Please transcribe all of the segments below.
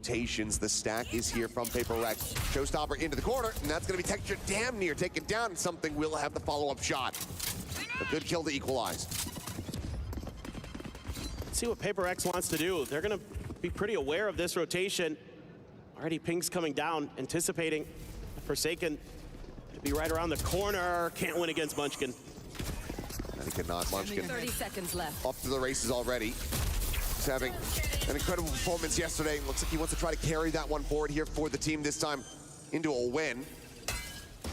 rotations. The stack is here from Paper Rex. Showstopper into the corner, and that's going to be Texture damn near taken down. Something will have the follow-up shot. A good kill to equalize. Let's see what Paper Rex wants to do. They're going to be pretty aware of this rotation. Already pings coming down, anticipating Forsaken to be right around the corner. Can't win against Munchkin. And he cannot. Munchkin 30 seconds left. off to the races already. He's having an incredible performance yesterday. Looks like he wants to try to carry that one forward here for the team, this time into a win.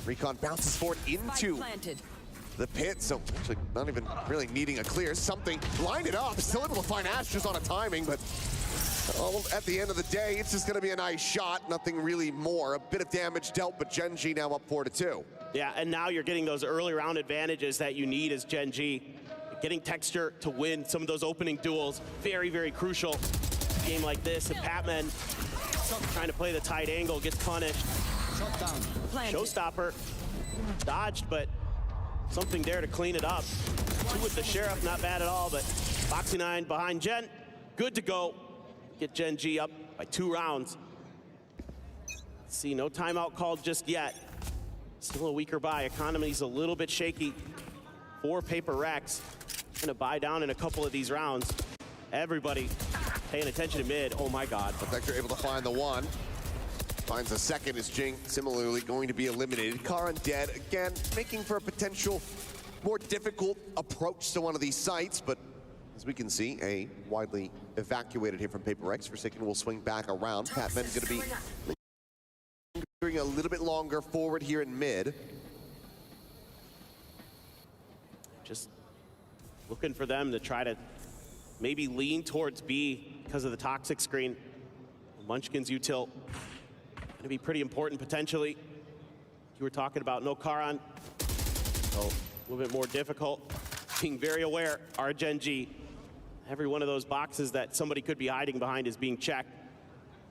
Recon bounces forward into the pit, so actually not even really needing a clear. Something lined it up, still able to find Ash just on a timing, but at the end of the day, it's just gonna be a nice shot, nothing really more. A bit of damage dealt, but Gen G now up 4-2. Yeah, and now you're getting those early round advantages that you need as Gen G. Getting Texture to win some of those opening duels, very, very crucial. A game like this, and Patman trying to play the tight angle, gets punished. Showstopper dodged, but something there to clean it up. Two with the Sheriff, not bad at all, but Foxy9 behind Gen, good to go. Get Gen G up by 2 rounds. Let's see, no timeout called just yet. Still a weaker buy. Economy's a little bit shaky for Paper Rex. Gonna buy down in a couple of these rounds. Everybody paying attention to mid. Oh my God. Vector able to find the one. Finds a second as Jing similarly going to be eliminated. Karan dead again, making for a potential more difficult approach to one of these sites, but as we can see, a widely evacuated here from Paper Rex. Forsaken will swing back around. Patman gonna be lingering a little bit longer forward here in mid. Just looking for them to try to maybe lean towards B because of the toxic screen. Munchkin's util gonna be pretty important potentially. You were talking about no Karan, so a little bit more difficult. Being very aware, our Gen G. Every one of those boxes that somebody could be hiding behind is being checked.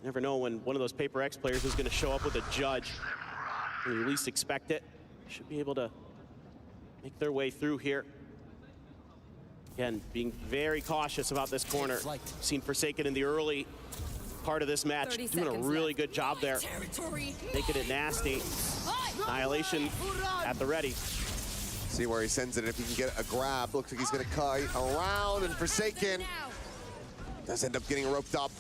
You never know when one of those Paper X players is gonna show up with a judge. When you least expect it, should be able to make their way through here. Again, being very cautious about this corner. Seen Forsaken in the early part of this match, doing a really good job there. Making it nasty. Annihilation at the ready. See where he sends it if he can get a grab. Looks like he's gonna kite around, and Forsaken does end up getting roped up.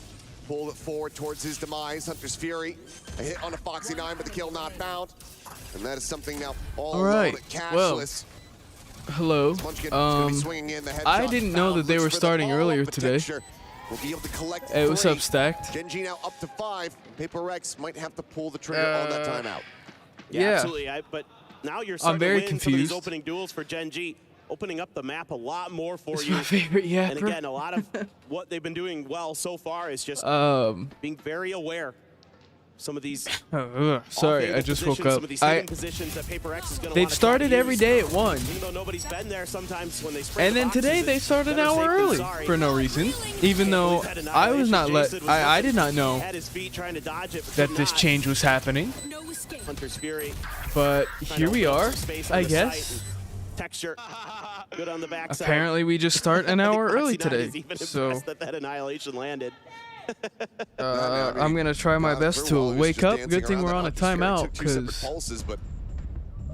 Pulled it forward towards his demise. Hunter's Fury. A hit on a Foxy9, but the kill not found. And that is something now all right. Cashless. Hello. I didn't know that they were starting earlier today. We'll be able to collect it was upstacked. Gen G now up to 5. Paper Rex might have to pull the trigger on that timeout. Yeah, absolutely. But now you're starting very to win confused. some of these opening duels for Gen G, opening up the map a lot more for you. My favorite yapper. And again, a lot of what they've been doing well so far is just being very aware. Some of these sorry, I just woke up. Some of these hidden positions that Paper X is gonna they've started every day at 1. Even though nobody's been there sometimes when they spray and then today they started an hour early for no reason. Even though I was not I did not know that this change was happening. Hunter's Fury. But here we are, I guess. Texture. Good on the backside. Apparently we just start an hour early today. So that annihilation landed. I'm gonna try my best to wake up. Good thing we're on a timeout because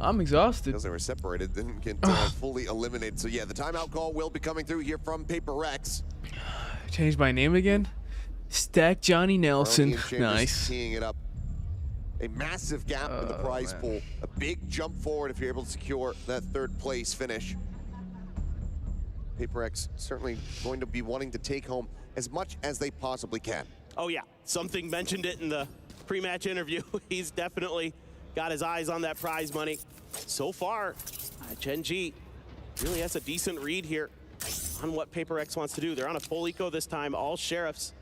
I'm exhausted. Because they were separated, didn't get fully eliminated. So yeah, the timeout call will be coming through here from Paper Rex. Change my name again. Stack Johnny Nelson. Nice. Teeing it up. A massive gap in the prize pool. A big jump forward if you're able to secure that 3rd place finish. Paper X certainly going to be wanting to take home as much as they possibly can. Oh yeah, something mentioned it in the pre-match interview. He's definitely got his eyes on that prize money. So far, Gen G really has a decent read here on what Paper X wants to do. They're on a full eco this time, all Sheriffs.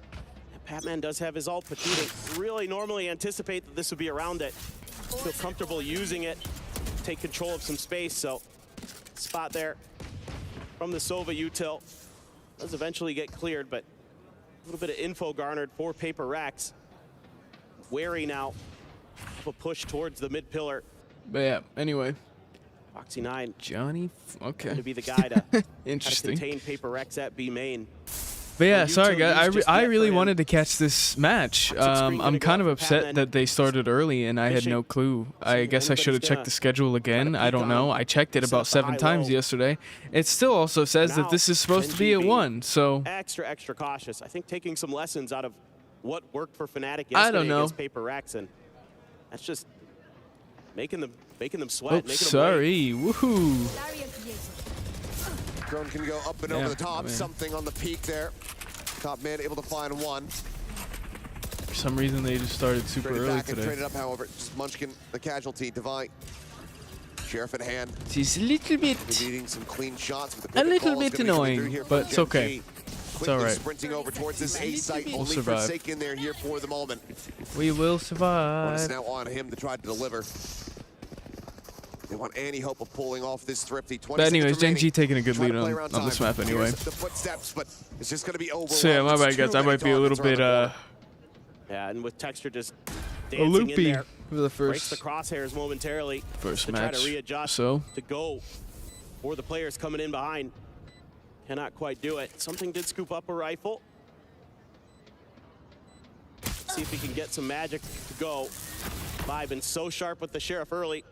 And Patman does have his ult, but he didn't really normally anticipate that this would be around it. Feel comfortable using it, take control of some space, so spot there from the Sova util. Does eventually get cleared, but a little bit of info garnered for Paper Rex. Wary now of a push towards the mid pillar. But yeah, anyway. Foxy9. Johnny, okay. Going to be the guy to Interesting. contain Paper Rex at B main. But yeah, sorry guys, I really wanted to catch this match. I'm kind of upset that they started early and I had no clue. I guess I should have checked the schedule again. I don't know. I checked it about 7 times yesterday. It still also says that this is supposed to be at 1, so extra cautious. I think taking some lessons out of what worked for Fnatic yesterday against Paper Rex, and that's just making them sweat. Oops, sorry. Woohoo. Drone can go up and over the top. Something on the peak there. Top man able to find one. For some reason, they just started super early today. Traded up, however. Just Munchkin, the casualty. Divine. Sheriff in hand. She's a little bit. Needing some clean shots with a little bit annoying, but it's okay. It's all right. Sprinting over towards this A site. We'll survive. Forsaken there here for the moment. We will survive. It's now on him to try to deliver. They want any hope of pulling off this thrifty. But anyways, Genji taking a good lead on this map anyway. The footsteps, but it's just going to be over. So yeah, my bad guys. I might be a little bit yeah, and with Texture just dancing loopy in there, for the breaks first the crosshairs momentarily. First to match. Try to readjust So to go for the players coming in behind. Cannot quite do it. Something did scoop up a rifle. See if he can get some magic to go. Been so sharp with the Sheriff early.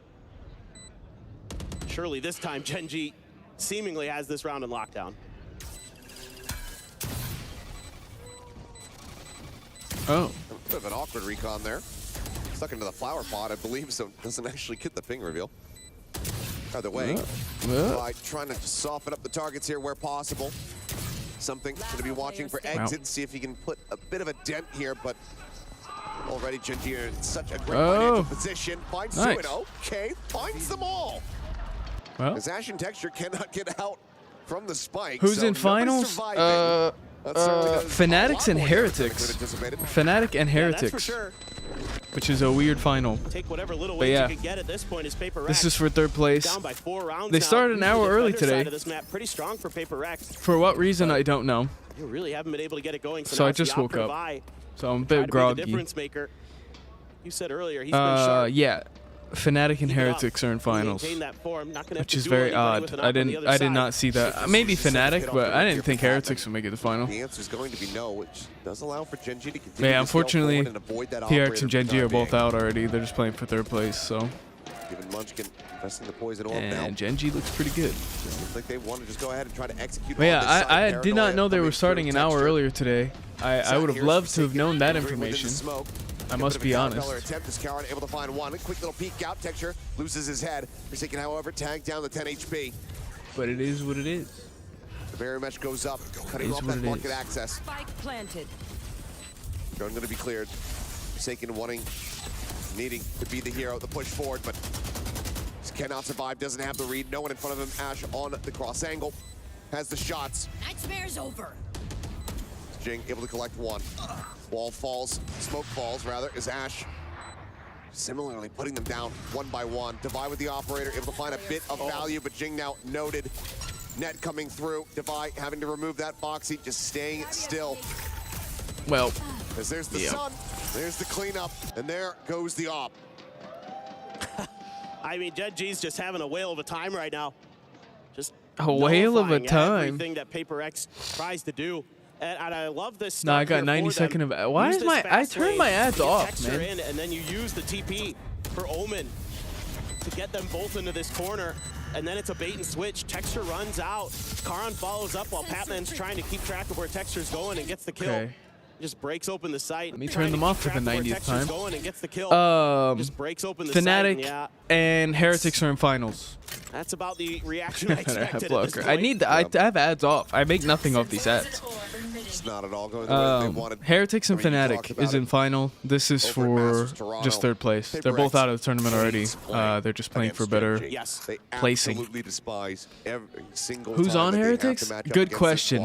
Surely this time Genji seemingly has this round in lockdown. Oh. A bit of an awkward recon there. Stuck into the flower pot, I believe, so doesn't actually get the ping reveal. Either way, trying to soften up the targets here where possible. Something going to be watching for exit, see if he can put a bit of a dent here, but already Genji in such a great financial position. Finds two, okay, finds them all. Well, as Ash and Texture cannot get out from the spike. Who's in finals? Fanatics and Heretics. Fnatic and Heretics. Which is a weird final. Take whatever little but yeah, you can get at this point is Paper Rex. This is for 3rd place. Down by 4 rounds they started an hour early today. This map pretty strong for Paper Rex. For what reason, I don't know. You really haven't been able to get it going. So I just woke up. So I'm a bit groggy. Difference maker. You said earlier he's been sharp. Yeah. Fnatic and Heretics are in finals, which is very odd. I did not see that. Maybe Fnatic, but I didn't think Heretics would make it to the final. The answer is going to be no, which does allow for Genji to continue. Yeah, unfortunately, PRX and Genji are both out already. They're just playing for 3rd place, so. Given Munchkin pressing the poison orb now. And Genji looks pretty good. Looks like they want to just go ahead and try to execute. But yeah, I did not know they were starting an hour earlier today. I would have loved to have known that information. I must be honest. Attempt is Karen able to find one. A quick little peek out. Texture loses his head. Forsaken, however, tagged down the 10 HP. But it is what it is. The barrier mesh goes up, cutting off that market access. Spike planted. Drone going to be cleared. Forsaken needing to be the hero, the push forward, but cannot survive. Doesn't have the read. No one in front of him. Ash on the cross angle. Has the shots. Nightmare's over. Jing able to collect one. Wall falls, smoke falls rather, is Ash similarly putting them down one by one. Divide with the operator, able to find a bit of value, but Jing now noted. Net coming through, Divide having to remove that Foxy, just staying still. Well, as there's the sun, there's the cleanup, and there goes the op. I mean, Genji's just having a whale of a time right now. Just a whale of a time. Everything that Paper X tries to do. And I love this. No, I got 90 seconds of. Why is I turned my ads off, man? And then you use the TP for Omen to get them both into this corner. And then it's a bait and switch. Texture runs out. Karan follows up while Patman's trying to keep track of where Texture's going and gets the kill. Okay. Just breaks open the site. Let me turn them off for the 90th time. Going and gets the kill. Just breaks open the Fnatic site, and Heretics are in finals. That's about the reaction I expected. I have ads off. I make nothing off these ads. It's not at all going the way they wanted. Heretics and Fnatic is in final. This is for just 3rd place. They're both out of the tournament already. They're just playing for better placing. Absolutely despise every single Who's on Heretics? Good question.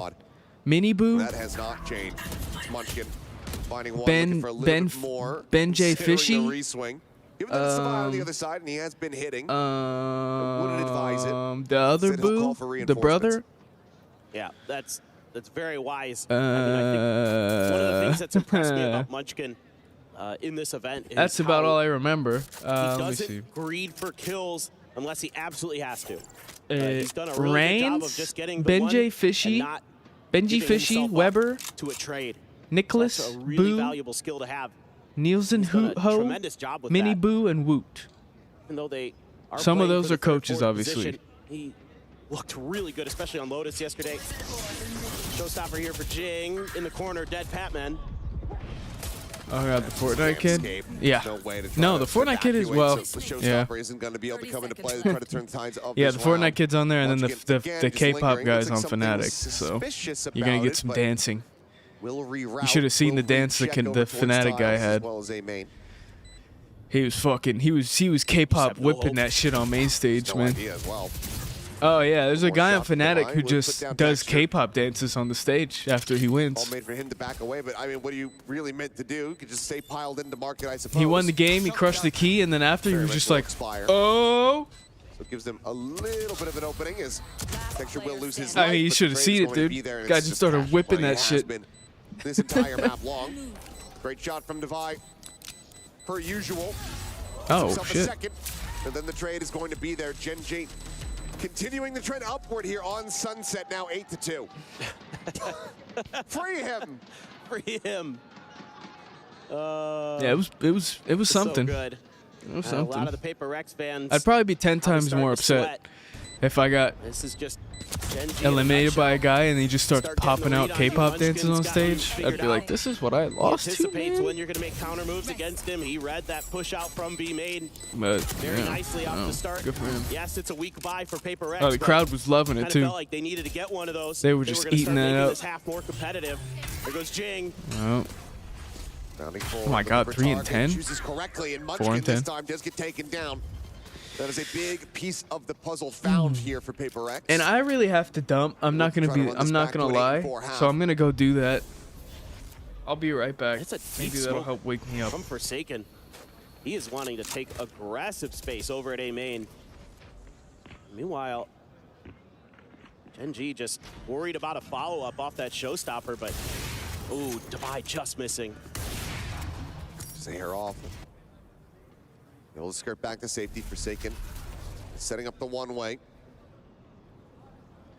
Mini Boo. That has not changed. Munchkin finding one for a little bit more. Ben J. Fishy. Given that it's on the other side and he has been hitting, wouldn't advise it. The other Boo, the brother. Yeah, that's very wise. I mean, I think one of the things that's impressed me about Munchkin in this event is that's about all I remember. He doesn't greed for kills unless he absolutely has to. He's done a really good job of just getting the Ben J. one Fishy, and not Benji giving Fishy, himself up Weber, to a trade. Nicholas, That's a really Boo, valuable skill to have. Nielsen, He's done a Ho, tremendous job with Mini that. Boo, and Woot. Even though they are Some of playing those for are the third, coaches, fourth obviously. position, he looked really good, especially on Lotus yesterday. Showstopper here for Jing in the corner, dead Patman. Oh god, the Fortnite kid. Escape. Yeah. No way to try No, to the Fortnite kid as evacuate, well. so the Yeah. showstopper isn't going to be able to come into play to try to turn the tides of Yeah, this the Fortnite round. kid's on there, and then Once the again, just K-pop lingering. guy's Looks on like Fnatic, something so suspicious you're gonna about get it, some but dancing. we'll reroute. You should have seen the We'll dance the recheck over towards Fnatic guy tiles had. As well as A main. He was fucking. He was K-pop Except no whipping hope. that shit on main stage, No man. idea as well. Oh yeah, there's a More guy on shots to the Fnatic line, who would just put down does texture. K-pop dances on the stage after he All wins. made for him to back away, but I mean, what are you really meant to do? You could just stay piled into market, I suppose. He won the game. He crushed the key, and then after he was just like, Expire. oh. So it gives them a little bit of an opening as Texture will lose his I life, mean, you but should have the seen trade it, is going to dude. be there, and Guy it's just started cash whipping money. that It has shit. been this entire map long. Great shot from Devi. Per usual. Oh Himself a shit. second, and then the trade is going to be there. Genji continuing the trend upward here on Sunset, now 8-2. Free him. Free him. Yeah, it was something. So good. It was A something. lot of the Paper Rex fans. I'd probably be 10 probably times starting more to upset sweat. if I got This is just Genji in a eliminated by a nutshell. guy and he just starts Start getting popping the out read on K-pop him. dances on Munchkin's got him stage. I'd figured be like, out. this is what I He lost to, anticipates man. when you're going to make counter moves against him. He read that push out from B main But very yeah, nicely off no, the start. Good for him. Yes, it's a weak buy for Paper Rex. Oh, the but crowd was loving it kind of too. felt like they needed to get one of those. They were just gonna eating start that making up. this half more competitive. There goes Jing. Oh, Oh my God, 3 and 10? Chooses correctly, and 4 Munchkin and this 10. time does get taken down. That is a big piece of the puzzle found here for Paper X. and I really have to dump. I'm not gonna Try to be. run I'm this not back gonna to an lie. 8-4 half. So I'm gonna go do that. I'll be right back. It's a deep Maybe that'll smoke help wake me up. from Forsaken. He is wanting to take aggressive space over at A main. Meanwhile, Genji just worried about a follow-up off that showstopper, but ooh, Devi just missing. Just a hair off. Able to skirt back to safety. Forsaken setting up the one-way.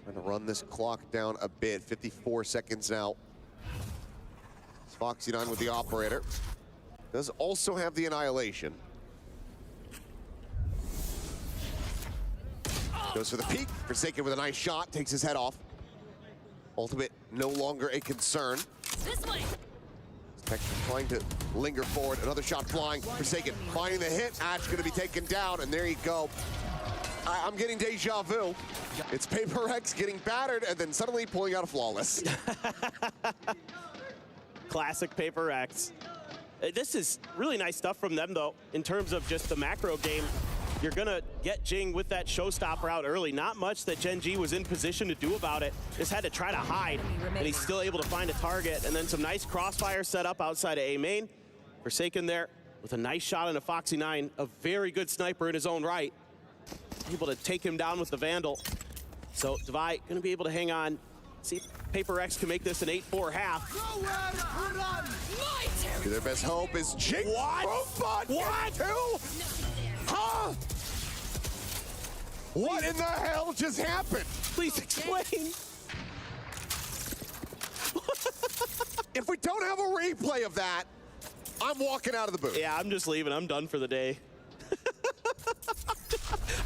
Trying to run this clock down a bit. 54 seconds now. It's Foxy9 with the operator. Does also have the annihilation. Goes for the peek. Forsaken with a nice shot. Takes his head off. Ultimate no longer a concern. This way. Texture trying to linger forward. Another shot flying. Forsaken finding the hit. Ash going to be taken down, and there you go. I'm getting deja vu. It's Paper X getting battered and then suddenly pulling out a flawless. Classic Paper X. This is really nice stuff from them, though, in terms of just the macro game. You're going to get Jing with that showstopper out early. Not much that Genji was in position to do about it. Just had to try to hide, and he's still able to find a target. And then some nice crossfire set up outside of A main. Forsaken there with a nice shot on a Foxy9, a very good sniper in his own right. Able to take him down with the Vandal. So Devi going to be able to hang on. See if Paper X can make this an 8-4 half. Their best hope is Jing. What? What? Huh? What in the hell just happened? Please explain. If we don't have a replay of that, I'm walking out of the booth. Yeah, I'm just leaving. I'm done for the day.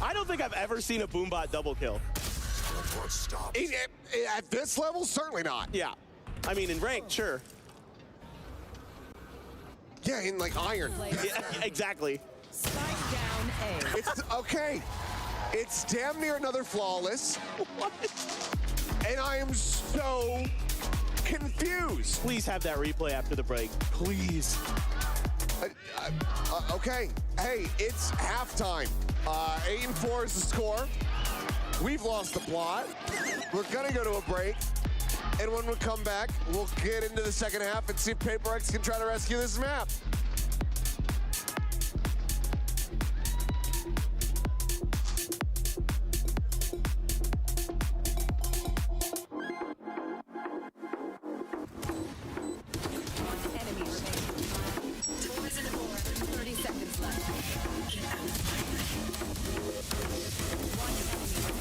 I don't think I've ever seen a Boombot double kill. At this level, certainly not. Yeah. I mean, in ranked, sure. Yeah, in like iron. Yeah, exactly. Spike down A. It's okay. It's damn near another flawless. What? And I am so confused. Please have that replay after the break. Please. Okay. Hey, it's halftime. 8-4 is the score. We've lost the plot. We're gonna go to a break. And when we come back, we'll get into the second half and see if Paper X can try to rescue this map. Enemy remaining. 30 seconds left. One enemy remaining.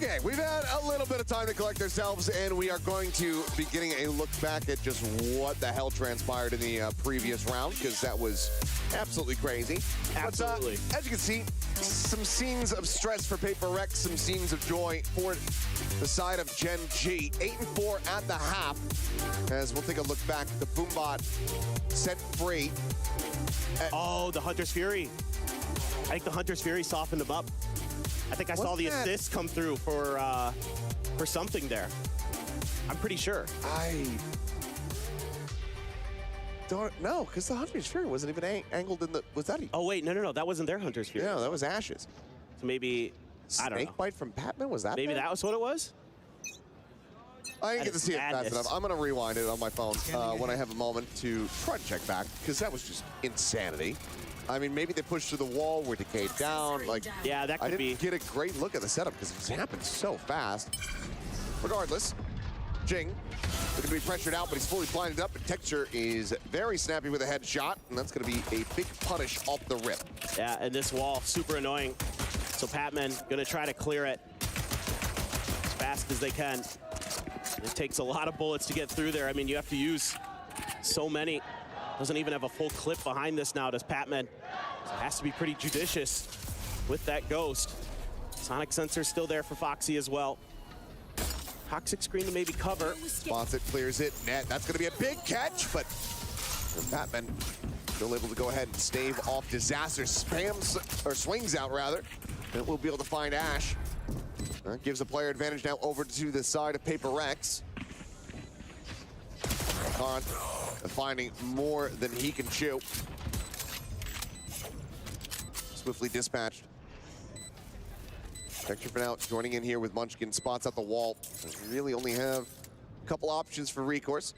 Okay, we've had a little bit of time to collect ourselves, and we are going to be getting a look back at just what the hell transpired in the previous round, because that was absolutely crazy. Absolutely. But, as you can see, some scenes of stress for Paper Rex, some scenes of joy for the side of Gen G. 8-4 at the half, as we'll take a look back. The Boombot set free. Oh, the Hunter's Fury. I think the Hunter's Fury softened him up. I think I saw the assist come through for something there. I'm pretty sure. I don't know, because the Hunter's Fury wasn't even angled in the... Was that... Oh, wait, no. That wasn't their Hunter's Fury. Yeah, that was Ashes. So maybe... I don't know. Snake bite from Patman, was that Maybe there? that was what it was? I didn't get to see it fast madness. enough. I'm going to rewind it on my phone when I have a moment to try to check back, because that was just insanity. I mean, maybe they pushed through the wall, were decayed down. Like, Yeah, that could I be. didn't get a great look at the setup because it happened so fast. Regardless, Jing looking to be pressured out, but he's fully blinded up. And Texture is very snappy with a headshot, and that's going to be a big punish off the rip. Yeah, and this wall, super annoying. So Patman gonna try to clear it as fast as they can. It takes a lot of bullets to get through there. I mean, you have to use so many. Doesn't even have a full clip behind this now, does Patman. So it has to be pretty judicious with that Ghost. Sonic Sensor still there for Foxy as well. Toxic screen to maybe cover. Spots it, clears it, net. That's going to be a big catch, but Patman still able to go ahead and stave off Disaster. Swings out, rather. And we'll be able to find Ash. That gives the player advantage now over to the side of Paper Rex. Khan finding more than he can chew. Swiftly dispatched. Texture for now joining in here with Munchkin. Spots at the wall. Really only have a couple options for recourse.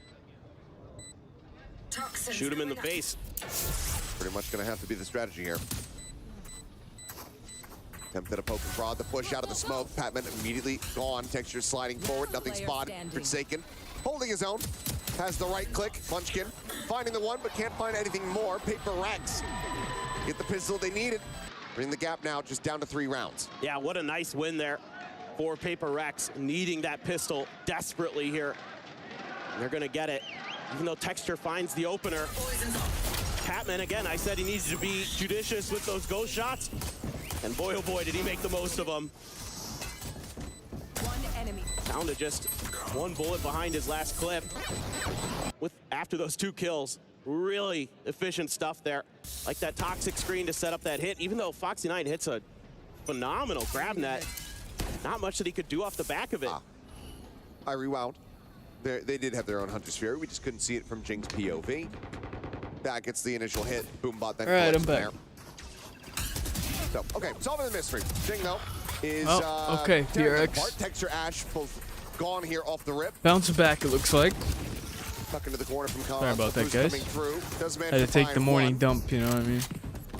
Shoot him in the face. Pretty much gonna have to be the strategy here. Attempted a poke and prod, the push out of the smoke. Patman immediately gone. Texture sliding forward, nothing spotted. Forsaken, holding his own. Has the right click. Munchkin finding the one, but can't find anything more. Paper Rex get the pistol they needed. Bring the gap now just down to 3 rounds. Yeah, what a nice win there for Paper Rex, needing that pistol desperately here. And they're gonna get it, even though Texture finds the opener. Patman, again, I said he needs to be judicious with those ghost shots. And boy, oh boy, did he make the most of them. One enemy. Down to just 1 bullet behind his last clip. After those 2 kills, really efficient stuff there. Like that toxic screen to set up that hit. Even though Foxy9 hits a phenomenal grab net, not much that he could do off the back of it. I rewound. They did have their own Hunter's Fury. We just couldn't see it from Jing's POV. That gets the initial hit. Boombot then. All right, I'm back. There. So, okay, solving the mystery. Jing, though, is okay, PRX. Texture, Ash, both gone here off the rip. Bouncing back, it looks like. Tuck into the corner from Colin. Sorry about that, guys. Had to take the morning dump, you know what I mean?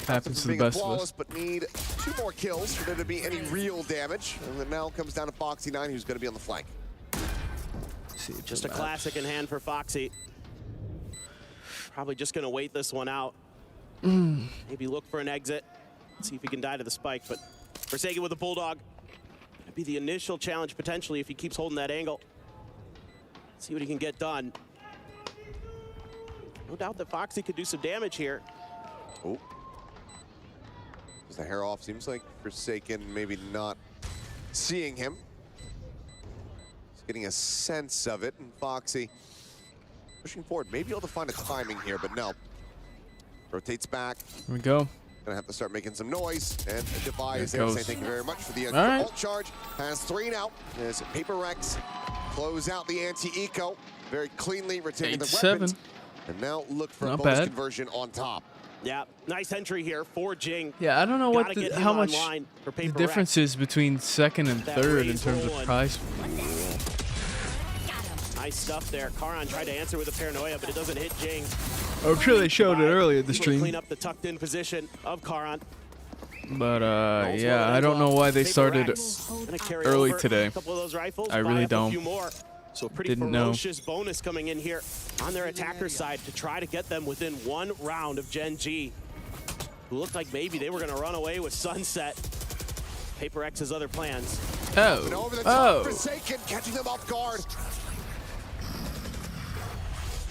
Happens to the best of us. But need 2 more kills for there to be any real damage. And then now comes down to Foxy9, who's going to be on the flank. Just a classic in hand for Foxy. Probably just going to wait this one out. Maybe look for an exit. See if he can die to the spike, but Forsaken with a Bulldog. That'd be the initial challenge potentially if he keeps holding that angle. See what he can get done. No doubt that Foxy could do some damage here. Oh. Is the hair off? Seems like Forsaken maybe not seeing him. He's getting a sense of it, and Foxy pushing forward. Maybe able to find a timing here, but no. Rotates back. Here we go. Gonna have to start making some noise, and Defy is there to say thank you very much for the ult charge. Has 3 now. As Paper Rex close out the anti-eco very cleanly, retaining the weapons. And now look for a bonus conversion on top. Yeah, nice entry here for Jing. Yeah, I don't know what how much the difference is between 2nd and 3rd in terms of price. Nice stuff there. Karan tried to answer with a paranoia, but it doesn't hit Jing. I'm sure they showed it earlier in the stream. Clean up the tucked in position of Karan. But yeah, I don't know why they started early today. A couple of those rifles, I really don't. A few more. So a pretty ferocious bonus coming in here on their attacker side to try to get them within 1 round of Gen G, who looked like maybe they were going to run away with Sunset. Paper X has other plans. And over the top, Forsaken catching them off guard.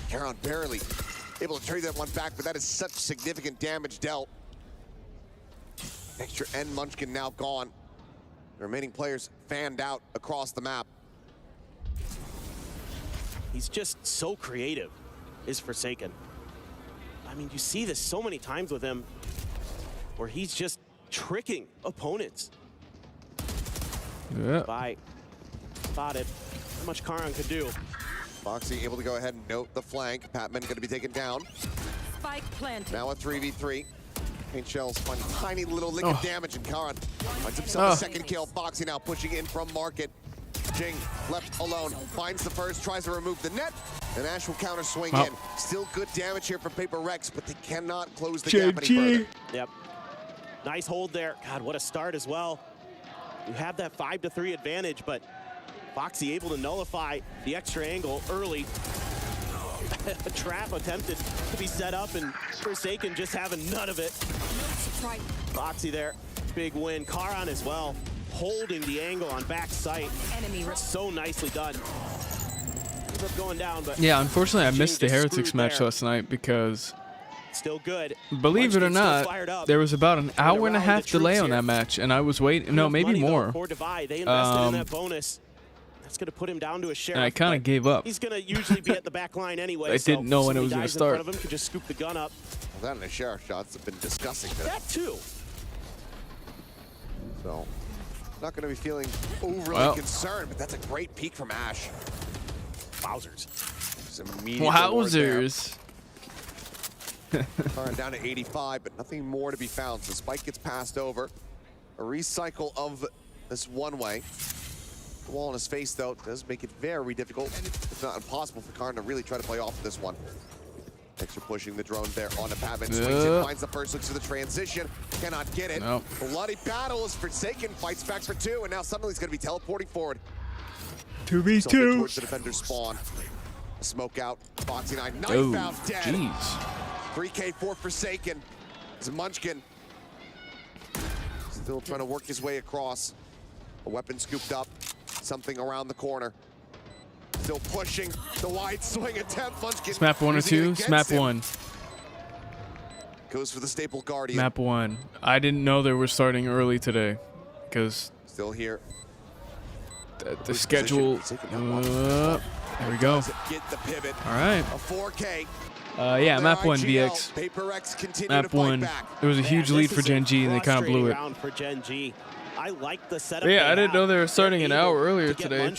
Caron barely able to trade that one back, but that is such significant damage dealt. Extra and Munchkin now gone. The remaining players fanned out across the map. He's just so creative, is Forsaken. I mean, you see this so many times with him, where he's just tricking opponents. Yeah. By spotted, how much Caron could do. Foxy able to go ahead and note the flank. Patman going to be taken down. Spike planted. Now a 3v3. Paint shells find tiny little lick of damage, and Caron finds himself a second kill. Foxy now pushing in from market. Jing left alone, finds the first, tries to remove the net, and Ash will counter swing in. Still good damage here from Paper Rex, but they cannot close the gap any further. Yep. Nice hold there. God, what a start as well. You have that 5-3 advantage, but Foxy able to nullify the extra angle early. A trap attempted to be set up, and Forsaken just having none of it. Foxy there, big win. Caron as well, holding the angle on back sight. So nicely done. Ends up going down, but yeah, unfortunately I missed the Heretics match last night because still good. Believe it or not, there was about an hour and a half delay on that match, and I was waiting. No, maybe more. They invested in that bonus. That's going to put him down to a sheriff. And I kind of gave up. He's going to usually be at the back line anyway. I didn't know when it was going to start. In front of him could just scoop the gun up. Well, that and the sheriff shots have been disgusting today. That too. So, not going to be feeling overly concerned, but that's a great peek from Ash. Wowzers. Wowzers. Down to 85, but nothing more to be found. So Spike gets passed over. A recycle of this one-way. The wall in his face, though, does make it very difficult, if not impossible, for Caron to really try to play off this one. Extra pushing the drone there on the Patman. Swings in, finds the first, looks for the transition. Cannot get it. Nope. Bloody battle as Forsaken fights back for two, and now suddenly he's going to be teleporting forward. 2v2. Towards the defender's spawn. Smoke out. Foxy 9. Knife out, dead. Jeez. 3K for Forsaken. It's Munchkin. Still trying to work his way across. A weapon scooped up. Something around the corner. Still pushing the wide swing attempt. Munchkin. Smap 1 or 2? Smap 1. Goes for the staple guardian. Map 1. I didn't know they were starting early today, because still here. The schedule. There we go. Get the pivot. All right. A 4K. Yeah, map 1 VX. Map 1. There was a huge lead for Gen G, and they kind of blew it. For Gen G. I like the setup. Yeah, I didn't know they were starting an hour earlier today. I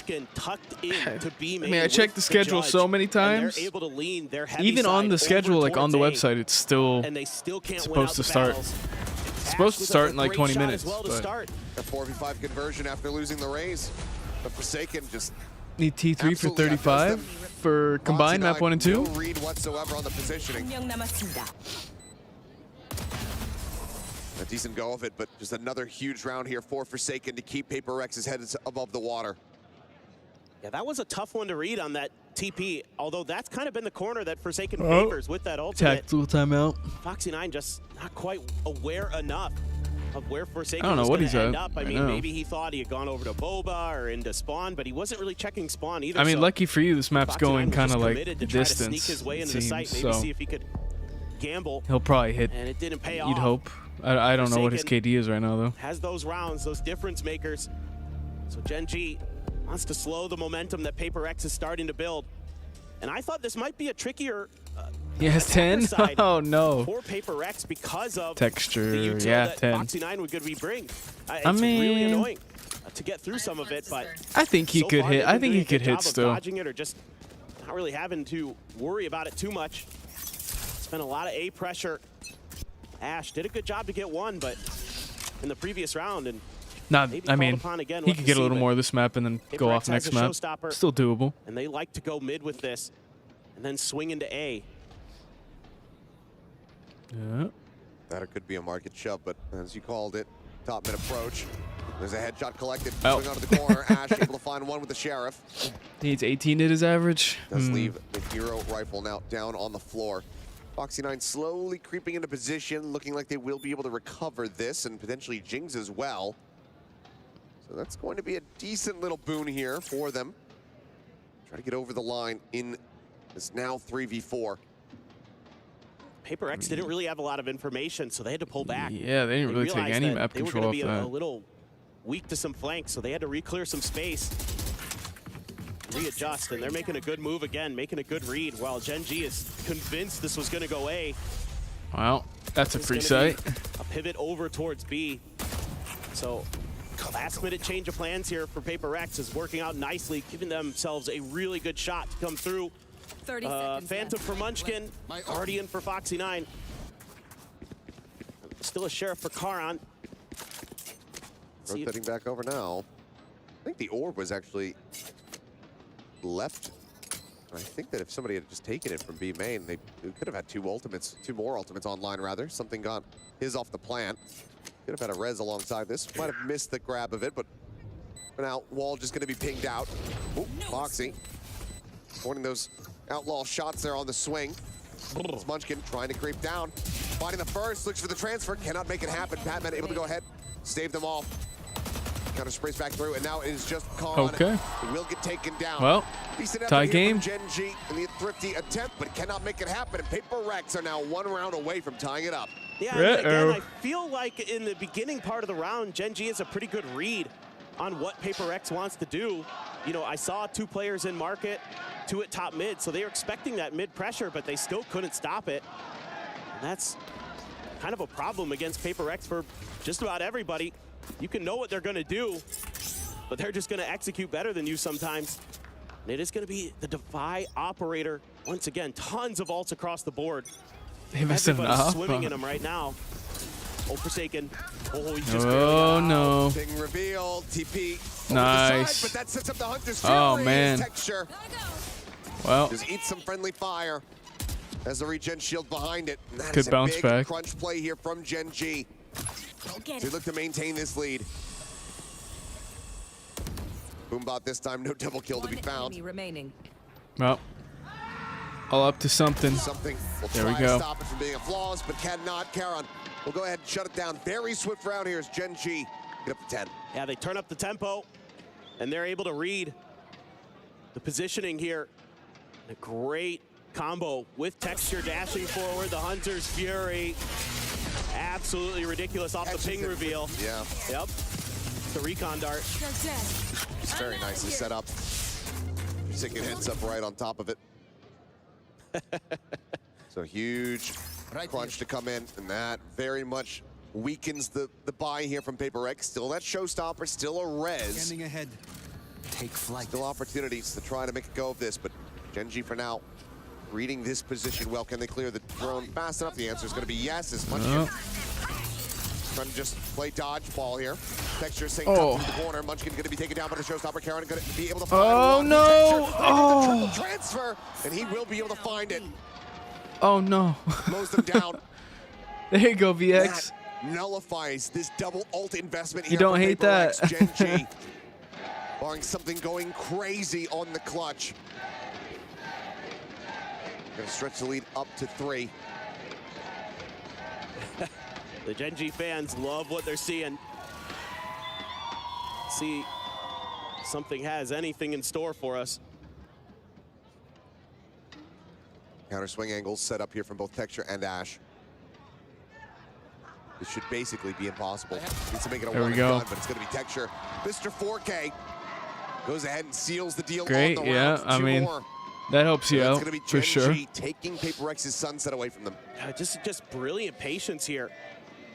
mean, I checked the schedule so many times. Even on the schedule, like on the website, it's still supposed to start. It's supposed to start in like 20 minutes. But a 4v5 conversion after losing the Raze. But Forsaken just need T3 for 35 for combined map 1 and 2. No read whatsoever on the positioning. A decent go of it, but just another huge round here for Forsaken to keep Paper Rex's head above the water. Yeah, that was a tough one to read on that TP, although that's kind of been the corner that Forsaken favors with that ultimate. Tactical timeout. Foxy 9 just not quite aware enough of where Forsaken I don't know what he's end at. up. I mean, maybe he thought he had gone over to Boba or into Spawn, but he wasn't really checking Spawn either. I mean, so lucky for you, this map's Foxy going 9 was kind of just like committed the to try to distance, sneak his way it into the site, seems, maybe so see if he could gamble. he'll probably hit. And it didn't pay You'd off. hope. I don't know what his KD is right now, though. Has those rounds, those difference makers. So Gen G wants to slow the momentum that Paper X is starting to build. And I thought this might be a trickier He has 10? Oh, no. For Paper X because of Texture, the utility yeah, that 10. Foxy 9 would bring. It's I mean, really annoying to get through some of it, but I think he could hit. I think he could hit still. Dodging it or just not really having to worry about it too much. Spent a lot of A pressure. Ash did a good job to get one, but in the previous round, and I mean, he could get a little more of this map and then go off next map. Still doable. And they like to go mid with this and then swing into A. Yeah. That could be a market shove, but as you called it, top mid approach. There's a headshot collected. Swing onto the corner. Ash able to find one with the sheriff. He needs 18 at his average. Does leave the hero rifle now down on the floor. Foxy 9 slowly creeping into position, looking like they will be able to recover this, and potentially Jings as well. So that's going to be a decent little boon here for them. Try to get over the line in this now 3v4. Paper X didn't really have a lot of information, so they had to pull back. Yeah, they didn't really take any map control off they were going to be that. a little weak to some flanks, so they had to re-clear some space, readjust, and they're making a good move again, making a good read, while Gen G is convinced this was going to go A. Wow, that's a free sight. A pivot over towards B. So last-minute change of plans here for Paper X is working out nicely, giving themselves a really good shot to come through. 30 seconds Phantom left. for Munchkin, Guardian for Foxy9. Still a Sheriff for Karan. Rotating back over now. I think the orb was actually left. I think that if somebody had just taken it from B main, they could have had two more ultimates online rather. Something got his off the plant. Could have had a res alongside this. Might have missed the grab of it, but for now, wall just gonna be pinged out. Ooh, Foxy. Pointing those outlaw shots there on the swing. It's Munchkin trying to creep down. Finding the first, looks for the transfer, cannot make it happen. Batman able to go ahead, stave them off. Counter sprays back through, and now it is just Khan. Okay. He will get taken down. Well, decent tie effort here game. from Gen G in the thrifty attempt, but cannot make it happen. And Paper Rex are now one round away from tying it up. Yeah, and again, I feel like in the beginning part of the round, Gen G has a pretty good read on what Paper X wants to do. You know, I saw 2 players in market, 2 at top mid, so they were expecting that mid pressure, but they still couldn't stop it. And that's kind of a problem against Paper X for just about everybody. You can know what they're gonna do, but they're just gonna execute better than you sometimes. And it is gonna be the Defy operator. Once again, tons of ults across the board. They messed it Everybody's up. swimming in them right now. Oh, Forsaken. Oh, he just Oh no. Big reveal, TP. Nice. Side, but that sets up the Hunter's Oh, Fury. man. Texture. Well, Just eat some friendly fire as the regen shield behind it. And that Good is a bounce big back. crunch play here from Gen G. They look to maintain this lead. Boombot this time, no double kill to be found. Enemy remaining. well, all up to something. Something will There we try go. to stop it from being a flawless, but cannot. Karan will go ahead and shut it down. Very swift round here as Gen G get up to 10. Yeah, they turn up the tempo, and they're able to read the positioning here. A great combo with Texture dashing forward. The Hunter's Fury. Absolutely ridiculous off the ping reveal. Yeah. Yep. The recon dart. It's very nicely set up. Forsaken heads up right on top of it. So huge crunch to come in, and that very much weakens the buy here from Paper X. Still that showstopper, still a res. Standing ahead. Take flight. Still opportunities to try to make a go of this, but Gen G for now reading this position well. Can they clear the drone fast enough? The answer is going to be yes. As much trying to just play dodgeball here. Texture saying through the corner. Munchkin going to be taken down by the showstopper. Karan going to be able to find Oh no! Oh! Triple transfer, and he will be able to find it. Oh no! Blows them down. There you go, VX. That nullifies this double ult investment here. You don't from hate Paper that. X, Gen G. Barring something going crazy on the clutch. Gonna stretch the lead up to 3. The Gen G fans love what they're seeing. See, something has anything in store for us. Counter swing angles set up here from both Texture and Ash. This should basically be impossible. Needs to make it a There one we and go. done, but it's gonna be Texture. Mr. 4K goes ahead and seals the deal. Great, on the yeah, round. I 2 mean, more. that helps you So it's out gonna be for Gen sure. G taking Paper X's sunset away from them. Just brilliant patience here.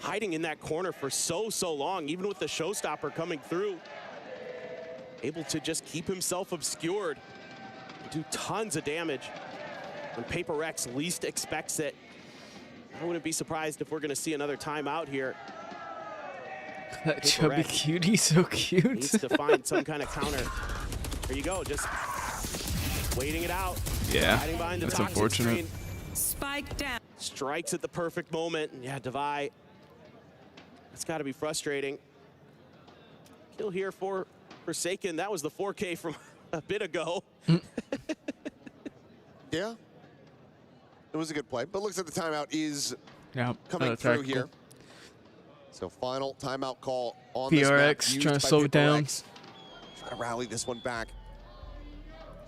Hiding in that corner for so long, even with the showstopper coming through. Able to just keep himself obscured and do tons of damage when Paper X least expects it. I wouldn't be surprised if we're gonna see another timeout here. That Paper chubby X cutie, so cute. Needs to find some kind of counter. There you go, just waiting it out. Yeah, Hiding behind the that's toxic unfortunate. screen. Spike down. Strikes at the perfect moment. Yeah, Devi. That's got to be frustrating. Kill here for Forsaken. That was the 4K from a bit ago. Yeah. It was a good play, but looks like the timeout is Yeah, coming another through tactical. here. So final timeout call on this map, PRX used trying to by slow it down. PRX. Trying to rally this one back.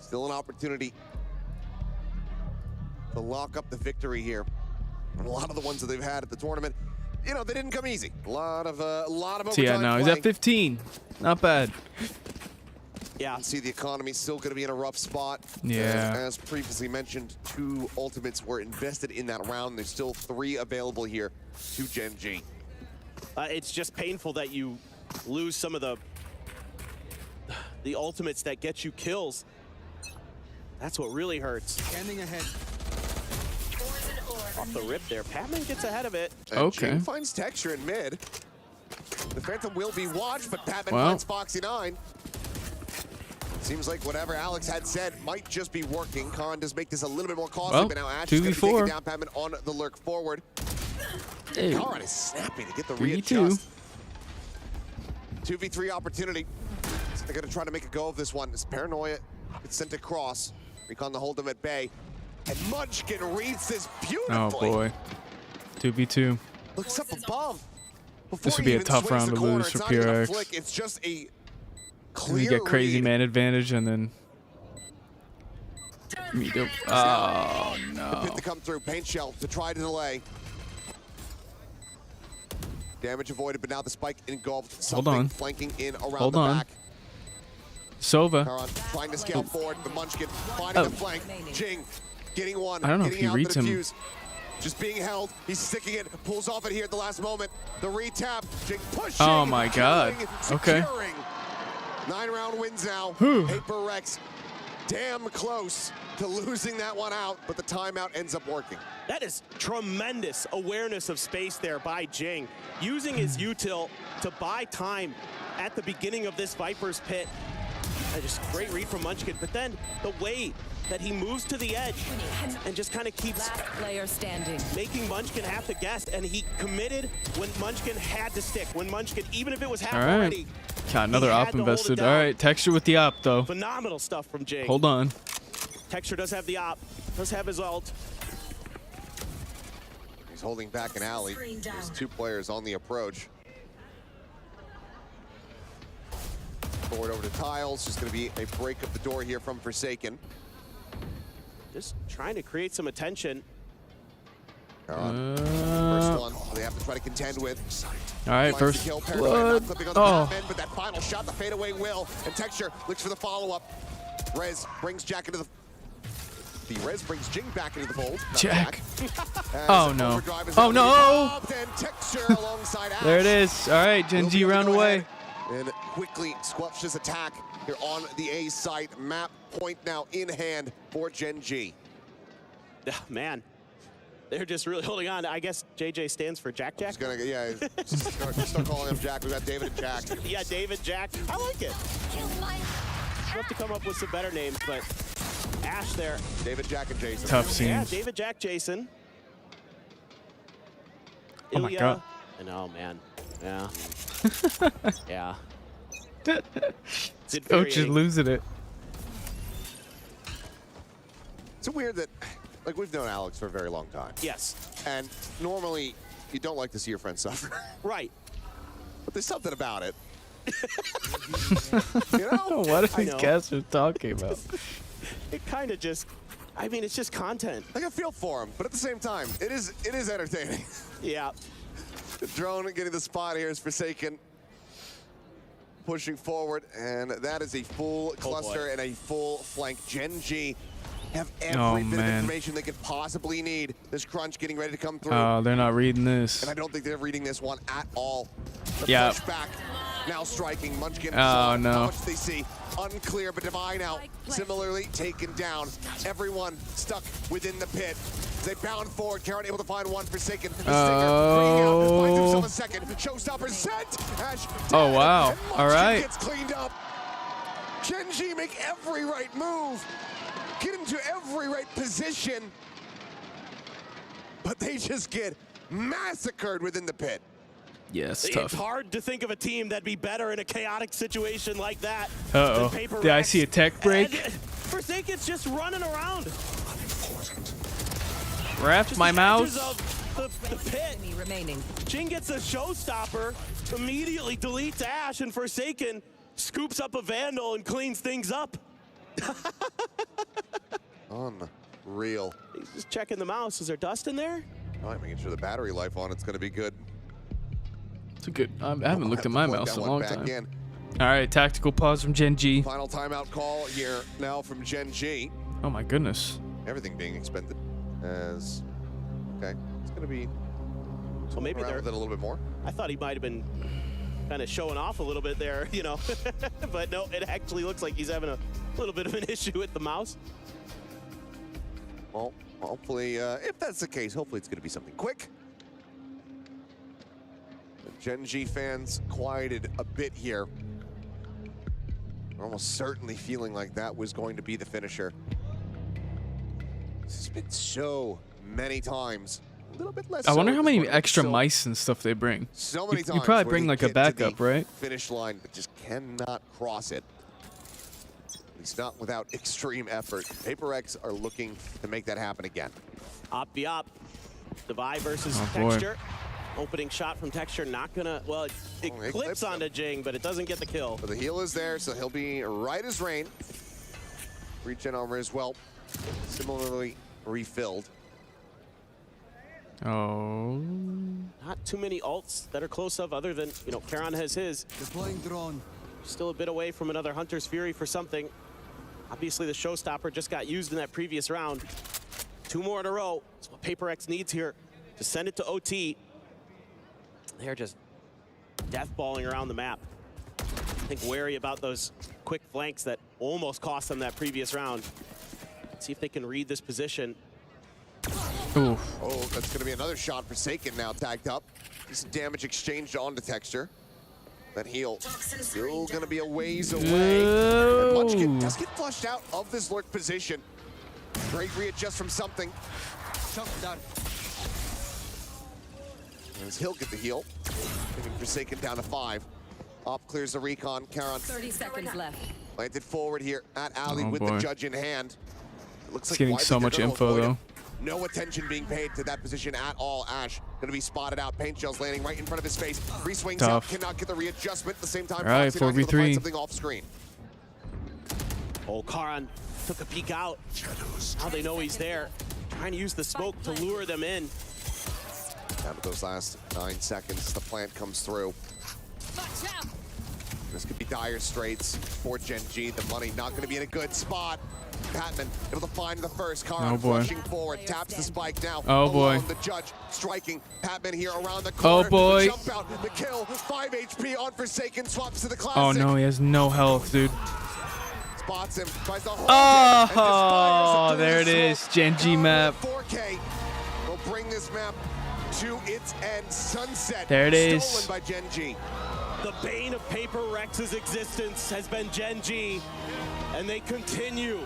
Still an opportunity to lock up the victory here. And a lot of the ones that they've had at the tournament, you know, they didn't come easy. A lot of overtime So yeah, now he's playing. at 15. Not bad. Yeah. You see the economy still going to be in a rough spot. Yeah. As previously mentioned, 2 ultimates were invested in that round. There's still 3 available here to Gen G. It's just painful that you lose some of the ultimates that get you kills. That's what really hurts. Standing ahead. Off the rip there. Patman gets ahead of it. And Okay. Jing finds texture in mid. The Phantom will be watched, but Patman Well. finds Foxy9. Seems like whatever Alex had said might just be working. Khan does make this a little bit more costly, Well, but now Ash is going to be 2v4. taking down Patman on the lurk forward. Hey. Khan is snappy to get the 3v2. readjust. 2v3 opportunity. So they're going to try to make a go of this one. This Paranoia gets sent across. Recon to hold him at bay. And Munchkin reads this beautifully. Oh boy. 2v2. Looks up above. This would be a tough round to lose for PRX. Flick. It's just a And clear you get crazy read. man advantage and then meet up. Oh The no. pit to come through. Paint shell to try to delay. Damage avoided, but now the spike engulfed. Hold Something on. flanking in around Hold the on. back. Sova. Karan trying to scale forward, but Munchkin finding the flank. Jing getting one. I don't know if getting he out reads the him. defuse. Just being held. He's sticking it. Pulls off it here at the last moment. The retap. Jing pushing. Oh my God. killing, Okay. securing. 9-round wins now. Whew. Paper Rex damn close to losing that one out, but the timeout ends up working. That is tremendous awareness of space there by Jing. Using his util to buy time at the beginning of this Viper's pit. Just great read from Munchkin, but then the way that he moves to the edge and just kind of keeps Last player standing. making Munchkin have to guess, and he committed when Munchkin had to stick. When Munchkin, even if it was half All right. already, Got another he had op to hold it invested. down. All right, texture with the op though. Phenomenal stuff from Jing. Hold on. Texture does have the op, does have his ult. He's holding back an alley. There's 2 players on the approach. Forward over to Tiles. Just going to be a break of the door here from Forsaken. Just trying to create some attention. First one they have to try to contend with. All right, Finds the first kill. Paranoia not blood. clipping on the Oh, Batman, but that final shot, the fadeaway will. And Texture looks for the follow-up. Rez brings Jack into the Rez brings Jing back into the fold. not Jack. As Oh no. Overdrive is Oh out no. involved, and Texture alongside Ash. There it is. All right, Gen Will G be able to round go away. ahead and quickly squelch this attack here on the A site. Map point now in hand for Gen G. Man, they're just really holding on. I guess JJ stands for Jack Jack. Just gonna, yeah, start calling him Jack. We got David and Jack. Yeah, David Jack. I like it. We'll have to come up with some better names, but Ash there. David, Jack, and Jason. Tough Yeah, scenes. David Jack Jason. Oh my God. And oh man. Yeah. Yeah. It's Coach is infuriating. losing it. It's weird that, like, we've known Alex for a very long time. Yes. And normally, you don't like to see your friends suffer. Right. But there's something about it. You know? What are I these know. casters talking about? It kind of just, I mean, it's just content. Like, I feel for him, but at the same time, it is entertaining. Yeah. The drone getting the spot here is Forsaken. Pushing forward, and that is a full cluster and a full flank. Gen G have every bit of man. information they could possibly need. This crunch getting ready to come through. Oh, they're not reading this. And I don't think they're reading this one at all. The Yeah. pushback now striking. Munchkin. Oh, no. How much they see? Unclear, but Divine out. Similarly taken down. Everyone stuck within the pit. They bound forward. Karen able to find one. Forsaken. The Stinger bringing out. Finds himself a second. Showstopper set. Ash dead. Oh, wow. And All Munchkin right. gets cleaned up. Gen G make every right move. Get into every right position. But they just get massacred within the pit. Yes, It's tough. hard to think of a team that'd be better in a chaotic situation like that. Uh-oh. than Paper Did I Rex. see a tech break? And Forsaken's just running around. Wrapped Just my the mouse. edges of the pit. Enemy remaining. Jing gets a showstopper, immediately deletes Ash, and Forsaken scoops up a Vandal and cleans things up. Unreal. He's just checking the mouse. Is there dust in there? All right, making sure the battery life on it's going to be good. It's a good. I haven't looked at my mouse in a long time. In. All right, tactical pause from Gen G. Final timeout call here now from Gen G. Oh my goodness. Everything being expended as, okay, it's going to be Well, maybe around they're with it a little bit more. I thought he might have been kind of showing off a little bit there, you know. But no, it actually looks like he's having a little bit of an issue with the mouse. Well, hopefully, if that's the case, hopefully it's going to be something quick. The Gen G fans quieted a bit here. Almost certainly feeling like that was going to be the finisher. This has been so many times. A little bit less. I wonder so how at this many point, extra so mice and stuff they bring. So many times You probably where bring they like a get to backup, the right? Finish line, but just cannot cross it. At least not without extreme effort. Paper X are looking to make that happen again. Op v op. Divide versus boy. Texture. Opening shot from Texture, not gonna, well, it it clips clips him. onto Jing, but it doesn't get the kill. But the heal is there, so he'll be right as rain. Regen armor as well, similarly refilled. Oh. Not too many ults that are close of other than, you know, Karon has his. Deploying drone. Still a bit away from another Hunter's Fury for something. Obviously the showstopper just got used in that previous round. 2 more in a row. That's what Paper X needs here to send it to OT. They're just deathballing around the map. I think wary about those quick flanks that almost cost them that previous round. Let's see if they can read this position. Ooh. Oh, that's going to be another shot. Forsaken now tagged up. Some damage exchanged onto Texture. That heal still going to be a ways away. And Munchkin does get flushed out of this lurk position. Great readjust from something. Chunk done. As he'll get the heal. Taking Forsaken down to 5. Op clears the recon. Karon 30 seconds left. planted forward here at Ali Oh, with boy. the judge in hand. It looks like getting widely so much they're gonna info, avoid though. him. No attention being paid to that position at all. Ash gonna be spotted out. Paint shells landing right in front of his face. Re-swings out, Tough. cannot get the readjustment at the same time. All right, Foxy not able to 4v3. find something off screen. Oh, Karon took a peek out. Now they know he's there. Trying to use the smoke to lure them in. Down to those last 9 seconds, the plant comes through. This could be dire straits for Gen G. The money not going to be in a good spot. Patman able to find the first. Karon Oh, boy. rushing forward, taps the spike now. Oh, boy. Alone, the judge striking. Patman here around the corner. Oh, boy. The jump out, the kill. 5 HP on Forsaken, swaps to the classic. Oh no, he has no health, dude. Spots him, tries to hold it, and just fires Oh, there it through the is. smoke. Gen G Karon map. with 4K will bring this map to its end. Sunset. There it is. Stolen by Gen G. The bane of Paper Rex's existence has been Gen G, and they continue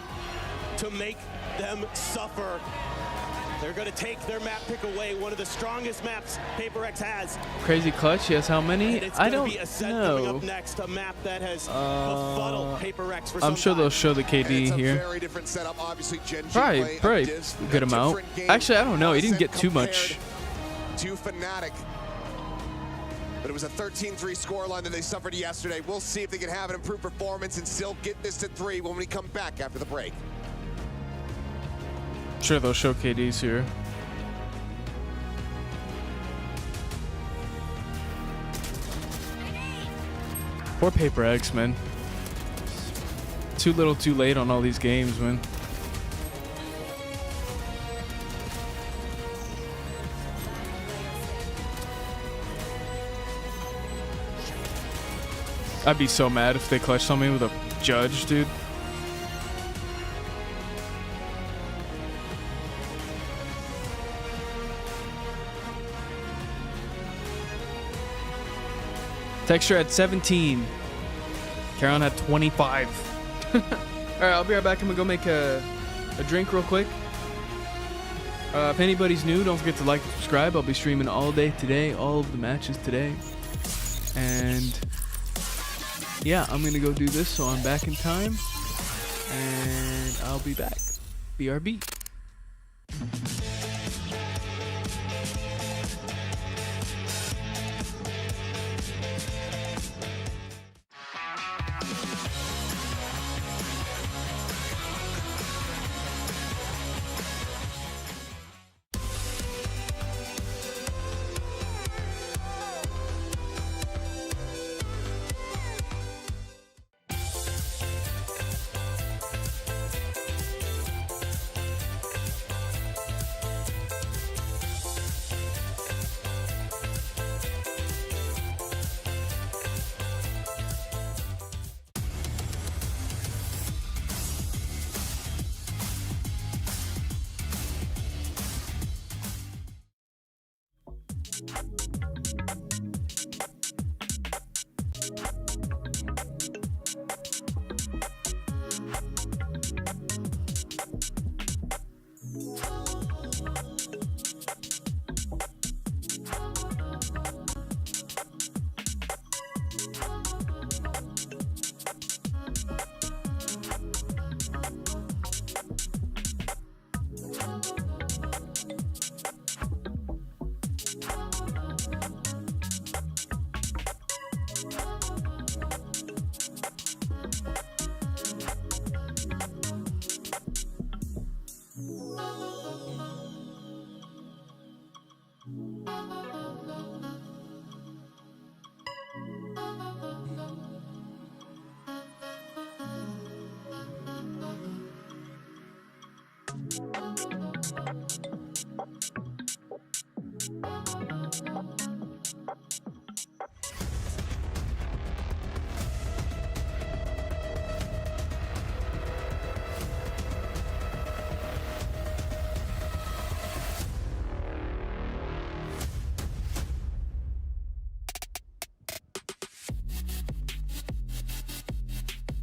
to make them suffer. They're going to take their map pick away, one of the strongest maps Paper Rex has. Crazy clutch. Yes, how many? And it's I going to don't be Ascent coming know. up next, a map that has befuddled Paper Rex for some I'm sure time. they'll show the And KD it's a here. very different setup. Obviously, Gen G Probably play a good amount. different game. Actually, I don't know. He didn't get too Ascent much. compared to Fnatic. But it was a 13-3 scoreline that they suffered yesterday. We'll see if they can have an improved performance and still get this to 3 when we come back after the break. Sure, they'll show KDs here. Poor Paper X, man. Too little, too late on all these games, man. I'd be so mad if they clutched on me with a judge, dude. Texture at 17. Karon had 25. All right, I'll be right back. I'm gonna go make a drink real quick. If anybody's new, don't forget to like and subscribe. I'll be streaming all day today, all of the matches today. And yeah, I'm gonna go do this, so I'm back in time. And I'll be back. BRB.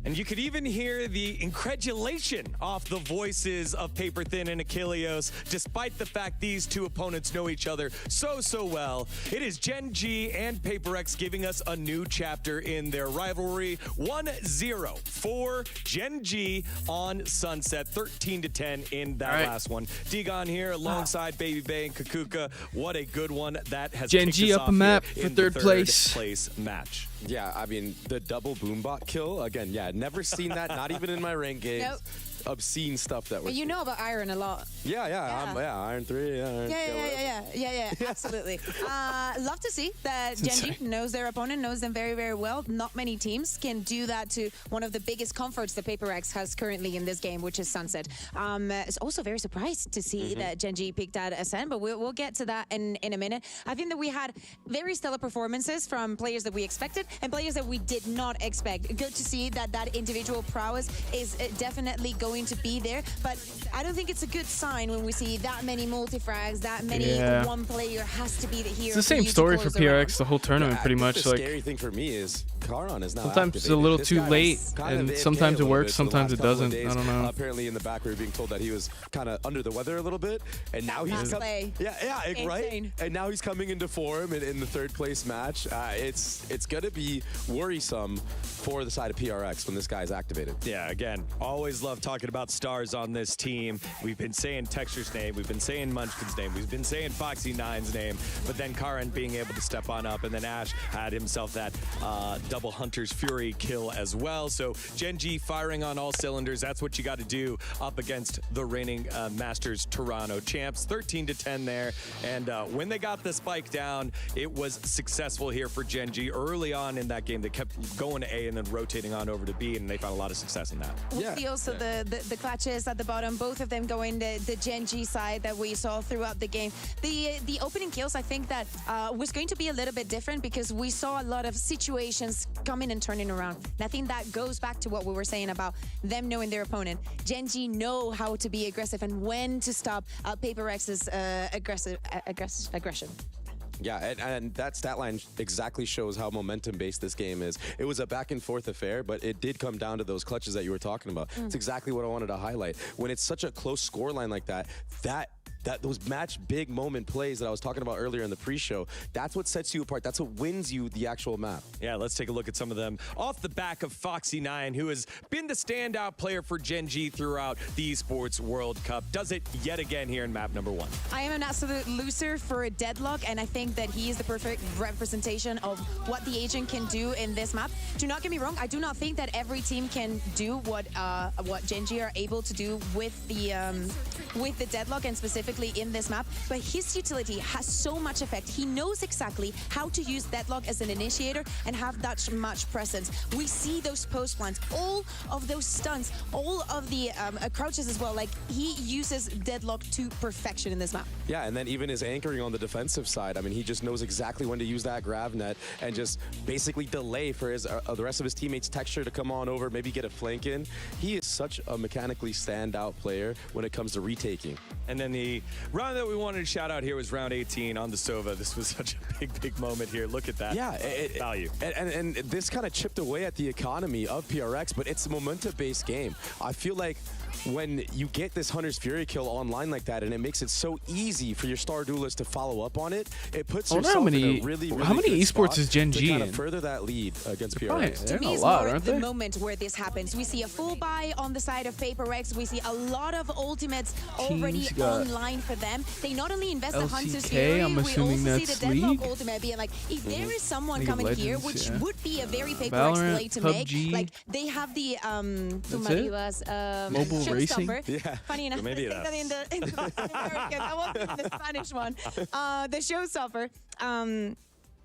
And you could even hear the incredulation off the voices of Paper Thin and Achilleos, despite the fact these two opponents know each other so well. It is Gen G and Paper X giving us a new chapter in their rivalry. 1-0 for Gen G on Sunset, 13-10 in that last one. Digon here alongside Baby Bay and Kakuka. What a good one that has Gen G up a map for third place match. Yeah, I mean, the double boombot kill, again, yeah, never seen that, not even in my rank games. Nope. Obscene stuff that was. You know about Iron a lot. Yeah, Iron 3, Yeah, absolutely. Love to see that Gen G knows their opponent, knows them very well. Not many teams can do that to one of the biggest comforts that Paper X has currently in this game, which is Sunset. It's also very surprised to see that Gen G picked out Ascent, but we'll get to that in a minute. I think that we had very stellar performances from players that we expected and players that we did not expect. Good to see that individual prowess is definitely going to be there, but I don't think it's a good sign when we see that many multi-frags, that many one player has to be the hero. It's the same story for PRX the whole tournament, pretty much. The scary thing for me is Karan is now sometimes it's a little too late, and sometimes it works, sometimes it doesn't. I don't know. Apparently in the back we were being told that he was kind of under the weather a little bit, and now he's right. And now he's coming into form in the third place match. It's gonna be worrisome for the side of PRX when this guy's activated. Yeah, again, always love talking about stars on this team. We've been saying Texture's name, we've been saying Munchkin's name, we've been saying Foxy9's name, but then Karan being able to step on up, and then Ash had himself that double Hunter's Fury kill as well. So Gen G firing on all cylinders. That's what you got to do up against the reigning Masters Toronto champs. 13-10 there, and when they got the spike down, it was successful here for Gen G. Early on in that game, they kept going to A and then rotating on over to B, and they found a lot of success in that. We'll see also the clutches at the bottom, both of them going the Gen G side that we saw throughout the game. The opening kills, I think that was going to be a little bit different because we saw a lot of situations coming and turning around. And I think that goes back to what we were saying about them knowing their opponent. Gen G know how to be aggressive and when to stop Paper X's aggression. Yeah, and that stat line exactly shows how momentum-based this game is. It was a back-and-forth affair, but it did come down to those clutches that you were talking about. It's exactly what I wanted to highlight. When it's such a close scoreline like that, those match big moment plays that I was talking about earlier in the pre-show, that's what sets you apart. That's what wins you the actual map. Yeah, let's take a look at some of them. Off the back of Foxy9, who has been the standout player for Gen G throughout the Esports World Cup, does it yet again here in map number 1. I am an absolute loser for a Deadlock, and I think that he is the perfect representation of what the agent can do in this map. Do not get me wrong, I do not think that every team can do what Gen G are able to do with the Deadlock, and specifically in this map, but his utility has so much effect. He knows exactly how to use Deadlock as an initiator and have that much presence. We see those post plants, all of those stunts, all of the crouches as well. Like, he uses Deadlock to perfection in this map. Yeah, and then even his anchoring on the defensive side, I mean, he just knows exactly when to use that grav net and just basically delay for his the rest of his teammates' Texture to come on over, maybe get a flank in. He is such a mechanically standout player when it comes to retaking. And then the round that we wanted to shout out here was round 18 on the Sova. This was such a big moment here. Look at that. Yeah, value. And this kind of chipped away at the economy of PRX, but it's a momentum-based game. I feel like when you get this Hunter's Fury kill online like that, and it makes it so easy for your star duelist to follow up on it, it puts yourself in a really how many good esports spot is Gen G to kind in? of further that lead against PRX. To me, it's more the moment where this happens. We see a full buy on the side of Paper X. We see a lot of ultimates already online for them. They not only invest the Hunter's Fury, I'm we also assuming see the that's Deadlock League? ultimate being like, if there is someone League of coming here, Legends, which would be a very Paper Valorant, X play to PUBG. make, like they have the Mobile racing? Showstopper. Yeah. Funny enough, maybe I think that in the American, that wasn't the Spanish one. The Showstopper.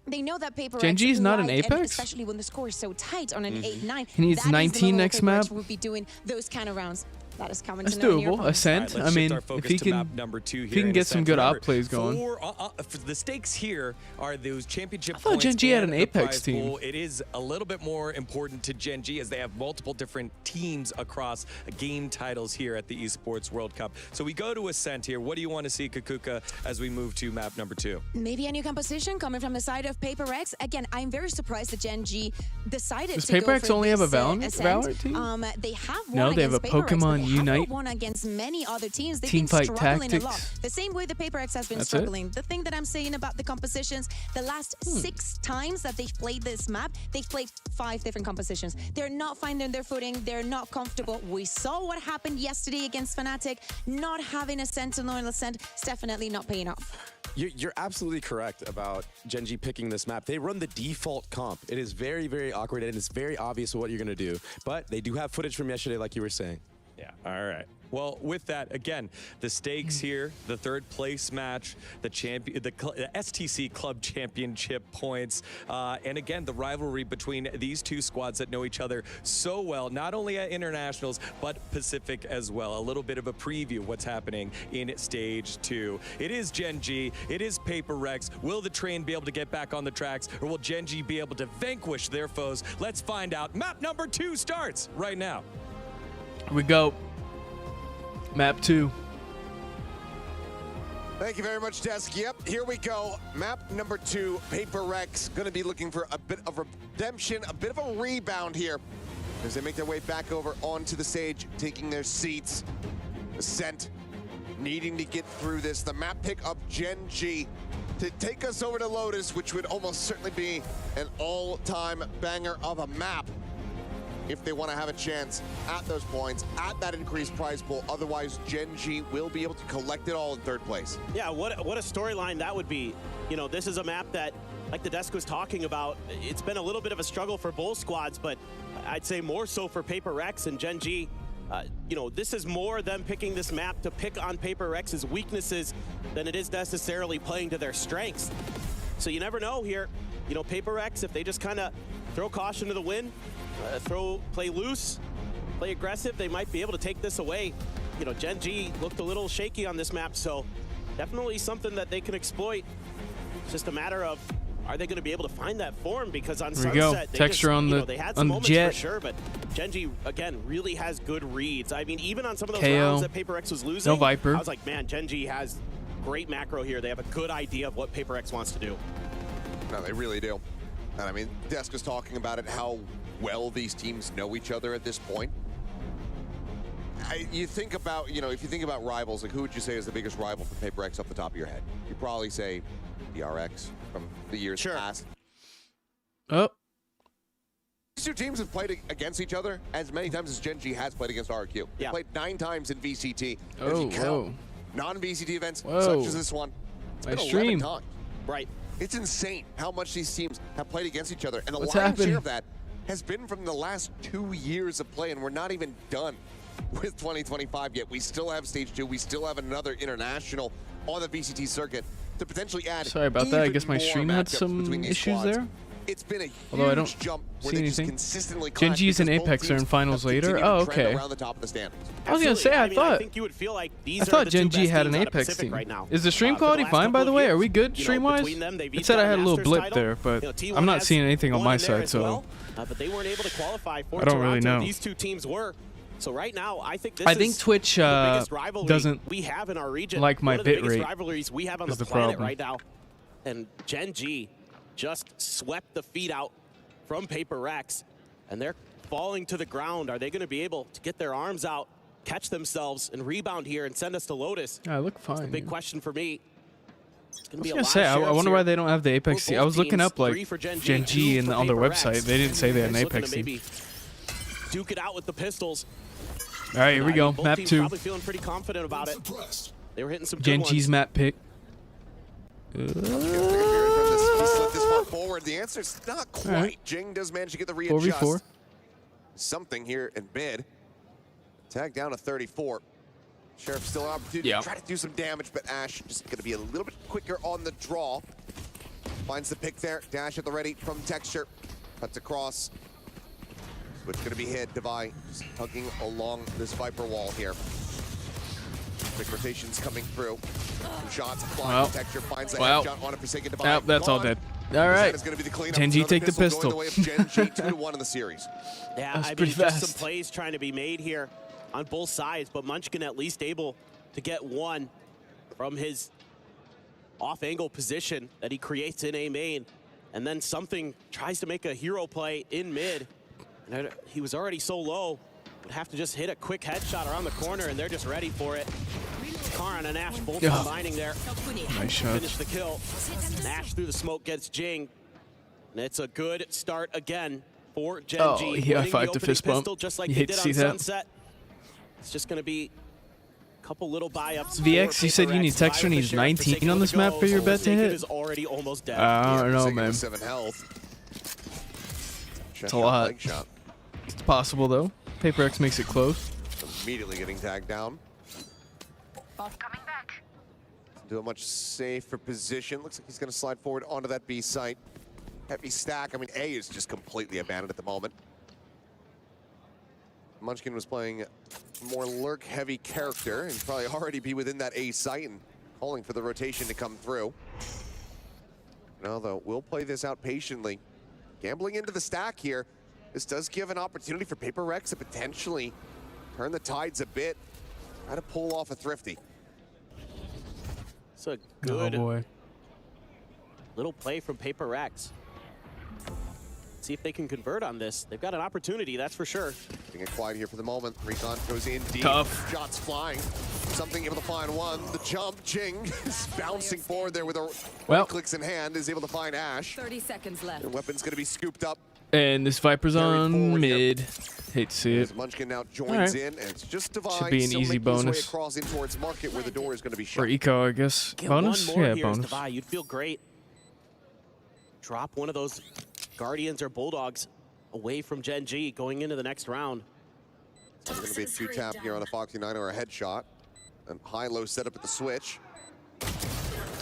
They know that Paper Gen X G is not an like, and Apex? especially when the score is so tight on an 8-9. He needs 19 next map. Would be doing those kind of rounds. That is coming That's to no near doable. opponents. Ascent. Let's I shift mean, our if focus he to can, map number 2 if here he can in get some Ascent. good Remember, op plays going. for the stakes here are those championship I thought points Gen G had and an the Apex prize team. pool. It is a little bit more important to Gen G as they have multiple different teams across game titles here at the Esports World Cup. So we go to Ascent here. What do you want to see, Kakuka, as we move to map number 2? Maybe a new composition coming from the side of Paper Rex. Again, I'm very surprised that Gen G decided Does to Paper go Rex for only have a this, Valorant Ascent. team? They have won No, they have against a Paper Rex, but Pokemon they Unite. haven't won against many other teams. They've been Teamfight struggling a lot. Tactics. The same way the Paper Rex has been That's it? struggling. The thing that I'm saying about the compositions, the last 6 times that they've played this map, they've played 5 different compositions. They're not finding their footing. They're not comfortable. We saw what happened yesterday against Fnatic. Not having a Sentinel Ascent is definitely not paying off. You're absolutely correct about Gen G picking this map. They run the default comp. It is very, very awkward, and it's very obvious what you're going to do. But they do have footage from yesterday, like you were saying. Yeah, all right. Well, with that, again, the stakes here, the 3rd place match, the STC Club Championship points, and again, the rivalry between these two squads that know each other so well, not only at internationals, but Pacific as well. A little bit of a preview of what's happening in stage 2. It is Gen G, it is Paper Rex. Will the train be able to get back on the tracks, or will Gen G be able to vanquish their foes? Let's find out. Map number 2 starts right now. Here we go. Map 2. Thank you very much, Desk. Yep, here we go. Map number 2, Paper Rex, going to be looking for a bit of redemption, a bit of a rebound here as they make their way back over onto the stage, taking their seats. Ascent needing to get through this. The map pick of Gen G to take us over to Lotus, which would almost certainly be an all-time banger of a map if they want to have a chance at those points, at that increased prize pool. Otherwise, Gen G will be able to collect it all in 3rd place. Yeah, what a storyline that would be. You know, this is a map that, like the desk was talking about, it's been a little bit of a struggle for both squads, but I'd say more so for Paper Rex and Gen G. You know, this is more them picking this map to pick on Paper Rex's weaknesses than it is necessarily playing to their strengths. So you never know here. You know, Paper Rex, if they just kind of throw caution to the wind, play loose, play aggressive, they might be able to take this away. You know, Gen G looked a little shaky on this map, so definitely something that they can exploit. It's just a matter of, are they going to be able to find that form? Because on There we go. Sunset, Texture on the they had some moments jet. for sure, but Gen G, again, really has good reads. I mean, even on some of those KO. rounds that Paper X was losing, No Viper. I was like, man, Gen G has great macro here. They have a good idea of what Paper X wants to do. No, they really do. And I mean, Desk was talking about it, how well these teams know each other at this point. You think about, you know, if you think about rivals, like who would you say is the biggest rival for Paper X off the top of your head? You'd probably say DRX from the years past. Oh. These 2 teams have played against each other as many times as Gen G has played against RQ. They played 9 times in VCT. If you count non-VCT events such as this one, it's been 11 times. Right. It's insane how much these teams have played against each other. And the What's lion's happened? share of that has been from the last 2 years of play, and we're not even done with 2025 yet. We still have stage 2. We still have another international on the VCT circuit to potentially add. Sorry about that. I guess my even more stream had matchups some between these issues squads. there. It's been a Although I huge don't jump where see they just anything. consistently Gen clash G's and because both Apex are in teams finals have later? continued Oh, to trend okay. around the top of the standings. I was gonna say, Absolutely. I mean, thought. I think you would feel like these I are thought the Gen two G best had an teams out of Apex Pacific team. right now. Is the stream For quality last fine, by couple the of way? Are years. we good You know, stream-wise? between them, they've It each said I got a had a little Masters blip title. there, but You know, T1 I'm not has seeing anything on one my in there side, as so well, but they weren't able to qualify for I don't really Toronto. know. These 2 teams were. So right now, I think this I think is Twitch the biggest rivalry doesn't we have in our region. like my One of the bit biggest rate rivalries we have on is the the planet problem. right now. And Gen G just swept the feet out from Paper Rex, and they're falling to the ground. Are they going to be able to get their arms out, catch themselves, and rebound here and send us to Lotus? I look fine. That's the big question for me. It's going to be I a was lot gonna say, of I sheriffs wonder why here. they don't have the Apex team. I was looking up like 3 for Gen Gen G 2 and for on their Paper website. Rex. They didn't say they had an Just looking Apex to team. maybe duke it out with the pistols. All right, here we go. Both Map teams 2. Probably feeling pretty confident about it. They were hitting some good Gen ones. G's map pick. He slipped this far forward. The answer's not quite. right. Jing does manage to get the readjust. 4v4. Something here in mid. Tag down to 34. Sheriff still an opportunity to try to do some damage, but Ash just going to be a little bit quicker on the draw. Finds the pick there. Dash at the ready from Texture. Cuts across. Switch gonna be hit. Devi just tugging along this Viper wall here. Quick rotations coming through. Some shots flying. Well, Texture finds a well. headshot on a Forsaken Devi. Nope, that's all dead. All right. Genji take the pistol. Going the way of Genji 2-1 in the series. Yeah, That's I mean, pretty just fast. some plays trying to be made here on both sides, but Munchkin at least able to get one from his off-angle position that he creates in A main, and then something tries to make a hero play in mid. And he was already so low, would have to just hit a quick headshot around the corner, and they're just ready for it. Karan and Ash both combining there. Nice shot. Finish the kill. Ash through the smoke gets Jing. And it's a good start again for Genji. Oh, he high-fived the fist bump. Just like You they hate did to on see that. Sunset. It's just going to be a couple little buy-ups. VX, you said you need Texture and he's 19 on this map for your bet to hit? Is already almost dead. I don't know, Forsaken man. with 7 health. It's a lot. Leg shot. It's possible, though. Paper X makes it close. Immediately getting tagged down. Do a much safer position. Looks like he's going to slide forward onto that B site. Heavy stack. I mean, A is just completely abandoned at the moment. Munchkin was playing a more lurk-heavy character and probably already be within that A site and calling for the rotation to come through. No, though, we'll play this out patiently. Gambling into the stack here. This does give an opportunity for Paper Rex to potentially turn the tides a bit. Try to pull off a thrifty. It's a good Oh, boy. little play from Paper Rex. See if they can convert on this. They've got an opportunity, that's for sure. Being it quiet here for the moment. Recon goes in deep. Tough. Shots flying. Something able to find one. The jump. Jing is bouncing forward there with a Well. clicks in hand. Is able to find Ash. 30 seconds left. And weapon's going to be scooped up. And this Viper's Carried on forward here. mid. Hate to see it. As Munchkin now joins Alright. in, and it's just Devi. Should be an still easy making his way bonus. across in towards market where the door is going to be shut. Or Eco, I guess. Get Bonus? one more Yeah, here as bonus. Devi. You'd feel great. Drop one of those Guardians or Bulldogs away from Genji going into the next round. There's going to be a 2-tap here on a Foxy 9 or a headshot. And high-low setup at the switch.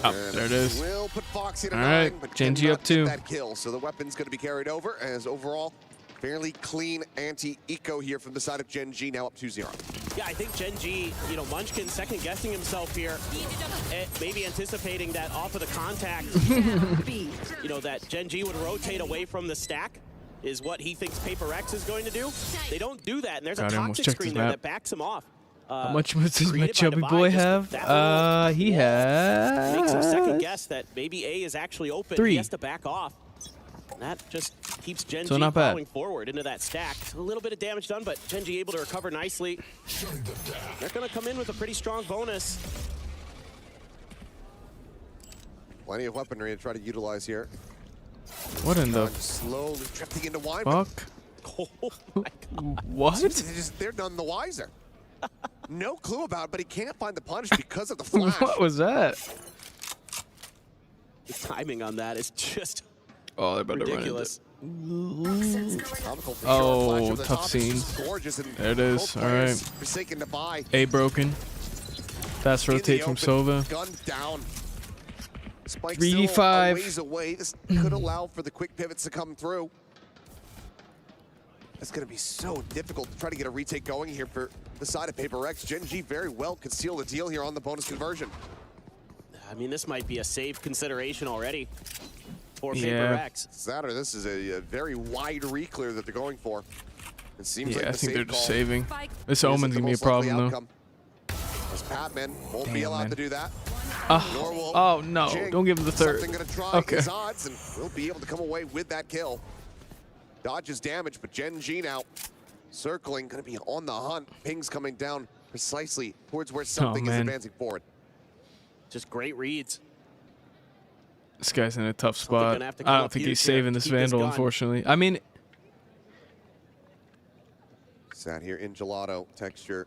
Oh, And there it is. Will put Foxy to All 9, right, but Genji cannot up 2. get that kill. So the weapon's going to be carried over as overall fairly clean anti-eco here from the side of Genji, now up 2-0. Yeah, I think Genji, you know, Munchkin second-guessing himself here, maybe anticipating that off of the contact, you know, that Genji would rotate away from the stack is what he thinks Paper X is going to do. They don't do that, and there's God, I a almost toxic checked his screen there map. that backs him off. How much does my created by chubby Devi, boy just have? that little He has... makes him second guess that maybe A is actually open. 3. He has to back off. And that just keeps Genji So not bad. falling forward into that stack. A little bit of damage done, but Genji able to recover nicely. They're going to come in with a pretty strong bonus. Plenty of weaponry to try to utilize here. What in the Slowly drifting into wide. but fuck? Oh my God. What? They're none the wiser. No clue about it, but he can't find the punish because of the flash. What was that? The timing on that is just Oh, they're about ridiculous. to run into Comical for Oh, sure. Flash over the tough top is scenes. just gorgeous, and There it is. both All players right. Forsaken to buy. A broken. Fast In the rotate from open, Sova. Gun down. Spike 3v5. still a ways away. This could allow for the quick pivots to come through. It's going to be so difficult to try to get a retake going here for the side of Paper Rex. Genji very well could seal the deal here on the bonus conversion. I mean, this might be a safe consideration already for Yeah. Paper X. Satter, this is a very wide reclear that they're going for. It seems Yeah, like I the think they're safe just call saving. This isn't Omen's the gonna be a most likely problem, though. outcome. As Patman won't be Damn, allowed man. to do that. Nor will Oh, no. Jing. Don't give him the third. Something gonna try Okay. his odds, and will be able to come away with that kill. Dodges damage, but Genji now circling, gonna be on the hunt. Ping's coming down precisely towards where something is man. advancing forward. Just great reads. This guy's in a tough Something spot. gonna have to I come don't up think huge he's here saving to this keep this Vandal, gun. unfortunately. I mean, Sat here in Gelato texture.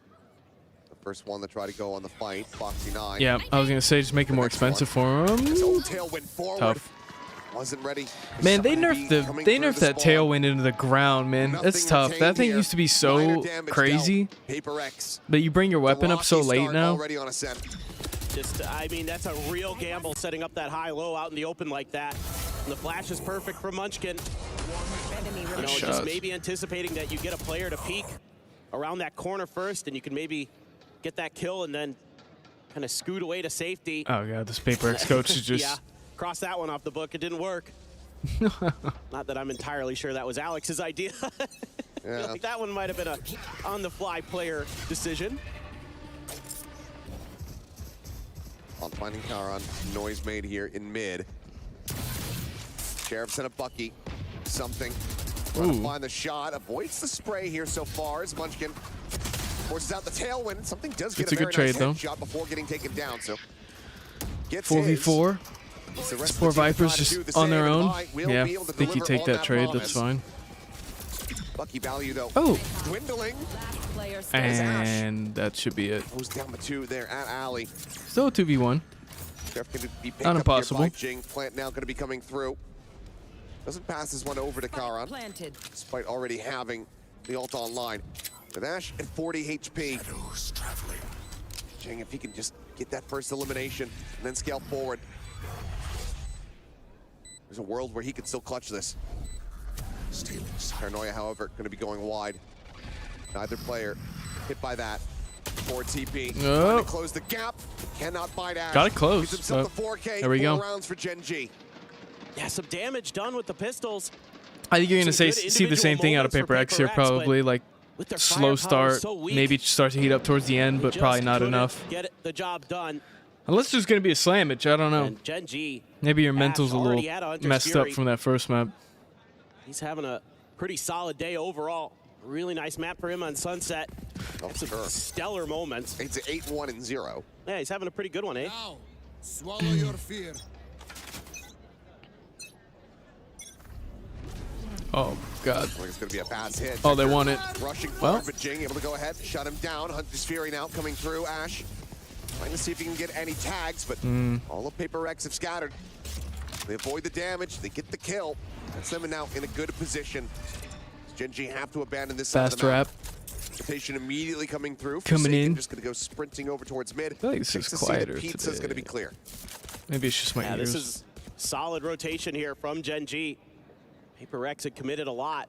The first one to try to go on the fight, Foxy 9. yeah, I was going to say just make it more next one. expensive for His him. old tail went forward. Tough. Wasn't ready. Man, they Somebody nerfed coming they through nerfed the that spawn. tailwind into the ground, man. That's Nothing tough. That retained thing here. used to be Minor so damage crazy, dealt. Paper X. but you bring your weapon up so Rocky late start now. Already on Ascent. Just, I mean, that's a real gamble setting up that high-low out in the open like that. And the flash is perfect for Munchkin. You know, just maybe anticipating that you get a player to peek around that corner first, and you can maybe get that kill and then kind of scoot away to safety. Oh god, this Paper X coach is just... Yeah, cross that one off the book. It didn't work. Not that I'm entirely sure that was Alex's idea. Yeah. Like that one might have been a on-the-fly player decision. On finding Karan, noise made here in mid. Sheriff's in a Bucky. Something. Trying to find the shot. Avoids the spray here so far as Munchkin forces out the tailwind. Something does get It's a very good trade, nice though. headshot before getting taken down. So gets 4v4. his. The rest of 4 the team Vipers trying to do just the on their same, and own. Vi will Yeah, be able to think you deliver take on that trade, that's promise. fine. Bucky value though. Oh, Dwindling. Player stands. and that should be it. Goes down the 2 there at Alley. Still a 2v1. Sheriff can be picked Not up here impossible. by Jing. Plant now going to be coming through. Doesn't pass this one over to Karan, Planted. despite already having the ult online. With Ash at 40 HP. Jing, if he can just get that first elimination and then scale forward. There's a world where he could still clutch this. Paranoia, however, going to be going wide. Neither player hit by that. Forward TP. Trying to close the gap. Cannot bite Ash. Got it close, Gives himself but the 4K. there we 4 go. rounds for Gen G. Yeah, some damage done with the pistols. I think you're gonna Some say good see the same thing out of individual Paper X here, moments for Paper X, probably but like with their slow firepower start, so weak, maybe start to heat up towards the end, they but just probably not couldn't enough. Get the job done. Unless there's gonna be a slamage, I don't know. And Gen G, Maybe your Ash mental's a already little had Hunter's messed up Fury. from that first map. He's having a pretty solid day overall. Really nice map for him on Sunset. Oh, Some sure. stellar moments. It's 8-1 and 0. Yeah, he's having a pretty good one, eh? Now, swallow your fear. Oh god. I think it's going to be a fast hit. Oh, they won it. Rushing Well. forward, but Jing able to go ahead, shut him down. Hunter's Fury now coming through. Ash trying to see if he can get any tags, but all of Paper X have scattered. They avoid the damage, they get the kill. That's them now in a good position. Gen G have to abandon this side of Fast the map. wrap. Rotation immediately coming through. Coming Forsaken in. Just going to go sprinting over towards mid. I feel like this Checks is to see quieter that Pizza's today. going to be clear. Maybe it's just my Yeah, ears. this is solid rotation here from Gen G. Paper X had committed a lot.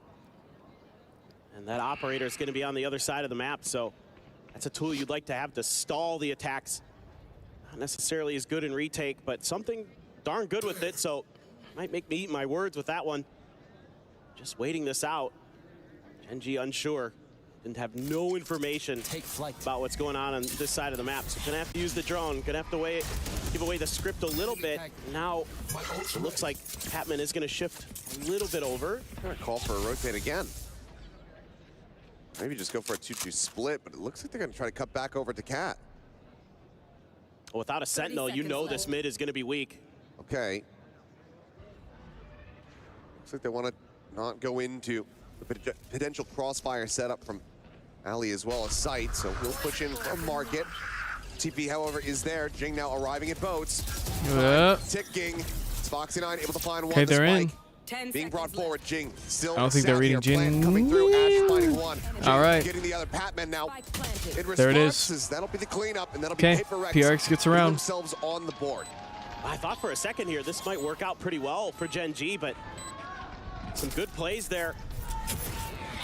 And that operator is going to be on the other side of the map, so that's a tool you'd like to have to stall the attacks. Not necessarily as good in retake, but something darn good with it, so might make me eat my words with that one. Just waiting this out. Gen G unsure. Didn't have no information Take flight. about what's going on this side of the map. So gonna have to use the drone. Gonna have to give away the script a little bit. Now it looks like Patman is gonna shift a little bit over. Gonna call for a rotate again. Maybe just go for a 2-2 split, but it looks like they're gonna try to cut back over to Cat. Without a sentinel, you know this mid is gonna be weak. Okay. Looks like they want to not go into the potential crossfire setup from Ali as well as Sight, so he'll push in from Market. TP, however, is there. Jing now arriving at boats. Yeah. Ticking. It's Foxy9 able to find one. Okay, The they're in. spike 10 being brought seconds forward. Jing still. I don't think they're sat reading here. Plan Jing. coming through. Ash finding one. Jing All right. Getting the other. Patman now Spike planted. in response. There it is. That'll be the cleanup, and that'll Okay, be Paper X. PRX gets putting around. themselves on the board. I thought for a second here this might work out pretty well for Gen G, but some good plays there.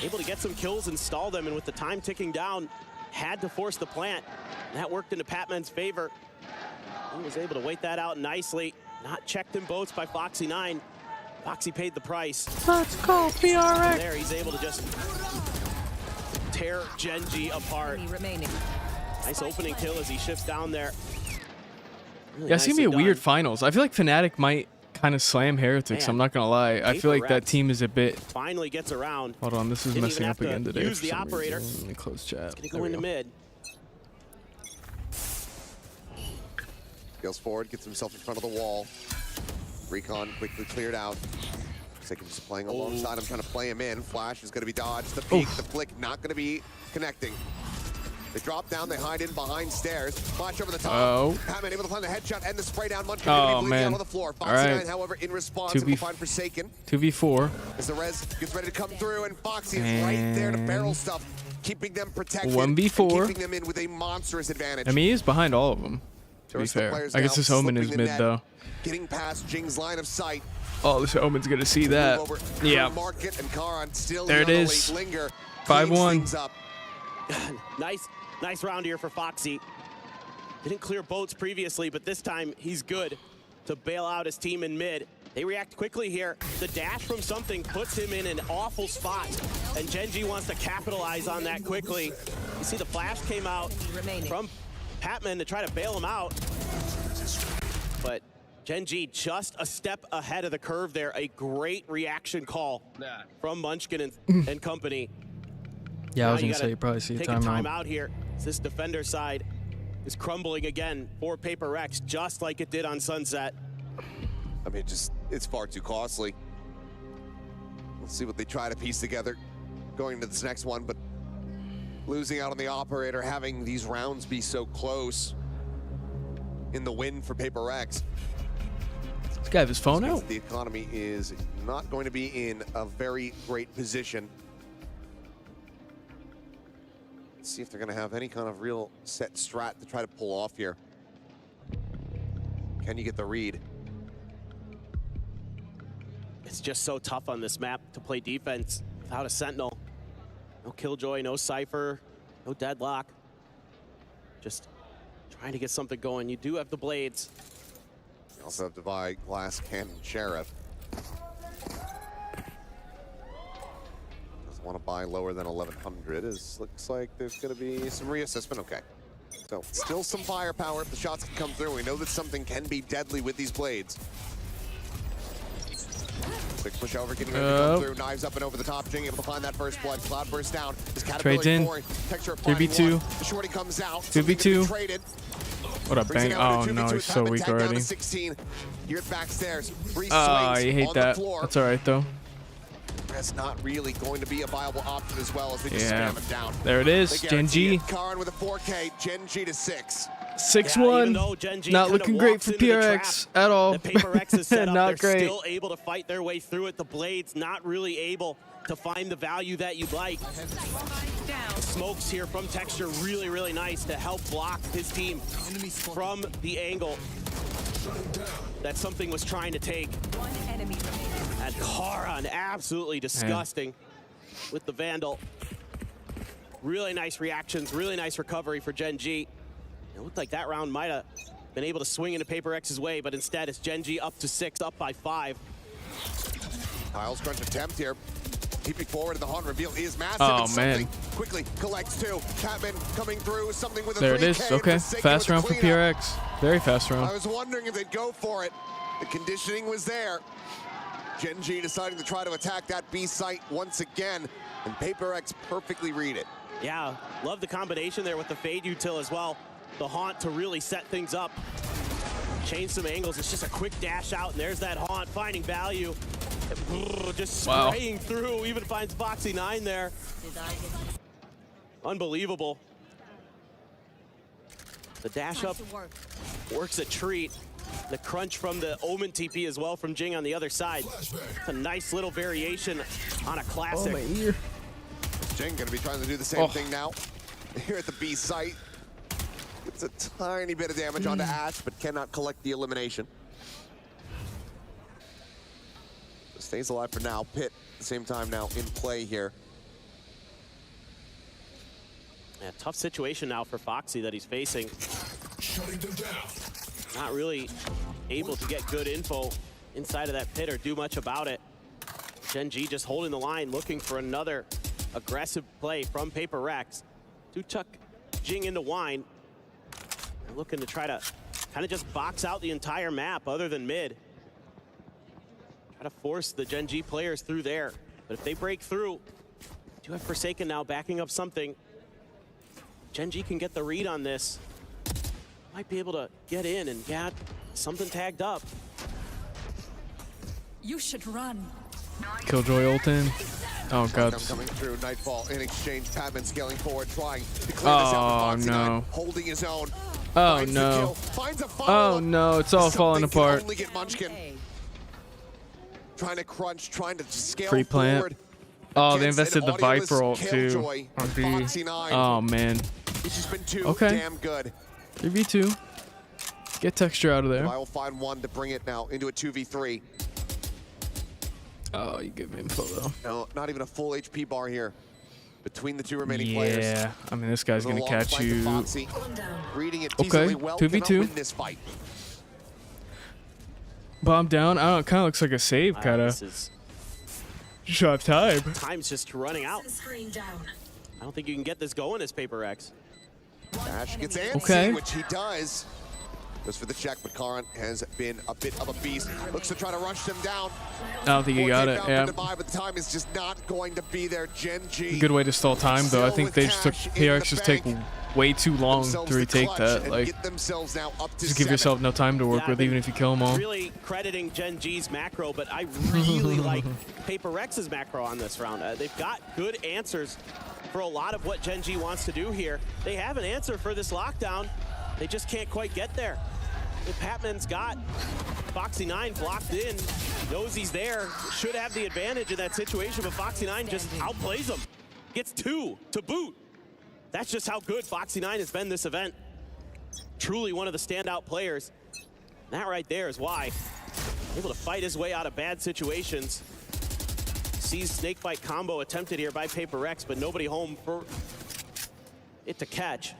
Able to get some kills and stall them, and with the time ticking down, had to force the plant. And that worked into Patman's favor. He was able to wait that out nicely. Not checked in boats by Foxy9. Foxy paid the price. Let's go, And PRX. there, he's able to just tear Gen G apart. Enemy remaining. Nice opening kill as he shifts down there. Really Yeah, it's gonna be a nicely weird done. finals. I feel like Fnatic might kind of slam Heretics. Man, I'm not gonna lie. I feel like that Rex team is a bit. Finally gets around. Hold on, this is Didn't messing even up have to again today. use for the some operator. reason. Let me close chat. Gonna There go we into mid. Goes forward, gets himself in front of the wall. Recon quickly cleared out. Forsaken just playing alongside him, trying to play him in. Flash is going to be dodged. The peek, the flick, not going to be connecting. They drop down, they hide in behind stairs. Flash over the top. Oh. Patman able to find the headshot and the spray down. Munchkin Oh, going to be bleeding man. out on the floor. All Foxy9, right. however, in response, 2v able to find Forsaken. 2v4. As the res gets ready to come through, and Foxy is right there to barrel stuff, keeping them protected. 1v4. And keeping them in with a monstrous advantage. I mean, he is behind all of them. To be Rest of the fair. players I guess now this Omen is slipping the mid net, though. Getting past Jing's line of sight. Oh, this Omen's gonna see that. Yeah. Market and Karan still There it on the is. late linger. 5-1. Up. Nice round here for Foxy. Didn't clear boats previously, but this time he's good to bail out his team in mid. They react quickly here. The dash from something puts him in an awful spot, and Gen.G wants to capitalize on that quickly. You see the flash came out from Patman to try to bail him out, but Gen.G just a step ahead of the curve there. A great reaction call from Munchkin and company. Yeah, Now I was you gonna say you probably see a take a time timeout. out here. This defender side is crumbling again for Paper Rex, just like it did on Sunset. I mean, it's far too costly. Let's see what they try to piece together going into this next one, but losing out on the operator, having these rounds be so close in the win for Paper Rex. This guy have his phone out? The economy is not going to be in a very great position. Let's see if they're going to have any kind of real set strat to try to pull off here. Can you get the read? It's just so tough on this map to play defense without a Sentinel. No Killjoy, no Cypher, no Deadlock. Just trying to get something going. You do have the Blades. You also have Divide, Glass, Cannon, Sheriff. Doesn't want to buy lower than 1,100. Looks like there's going to be some reassessment. Okay. So still some firepower if the shots can come through. We know that something can be deadly with these Blades. Quick push over, getting ready to come through. Knives up and over the top. Jing able to find that first blood. Cloud burst down. This Trades in. 2v2. The shorty comes out. 2v2. Traded. What a bang. Oh no, he's so weak already. 16. You're back stairs. Oh, you hate that. That's alright though. That's not really going to be a viable option as well as they just spam it down. There it is. Gen.G. Karan with a 4K. Gen.G to 6. 6-1. Not looking great for PRX at all. The Paper X is set up. Not They're great. still able to fight their way through it. The Blades not really able to find the value that you'd like. Smokes here from Texture really, really nice to help block his team from the angle that something was trying to take. And Karan absolutely disgusting with the Vandal. Really nice reactions, really nice recovery for Gen.G. It looked like that round might have been able to swing into Paper X's way, but instead it's Gen.G up to 6, up by 5. Kyle's crunch attempt here. Keeping forward, and the Haunt reveal is massive. Oh, man. Quickly collects 2. Catman coming through, something with a 3K. There it is. Okay. Fast round for PRX. Very fast round. I was wondering if they'd go for it. The conditioning was there. Gen.G deciding to try to attack that B site once again, and Paper X perfectly read it. Yeah, love the combination there with the Fade Util as well. The Haunt to really set things up. Change some angles. It's just a quick dash out, and there's that Haunt finding value. Just spraying through, even finds Foxy 9 there. Unbelievable. The dash up works a treat. The crunch from the Omen TP as well from Jing on the other side. It's a nice little variation on a classic. Oh, my ear. Jing gonna be trying to do the same thing now. Here at the B site. It's a tiny bit of damage onto Ash, but cannot collect the elimination. Stays alive for now. Pit at the same time now in play here. Yeah, tough situation now for Foxy that he's facing. Shutting them down. Not really able to get good info inside of that pit or do much about it. Gen.G just holding the line, looking for another aggressive play from Paper Rex. Do tuck Jing into Wine. They're looking to try to kind of just box out the entire map other than mid. Try to force the Gen.G players through there. But if they break through, do have Forsaken now backing up something. Gen.G can get the read on this. Might be able to get in and get something tagged up. You should run. Killjoy ult in. Oh, God. Coming through, Nightfall in exchange. Patman scaling forward, trying to clear this out. Oh, no. Holding his own. Oh, no. Oh, no. It's all falling apart. Only get Munchkin. Trying to crunch, trying to scale Free plant. forward. Oh, they invested the Viper ult, too. On B. Oh, man. It's just been too Okay. damn good. 3v2. Get Texture out of there. I will find one to bring it now into a 2v3. Oh, you give me info though. No, not even a full HP bar here between the two remaining players. Yeah, I mean this guy's There's a gonna long catch flank of you. Foxy, reading it Okay, decently well. 2v2. Cannot win this fight. Bomb down. I don't know. It kind of looks like a save, kind This of. is Just have time. time's just running out. I don't think you can get this going as Paper X. Ash gets antsy, Okay. which he does. Goes for the check, but Karan has been a bit of a beast. Looks to try to rush them down. I don't think he got it. Yeah. But the time is just not going to be there. Gen G. Good way to stall time, though. I think they just took PRX just take way too long to retake that. Like, get themselves now up to just give 7. yourself no time to work Yeah, with, even if you kill them all. Really crediting Gen G's macro, but I really like Paper X's macro on this round. They've got good answers for a lot of what Gen G wants to do here. They have an answer for this lockdown. They just can't quite get there. If Patman's got Foxy9 blocked in, knows he's there, should have the advantage in that situation, but Foxy9 just outplays him. Gets 2 to boot. That's just how good Foxy9 has been this event. Truly one of the standout players. That right there is why. Able to fight his way out of bad situations. Sees snakebite combo attempted here by Paper X, but nobody home for it to catch.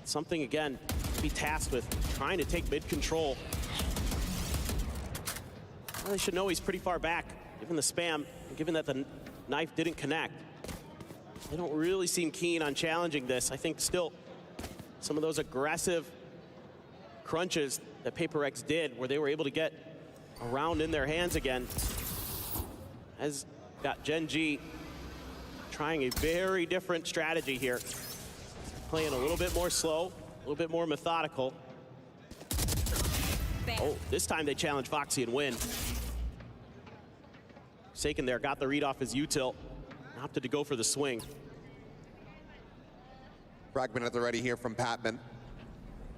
Something, again, to be tasked with trying to take mid control. Well, they should know he's pretty far back, given the spam, and given that the knife didn't connect. They don't really seem keen on challenging this. I think still some of those aggressive crunches that Paper X did, where they were able to get a round in their hands again, has got Gen G trying a very different strategy here. Playing a little bit more slow, a little bit more methodical. Oh, this time they challenge Foxy and win. Forsaken there, got the read off his util, opted to go for the swing. Fragment at the ready here from Patman.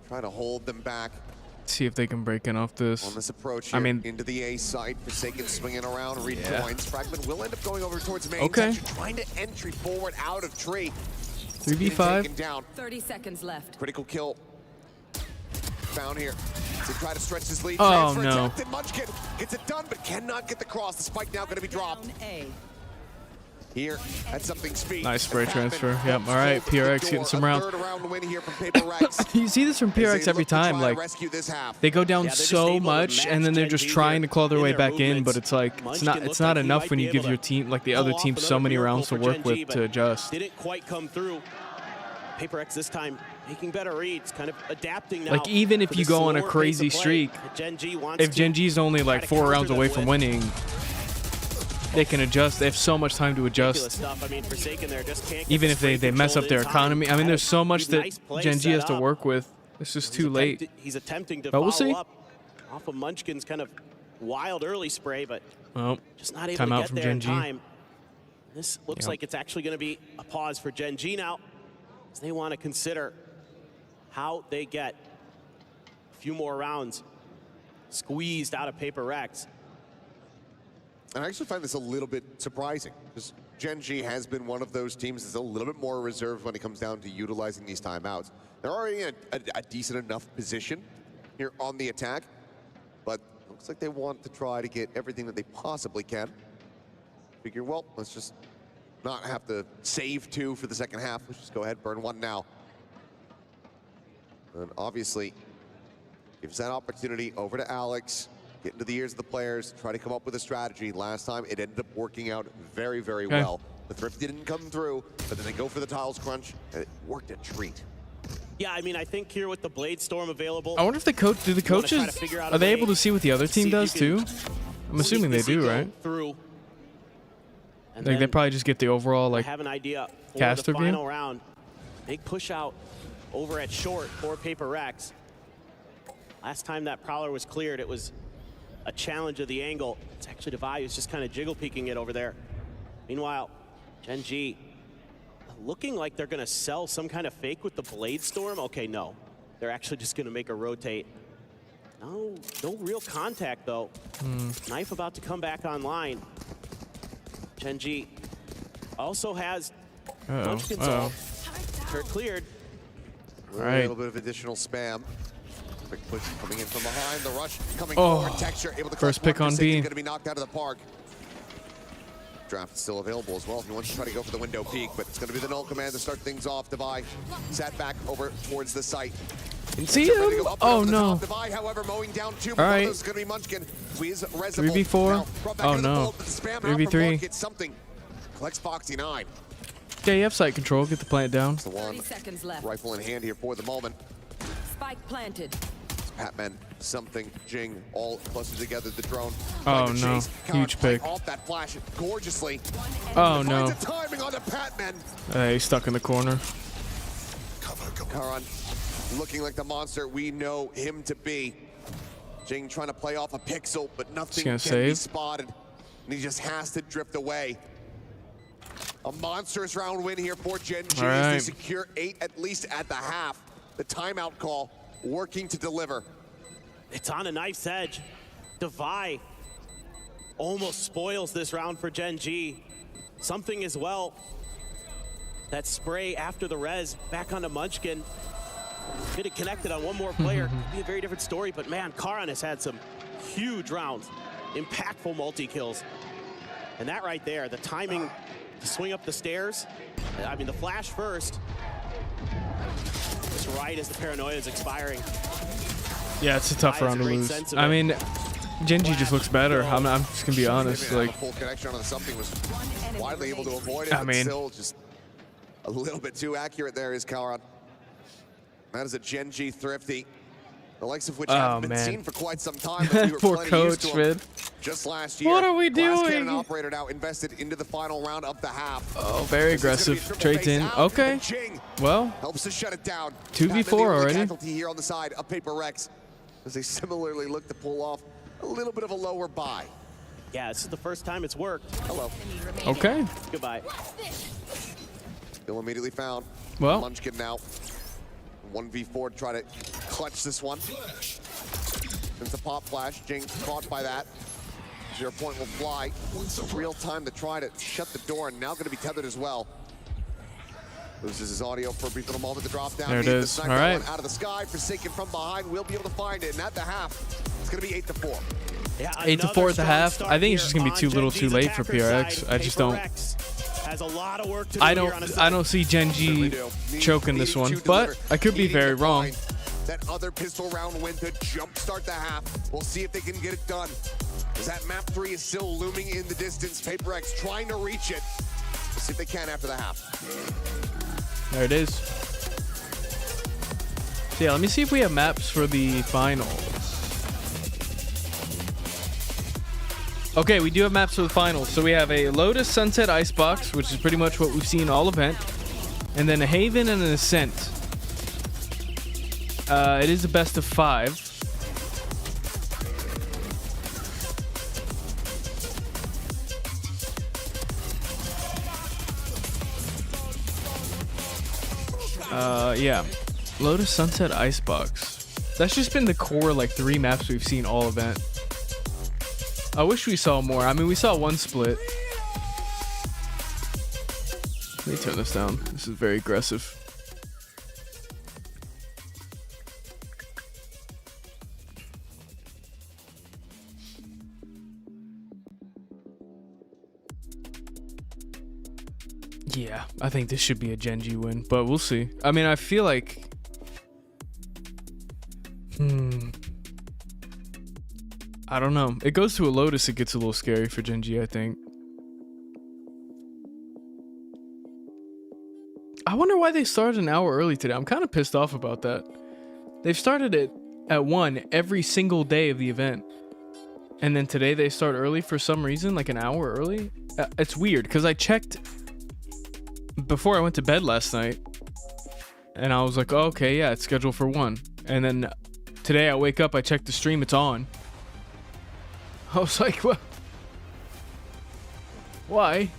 Trying to hold them back See if they can break in off this. on this approach here. I mean, into the A side. Forsaken swinging around, rejoins. Fragment will end up going over towards main. Okay. Texture trying to entry forward out of tree. 3v5. Taken down. 30 seconds left. Critical kill found here to try to stretch his lead. Oh, Transfer no. attempt, and Munchkin gets it done, but cannot get the cross. The spike now going to be dropped. Down A. Here at something speed. Nice spray transfer. Yep, all right, PRX getting some rounds. Third round win here from Paper X. You see this from PRX every time. Like, they go down Yeah, they're just so able to much, and match then they're Gen just G trying to here claw their in way their back in, movements. but it's like it's Munchkin looks not like he enough might when be you give able your to team, like the pull other off team, so another many miracle rounds to for work Gen with G, to but adjust. Didn't quite come through. Paper X this time making better reads, kind of adapting now. Like, even if to you the go on a slower crazy pace of play streak, that Gen G wants If to Gen G's only like try to 4 counter rounds them away from with. winning, they can adjust. They have so much time to Ridiculous adjust. stuff. I mean, Forsaken there just can't get Even the if they spray mess up controlled their in time. economy. I mean, there's so much that Nice play Gen G set has to up. work with. It's just too late. He's attempting to But follow we'll see. up off of Munchkin's kind of wild early spray, but Well, just not able timeout to get from there Gen in G. time. This looks Yep. like it's actually going to be a pause for Gen G now, as they want to consider how they get a few more rounds squeezed out of Paper X. And I actually find this a little bit surprising, because Gen G has been one of those teams that's a little bit more reserved when it comes down to utilizing these timeouts. They're already in a decent enough position here on the attack, but looks like they want to try to get everything that they possibly can. Figure, well, let's just not have to save 2 for the second half. Let's just go ahead, burn 1 now. And obviously, gives that opportunity over to Alex. Get into the ears of the players, try to come up with a strategy. Last time, it ended up working out very, very Okay. well. The thrift didn't come through, but then they go for the tiles crunch, and it worked a treat. Yeah, I mean, I think here with the Blade Storm available, I wonder if the wanna try coaches to figure out a are they way able to see what the other see team if you does can too? I'm assuming they do, go right? Through. And Like they then probably just get the overall like. have an idea for caster the view? final round. Big push out over at short for Paper X. Last time that Prowler was cleared, it was a challenge of the angle. It's actually Devi who's just kind of jiggle peeking it over there. Meanwhile, Gen G looking like they're gonna sell some kind of fake with the Blade Storm. Okay, no. They're actually just gonna make a rotate. No real contact though. Knife about to come back online. Gen G also has Munchkin's ult. Kurt cleared. A right. little bit of additional spam. Quick push coming in from behind. The rush coming Oh, forward. Texture able to first pick on B. Going to be knocked out of the park. draft is still available as well if you want to try to go for the window peak, but it's going to be the null command to start things off. Devi sat back over towards the site. See him? Oh no. Devi, however, mowing down two. All right. It's going to be Munchkin. 3v4. Oh no. 3v3. Get something. Collects Foxy 9. Yeah, you have site control. Get the plant down. It's the one. 30 seconds left. Rifle in hand here for the moment. Spike planted. Patman, something, Jing, all clustered together. The drone. Oh trying to no. chase. Huge Khan pick. off that flash gorgeously. Oh no. Finds the timing on the Patman. He's stuck in the corner. Karan looking like the monster we know him to be. Jing trying to play off a pixel, but nothing can be spotted. And he just has to drift away. A monstrous round win here for Gen G as they secure 8 at least at the half. The timeout call working to deliver. It's on a knife's edge. Devi almost spoils this round for Gen G. Something as well. That spray after the res back onto Munchkin. Get it connected on one more player. Could be a very different story, but man, Karan has had some huge rounds. Impactful multi-kills. And that right there, the timing to swing up the stairs. I mean, the flash first. Just right as the paranoia is expiring. Yeah, it's a tough round to lose. I mean, Gen G just looks better. I'm just gonna be honest. Like, full connection on something was widely able to avoid it. I mean, still just a little bit too accurate there is Karan. That is a Gen G thrifty, the likes of which haven't been seen for quite some time. We were poor plenty coach, used to man. Just last year. What are we Glass doing? Cannon operator now invested into the final round of the half. Oh, very aggressive. Trades in. Okay. Well, helps to shut it down. 2v4 already. Casualty here on the side of Paper Rex as they similarly look to pull off a little bit of a lower buy. Yeah, this is the first time it's worked. Hello. Okay. Goodbye. Still immediately found. Well. Munchkin now. 1v4 to try to clutch this one. Since a pop flash, Jing caught by that. 0 point will fly. Real time to try to shut the door, and now going to be tethered as well. Loses his audio for a brief little moment to drop down. There it is. All right. Out of the sky, Forsaken from behind. We'll be able to find it, and at the half, it's going to be 8-4. Yeah, 8-4 at the half. I think it's just gonna be too little, too late for PRX. I just don't. Has a lot of work to I don't see Gen G choking this one, but I could be very wrong. That other pistol round win to jumpstart the half. We'll see if they can get it done. As that map 3 is still looming in the distance. Paper X trying to reach it. We'll see if they can after the half. There it is. So yeah, let me see if we have maps for the finals. Okay, we do have maps for the finals. So we have a Lotus Sunset Icebox, which is pretty much what we've seen all event. And then a Haven and an Ascent. It is a best of 5. Yeah. Lotus Sunset Icebox. That's just been the core, like, 3 maps we've seen all event. I wish we saw more. I mean, we saw one split. Let me turn this down. This is very aggressive. Yeah, I think this should be a Gen G win, but we'll see. I mean, I feel like... I don't know. It goes to a Lotus, it gets a little scary for Gen G, I think. I wonder why they started an hour early today. I'm kind of pissed off about that. They've started it at 1 every single day of the event. And then today they start early for some reason, like an hour early. It's weird, because I checked before I went to bed last night. And I was like, oh, okay, yeah, it's scheduled for 1. And then today I wake up, I check the stream, it's on. I was like, what? Why?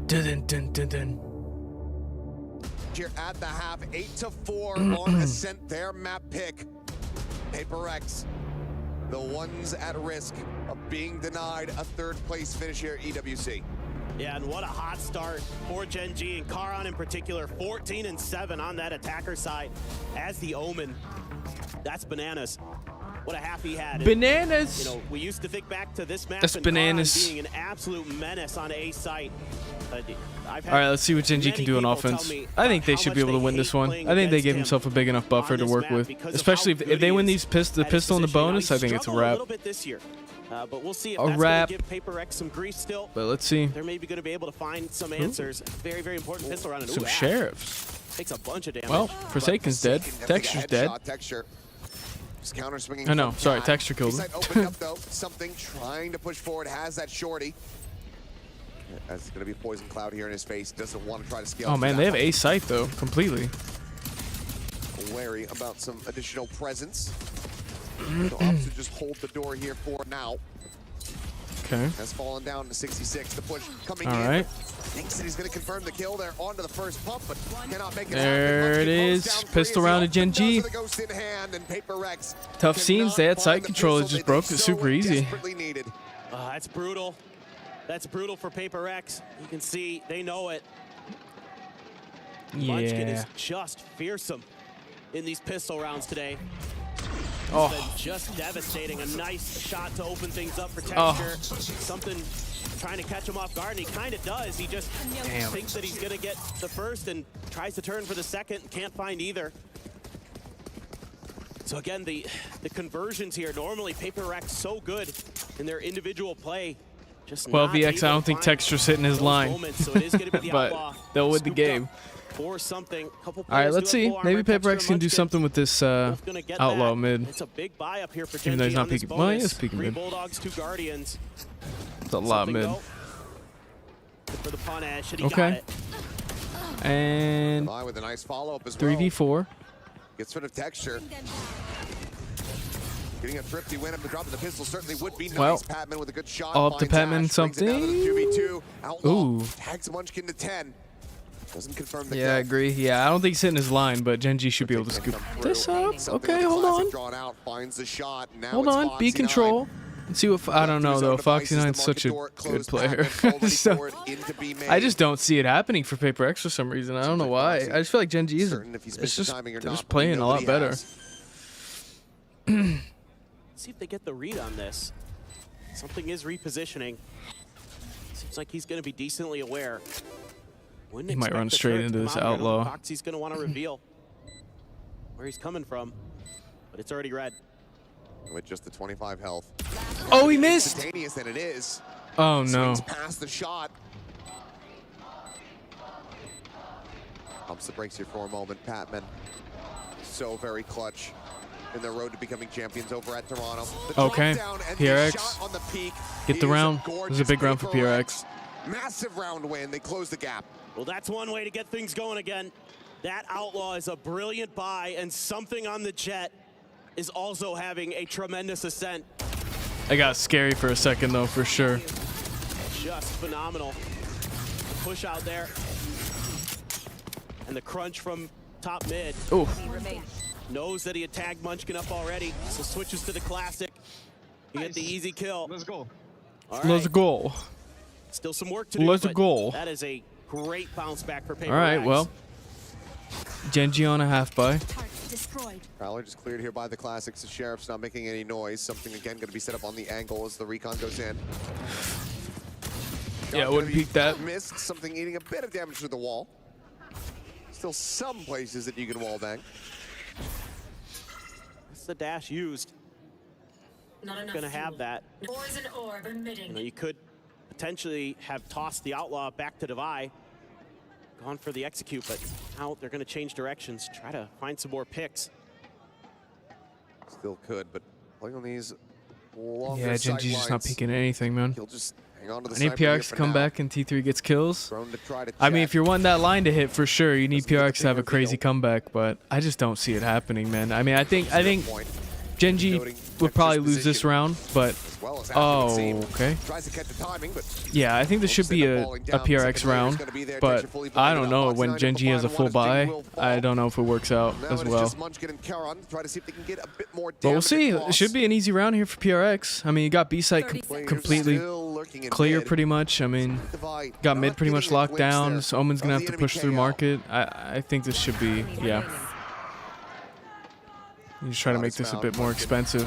Dun dun dun dun. Here at the half, 8-4 on Ascent, their map pick. Paper X, the ones at risk of being denied a 3rd place finish here at EWC. Yeah, and what a hot start for Gen G, and Karan in particular, 14-7 on that attacker side as the Omen. That's bananas. What a half he had. Bananas. And, you know, we used to think back to this map That's and bananas. Karan being an absolute menace on A site. All right, let's see what Gen G can do on offense. I think they should be able to win this one. I think they gave himself a big enough buffer to work with, especially if they win these the pistol and the bonus. I think it's a wrap. But we'll see if A that's wrap. Give Paper X some grief still. But let's see. They're maybe going to be able to find some answers. Very, very important pistol round. And Some Ash sheriffs. takes a bunch of damage. Well, Forsaken's dead. Texture's dead. Texture. Just counter swinging. Oh no, from sorry, Cat. Texture killed him. Side opened up though. Something trying to push forward. Has that shorty. As it's going to be Poison Cloud here in his face. Doesn't want to try to scale. Oh man, they have a A site though, completely. wary about some additional presence. So Ups to just hold the door here for now. Okay. Has fallen down to 66. The push coming All in. right. Thinks that he's going to confirm the kill there onto the first pump, but cannot make it There happen. it is. Pistol round to Gen G. Tough scenes. They had side control. It just broke it super easy. That's brutal. That's brutal for Paper X. You can see they know it. Munchkin is Yeah. just fearsome in these pistol rounds today. Oh. Been just devastating. A nice shot to open things up for Oh. Texture. Something trying to catch him off guard, and he kind of does. He just Damn. thinks that he's going to get the first and tries to turn for the second and can't find either. So again, the conversions here, normally Paper X so good in their individual play. Just Well, not VX, I able don't to think find Texture's hitting his those line. moments. So it is going to be the But Outlaw they'll win the scooped game. up for something. Couple All right, players let's do have see. full Maybe armor. Paper X Texture, can do Munchkin, something with this both gonna get outlaw that. mid. It's a big buy up here for Even Gen though G he's not on this peeking. Well, he is bonus. peeking 3 mid. Bulldogs, 2 Guardians. It's a lot Something mid. go. For the punish, and he Okay. got it. And With a nice follow-up as well. 3v4. Gets rid of Texture. Getting a thrifty win up the drop of the pistol certainly would be nice. Well, Patman with a good shot. up to finds Patman Ash, brings it down to the something. 2v2. Outlaw Ooh. tags Munchkin to 10. Doesn't confirm the Yeah, I kill. agree. Yeah, I don't think he's hitting his line, but Gen G should be able to scoop this up. Something Okay, with the hold classic on. drawn out, finds the shot. Now Hold it's on. Be Foxy9. control. Let's see what I don't know though. Foxy9's such a good player. So I just don't see it happening for Paper X for some reason. I don't know why. I just feel like Gen G is it's just they're just playing a lot better. See if they get the read on this. Something is repositioning. Seems like he's going to be decently aware. Wouldn't He might expect run the straight turret to into come this out here. outlaw. Foxy's going to want to reveal where he's coming from, but it's already red. With just the 25 health. Oh, he missed. Instantaneous than it is. Oh no. Swings past the shot. Pumps the brakes here for a moment. Patman, so very clutch in their road to becoming champions over at Toronto. The drop Okay, down and the PRX. shot on the peak Get the is round. This is a gorgeous. big round for Paper PRX. X. Massive round win. They close the gap. Well, that's one way to get things going again. That outlaw is a brilliant buy, and something on the jet is also having a tremendous ascent. I got scary for a second though, for sure. Just phenomenal. The push out there. And the crunch from top mid. Oh. Knows that he had tagged Munchkin up already, so switches to the classic. He had the easy kill. Let's go. All Let's right. go. Still some work to do, Let's but go. that is a great bounce back for Paper All right, X. well. Gen G on a half buy. Prowler just cleared here by the Classics. The Sheriff's not making any noise. Something again going to be set up on the angle as the recon goes in. Yeah, I wouldn't peek that. Missed something eating a bit of damage to the wall. Still some places that you can wall bang. That's the dash used. Gonna have that. Poison orb emitting. You know, you could potentially have tossed the outlaw back to Devi, gone for the execute, but now they're gonna change directions, try to find some more picks. Still could, but playing on these longer Yeah, Gen G's just not sidelines, peeking anything, man. he'll just hang on to the I need sniper here PRX to for come now. back and T3 gets kills. Prone to try to I mean, check. if you're wanting that line to hit, for sure, you need Doesn't get the PRX to have a big crazy reveal. comeback, but I just don't see it happening, man. I mean, I think Point. Genji would probably lose this round, but okay. Tries to catch the timing, but Yeah, I think this should be a PRX round, but I don't know. When Genji has a full buy, I don't know if it works out as well. But we'll see. It should be an easy round here for PRX. I mean, you got B site completely clear pretty much. I mean, got mid pretty much locked down. So Omen's going to have to push through market. I think this should be, yeah. You just try to make this a bit more expensive.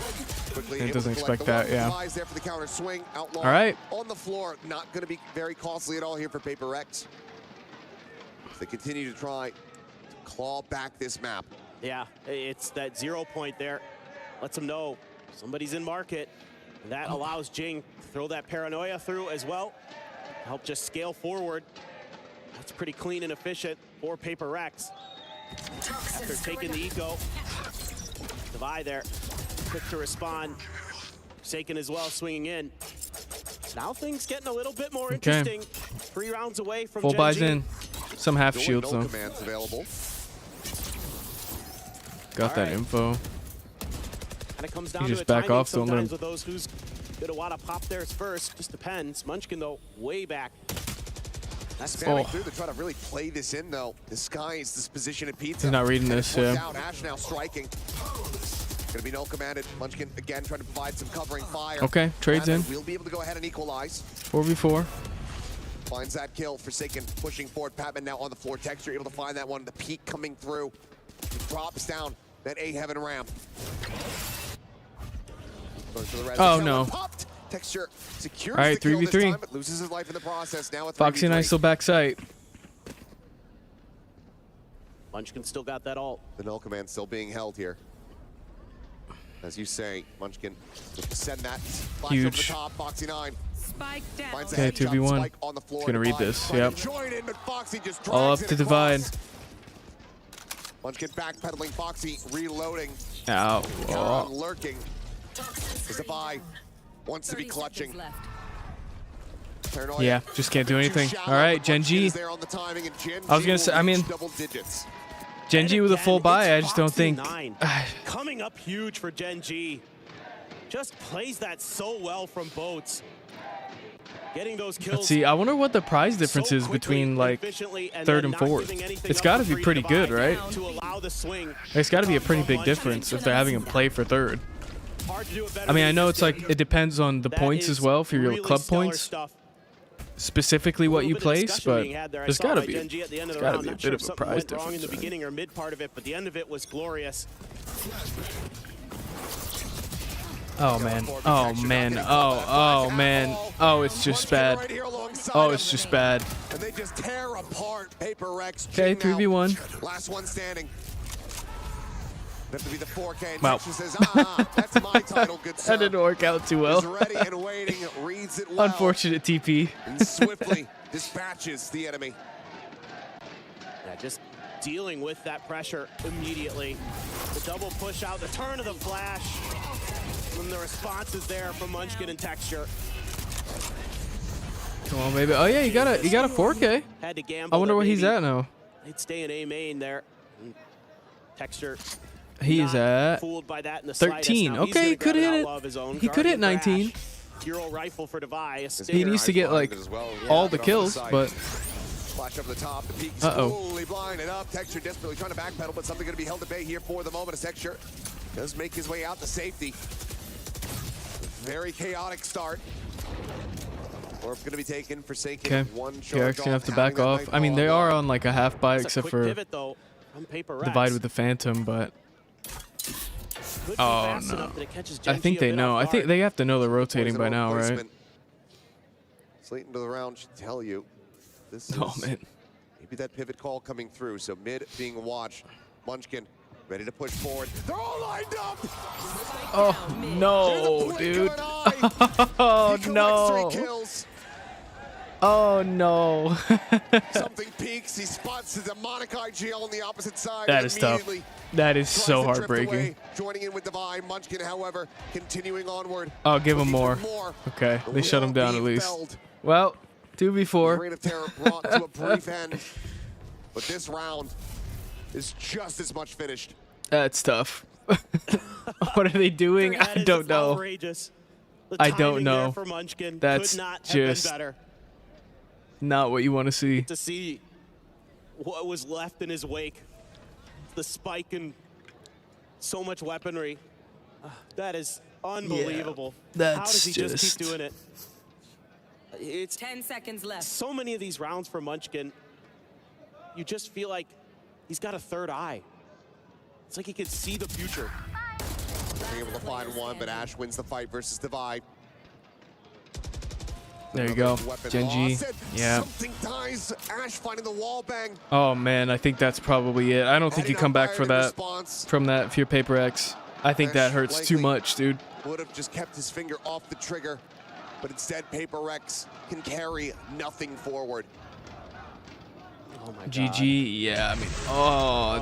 And it doesn't expect that, yeah. All right. On the floor, not going to be very costly at all here for Paper X. They continue to try to claw back this map. Yeah, it's that 0 point there. Lets them know somebody's in market. And that allows Jing to throw that paranoia through as well. Help just scale forward. That's pretty clean and efficient for Paper X. After taking the eco. Divide there, quick to respond. Forsaken as well, swinging in. Now things getting a little bit more interesting. 3 rounds away from full Gen buys G. in. Some half shields though. Commands available. Got that info. And it comes down You to just a back timing off, don't let sometimes him- with those who's gonna want to pop theirs first. Just depends. Munchkin though, way back. That's spamming through to try to really play this in though. Disguise this position at Pizza. He's not reading this, yeah. Down. Ash now striking. Gonna be no commanded. Munchkin again trying to provide some covering fire. Okay, trades in. We'll be able to go ahead and equalize. 4v4. Finds that kill. Forsaken pushing forward. Patman now on the floor. Texture able to find that one. The peak coming through. He drops down that A heaven ramp. Goes to the res. Oh no. Popped. Texture secures All right, the kill 3v3. this time, but loses his life in the process. Now a 3v3. Foxy and I still back sight. Munchkin still got that ult. The null command still being held here. As you say, Munchkin send that flash over the Huge. top. Foxy 9 Spike down. finds Okay, a headshot 2v1. spike on the floor. Gonna read Divide this, trying yep. to join in, but Foxy just All up drags to it Divide. across. Munchkin backpedaling. Foxy reloading. Ow. Karan Oh. lurking. As Divide wants to be 30 clutching. seconds left. Paranoia. Yeah, just can't do anything. Too shallow, All right, but Munchkin Gen G. is there on the timing, and Gen I was G gonna will say, I mean- reach double digits. Genji And with a again, full buy, I it's just don't Foxy think. 9. Coming up huge for Gen G. Just plays that so well from boats. Getting those kills. Let's see. I wonder what the prize difference so is quickly, between like efficiently, and 3rd then and not 4th. giving anything It's up got to for be free pretty good, Divide right? to allow the swing. It's got to be a pretty big Munchkin. difference if they're having him play for 3rd. Hard to do it better I mean, I than know this it's like game. it depends on the That points is as well for your really club stellar points, stuff. specifically what you Little bit of place, discussion but being had there. I there's saw got to by be, Gen G at the end of the gotta round. be a Not bit sure of if a something prize went wrong in the difference, right? beginning or mid part of it, but the end of it was glorious. Oh man, oh man, oh man, oh it's just bad. Oh, it's just bad. And they just tear apart Paper Rex. Okay, Jing now, 3v1. Last one standing. Have to be the 4K. And Wow. Texture says, that's my title, good sir. That didn't work out too Is well. ready and waiting, reads it well. Unfortunate TP. And swiftly dispatches the enemy. Yeah, just dealing with that pressure immediately. The double push out, the turn of the flash. And the response is there from Munchkin and Texture. Come on, baby. Oh yeah, you got a 4K. Had to gamble. I wonder that where he's maybe at now. They'd stay in A main there. And Texture. He is not at fooled by that in the 13. slightest. Now, he's Okay, gonna he could grab an hit outlaw of his own. it. He could hit Guardian 19. Crash, Hero rifle for Devi. He needs to get like all the kills, but Flash up the top, the peak is fully blinded up. Texture desperately trying to backpedal, but something going to be held at bay here for the moment. As Texture does make his way out to safety. Very chaotic start. Or going to be taken, Forsaken. okay. One KRX charge gonna have to off, back having that off. I mean, they Nightfall are on. on like a half buy That's a except quick for pivot, though, from Paper Rex. Divide with the Phantom, but Could be oh fast no. enough that it catches I Gen think G a they bit know. off I think guard. they have to know they're rotating Poison by oak now, right? placement. Late into the round should tell you. This Oh is man. maybe that pivot call coming through. So mid being watched. Munchkin ready to push forward. They're all lined up. Oh no, dude. Oh Oh no. 3 kills. Oh no. Something peaks. He spots the demonic IGL on the opposite side. That and is tough. immediately That is tries so to drift heartbreaking. away, joining in with Divine. Munchkin, however, continuing onward. I'll give him Looking more. for Okay, they shut him will down be at least. felled. Well, The 2v4. Reign of Terror brought to a brief end. But this round is just as much finished. That's tough. What are they doing? That I is don't just know. outrageous. The I don't timing there know. for Munchkin That's could not have just been better. not what you want to see. To see what was left in his wake, the spike and so much weaponry. That is unbelievable. Yeah, How does he just keep doing it? It's 10 seconds left. so many of these rounds for Munchkin. You just feel like he's got a third eye. It's like he can see the future. Being able to find one, but Ash wins the fight versus Divide. There you go. Genji. Yeah. Something dies. Ash finding the wall bang. Oh man, I think that's probably it. I don't think you come back for that from that if you're Paper X. I think that hurts too much, dude. Would have just kept his finger off the trigger, but instead Paper X can carry nothing forward. Oh my God. GG. Yeah, I mean,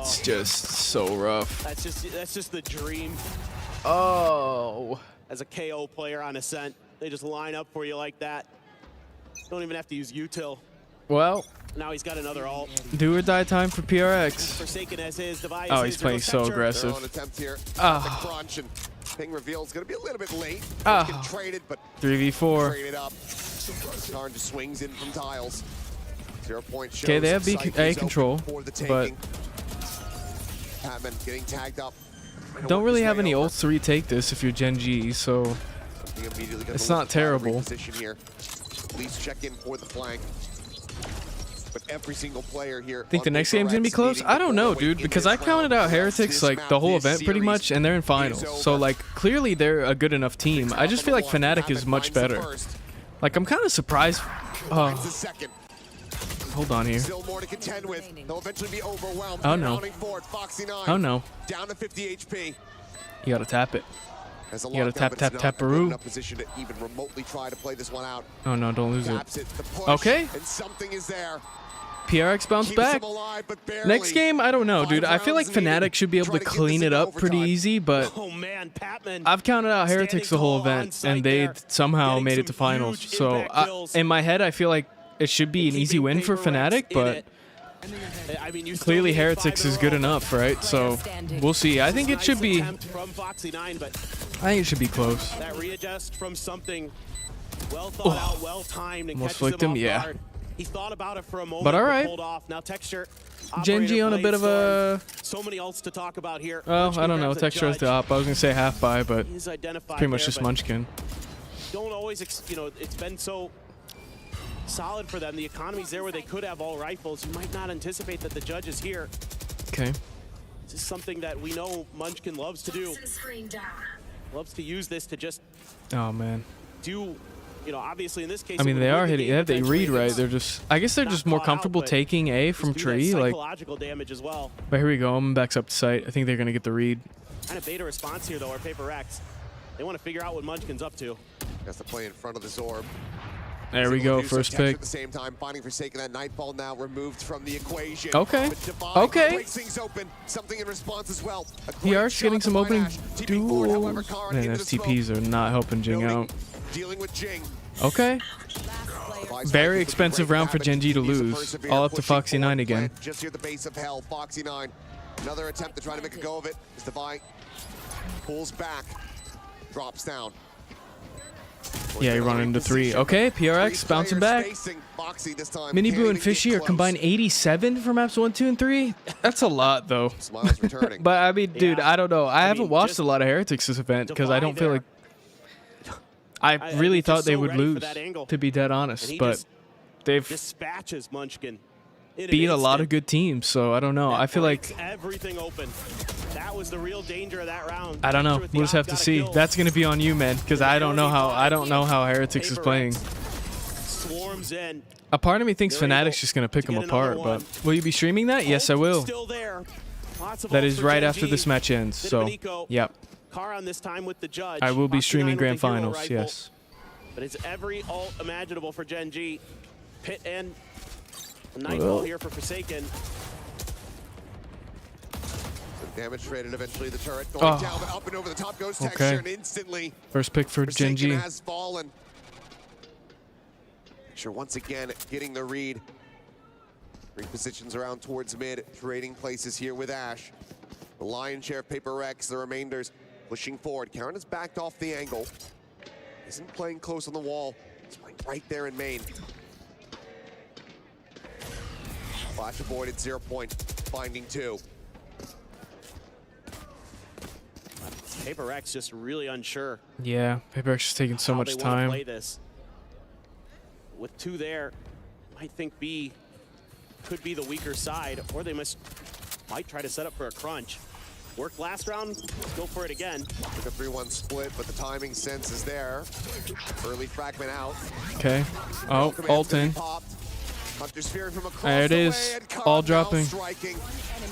it's just so rough. That's just the dream. Oh. As a KO player on Ascent, they just line up for you like that. Don't even have to use util. Well, now he's got another ult. Do or die time for PRX. Forsaken as his device. Oh, he's playing so aggressive. Attempt here. Crunch and Ping reveal is going to be a little bit late. Traded, but 3v4. Traded up. Karn just swings in from tiles. 0 point shows. Okay, they have A control, but Patman getting tagged up. Don't really have any ults to retake this if you're Gen G, so it's not terrible. Here. At least check in for the flank. But every single player here. Think the next game's gonna be close? I don't know, dude, because I counted out Heretics like the whole event pretty much, and they're in finals. So like clearly they're a good enough team. I just feel like Fnatic is much better. Like I'm kind of surprised. Hold on here. Still more to contend with. They'll eventually be overwhelmed. Oh no. Oh no. Down to 50 HP. You gotta tap it. You gotta tap, tap, tap, Peru. Position to even remotely try to play this one out. Oh no, don't lose it. Okay. And something is there. PRX bounced back. Next game, I don't know, dude. I feel like Fnatic should be able to clean it up pretty easy, but I've counted out Heretics the whole event, and they somehow made it to finals. So in my head, I feel like it should be an easy win for Fnatic, but clearly Heretics is good enough, right? So we'll see. I think it should be. I think it should be close. That readjust from something well thought out, well timed, and almost catches flicked him. Yeah. He thought about it for a moment, but all right. pulled off. Now Texture. Genji on a bit of a. So many ults to talk about here. Well, I don't know. Texture has the op. I was gonna say half buy, but pretty much just Munchkin. Don't always, it's been so solid for them. The economy's there where they could have all rifles. You might not anticipate that the judge is here. Okay. This is something that we know Munchkin loves to do. Loves to use this to just. Oh man. Do. Obviously in this case. I mean, they are hitting. They have the read right. They're just. I guess they're just more comfortable taking A from tree. Like. Psychological damage as well. But here we go. I'm backs up to site. I think they're gonna get the read. Kind of beta response here though. Our Paper X. They want to figure out what Munchkin's up to. Has to play in front of the Zorb. There we go. First pick. At the same time, finding Forsaken. That Nightfall now removed from the equation. Okay. Okay. Breaks things open. Something in response as well. PR's getting some opening duels. Man, FTPs are not helping Jing out. Dealing with Jing. Okay. Very expensive round for Genji to lose. All up to Foxy9 again. Just here the base of hell. Foxy9. Another attempt to try to make a go of it. As Devi pulls back. Drops down. Yeah, he run into 3. Okay, PRX bouncing back. Mini Boo and Fishy are combined 87 for maps 1, 2, and 3. That's a lot, though. But I mean, dude, I don't know. I haven't watched a lot of Heretics this event because I don't feel like. I really thought they would lose, to be dead honest, but they've dispatches Munchkin. Beat a lot of good teams, so I don't know. I feel like everything open. That was the real danger of that round. I don't know. We'll just have to see. That's gonna be on you, man, because I don't know how Heretics is playing. Swarms in. A part of me thinks Fnatic's just gonna pick them apart, but will you be streaming that? Yes, I will. That is right after this match ends. So, yep. Karan this time with the judge. I will be streaming Grand Finals. Yes. But it's every ult imaginable for Gen G. Pit and Nightfall here for Forsaken. Damage traded eventually. The turret going down, but up and over the top goes Texture, and instantly. First pick for Gen G. Has fallen. Texture once again getting the read. Repositions around towards mid, trading places here with Ash. The lion's share of Paper Rex, the remainders pushing forward. Karen has backed off the angle. Isn't playing close on the wall. He's playing right there in main. Flash avoided, 0 point, finding 2. Paper X just really unsure. Yeah, Paper X is taking so much time. Play this. With 2 there, might think B could be the weaker side, or they might try to set up for a crunch. Worked last round, let's go for it again. Like a 3-1 split, but the timing sense is there. Early fragment out. Okay. Oh, ult in. Hunter's Fury from across There it the is. way, and All Carmel dropping. striking.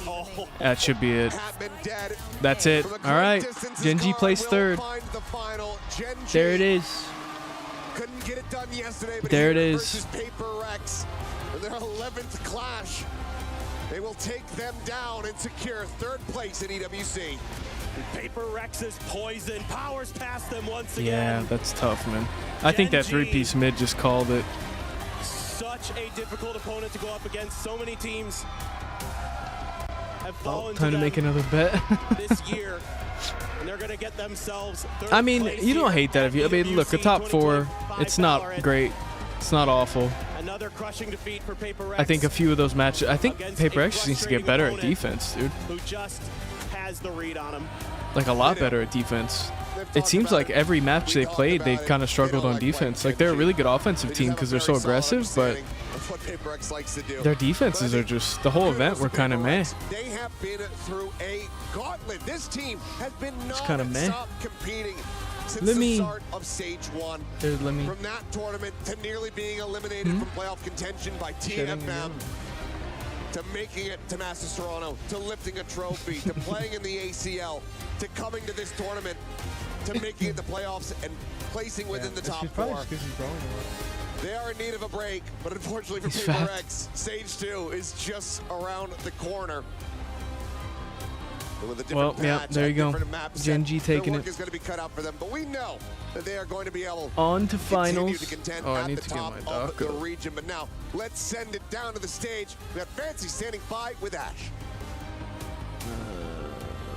Oh, That should be it. Hatman dead. That's it. From a All great right. distance, Gen G Car plays will 3rd. find the final. Gen G There it is. couldn't get it done yesterday, but There it here is. versus Paper Rex in their 11th clash. They will take them down and secure 3rd place in EWC. Paper Rex's poison powers past them once Yeah, again. that's tough, man. I think that Gen G. 3-piece mid just called it. Such a difficult opponent to go up against. So many teams have Oh, fallen time to them make another bet. this year, and they're gonna get themselves 3rd I mean, place you don't here hate that if you. I at mean, look, a EWC top 4, 2025 it's not Valorant. great. It's not awful. Another crushing defeat for Paper Rex. I think a few of those matches. I think Against Paper a X just needs to get frustrating better at opponent. defense, dude. who just has the read on him. Like a lot better at defense. It seems like every match they played, they've kind of struggled on defense. Like they're a really good offensive team because they're so aggressive, but their defenses are just the whole event were kind of meh. They have been through a gauntlet. This team has been kinda meh. non-stop competing since Let the me- start of Stage 1. Let me. From that tournament to nearly being eliminated from playoff contention by TFM, to making it to Masters Toronto, to lifting a trophy, to playing in the ACL, to coming to this tournament, to making it the playoffs and placing within the top 4. They are in need of a break, but unfortunately for He's Paper fat. X, Stage 2 is just around the corner. And with a different Well, yeah, patch, there a you go. different map set, Gen G taking their work it. is going to be cut out for them, but we know that they are going to be able On to continue finals. to contend Oh, I at need the to get top my of the doc. region. But now, let's send it down to the stage. We have Fancy standing by with Ash.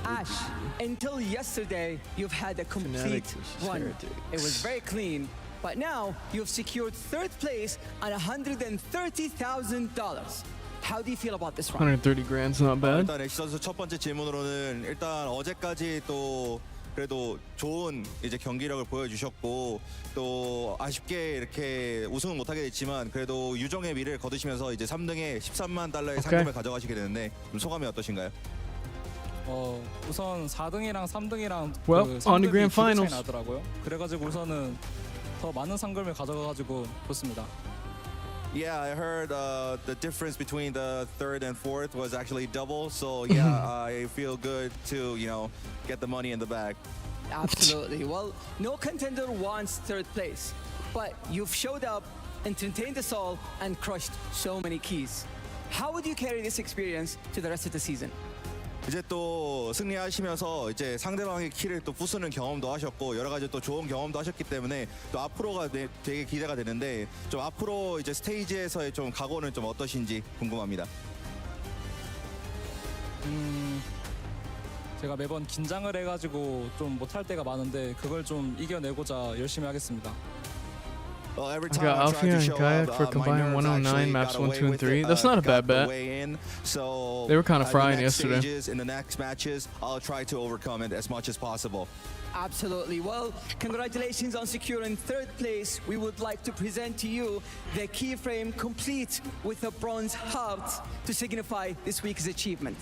Ash, until yesterday, you've had a complete versus run. Heretics. It was very clean, but now you've secured 3rd place and $130,000. How do you feel about this run? 130 grand's not bad. 일단 엑시 선수 첫 번째 질문으로는 일단 어제까지 또 그래도 좋은 이제 경기력을 보여주셨고 또 아쉽게 이렇게 우승은 못하게 됐지만 그래도 유종의 미를 거두시면서 이제 3등에 13만 달러의 오케이. 상금을 가져가시게 되는데 소감이 어떠신가요? 우선 4등이랑 3등이랑 Well, 그 on 상금이 to grand 기록 차이 finals. 나더라고요. 그래가지고 우선은 더 많은 상금을 가져가가지고 좋습니다. Yeah, I heard the difference between the 3rd and 4th was actually double. So yeah, I feel good to get the money in the bag. Absolutely. Well, no contender wants 3rd place, but you've showed up, entertained us all, and crushed so many keys. How would you carry this experience to the rest of the season? 이제 또 승리하시면서 이제 상대방의 키를 또 부수는 경험도 하셨고 여러 가지 또 좋은 경험도 하셨기 때문에 또 앞으로가 되게 기대가 되는데 좀 앞으로 이제 스테이지에서의 좀 각오는 좀 어떠신지 궁금합니다. 제가 매번 긴장을 해가지고 좀 못할 때가 많은데 그걸 좀 이겨내고자 열심히 하겠습니다. Well, every I time got I Alfia tried to and show Kayak up, for my combined nerves 109 actually maps got 1, away 2, and with 3. it, That's not a got bad the bet. way in. So They were kinda in the frying next yesterday. stages, in the next matches, I'll try to overcome it as much as possible. Absolutely. Well, congratulations on securing 3rd place. We would like to present to you the keyframe complete with a bronze heart to signify this week's achievement.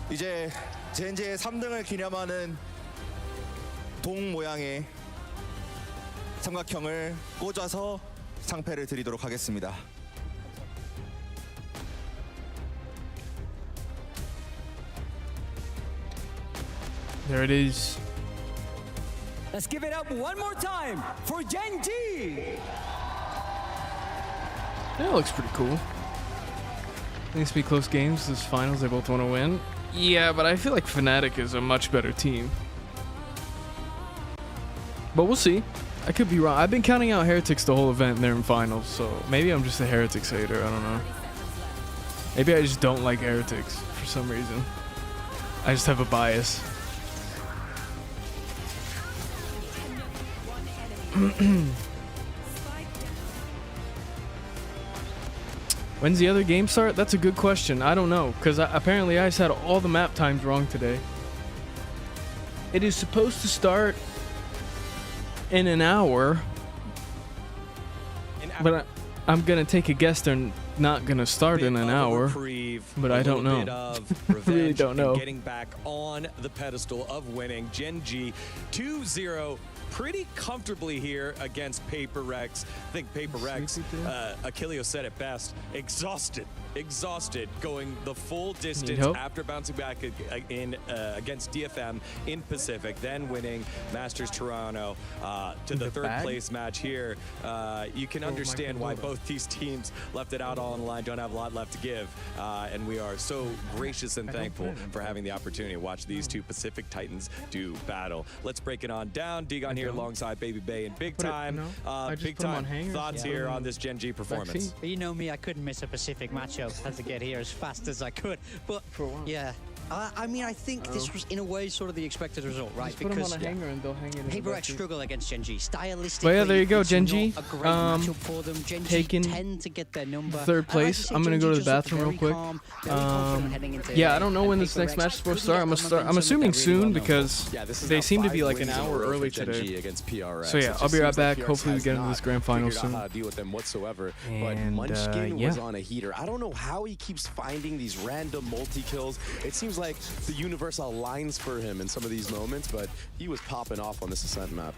이제 젠지의 3등을 기념하는 동 모양의 삼각형을 꽂아서 상패를 드리도록 하겠습니다. There it is. Let's give it up one more time for Gen G. That looks pretty cool. These be close games. This finals, they both want to win. Yeah, but I feel like Fnatic is a much better team. But we'll see. I could be wrong. I've been counting out Heretics the whole event and they're in finals, so maybe I'm just a Heretics hater. I don't know. Maybe I just don't like Heretics for some reason. I just have a bias. When's the other game start? That's a good question. I don't know, because apparently I just had all the map times wrong today. It is supposed to start in an hour, but I'm going to take a guess they're not going to start in an hour, but I don't know. I really don't know. Getting back on the pedestal of winning. Gen G 2-0 pretty comfortably here against Paper Rex. I think Paper Rex, Achilleo said it best, exhausted going the full distance after bouncing back in against DFM in Pacific, then winning Masters Toronto to the third place match here. You can understand why both these teams left it out all on the line, don't have a lot left to give, and we are so gracious and thankful for having the opportunity to watch these two Pacific Titans do battle. Let's break it on down. Degon here alongside Baby Bay and Big Time. Big Time thoughts here on this Gen G performance. You know me, I couldn't miss a Pacific matchup. Had to get here as fast as I could. But yeah, I mean, I think this was in a way sort of the expected result, right? Because Paper X struggle against Gen G. Stylistically, well, yeah, there you go, Gen G. Taking tend to get their number. Third place. I'm gonna go to the bathroom real quick. Yeah, I don't know when this next match is supposed to start. I'm assuming soon because they seem to be like an hour early today. So yeah, I'll be right back. Hopefully we get into this grand final soon. But Munchkin was on a heater. I don't know how he keeps finding these random multi-kills. It seems like the universe aligns for him in some of these moments, but he was popping off on this Ascent map.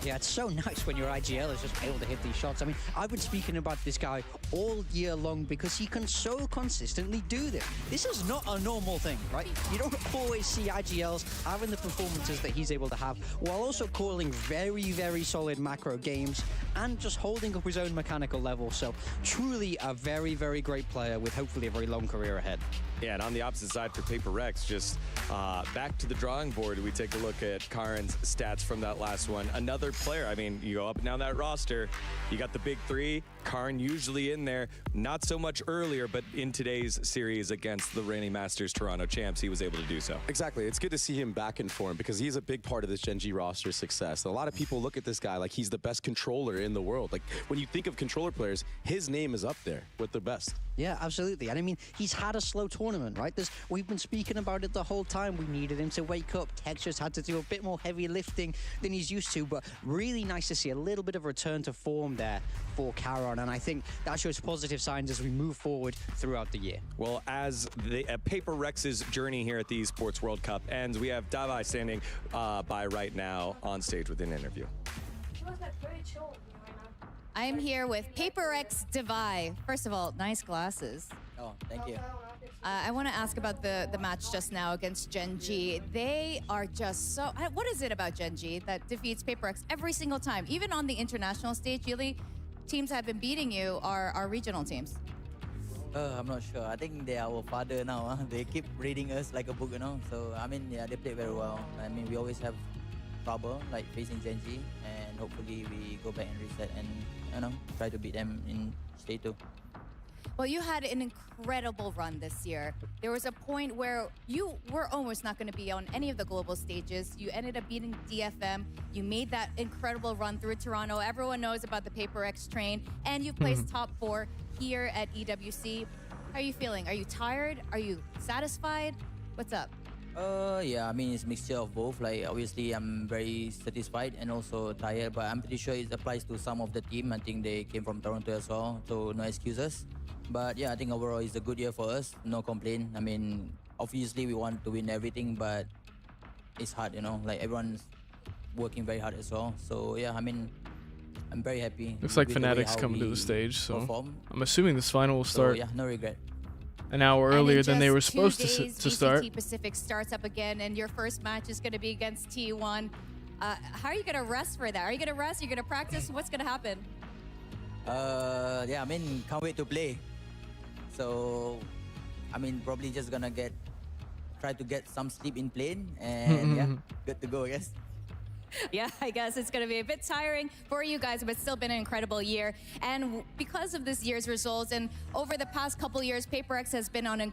Yeah, it's so nice when your IGL is just able to hit these shots. I mean, I've been speaking about this guy all year long because he can so consistently do this. This is not a normal thing, right? You don't always see IGLs having the performances that he's able to have, while also calling very, very solid macro games and just holding up his own mechanical level. So truly a very, very great player with hopefully a very long career ahead. Yeah, and on the opposite side for Paper Rex, just back to the drawing board, we take a look at Karin's stats from that last one. Another player, I mean, you go up and down that roster, you got the big three, Karin usually in there, not so much earlier, but in today's series against the reigning Masters Toronto champs, he was able to do so. Exactly, it's good to see him back in form because he's a big part of this Gen G roster's success. A lot of people look at this guy like he's the best controller in the world. Like, when you think of controller players, his name is up there with the best. Yeah, absolutely. And I mean, he's had a slow tournament, right? We've been speaking about it the whole time. We needed him to wake up. Textures had to do a bit more heavy lifting than he's used to, but really nice to see a little bit of return to form there for Karin. And I think that shows positive signs as we move forward throughout the year. Well, as the Paper Rex's journey here at the Esports World Cup ends, we have Davai standing by right now on stage with an interview. I'm here with Paper X Divai. First of all, nice glasses. Oh, thank you. I want to ask about the match just now against Gen G. They are just so... What is it about Gen G that defeats Paper X every single time? Even on the international stage, really, teams have been beating you are regional teams. I'm not sure. I think they are our father now. They keep reading us like a book, you know. So, I mean, yeah, they play very well. I mean, we always have trouble, like facing Gen G. And hopefully we go back and reset and, you know, try to beat them in stage 2. Well, you had an incredible run this year. There was a point where you were almost not going to be on any of the global stages. You ended up beating DFM. You made that incredible run through Toronto. Everyone knows about the Paper X train. And you placed top 4 here at EWC. How are you feeling? Are you tired? Are you satisfied? What's up? Yeah, I mean, it's a mixture of both. Like, obviously, I'm very satisfied and also tired, but I'm pretty sure it applies to some of the team. I think they came from Toronto as well, so no excuses. But yeah, I think overall it's a good year for us. No complaint. I mean, obviously we want to win everything, but it's hard, you know. Like, everyone's working very hard as well. So yeah, I mean, I'm very happy. Looks like Fnatic's coming to the stage, so I'm assuming this final will start. So yeah, no regret. An hour earlier than they were supposed to start. VCT Pacific starts up again, and your first match is going to be against T1. How are you going to rest for that? Are you going to rest? Are you going to practice? What's going to happen? Yeah, I mean, can't wait to play. So, I mean, probably just going to try to get some sleep in plane, and yeah, good to go, I guess. Yeah, I guess it's going to be a bit tiring for you guys, but still been an incredible year. And because of this year's results and over the past couple years, PaperX has been on an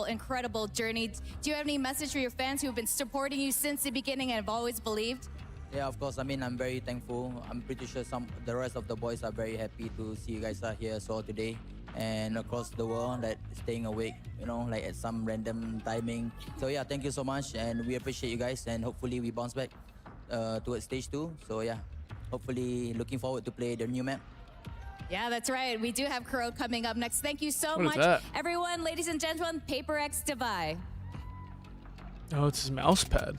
incredible journey. Do you have any message for your fans who have been supporting you since the beginning and have always believed? Yeah, of course. I mean, I'm very thankful. I'm pretty sure the rest of the boys are very happy to see you guys are here so today. And across the world, that staying awake, like at some random timing. So yeah, thank you so much, and we appreciate you guys, and hopefully we bounce back towards stage 2. So yeah, hopefully looking forward to play the new map. Yeah, that's right. We do have Corrode coming up next. Thank you so much, everyone. Ladies and gentlemen, PaperX Divide. Oh, it's his mouse pad.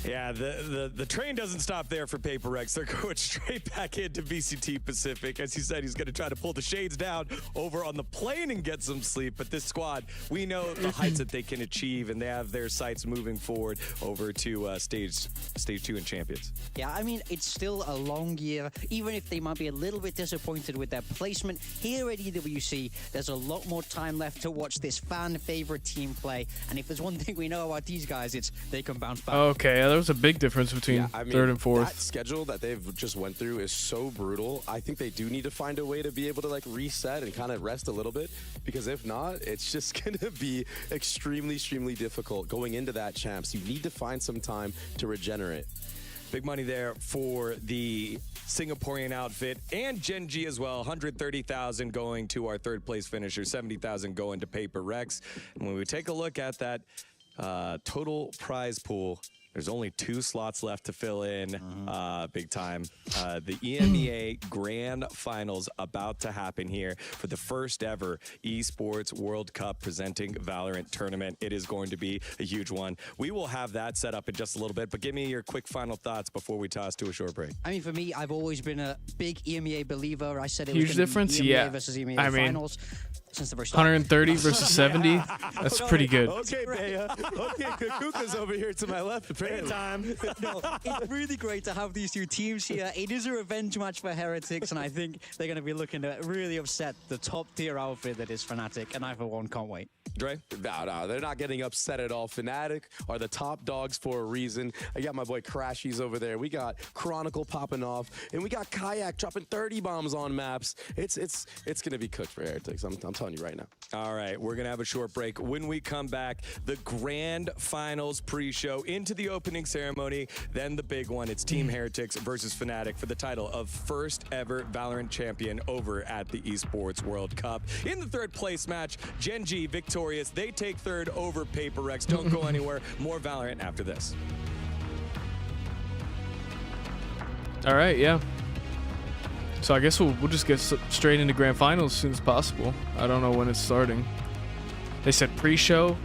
Yeah, the train doesn't stop there for PaperX. They're going straight back into VCT Pacific. As he said, he's going to try to pull the shades down over on the plane and get some sleep. But this squad, we know the heights that they can achieve, and they have their sights moving forward over to stage 2 and champions. Yeah, I mean, it's still a long year. Even if they might be a little bit disappointed with their placement here at EWC, there's a lot more time left to watch this fan-favorite team play. And if there's one thing we know about these guys, it's they can bounce back. Okay, there was a big difference between third and fourth. That schedule that they've just went through is so brutal. I think they do need to find a way to be able to like reset and kind of rest a little bit, because if not, it's just going to be extremely difficult going into that champs. You need to find some time to regenerate. Big money there for the Singaporean outfit and Gen G as well. 130,000 going to our third place finisher, 70,000 going to PaperX. And when we take a look at that total prize pool, there's only 2 slots left to fill in big time. The EMEA Grand Finals about to happen here for the first ever Esports World Cup presenting Valorant tournament. It is going to be a huge one. We will have that set up in just a little bit, but give me your quick final thoughts before we toss to a short break. I mean, for me, I've always been a big EMEA believer. I said it huge was difference, EMEA versus EMEA finals. Since the first 130 versus 70, that's pretty good. Okay, Bea. Okay, Kakuka's over here to my left. Prayer time. No, it's really great to have these 2 teams here. It is a revenge match for Heretics, and I think they're going to be looking to really upset the top-tier outfit that is Fnatic, and I, for one, can't wait. Dre? No, they're not getting upset at all. Fnatic are the top dogs for a reason. I got my boy Crashies over there. We got Chronicle popping off, and we got Kayak dropping 30 bombs on maps. It's going to be cooked for Heretics. I'm telling you right now. All right, we're going to have a short break. When we come back, the Grand Finals pre-show into the opening ceremony, then the big one. It's Team Heretics versus Fnatic for the title of first ever Valorant champion over at the Esports World Cup. In the third place match, Gen G victorious. They take third over PaperX. Don't go anywhere. More Valorant after this. All right, yeah. So I guess we'll just get straight into Grand Finals as soon as possible. I don't know when it's starting. They said pre-show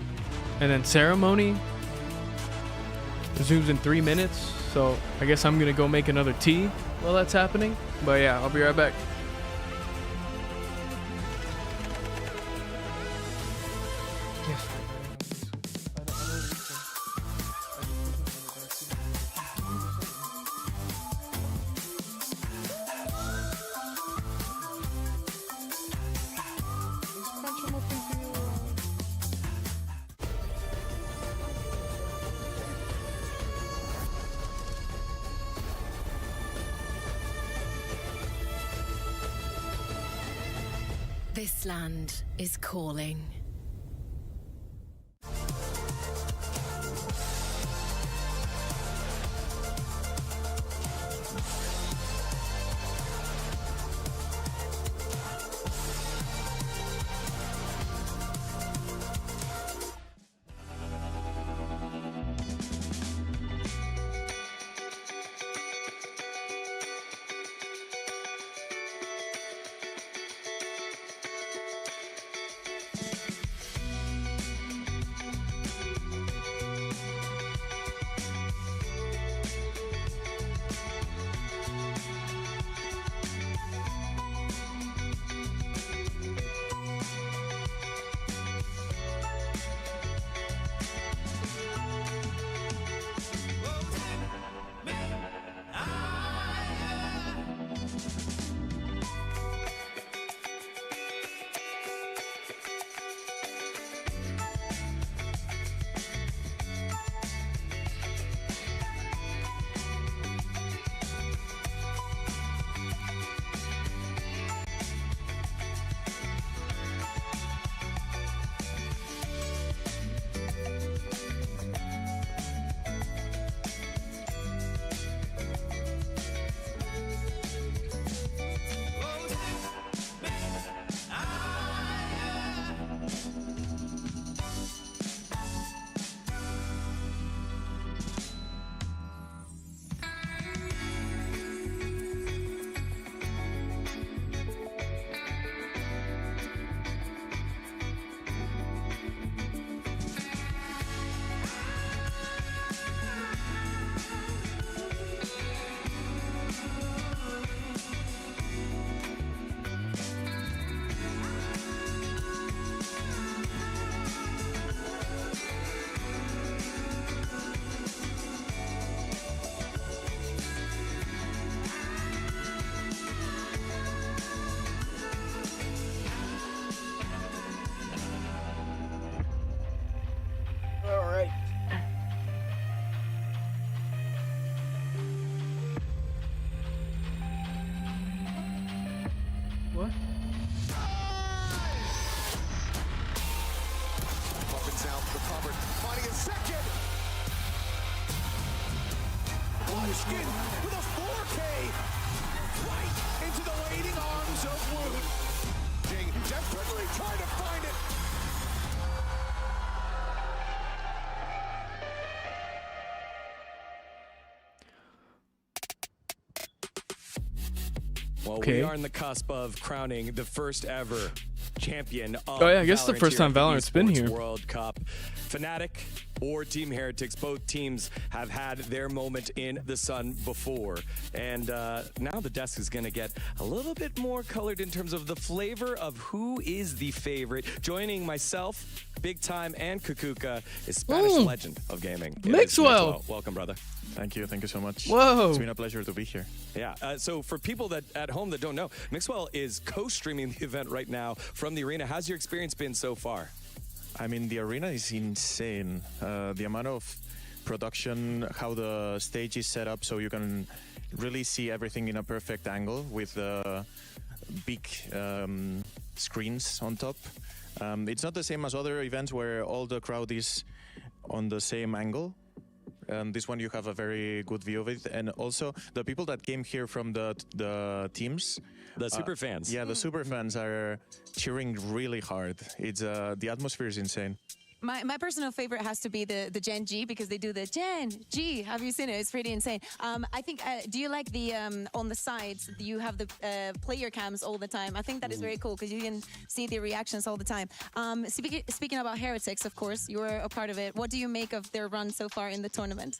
and then ceremony. Resumes in 3 minutes. So I guess I'm going to go make another tea while that's happening. But yeah, I'll be right back. This land is calling. Mushkin with a 4K right into the waiting arms of Wood. Jing desperately trying to find it. Well, Okay. we are on the cusp of crowning the first ever champion of Oh, yeah, I guess the Valorant first here time at the Valorant's been Esports here. World Cup. Fnatic or Team Heretics, both teams have had their moment in the sun before. And now the desk is going to get a little bit more colored in terms of the flavor of who is the favorite. Joining myself, Big Time, and Kukuka is Spanish legend of gaming. It is Mixwell. Welcome, brother. Thank you so much. Whoa. It's been a pleasure to be here. Yeah, so for people that at home that don't know, Mixwell is co-streaming the event right now from the arena. How's your experience been so far? I mean, the arena is insane. The amount of production, how the stage is set up so you can really see everything in a perfect angle with big screens on top. It's not the same as other events where all the crowd is on the same angle. This one you have a very good view of it, and also the people that came here from the teams, the super fans. Yeah, the super fans are cheering really hard. It's the atmosphere is insane. My personal favorite has to be the Gen G, because they do the Gen G. Have you seen it? It's pretty insane. I think, do you like the, on the sides, you have the player cams all the time? I think that is very cool because you can see the reactions all the time. Speaking about Heretics, of course, you were a part of it. What do you make of their run so far in the tournament?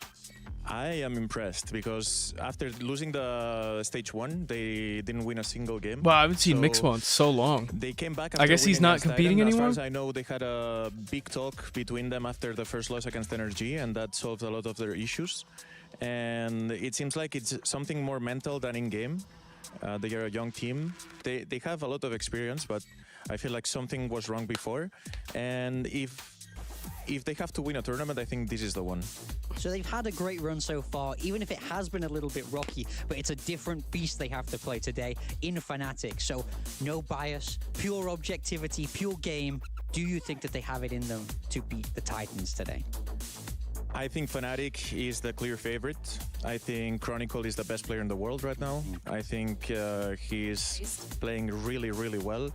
I am impressed because after losing the stage 1, they didn't win a single game. Well, I haven't seen Mixwell in so long. They came back. I guess he's not competing anymore. As far as I know, they had a big talk between them after the first loss against NRG, and that solved a lot of their issues. And it seems like it's something more mental than in game. They are a young team. They have a lot of experience, but I feel like something was wrong before. And if they have to win a tournament, I think this is the one. So they've had a great run so far, even if it has been a little bit rocky, but it's a different beast they have to play today in Fnatic. So no bias, pure objectivity, pure game. Do you think that they have it in them to beat the Titans today? I think Fnatic is the clear favorite. I think Chronicle is the best player in the world right now. I think he is playing really, really well.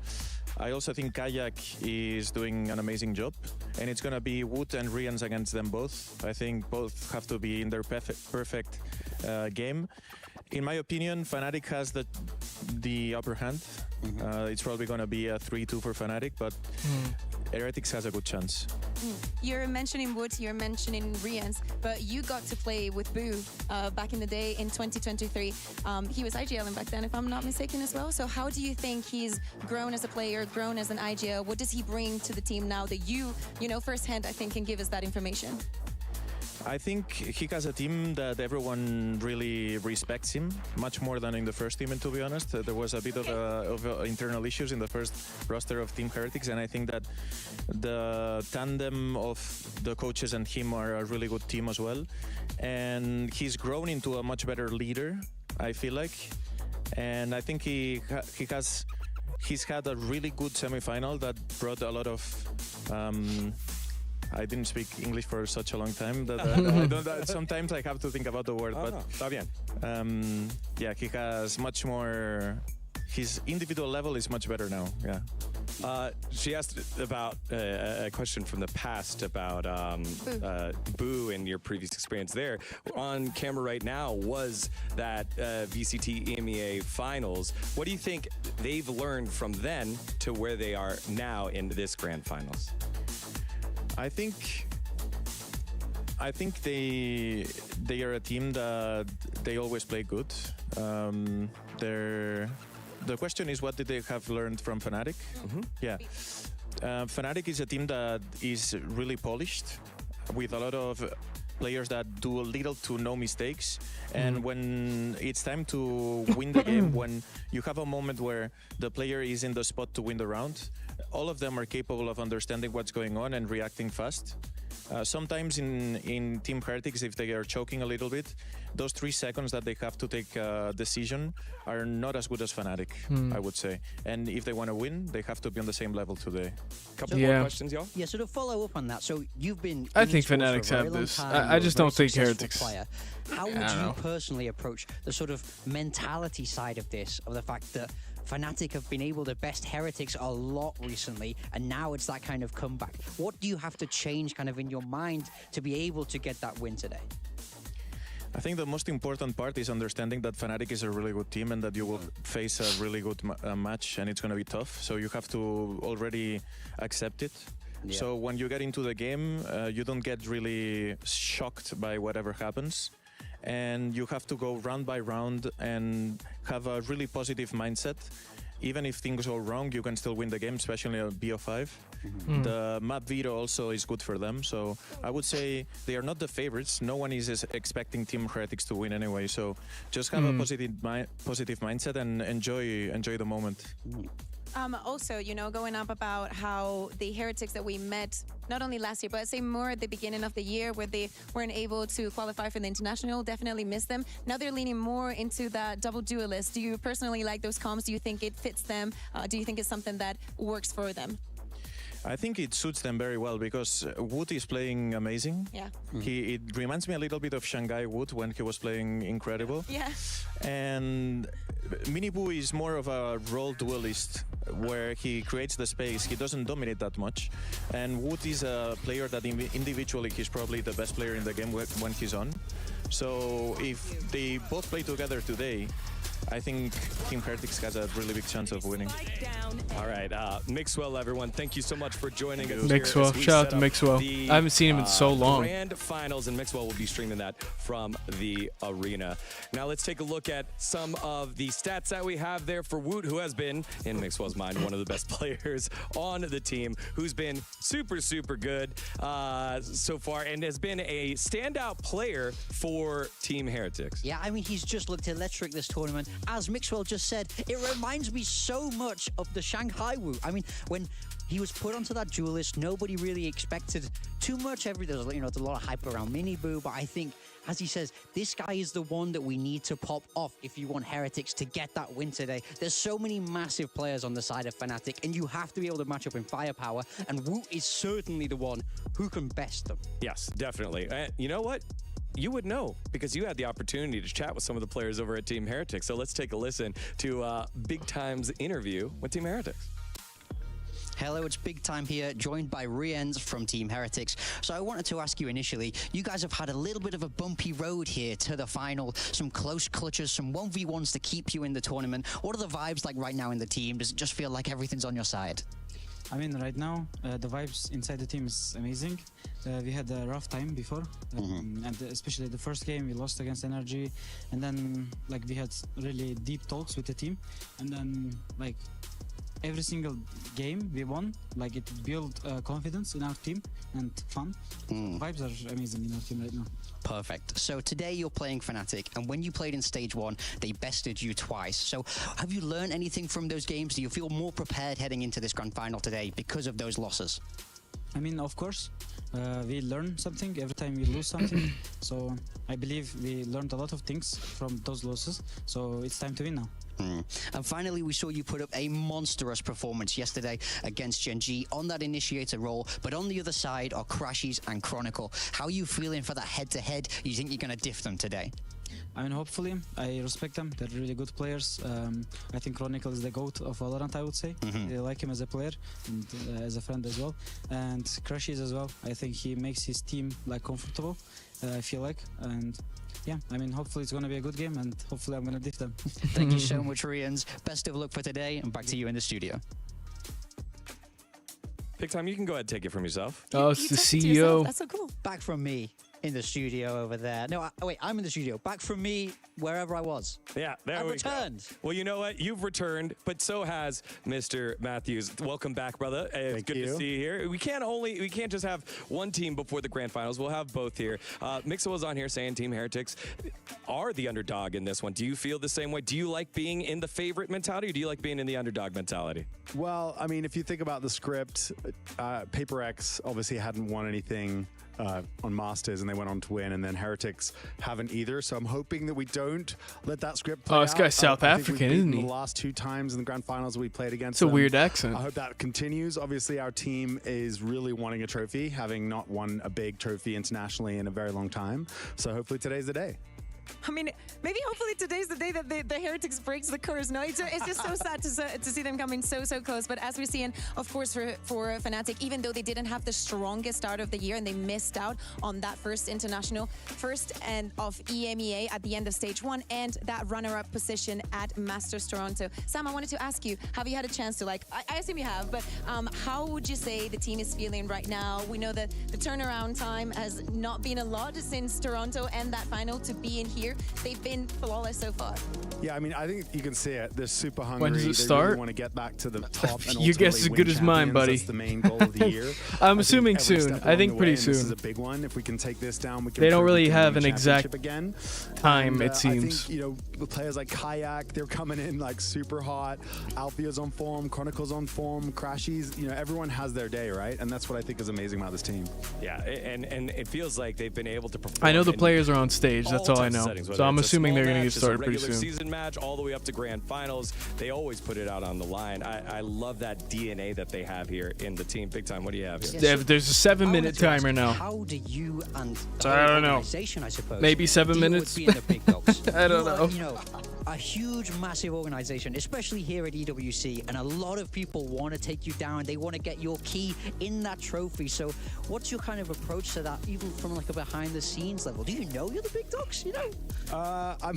I also think Kayak is doing an amazing job, and it's going to be Wood and Rians against them both. I think both have to be in their perfect game. In my opinion, Fnatic has the upper hand. It's probably going to be a 3-2 for Fnatic, but Heretics has a good chance. You're mentioning Wood, you're mentioning Rians, but you got to play with Boo back in the day in 2023. He was IGLing back then, if I'm not mistaken, as well. So how do you think he's grown as a player, grown as an IGL? What does he bring to the team now that you know, firsthand, I think, can give us that information? I think he has a team that everyone really respects him, much more than in the first team, and to be honest. There was a bit of internal issues in the first roster of Team Heretics, and I think that the tandem of the coaches and him are a really good team as well. And he's grown into a much better leader, I feel like. And I think he's had a really good semi-final that brought a lot of... I didn't speak English for such a long time that sometimes I have to think about the word. But está bien. Yeah, he has much more. His individual level is much better now. Yeah. She asked about a question from the past about Boo and your previous experience there. On camera right now was that VCT EMEA finals. What do you think they've learned from then to where they are now in this grand finals? I think they are a team that they always play good. The question is, what did they have learned from Fnatic? Yeah, Fnatic is a team that is really polished, with a lot of players that do little to no mistakes. And when it's time to win the game, when you have a moment where the player is in the spot to win the round, all of them are capable of understanding what's going on and reacting fast. Sometimes in Team Heretics, if they are choking a little bit, those 3 seconds that they have to take a decision are not as good as Fnatic, I would say. And if they want to win, they have to be on the same level today. Couple more questions, y'all? Yeah, so to follow up on that, so you've been I in think esports Fnatic for a very have long this. time, I you're just a very don't think successful Heretics. player. How would you personally approach the sort of mentality side of this, of the fact that Fnatic have been able to best Heretics a lot recently, and now it's that kind of comeback? What do you have to change kind of in your mind to be able to get that win today? I think the most important part is understanding that Fnatic is a really good team and that you will face a really good match and it's going to be tough. So you have to already accept it. Yeah. So when you get into the game, you don't get really shocked by whatever happens. And you have to go round by round and have a really positive mindset. Even if things go wrong, you can still win the game, especially on BO5. The map veto also is good for them. So I would say they are not the favorites. No one is expecting Team Heretics to win anyway. So just have a positive mindset and enjoy the moment. Also, you know, going up about how the Heretics that we met, not only last year, but I'd say more at the beginning of the year where they weren't able to qualify for the international, definitely missed them. Now they're leaning more into that double duelist. Do you personally like those comms? Do you think it fits them? Do you think it's something that works for them? I think it suits them very well because Wood is playing amazing. Yeah. It reminds me a little bit of Shanghai Wood when he was playing incredible. Yeah. And Miniboo is more of a role duelist where he creates the space. He doesn't dominate that much. And Wood is a player that individually he's probably the best player in the game when he's on. So if they both play together today, I think Team Heretics has a really big chance of winning. All right, Mixwell, everyone, thank you so much for joining us. Mixwell, shout out to Mixwell. I haven't seen him in so long. Grand finals, and Mixwell will be streaming that from the arena. Now let's take a look at some of the stats that we have there for Woot, who has been, in Mixwell's mind, one of the best players on the team, who's been super, super good so far, and has been a standout player for Team Heretics. Yeah, I mean, he's just looked electric this tournament. As Mixwell just said, it reminds me so much of the Shanghai Wu. I mean, when he was put onto that duelist, nobody really expected too much. There's a lot of hype around Miniboo, but I think, as he says, this guy is the one that we need to pop off if you want Heretics to get that win today. There's so many massive players on the side of Fnatic, and you have to be able to match up in firepower, and Wu is certainly the one who can best them. Yes, definitely. You know what? You would know because you had the opportunity to chat with some of the players over at Team Heretics. So let's take a listen to Big Time's interview with Team Heretics. Hello, it's Big Time here, joined by Riens from Team Heretics. So I wanted to ask you initially, you guys have had a little bit of a bumpy road here to the final, some close clutches, some 1v1s to keep you in the tournament. What are the vibes like right now in the team? Does it just feel like everything's on your side? I mean, right now, the vibes inside the team is amazing. We had a rough time before, and especially the first game we lost against Energy, and then we had really deep talks with the team, and then every single game we won, it built confidence in our team and fun. Vibes are amazing in our team right now. Perfect. So today you're playing Fnatic, and when you played in Stage 1, they bested you twice. So have you learned anything from those games? Do you feel more prepared heading into this grand final today because of those losses? I mean, of course, we learn something every time we lose something. So I believe we learned a lot of things from those losses. So it's time to win now. And finally, we saw you put up a monstrous performance yesterday against Gen G on that initiator role, but on the other side are Crashies and Chronicle. How are you feeling for that head-to-head? You think you're going to diff them today? I mean, hopefully. I respect them. They're really good players. I think Chronicle is the GOAT of Valorant, I would say. I like him as a player and as a friend as well. And Crashies as well. I think he makes his team comfortable, I feel like. And yeah, I mean, hopefully it's going to be a good game, and hopefully I'm going to diff them. Thank you so much, Riens. Best of luck for today, and back to you in the studio. Big Time, you can go ahead and take it from yourself. Oh, it's the CEO. That's so cool. Back from me. in the studio over there. No, wait, I'm in the studio. Back from me, wherever I was. Yeah, there we returned. Go. Well, you know what? You've returned, but so has Mr. Matthews. Welcome back, brother. It's good to see you here. We can't just have one team before the grand finals. We'll have both here. Mixa was on here saying Team Heretics are the underdog in this one. Do you feel the same way? Do you like being in the favorite mentality, or do you like being in the underdog mentality? Well, I mean, if you think about the script, Paper X obviously hadn't won anything on Masters, and they went on to win, and then Heretics haven't either. So I'm hoping that we don't let that script play out. This guy's South African, isn't he? The last 2 times in the grand finals we played against It's a them. weird accent. I hope that continues. Obviously, our team is really wanting a trophy, having not won a big trophy internationally in a very long time. So hopefully today's the day. I mean, maybe hopefully today's the day that the Heretics breaks the curse. No, it's just so sad to see them coming so close. But as we're seeing, of course, for Fnatic, even though they didn't have the strongest start of the year and they missed out on that first international, first and of EMEA at the end of stage 1 and that runner-up position at Masters Toronto. Sam, I wanted to ask you, have you had a chance to, like, I assume you have, but how would you say the team is feeling right now? We know that the turnaround time has not been a lot since Toronto and that final to be in here. They've been flawless so far. Yeah, I mean, I think you can see it. They're super hungry. When does it They start? really want to get back to the top. And Your guess is as good as mine, buddy. That's the main goal of the year. I'm assuming soon. I think pretty soon. This is a big one. If we can take this down, we can. They don't prove we really can have win an the exact championship again. time, And, it seems. I think, you know, the players like Kayak, they're coming in like super hot. Althea's on form. Chronicle's on form. Crashies. You know, everyone has their day, right? And that's what I think is amazing about this team. Yeah, and it feels like they've been able to perform. I know the players are on stage. That's all I know. So I'm assuming they're going to get started pretty soon. Season match all the way up to grand finals. They always put it out on the line. I love that DNA that they have here in the team. Big time. What do you have here? There's a 7-minute timer now. How do you and I don't know. organization, I suppose, Maybe 7 deal minutes. with being the big dogs? I don't You are, know. You know, a huge, massive organization, especially here at EWC, and a lot of people want to take you down. They want to get your key in that trophy. So what's your kind of approach to that, even from like a behind-the-scenes level? Do you know you're the big dogs, you know? I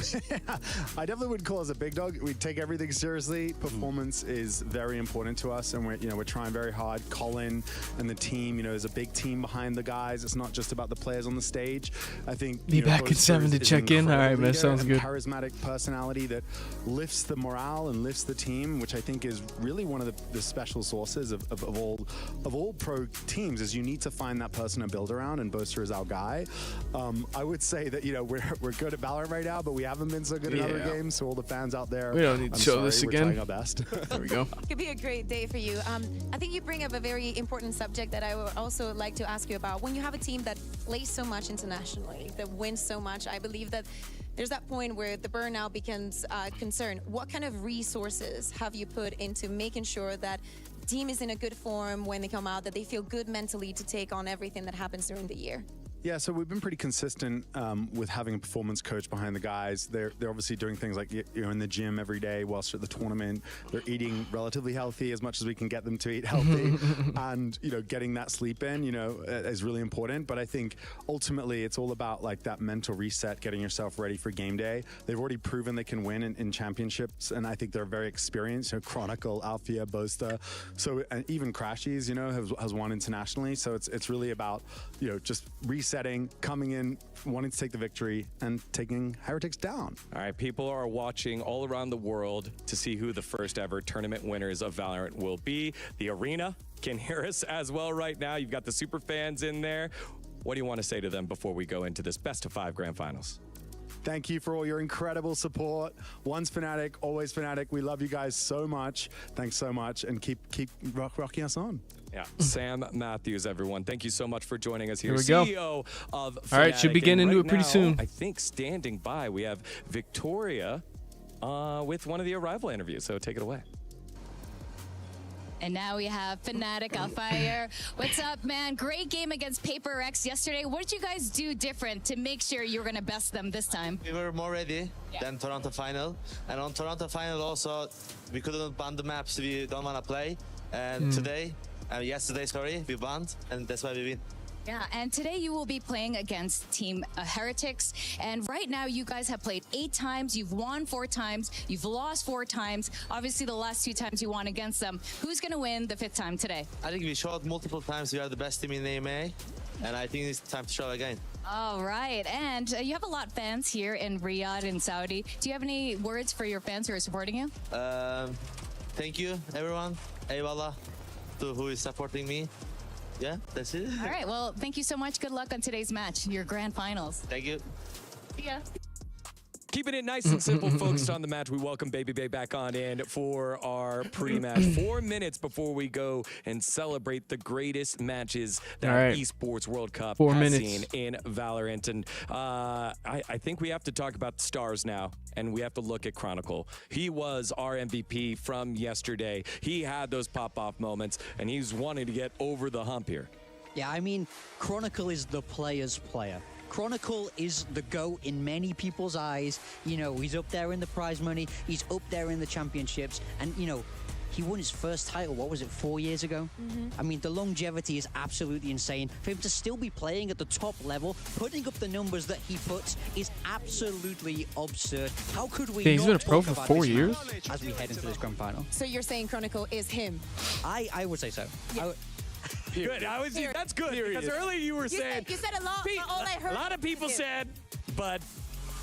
definitely would call us a big dog. We take everything seriously. Performance is very important to us, and we're trying very hard. Colin and the team, there's a big team behind the guys. It's not just about the players on the stage. I think Be back in 7 to check in. All right, man, sounds good. Charismatic personality that lifts the morale and lifts the team, which I think is really one of the special sources of all pro teams. Is you need to find that person to build around, and Boaster is our guy. I would say that we're good at Valorant right now, but we haven't been so good in other games. So all the fans out there, we don't need to show this again. We're trying our best. There we go. It could be a great day for you. I think you bring up a very important subject that I would also like to ask you about. When you have a team that plays so much internationally, that wins so much, I believe that there's that point where the burnout becomes a concern. What kind of resources have you put into making sure that the team is in a good form when they come out, that they feel good mentally to take on everything that happens during the year? Yeah, so we've been pretty consistent with having a performance coach behind the guys. They're obviously doing things like in the gym every day whilst at the tournament. They're eating relatively healthy as much as we can get them to eat healthy, and getting that sleep in is really important. But I think ultimately it's all about like that mental reset, getting yourself ready for game day. They've already proven they can win in championships, and I think they're very experienced. Chronicle, Althea, Bosta, so and even Crashies, has won internationally. So it's really about just resetting, coming in, wanting to take the victory, and taking Heretics down. All right, people are watching all around the world to see who the first ever tournament winners of Valorant will be. The arena can hear us as well right now. You've got the super fans in there. What do you want to say to them before we go into this best of 5 grand finals? Thank you for all your incredible support. Once Fnatic, always Fnatic. We love you guys so much. Thanks so much, and keep rocking us on. Yeah, Sam Matthews, everyone. Thank you so much for joining us here. Here we go. CEO of Fnatic. All right, should be getting into it pretty soon. I think standing by, we have Victoria with one of the arrival interviews. So take it away. And now we have Fnatic on fire. What's up, man? Great game against Paper X yesterday. What did you guys do different to make sure you were going to best them this time? We were more ready than Toronto final. And on Toronto final also, we couldn't ban the maps we don't want to play. And yesterday, we banned, and that's why we win. Yeah, and today you will be playing against Team Heretics. And right now you guys have played 8 times. You've won 4 times. You've lost 4 times. Obviously, the last 2 times you won against them. Who's going to win the 5th time today? I think we showed multiple times we are the best team in AMA. and I think it's time to show again. All right, and you have a lot of fans here in Riyadh in Saudi. Do you have any words for your fans who are supporting you? Thank you, everyone. Eyvallah to who is supporting me. Yeah, that's it. All right, well, thank you so much. Good luck on today's match, your grand finals. Thank you. Yeah. Keeping it nice and simple, focused on the match, we welcome Baby Bay back on in for our pre-match. 4 minutes before we go and celebrate the greatest matches that Esports World Cup has seen in Valorant. And I think we have to talk about the stars now, and we have to look at Chronicle. He was our MVP from yesterday. He had those pop-off moments, and he's wanting to get over the hump here. Yeah, I mean, Chronicle is the player's player. Chronicle is the GOAT in many people's eyes. You know, he's up there in the prize money. He's up there in the championships. And, you know, he won his first title, what was it, 4 years ago? I mean, the longevity is absolutely insane. For him to still be playing at the top level, putting up the numbers that he puts is absolutely absurd. How could we he's been a pro talk for about 4 this years? match as we head into this grand final? So you're saying Chronicle is him? I would say so. Yeah. Good. That's good. Because earlier you were saying... You said a lot, but all I heard... A lot of people said, but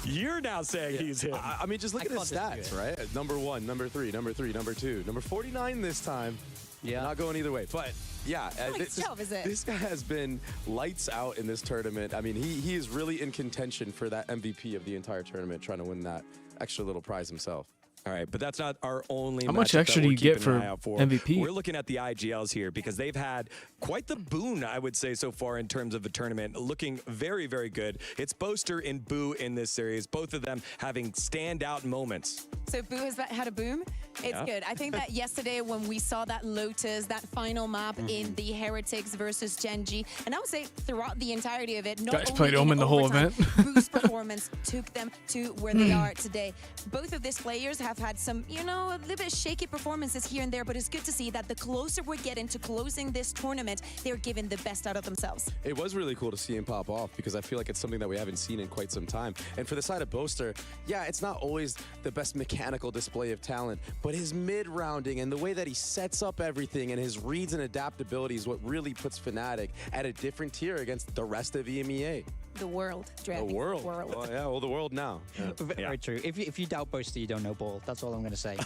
you're now saying he's him. I mean, just look at his stats, right? Number 1, number 3, number 3, number 2, number 49 this time. Yeah. Not going either way. But yeah, this guy has been lights out in this tournament. I mean, he is really in contention for that MVP of the entire tournament, trying to win that extra little prize himself. All right, but that's not our only How much matchup extra that do you we're get keeping for an eye out for. MVP? We're looking at the IGLs here because they've had quite the boon, I would say, so far in terms of the tournament. Looking very, very good. It's Boaster and Boo in this series, both of them having standout moments. So Boo has had a boom. It's good. I think that yesterday when we saw that Lotus, that final map in the Heretics versus Genji, and I would say throughout the entirety of it, not Guys only played Omen the whole event. Boo's performance took them to where they are today. Both of these players have had some, you know, a little bit shaky performances here and there, but it's good to see that the closer we're getting to closing this tournament, they're giving the best out of themselves. It was really cool to see him pop off because I feel like it's something that we haven't seen in quite some time. And for the side of Boaster, yeah, it's not always the best mechanical display of talent, but his mid-rounding and the way that he sets up everything and his reads and adaptability is what really puts Fnatic at a different tier against the rest of EMEA. The world, Dre. The world. Well, yeah, well, the world now. Very true. If you doubt Boaster, you don't know ball. That's all I'm going to say.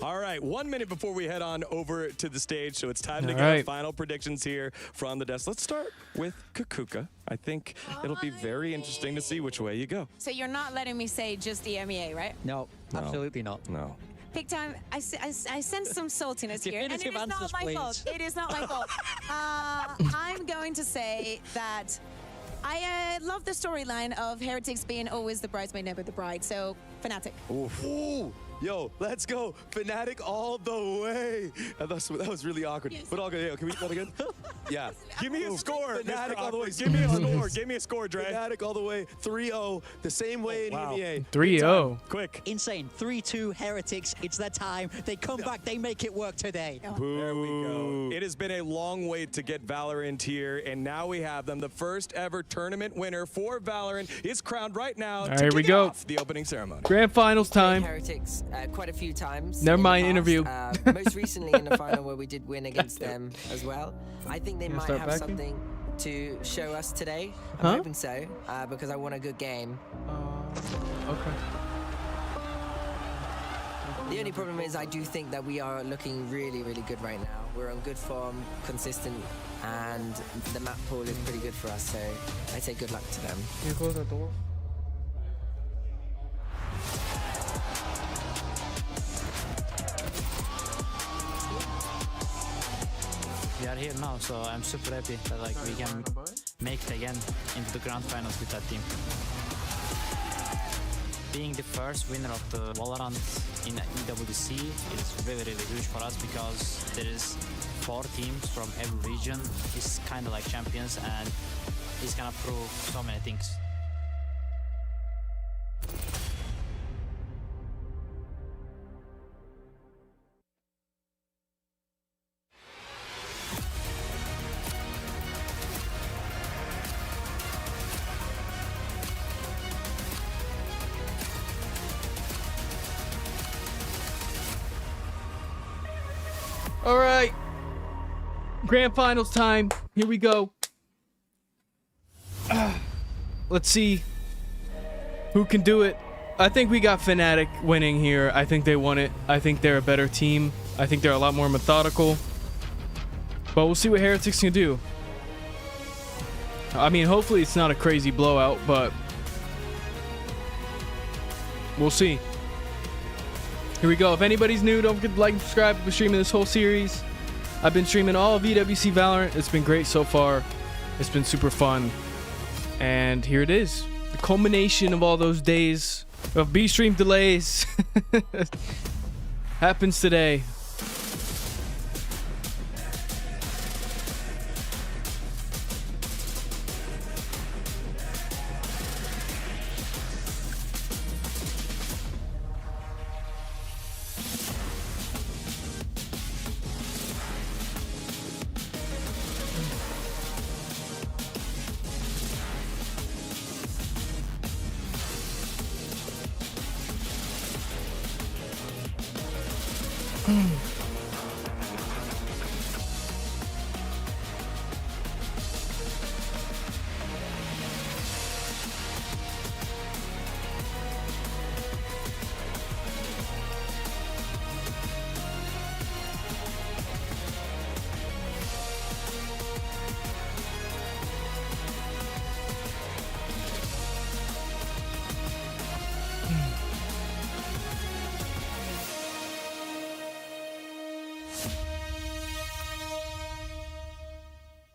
All right, 1 minute before we head on over to the stage, so it's time to get our final predictions here from the desk. Let's start with Kukuka. I think it'll be very interesting to see which way you go. So you're not letting me say just EMEA, right? No, absolutely not. No. Big time. I sense some saltiness here, and it is Definitive not answers, my please. fault. It is not my fault. I'm going to say that I love the storyline of Heretics being always the bridesmaid, never the bride. So Fnatic. Ooh. Yo, let's go. Fnatic all the way. That was really awkward. But all good. Yeah, can we do that again? Yeah. Give me a score. Fnatic all the way. Give me a score. Give me a score, Dre. Fnatic all the way. 3-0. The same way in EMEA. 3-0. Quick. Insane. 3-2 Heretics. It's their time. They come back. They make it work today. There we go. It has been a long wait to get Valorant here, and now we have them. The first ever tournament winner for Valorant is crowned right now. All right, here we go. The opening ceremony. Grand finals time. Heretics quite a few times. Never in mind, the past. interview. Most recently in the final where we did win against them as well. I think they might start have backing? something to show us today. I'm hoping so, because I want a good game. Okay. The only problem is I do think that we are looking really, really good right now. We're on good form, consistent, and the map pool is pretty good for us, so I say good luck to them. Can you close that door? We are here now, so I'm super happy that we can make it again into the grand finals with that team. Being the first winner of the Valorant in EWC is really, really huge for us because there is 4 teams from every region. It's kind of like champions, and it's gonna prove so many things. All right. Grand finals time. Here we go. let's see who can do it. I think we got Fnatic winning here. I think they won it. I think they're a better team. I think they're a lot more methodical. But we'll see what Heretics can do. I mean, hopefully it's not a crazy blowout, but we'll see. Here we go. If anybody's new, don't forget to like and subscribe. I've been streaming this whole series. I've been streaming all of EWC Valorant. It's been great so far. It's been super fun. And here it is. The culmination of all those days of B-stream delays happens today.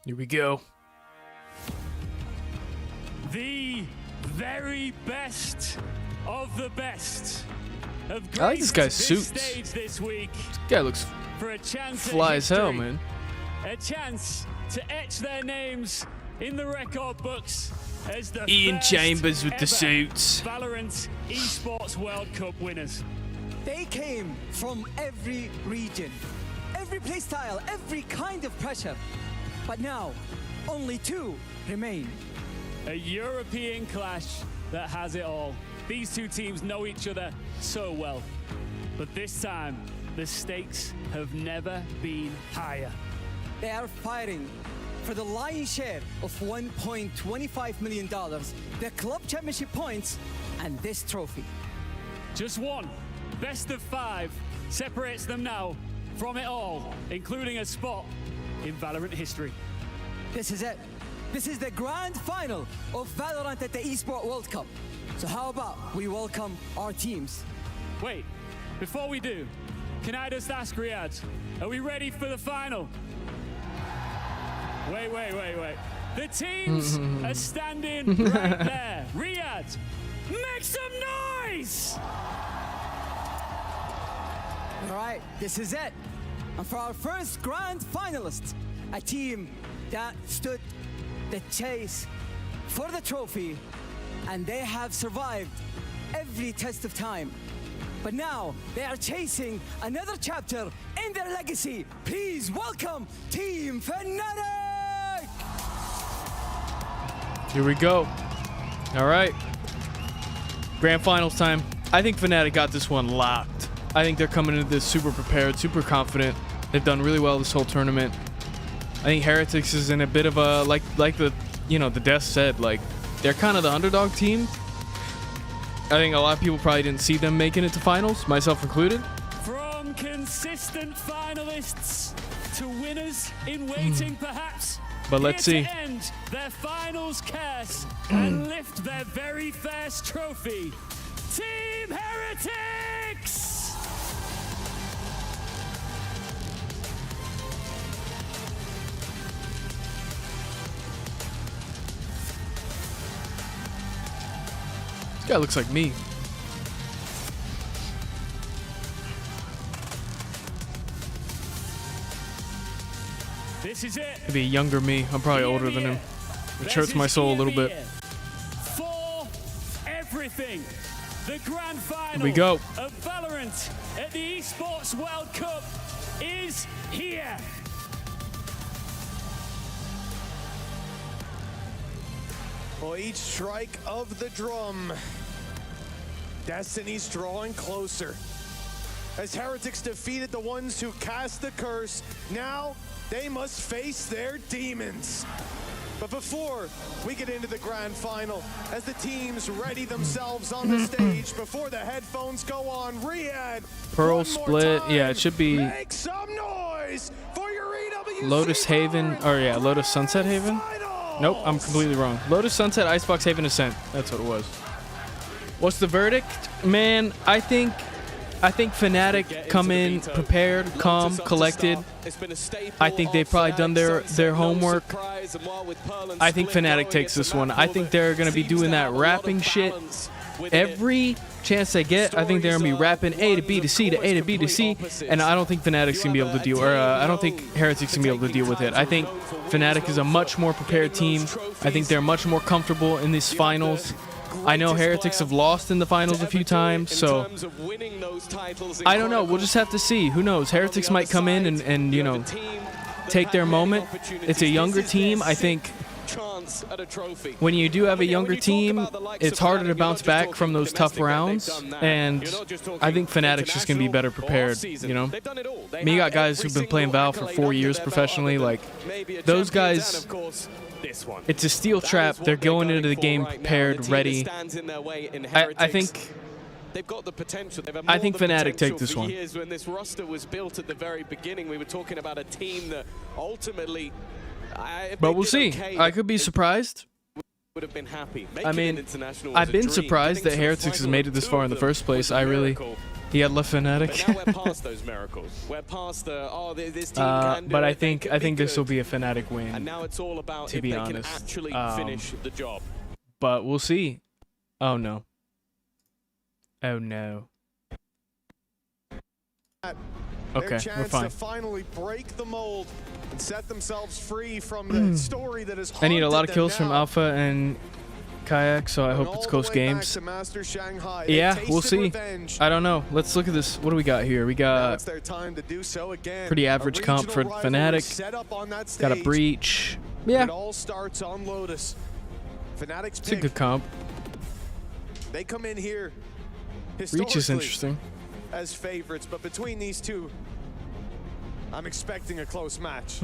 Here we go. The very best of the best. I like this guy's suits. This week This guy looks for a chance fly as hell, man. A chance to etch their names in the record books as the Ian first Chambers with the ever suits. Valorant Esports World Cup winners. They came from every region, every playstyle, every kind of pressure. But now, only two remain. A European clash that has it all. These two teams know each other so well. But this time, the stakes have never been higher. They are fighting for the lion's share of $1.25 million, the club championship points, and this trophy. Just one best of 5 separates them now from it all, including a spot in Valorant history. This is it. This is the grand final of Valorant at the Esports World Cup. So how about we welcome our teams? Wait, before we do, can I just ask Riyadh, are we ready for the final? Wait. The teams are standing right there. Riyadh, make some noise! All right, this is it. And for our first grand finalist, a team that stood the chase for the trophy, and they have survived every test of time. But now they are chasing another chapter in their legacy. Please welcome Team Fnatic! Here we go. All right. Grand finals time. I think Fnatic got this one locked. I think they're coming into this super prepared, super confident. They've done really well this whole tournament. I think Heretics is in a bit of a, like the, the Death said, like, they're kind of the underdog team. I think a lot of people probably didn't see them making it to finals, myself included. From consistent finalists to winners in waiting, perhaps. But let's see. To end their finals curse and lift their very first trophy. Team Heretics! This guy looks like me. This is it. Maybe a younger me. I'm probably older than him, which hurts my soul a little bit. For everything. The grand final Here we go. of Valorant at the Esports World Cup is here. Well, each strike of the drum, Destiny's drawing closer. As Heretics defeated the ones who cast the curse, now they must face their demons. But before we get into the grand final, as the teams ready themselves on the stage, before the headphones go on, Riyadh, Pearl split. Yeah, it should be make some noise for your EWC Lotus Haven, or yeah, Lotus Sunset Haven. Nope, I'm completely wrong. Lotus Sunset, Icebox Haven, Ascent. That's what it was. What's the verdict? Man, I think Fnatic come in prepared, calm, collected. I think they've probably done their homework. I think Fnatic takes this one. I think they're going to be doing that rapping shit every chance they get. I think they're going to be rapping A to B to C to A to B to C, and I don't think Fnatic's going to be able to deal, or I don't think Heretics going to be able to deal with it. I think Fnatic is a much more prepared team. I think they're much more comfortable in these finals. I know Heretics have lost in the finals a few times, so I don't know. We'll just have to see. Who knows? Heretics might come in and you know, take their moment. It's a younger team. I think when you do have a younger team, it's harder to bounce back from those tough rounds, and I think Fnatic's just going to be better prepared, you know? I mean, you got guys who've been playing Val for 4 years professionally. Like, those guys, it's a steel trap. They're going into the game prepared, ready. I think they've got the potential. I think Fnatic take this one. Years when this roster was built at the very beginning, we were talking about a team that ultimately. But we'll see. I could be surprised. Would have been happy. I mean, I've been surprised that Heretics has made it this far in the first place. I really. He had left Fnatic. But now we're past those miracles. We're past the this team can do but it. I think this will be a Fnatic win. And now it's all about to if be they honest. can actually finish the job. But we'll see. Oh no. Oh no. Okay, we're fine. To finally break the mold and set themselves free from the story that is. I need a lot of kills from Alpha and Kayak, so I hope it's close games. Yeah, we'll see. I don't know. Let's look at this. What do we got here? We got pretty average comp for Fnatic. Got a Breach. Yeah. It all starts on Lotus. Fnatic's It's a good comp. They come in here Breach is interesting. As favorites, but between these two, I'm expecting a close match.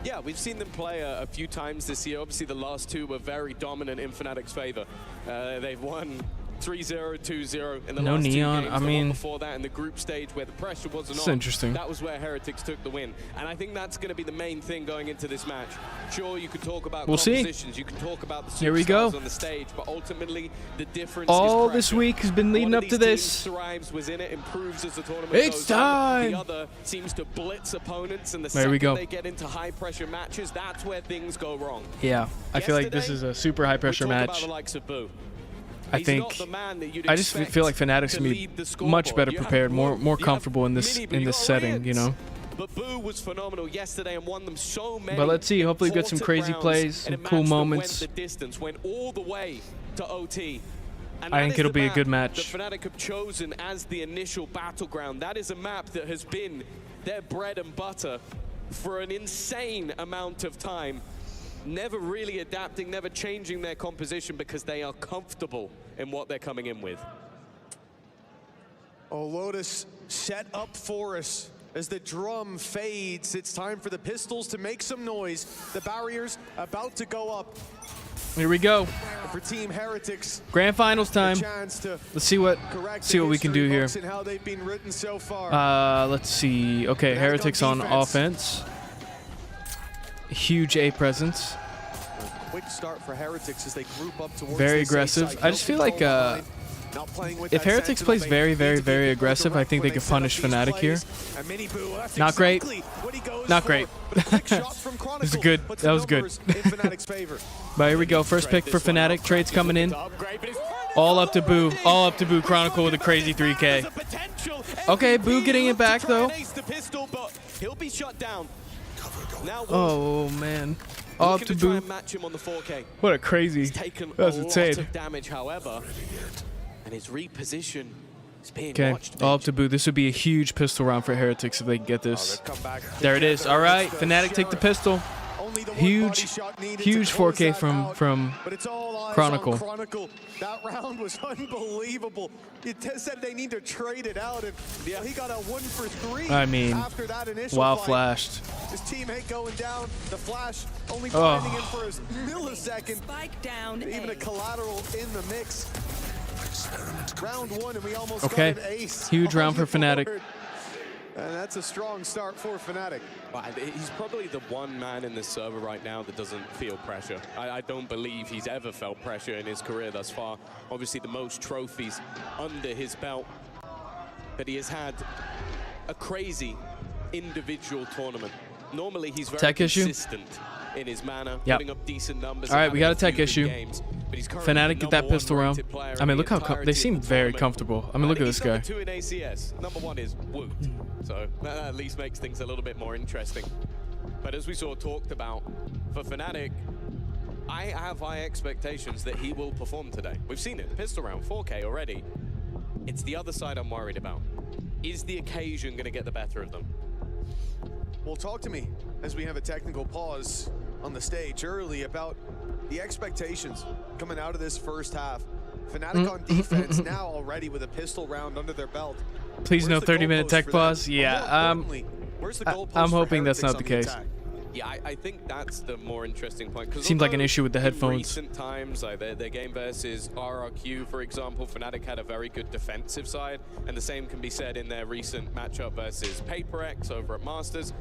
Yeah, we've seen them play a few times this year. Obviously, the last two were very dominant in Fnatic's favor. They've won 3-0, 2-0 in the No last Neon. two games. I mean, before that in the group stage where the pressure wasn't it's on. interesting. That was where Heretics took the win. And I think that's going to be the main thing going into this match. Sure, you could talk about compositions, you can talk about the Here we go. superstars on the stage, but ultimately the difference all is this week has been leading up to this. thrives, was in it, improves as the tournament It's goes on. time. The other seems to blitz opponents, and the There we second go. they get into high pressure matches, that's where things go wrong. Yeah, I feel like this is a super high pressure Talk about match. the likes of Boo. I He's think not the man that you'd I just feel like Fnatic's gonna be much better prepared, more comfortable in this setting, you know. But Boo was phenomenal yesterday and won them so many. But let's see. Hopefully, we get some crazy rounds plays, in a some cool match that moments. Went the distance, went all the way to OT. And I that think is it'll the be a map good match. that Fnatic have chosen as the initial battleground. That is a map that has been their bread and butter for an insane amount of time. Never really adapting, never changing their composition because they are comfortable in what they're coming in with. Oh, Lotus set up for us as the drum fades. It's time for the pistols to make some noise. The barriers about to go up. Here we go. For Team Heretics, Grand finals time. Let's see what we can do here. and how they've been written so far. Let's see. Okay, Heretics on offense. Huge A presence. Quick start for Heretics as they group up towards Very this aggressive. A side. I just feel like if Heretics plays very, very aggressive, I think they could punish Fnatic here. Not great. Not great. This is good. That was good. But here we go. First pick for Fnatic. Trades coming in. All up to Boo. All up to Boo. Chronicle with a crazy 3K. Okay, Boo getting it back though. He'll be shut down. Now Oh man. All up to try Boo. and match him on the 4K. What a crazy. He's taken That was a insane. lot of damage, however, and his reposition is being Okay, watched. all up to Boo. This would be a huge pistol round for Heretics if they can get this. There it is. All right, Fnatic take the pistol. Huge 4K from Chronicle. That round was unbelievable. It said they need to trade it out, and he got a 1 for 3. I mean, after that initial wow, fight. flashed. His teammate going down. The flash only finding him for a millisecond. Spike down. Even a collateral in the mix. Round 1, and we almost got Okay, an ace. huge round for Fnatic. And that's a strong start for Fnatic. He's probably the one man in this server right now that doesn't feel pressure. I don't believe he's ever felt pressure in his career thus far. Obviously, the most trophies under his belt. But he has had a crazy individual tournament. Normally, he's very Tech issue? consistent in his manner, Yep. putting up decent numbers. All right, and we got a having tech few good issue. games, but he's currently Fnatic the get that #1 pistol round. rated player I mean, in look the how entirety they of seem the very tournament. comfortable. I mean, look at He's this guy. number 2 in ACS. Number 1 is Woot. So that at least makes things a little bit more interesting. But as we sort of talked about, for Fnatic, I have high expectations that he will perform today. We've seen it, pistol round, 4K already. It's the other side I'm worried about. Is the occasion going to get the better of them? Well, talk to me as we have a technical pause on the stage early about the expectations coming out of this first half. Fnatic on defense now already with a pistol round under their belt. Please no 30-minute tech pause. Yeah, Where's the goalpost I'm for hoping that's Heretics not the on case. attack? Yeah, I think that's the more interesting point. Seems like an issue with the in headphones. recent times, like their game versus RRQ, for example, Fnatic had a very good defensive side, and the same can be said in their recent matchup versus PaperX over at Masters.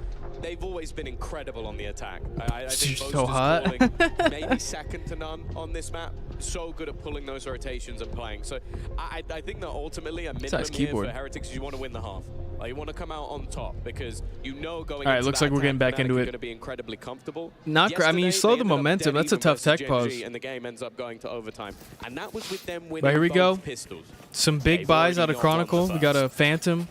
They've always been incredible on the attack. I think So Boaster's hot. calling maybe second to none on this map. So good at pulling those rotations and playing. So I think that ultimately a minimum nice here keyboard. for Heretics is you want to win the half. Like, you want to come out on top because you know going All right, into looks that like we're getting attack, back into Fnatic are it. going to be incredibly comfortable. Not I mean, you slow the momentum. That's a tough tech pause. And the game ends up going to overtime. And that was with them winning But here we go. both pistols. Some big buys out of Chronicle. We got a Phantom,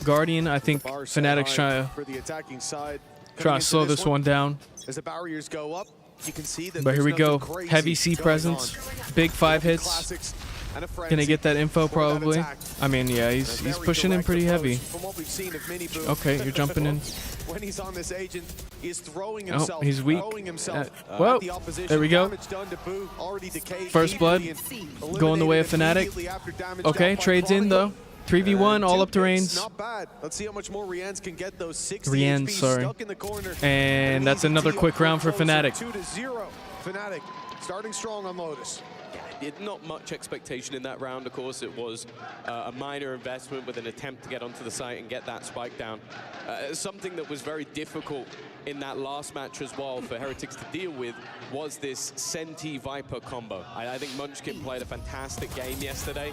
Guardian. I think Fnatic's trying for the attacking side. to slow this one down. As the barriers go up, you can see that But here we there's go. nothing crazy Heavy C going presence. on. Big 5 hits. Classics and a Gonna get that info for that probably. attack. I mean, yeah, he's A very pushing in direct pretty approach heavy. From what we've seen of Mini Boom. Okay, you're jumping in. When he's on this agent, he is throwing Oh, himself. he's weak. Throwing himself Whoa, at the opposition. there we go. Damage done to Boo, already decayed First blood, immediately and going the way of eliminated Fnatic. immediately after damage Okay, dealt by trades in Chronicle. though. 3v1, all up to It's Reigns. not bad. Let's see how much more Rian's can get those 60 Rian, HP sorry. stuck in the corner. And that's another quick round for Fnatic. 2-0. Fnatic starting strong on Lotus. Not much expectation in that round, of course. It was a minor investment with an attempt to get onto the site and get that spike down. Something that was very difficult in that last match as well for Heretics to deal with was this Senti Viper combo. I think Munchkin played a fantastic game yesterday.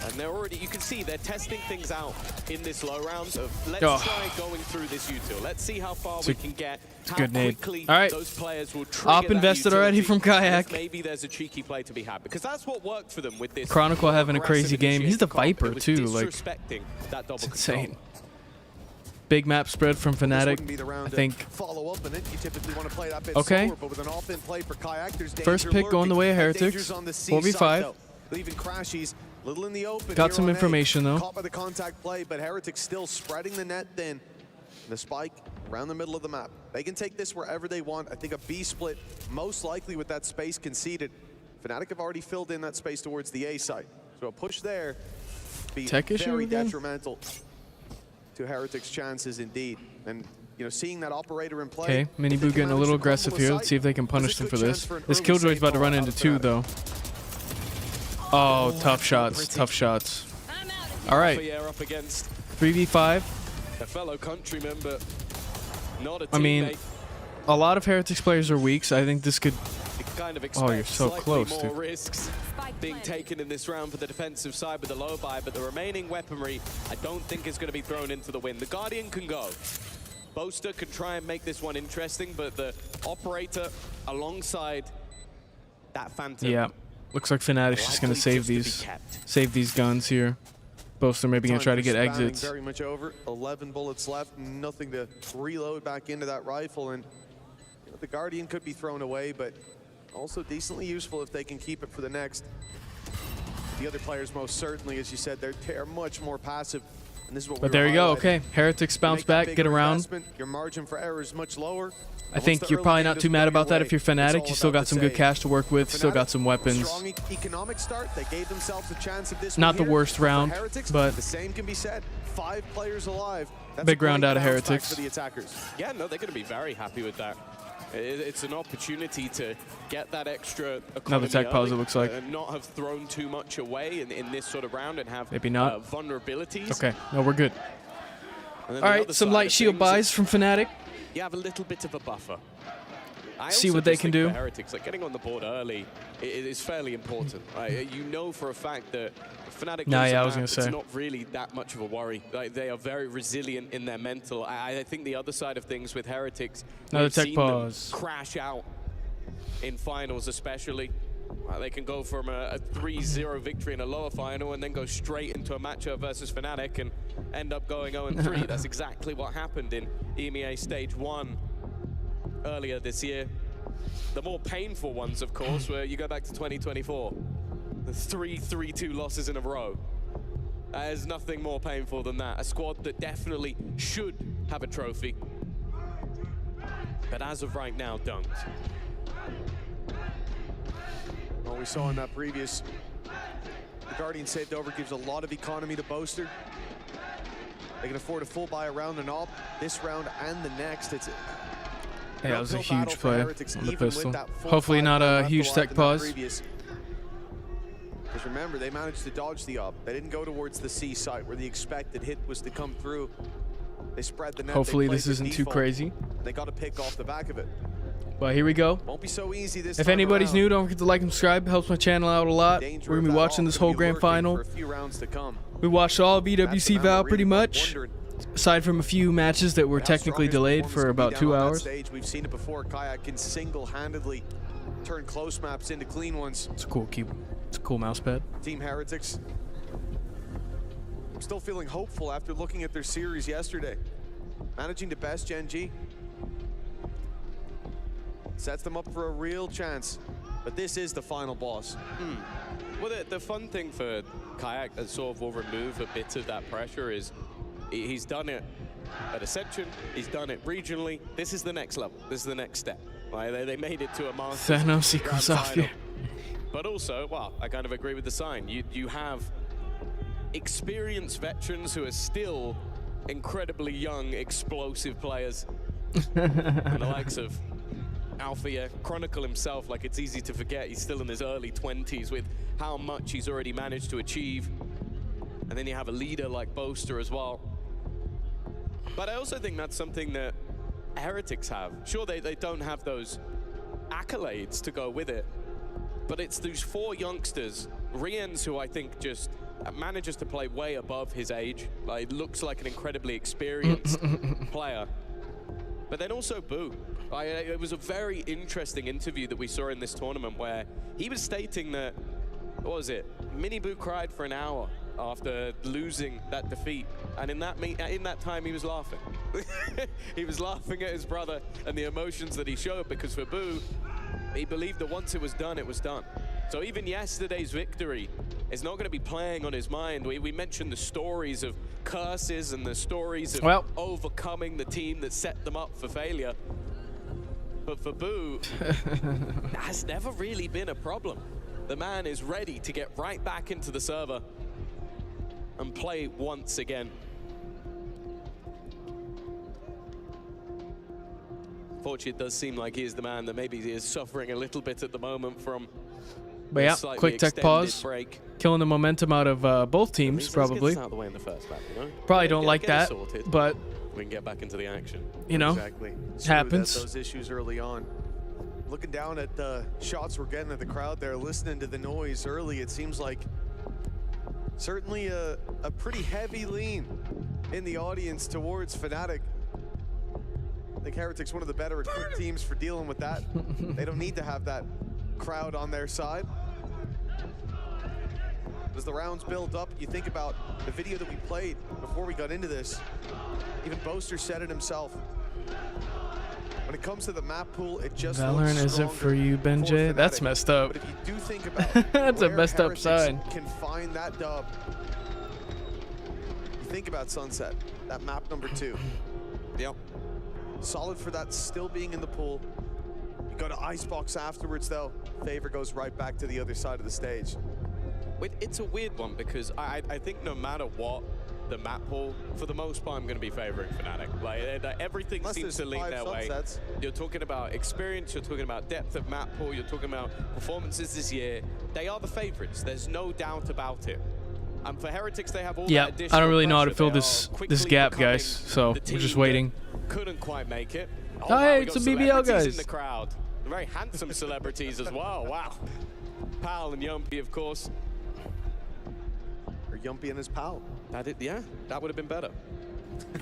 And they're already, you can see they're testing things out in this low round of let's try going through this util. Let's see how far we can get. It's a how good nade. quickly All right. those players will trigger Op that invested already utility, from Kayak. and if maybe there's a cheeky play to be had because that's what worked for them with this. Chronicle having a crazy game. He's the Viper It was too. Like, disrespecting that double it's control. insane. Big map spread from Fnatic. Wouldn't be the round I to think. follow up in it. You typically want to play that bit Okay. slower, but with an off-in play for Kayak, there's First danger pick going the lurking. way of And Heretics. dangers on the C 4v5. side, though. Leaving Crashies little in the open. Got here some on A. information, though. Caught by the contact play, but Heretics still spreading the net thin. The spike around the middle of the map. They can take this wherever they want. I think a B split, most likely with that space conceded. Fnatic have already filled in that space towards the A site. So a push there be Tech issue very again? detrimental to Heretics' chances indeed. And you know, seeing that operator in play. Okay, Mini Boo getting a little aggressive here. Let's see if they can punish them for this. This Killjoy's about to run into 2 though. Oh, tough shots, tough shots. All right, Up against 3v5. a fellow countryman, but not a teammate. I mean, a lot of Heretics players are weak, so I think this could. You kind of Oh, you're expect so slightly close, more dude. risks being taken in this round for the defensive side with the low buy, but the remaining weaponry I don't think is going to be thrown into the wind. The Guardian can go. Boaster can try and make this one interesting, but the operator alongside that Phantom. Yeah, looks like Fnatic's just gonna save these guns here. Boaster maybe gonna try to get Time for spamming exits. Very much over. 11 bullets left. Nothing to reload back into that rifle, and you know, the Guardian could be thrown away, but also decently useful if they can keep it for the next. The other players most certainly, as you said, they're much more passive And this is what But there you go. Okay, Heretics bounce back, get around. Your margin for error is much lower. I think you're probably not too mad about that if you're Fnatic. You still got some good cash to work with, still got some weapons. Strong economic start. They gave themselves a chance at this. Not the worst round, but the same can be said. 5 players alive. That's big round out of Heretics. For the attackers. Yeah, no, they're going to be very happy with that. It's an opportunity to get that extra another tech pause, it looks like. And not have thrown too much away in this sort of round and have maybe not vulnerabilities. Okay, no, we're good. All right, some light shield buys from Fnatic. You have a little bit of a buffer. See what they can do. For Heretics, like getting on the board early is fairly important. You know for a fact that Fnatic it's not really that much of a worry. Like, they are very resilient in their mental. I think the other side of things with Heretics, another we've tech seen pause. Them crash out in finals, especially. They can go from a 3-0 victory in a lower final and then go straight into a matchup versus Fnatic and end up going 0-3. That's exactly what happened in EMEA Stage 1 earlier this year. The more painful ones, of course, where you go back to 2024. The 3-3-2 losses in a row. There's nothing more painful than that. A squad that definitely should have a trophy, but as of right now, don't. Well, we saw in that previous, the Guardian saved over, gives a lot of economy to Boaster. They can afford a full buy around and all. This round and the next, it's yeah, that was a huge play on the pistol. Hopefully not a huge tech pause. Because remember, they managed to dodge the up. They didn't go towards the C site where the expected hit was to come through. They spread the net. Hopefully this isn't too crazy. They got a pick off the back of it. But here we go. Won't be so easy this if time anybody's around. new, don't forget to like and subscribe. It helps my channel out a lot. We're going to be watching this whole grand final. We watched all of EWC Val pretty much, aside from a few matches that were technically delayed for about 2 hours. We've seen it before. Kayak can single-handedly turn close maps into clean ones. It's a cool keyboard. It's a cool mouse pad. Team Heretics. I'm still feeling hopeful after looking at their series yesterday. Managing to best Gen G. Sets them up for a real chance. But this is the final boss. Well, the fun thing for Kayak that sort of will remove a bit of that pressure is he's done it at Ascension, he's done it regionally. This is the next level. This is the next step. Like, they made it to a Masters. Thanos equals off here. But also, well, I kind of agree with the sign. You have experienced veterans who are still incredibly young, explosive players. And the likes of Althea, Chronicle himself, like, it's easy to forget he's still in his early 20s with how much he's already managed to achieve. And then you have a leader like Boaster as well. But I also think that's something that Heretics have. Sure, they don't have those accolades to go with it, but it's those 4 youngsters, Rien's, who I think just manages to play way above his age. Like, looks like an incredibly experienced player. But then also Boo. It was a very interesting interview that we saw in this tournament where he was stating that, what was it? Mini Boo cried for an hour after losing that defeat. And in that time, he was laughing. He was laughing at his brother and the emotions that he showed, because for Boo, he believed that once it was done, it was done. So even yesterday's victory is not going to be playing on his mind. We mentioned the stories of curses and the stories of overcoming the team that set them up for failure. But for Boo, that has never really been a problem. The man is ready to get right back into the server and play once again. Fortunately, it does seem like he is the man that maybe is suffering a little bit at the moment from but yeah, quick tech pause. Break. Killing the momentum out of both teams, probably. Out of the way in the first lap, you know? Probably don't like that, sorted, but we can get back into the action. You know, exactly. Happens. Those issues early on. Looking down at the shots we're getting at the crowd there, listening to the noise early, it seems like certainly a pretty heavy lean in the audience towards Fnatic. I think Heretics one of the better equipped teams for dealing with that. They don't need to have that crowd on their side. As the rounds build up, you think about the video that we played before we got into this. Even Boaster said it himself. When it comes to the map pool, it just Valorant isn't for you, Benjay. That's messed up. But if you do think about that's a messed up Heretics sign. can find that dub, you think about Sunset, that map number 2. Yep. Solid for that still being in the pool. You go to Icebox afterwards though. Favor goes right back to the other side of the stage. It's a weird one because I think no matter what, the map pool, for the most part, I'm going to be favoring Fnatic. Like, everything Unless seems to there's lean 5 their way. subsets. You're talking about experience, you're talking about depth of map pool, you're talking about performances this year. They are the favorites. There's no doubt about it. And for Heretics, they have all Yeah, that additional I don't really know how to pressure. fill They this are this quickly gap, becoming guys. So the we're just team waiting. that couldn't quite make it. Oh, wow, hey, we it's got some BBL celebrities guys. in the crowd. Very handsome celebrities as well. Wow. Pal and Yumpy, of course. Or Yumpy and his pal. Yeah, that would have been better.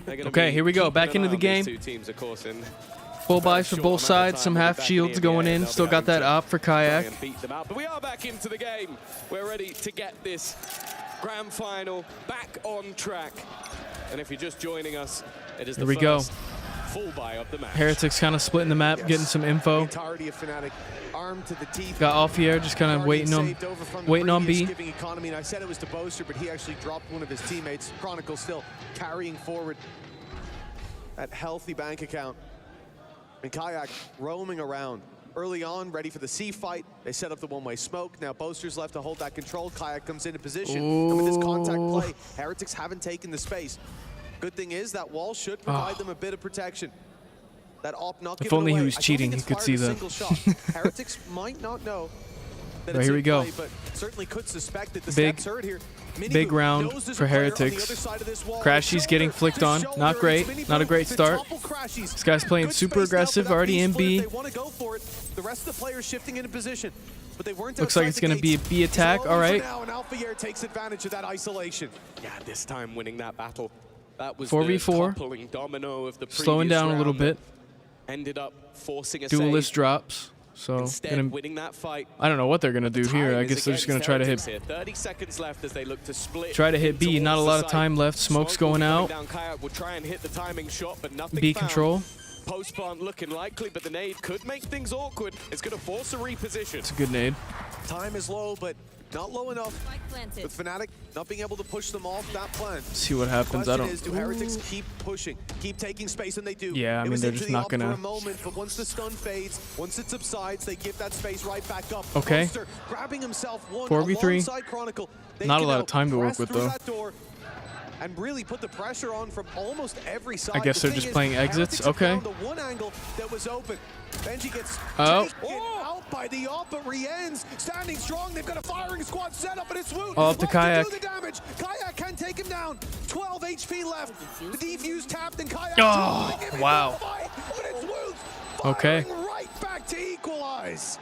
Okay, here we go. Back into the game. Two teams, of course, in Full buys for both sides. Some half shields going in. Still got that op for Kayak. and beat them out. But we are back into the game. We're ready to get this grand final back on track. And if you're just joining us, it is the Here we go. first full buy of the match. Heretics kind of splitting the map, getting some info. Entirety of Fnatic armed to the teeth. Got off here, just kind of waiting on B. Giving economy, and I said it was to Boaster, but he actually dropped one of his teammates. Chronicle still carrying forward that healthy bank account. And Kayak roaming around. Early on, ready for the C fight. They set up the one-way smoke. Now Boaster's left to hold that control. Kayak comes into position. And with this contact play, Heretics haven't taken the space. Good thing is that wall should provide them a bit of protection. That op not If given only away. he was I don't cheating, think he it's could see fired a that. single shot. Heretics might not know that Right, it's here we in go. play, but certainly could suspect that the Big- steps heard here. Big round for Heretics. Crashy's getting flicked on. Not great. Not a great start. This guy's playing super aggressive, already in B. They want to go for it. The rest of the players shifting into position, but they weren't. Looks like it's going to be a B attack. All right. Now, and Alphayer takes advantage of that isolation. Yeah, this time winning that battle. That was 4v4. the toppling domino of the Slowing previous down a little round bit. that Ended up forcing a Duelist save. drops. So Instead, winning that fight. I don't know what they're going to do here. I guess they're just going to try to hit. Here. 30 seconds left as they look to split. Try to hit B. Not a lot of time left. Smoke's going out. Down. Kayak will try and hit the timing shot, but nothing B found. control. Post plant looking likely, but the nade could make things awkward. It's going to force a reposition. It's a good nade. Time is low, but not low enough. With Fnatic not being able to push them off that plan. See what happens. I Question don't. is, do Heretics keep pushing, keep taking space, and they do. Yeah, I mean, they're just not For gonna- a moment, but once the stun fades, once it subsides, they give that space right back up. Okay. Monster grabbing himself one 4v3. alongside Chronicle. They Not a can lot now of time to work press with, through though. that door and really put the pressure on from almost every side. I guess The they're thing just is, playing exits. Heretics have Okay. found the one angle that was open. Benji gets taken out by the op, but Rien's standing strong. They've got a firing squad set up, and it's Woot. All up to Wants Kayak. do the damage. Kayak can take him down. 12 HP left. The defuse tapped, and Kayak Oh, wow. but it's Woot. Okay. Right back to equalize.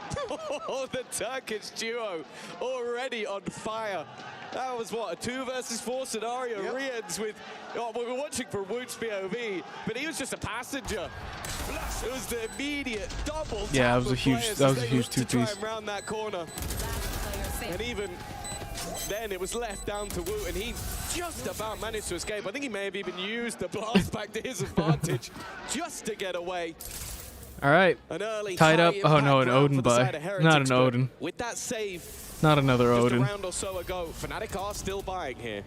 Oh, the Turkish duo already on fire. That was what, a 2 versus 4 scenario. Yep. Rien's with, oh, we were watching from Woot's POV, but he was just a passenger. It was the immediate double. Yeah, tap that was a of huge- players that as was a they huge looked to try two-piece. and round that corner. And even then, it was left down to Woot, and he just about managed to escape. I think he may have even used the blast back to his advantage just to get away. All right. An early Tied up. high Oh no, an impact round Odin for the buy. side of Heretics, Not an but Odin. With that save, Not another just Odin. a round or so ago, Fnatic are still buying here.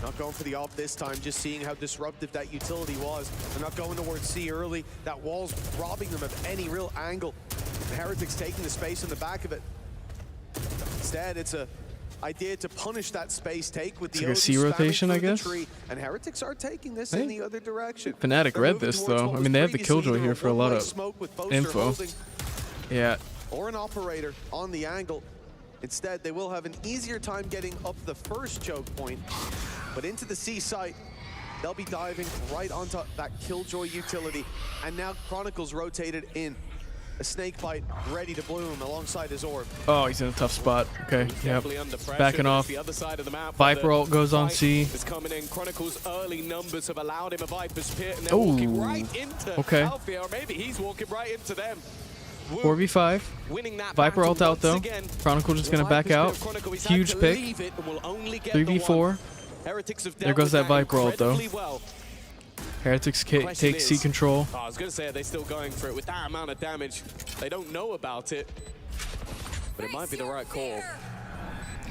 Not going for the op this time, just seeing how disruptive that utility was. They're not going towards C early. That wall's robbing them of any real angle. The Heretics taking the space in the back of it. Instead, it's a idea to punish that space take with It's the like a Odin C spamming rotation, I through the guess? tree. And Heretics are taking this Hey. in the other direction. Fnatic They're read moving this, towards though. what I was mean, they have the previously Killjoy either here for a lot one-way of smoke with Boaster info. holding, Yeah. or an operator on the angle. Instead, they will have an easier time getting up the first choke point, but into the C site, they'll be diving right onto that Killjoy utility. And now Chronicles rotated in. A snake bite ready to bloom alongside his orb. Oh, he's in a tough spot. Okay. Yep. Definitely under pressure. Backing There's off. the other side of the map. Viper ult goes on fight C. is coming in. Chronicles' early numbers have allowed him a Viper's pit, and they're Ooh. walking right into Okay. Alfie, or maybe he's walking right into them. 4v5. Winning that Viper battle ult out once though. again. Chronicle just The gonna back Viper's out. pit of Chronicle, he's had Huge to pick. leave it and will only get the 3v4. one. Heretics have There dealt goes with that Viper ult though. incredibly well. Heretics Question take C is- control. Oh, I was going to say, are they still going for it with that amount of damage? They don't know about it, but it might be the right call.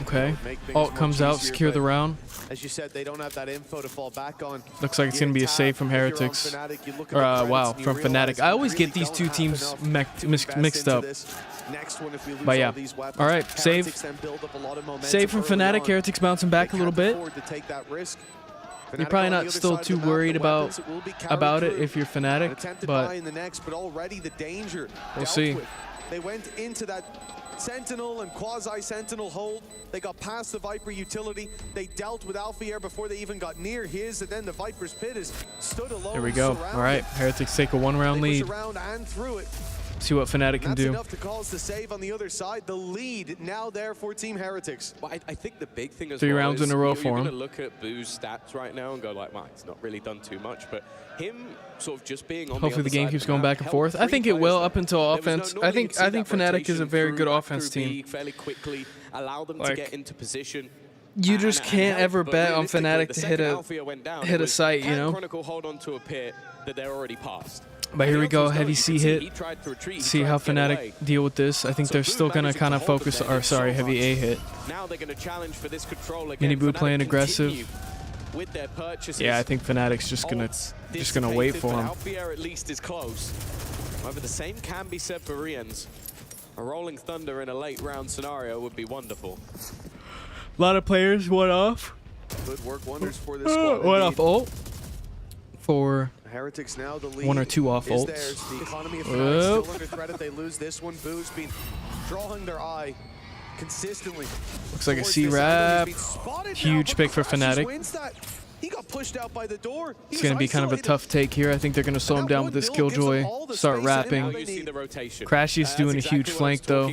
Okay. Make things Alt much comes out, easier, secure the but round. As you said, they don't have that info to fall back on. Looks like it's going to be a save from Heretics. Or, wow, from Fnatic. I always get these two teams mixed up. But yeah. All right, save. Save from Fnatic. Heretics bouncing back a little bit. You're probably not still too worried about it if you're Fnatic, but we'll see. They went into that Sentinel and quasi-Sentinel hold. They got past the Viper utility. They dealt with Alfier before they even got near his, and then the Viper's pit is stood alone. There we go. All right, Heretics take a 1-round lead. And through it. See what Fnatic can do. That's enough to cause the save on the other side. The lead now there for Team Heretics. Well, I think the big thing as 3 well rounds is in a row you're for him. going to look at Boo's stats right now and go like, well, he's not really done too much. But him sort of just being on Hopefully the the game keeps going back and forth. I think it will up until offense. I think Fnatic is a very good offense team. Fairly quickly, allow them to get into position. You just can't ever bet on Fnatic to hit a site, you know. Chronicle hold on to a pit that they're already past. But here we go, heavy C hit. See how Fnatic deal with this. I think they're still gonna kind of focus. Or sorry, heavy A hit. Now they're going to challenge for this control again. Mini Boo playing aggressive. With their purchases. Yeah, I think Fnatic's just gonna wait for him. Alfier at least is close. However, the same can be said for Rians. A Rolling Thunder in a late round scenario would be wonderful. A lot of players went off. Could work wonders for this squad. Went off ult for Heretics now the lead 1 or 2 off ults. The economy of Fnatic still under threat if they lose this one. Boo's been drawing their eye consistently. Looks like a C-Rap. Huge pick for Fnatic. He got pushed out by the door. It's going to be kind of a tough take here. I think they're going to slow him down with this Killjoy. Start rapping. Crashy's doing a huge flank though.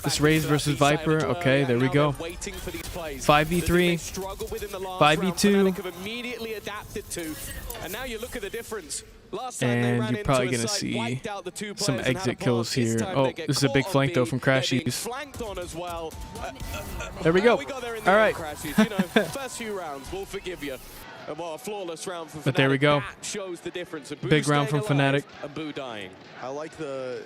This Raze versus Viper. Okay, there we go. 5v3. 5v2. And now you look at the difference. And you're probably going to see some exit kills here. Oh, this is a big flank though from Crashy's. There we go. All right. First few rounds, we'll forgive you. Well, a flawless round from Fnatic. But there we go. Shows the difference. Big round from Fnatic. And Boo dying. I like the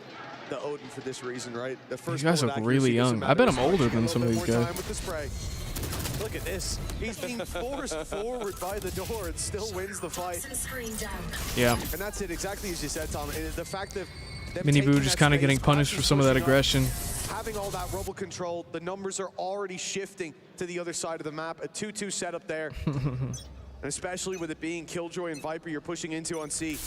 Odin for this reason, right? The first these guys look really young. I bet I'm older than some of these guys. Look at this. He's being forced forward by the door and still wins the fight. Yeah. And that's it, exactly as you said, Tom. The fact that Mini Boo just kind of getting punished for some of that aggression. Having all that rubble control, the numbers are already shifting to the other side of the map. A 2-2 setup there. And especially with it being Killjoy and Viper you're pushing into on C.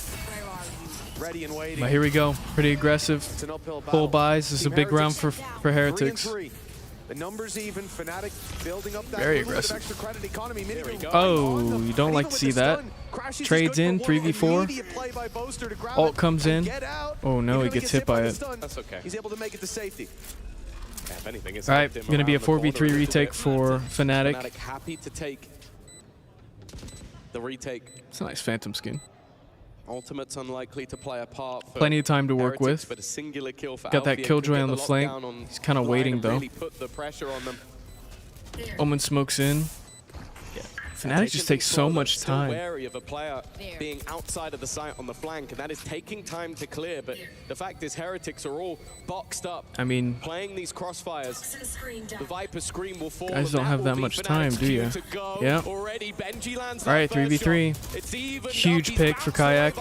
Ready and waiting. But here we go. Pretty aggressive. Full buys. This is a big round for Heretics. The numbers even. Fnatic building up that very little aggressive. bit of extra credit economy. Oh, you don't like to see that. Trades in 3v4. Alt comes in. Oh no, he gets hit by it. That's okay. He's able to make it to safety. Yeah, if anything, it's all right, going to be a 4v3 retake for Fnatic. Fnatic happy to take the retake. It's a nice Phantom skin. Ultimate's unlikely to play a part. Plenty of time to work with. But a singular kill for got that Killjoy on the flank. He's kind of waiting though. Really put the pressure on them. Omen smokes in. Yeah. Fnatic just takes so much time. Still wary of a player being outside of the site on the flank, and that is taking time to clear. But the fact is, Heretics are all boxed up. I mean, playing these crossfires. The Viper scream will fall. Guys don't have that much time, do you? Yeah. All right, 3v3. Huge pick for Kayak.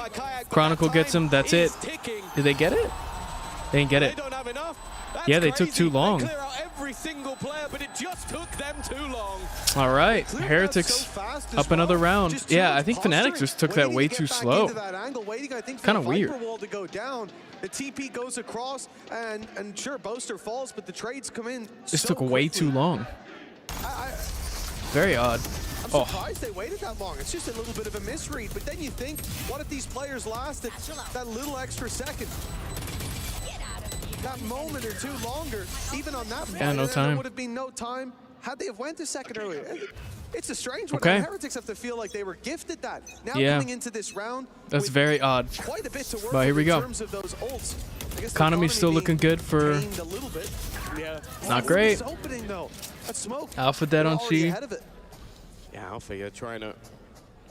Chronicle gets him. That's it. Did they get it? They didn't get it. Yeah, they took too long. Every single player, but it just took them too long. All right, Heretics up another round. Yeah, I think Fnatic just took that way too slow. Kind of weird. The TP goes across, and sure, Boaster falls, but the trades come in. This took way too long. Very odd. I'm surprised they waited that long. It's just a little bit of a misread. But then you think, what if these players lasted that little extra second? That moment or two longer, even on that yeah, no time. There would have been no time had they have went a second earlier. It's a strange one. Okay. Heretics have to feel like they were gifted that. Now yeah. coming into this round, that's very odd. Quite a bit to work but here we go. In terms of those ults. Economy's still looking good for. Yeah. Not great. Opening, though. That smoke Alpha dead on C. Yeah, Alpha, you're trying to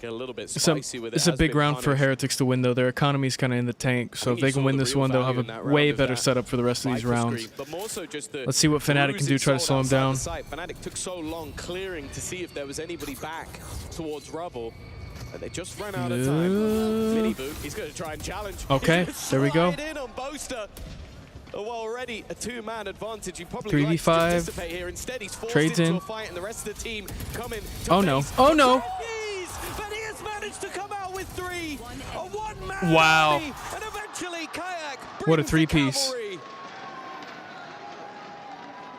Get a little bit It's spicy with it. a Has big been round for punished. Heretics to win, though. Their economy's kind of in the tank, so if they can win this one, they'll have a way better setup for the rest of these rounds. But more so just the Let's see what Fnatic can do, try to slow him down. Fnatic took so long clearing to see if there was anybody back towards rubble. And they just ran out of time. Mini boot, he's going to try and challenge. Okay, there we go. In on Boaster. Well, already a two-man advantage. He probably 3v5. likes to participate here. Instead, he's forced Trades into in. a fight, and the rest of the team coming. Oh no! Oh no! But he has managed to come out with three. A one-man Wow! army, and eventually Kayak What a brings the three-piece! cavalry.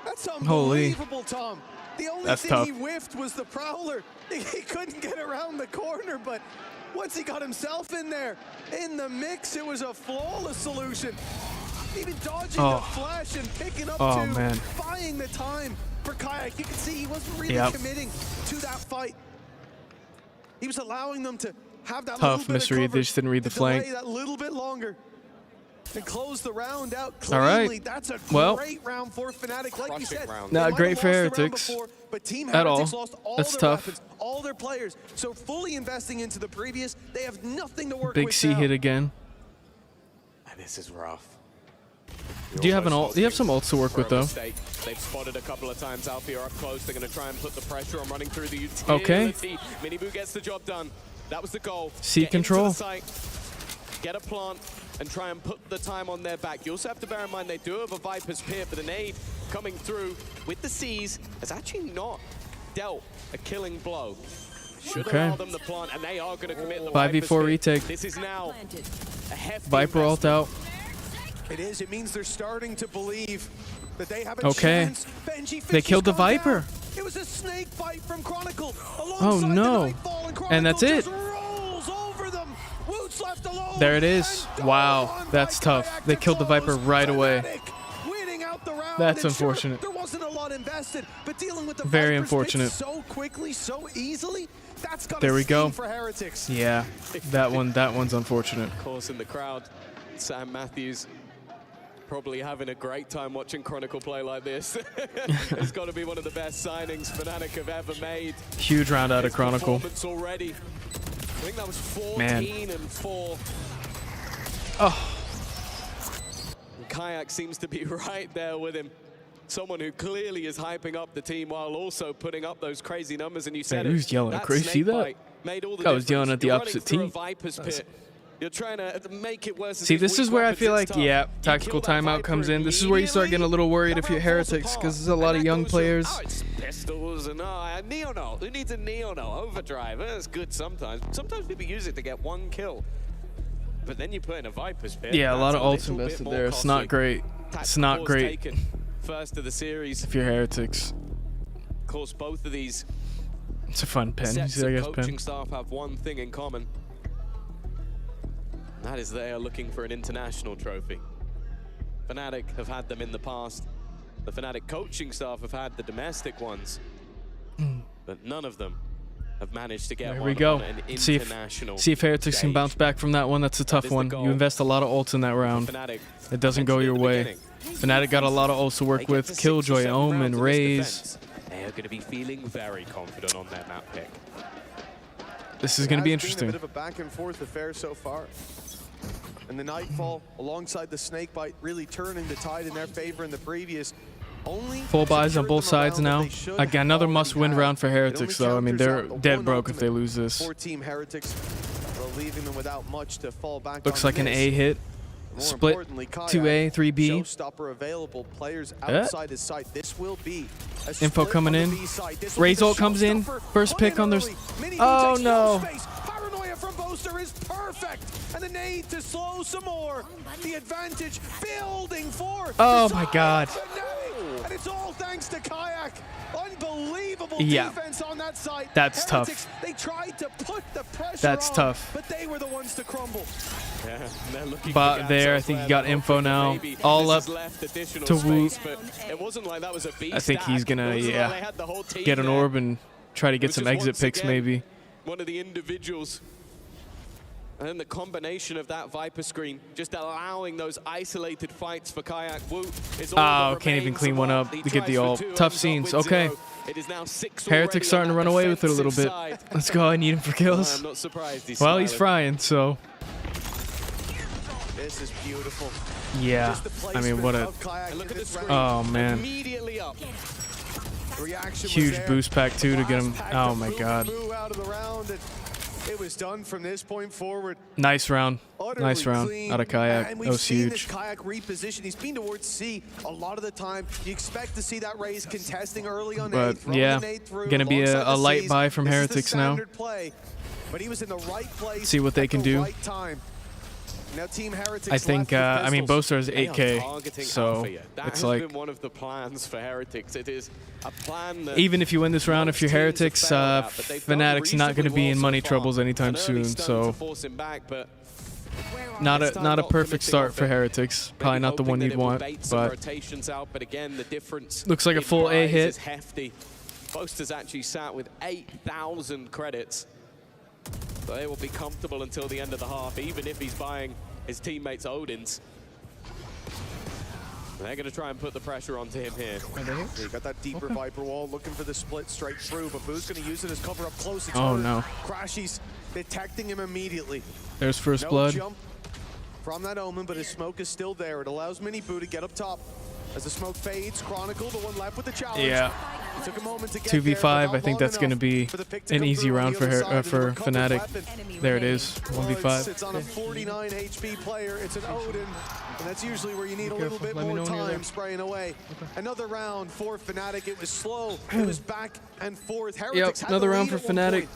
That's Holy! unbelievable, Tom. The only That's thing tough. he whiffed was the Prowler. He couldn't get around the corner, but once he got himself in there, in the mix, it was a flawless solution. Even dodging the flash and picking up two, buying the time for Kayak. You can see he wasn't really committing to that fight. He was allowing them to have that Tough little bit mystery. of They just didn't read the flank. that little bit longer and close the round out All cleanly. right. That's a Well, great round for Fnatic. Like you said, not great for Heretics but Team at all. Heretics lost all That's their tough. weapons, all their players. So fully investing into the previous, they have nothing to work Big with C now. hit again. This is rough. Do you have an ult? Do you have some ults to work with though? They've spotted a couple of times. Alfie are up close. They're going to try and put the pressure on running through the utility. Okay. Minibu gets the job done. That was the goal. C Get control. into the site, get a plant, and try and put the time on their back. You also have to bear in mind they do have a Viper's Pit, but the nade coming through with the C's has actually not dealt a killing blow. Should allow them the plant, and they are going to commit the 5v4 retake. This is now a hefty Viper ult out. It is. It means they're starting to believe that they have a Okay. chance. Benji They killed the Viper. down. It was a snake bite from Chronicle. Oh no! And that's it. Rolls over them. Woot's left alone. There it is. Wow, that's tough. They killed the Viper right away. Winning out the round. That's And sure, unfortunate. there wasn't a lot invested, but dealing with the Very Viper's Pit unfortunate. so quickly, so easily. That's got There we go. for Heretics. Yeah, that one's unfortunate. Of course, in the crowd, Sam Matthews probably having a great time watching Chronicle play like this. It's got to be one of the best signings Fnatic have ever made. Huge round out of His Chronicle. performance already. I think that was 14 Man. and 4. Oh. Kayak seems to be right there with him. Someone who clearly is hyping up the team while also putting up those crazy numbers. And you said Man, who's yelling crazy? See that? snake bite made all the Guy was yelling difference. at the You're opposite running team. through a Viper's Pit. You're trying to make it worse. See, this is where I feel like, yeah, tactical timeout comes in. This is where you start getting a little worried if you're Heretics, because there's a lot of young players. Oh, it's pistols and Neono. Who needs a Neono? Overdrive. That's good sometimes. Sometimes people use it to get one kill. But then you put in a Viper's Pit. Yeah, a lot of that's ults little bit invested more there. It's costly. not great. It's not Tactical great taken first of the series. if you're Heretics. Of course, both of these It's a fun pen. You sets see, I of guess coaching pen. staff have one thing in common. That is they are looking for an international trophy. Fnatic have had them in the past. The Fnatic coaching staff have had the domestic ones. But none of them have managed to get There one we go. on an See international if Heretics can stage. bounce back from that one. That's a tough is the one. goal You invest a lot of ults in that round. Fnatic It doesn't go your way. Fnatic got a lot of ults to work with. Killjoy, Omen, Raze. They are going to be feeling very confident on their map pick. This is going to be It has been interesting. a bit of a back and forth affair so far. And the Nightfall, alongside the Snakebite, really turning the tide in their favor in the previous. Only Full buys on secured both them a sides round that now. they should Again, have another already must-win had. round for It only Heretics, though. I mean, counters they're out the dead one broke if they ultimate lose this. for Team Heretics, leaving them without much to fall back Looks on like an this. A hit. More Split importantly, Kayak, 2A, 3B. showstopper available, players Yeah. outside his sight. This will be a Info split coming on the in. B side. This will be Raze the ult comes in. showstopper. First pick on their... Mini Oh, takes no. space. Paranoia from Boaster is perfect. And the need to slow some more. The advantage building for Oh, the my side God. of Fnatic. And it's all thanks to Kayak. Unbelievable Yeah. defense on that side. That's tough. Heretics, they tried to put the pressure That's on, tough. but they were the ones to crumble. Yeah, they're looking But for there, I gaps think you elsewhere. got info now. Maybe All this up has left additional to Woot. space, but it wasn't like that was a B I think he's stack. going It to, wasn't yeah, like they had the whole team get an there. orb and try to get Which some is exit once picks, again maybe. One of the individuals. And then the combination of that Viper screen, just allowing those isolated fights for Kayak. Woot is all that Oh, can't even remains. clean one up He to get tries the for ult. two, Tough ends up scenes. with Okay. zero. It is now 6 Heretic's starting to run away with it a little bit. Let's go. I need him for kills. I'm not surprised. He's well, he's smiling. frying, so. This is beautiful. Yeah. I mean, what a. Oh, man. Immediately up. Huge boost pack, too, to get him. Oh, my God. Out of the round, and it was done from this point forward. Nice round. Nice round out of Kayak. And That was seen huge. this Kayak reposition. He's been towards C a lot of the time. You expect to see that raise contesting early on A. But, yeah. Going to be a light buy from Heretics now. Play, but he was in the right place See what they can do. right time. Now Team Heretics I think, I mean, Boaster is 8K, so it's like. Been one of the plans for Heretics. It is a plan that Even if you win this round, if you're Heretics, Fnatic's not going to be in money troubles anytime soon, so. Not a perfect start for Heretics. Probably not the one you'd want, but looks like a full A hit. Hefty. Boaster's actually sat with 8,000 credits. So they will be comfortable until the end of the half, even if he's buying his teammates Odin's. They're going to try and put the pressure onto him here. He got that deeper Viper wall, looking for the split straight through, but Boo's going to use it as cover up close. It's Oh, hurt. no. Crashy's detecting him immediately. There's first No blood. jump from that Omen, but his smoke is still there. It allows Mini Boo to get up top. As the smoke fades, Chronicle, the one left with the challenge. Yeah. It took a moment to get 2v5, there, I think that's going to be an easy round for Fnatic. There it is, 1v5. It's on a 49 HP player. It's an Odin, and that's usually where you need a little bit Let me more know when you're time there. spraying away. Another round for Fnatic. It was slow. It was back and forth. Heretics Yep, had another the round lead for at one Fnatic. point,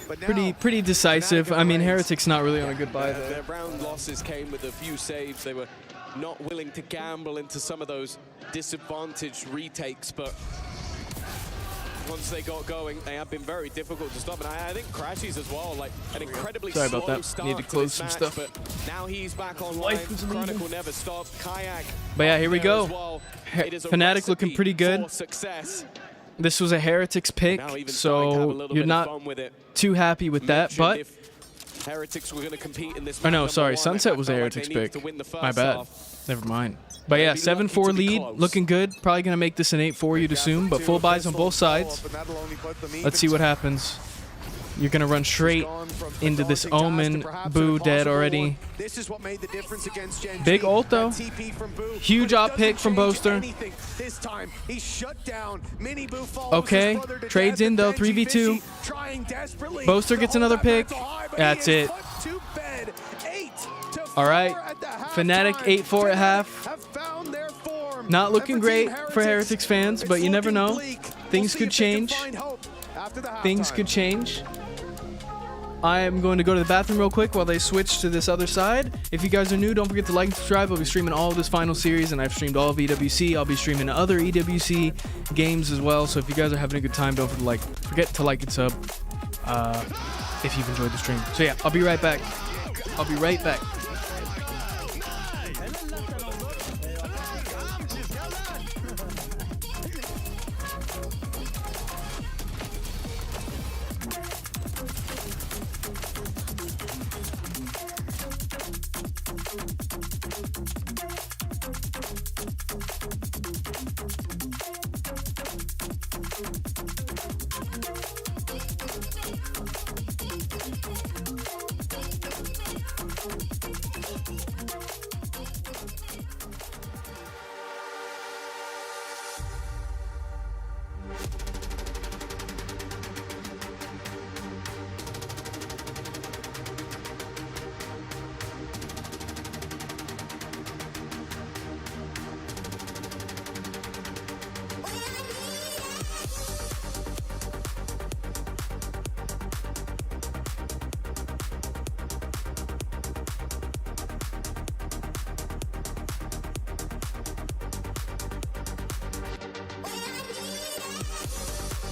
but now Pretty decisive. I mean, Heretics not really on a good buy Their there. round losses came with a few saves. They were not willing to gamble into some of those disadvantaged retakes, but once they got going, they have been very difficult to stop. And I think Crashies as well, like an incredibly Sorry about slow that. start Need to to close this some match, stuff. But now he's back online. Chronicle never stopped. Kayak. But yeah, here we there as go. well. It is a Fnatic looking recipe pretty good. for success. This was a Heretics pick, Now even starting to have a so little you're bit of not fun with it. too happy with that, Mentioned but. if Heretics were going to compete in this Oh no, number sorry, one, Sunset I was a felt like they Heretics needed pick. to win the My first bad. half. Never mind. But yeah, 7-4 lead, looking good. Probably going to make this an 8-4, you'd assume, but full buys on both sides. Let's see what happens. You're going to run straight into this Omen. Boo dead already. This is what made the difference against Gen Big G. ult though. That TP from Boo, Huge but it op pick doesn't from change Boaster. anything. This time, he's shut down. Mini Boo follows Okay, his brother to trades death, in though, and Benji 3v2. Fishy trying desperately Boaster to gets hold another that pick. mantle high, but That's he is it. put to bed. 8-4 All right, at the Fnatic halftime. 8-4 at half. Have found their form. Not And looking for great Team for Heretics fans, but you never know. bleak. Things We'll could see if they can change. find hope after the Things halftime. could change. I am going to go to the bathroom real quick while they switch to this other side. If you guys are new, don't forget to like and subscribe. I'll be streaming all of this final series, and I've streamed all of EWC. I'll be streaming other EWC games as well. So if you guys are having a good time, don't forget to like and sub if you've enjoyed the stream. So yeah, I'll be right back. I'll be right back.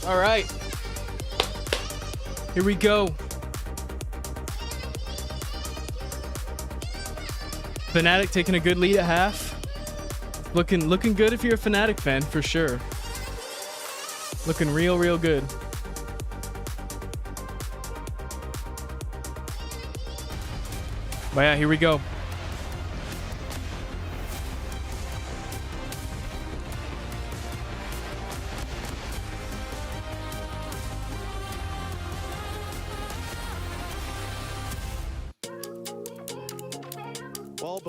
All right. Here we go. Fnatic taking a good lead at half. Looking good if you're a Fnatic fan, for sure. Looking real good. But yeah, here we go.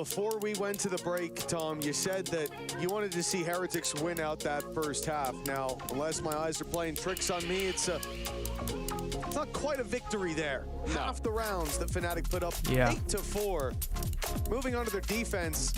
Before we went to the break, Tom, you said that you wanted to see Heretics win out that first half. Now, unless my eyes are playing tricks on me, it's not quite a victory there. No. Half the rounds that Fnatic put up, 8-4. Moving on to their defense,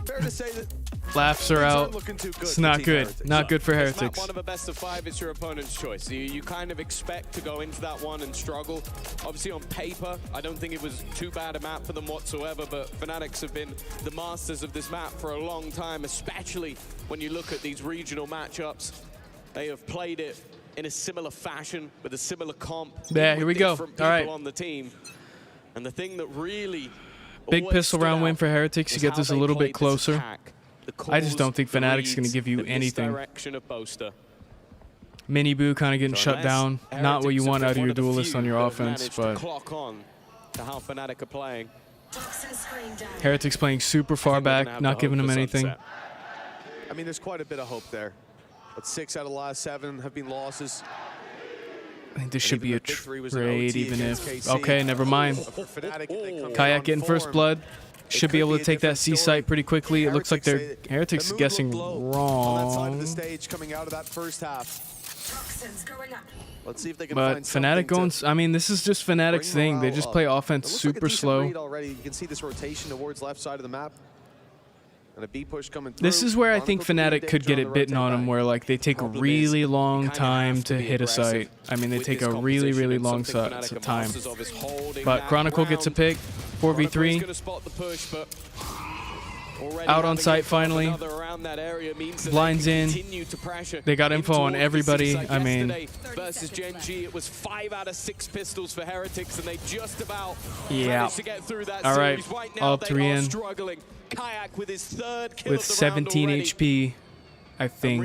fair to say that laughs are out. It's not good. Not good for Heretics. It's not one of a best of 5. It's your opponent's choice. You kind of expect to go into that one and struggle. Obviously, on paper, I don't think it was too bad a map for them whatsoever, but Fnatic have been the masters of this map for a long time, especially when you look at these regional matchups. They have played it in a similar fashion with a similar comp. Yeah, here we go. All right. On the team. And the thing that really big pistol round win for Heretics. You get this a little bit closer. I just don't think Fnatic's going to give you anything. Mini Boo kind of getting shut down. Not what you want out of your duelist on your offense, but Heretics playing super far back, not giving them anything. I mean, there's quite a bit of hope there. But 6 out of the last 7 have been losses. I think this should be a trade, even if... Okay, never mind. Kayak getting first blood. Should be able to take that C site pretty quickly. It looks like they're Heretics guessing wrong. Let's see if they can but Fnatic going... I mean, this is just Fnatic's thing. They just play offense super slow. You can see this rotation towards left side of the map. And a B push coming through. This is where I think Fnatic could get it bitten on them, where like they take a really long time to hit a site. I mean, they take a really, really long time. But Chronicle gets a pick, 4v3. Out on site finally. Blinds in. They got info on everybody. I mean, versus Gen G, it was 5 out of 6 pistols for Heretics, and they just about yeah. managed to get through that all right, series. Right now, all 3 in. Struggling. Kayak with his 3rd kill with of the 17 round HP, I think.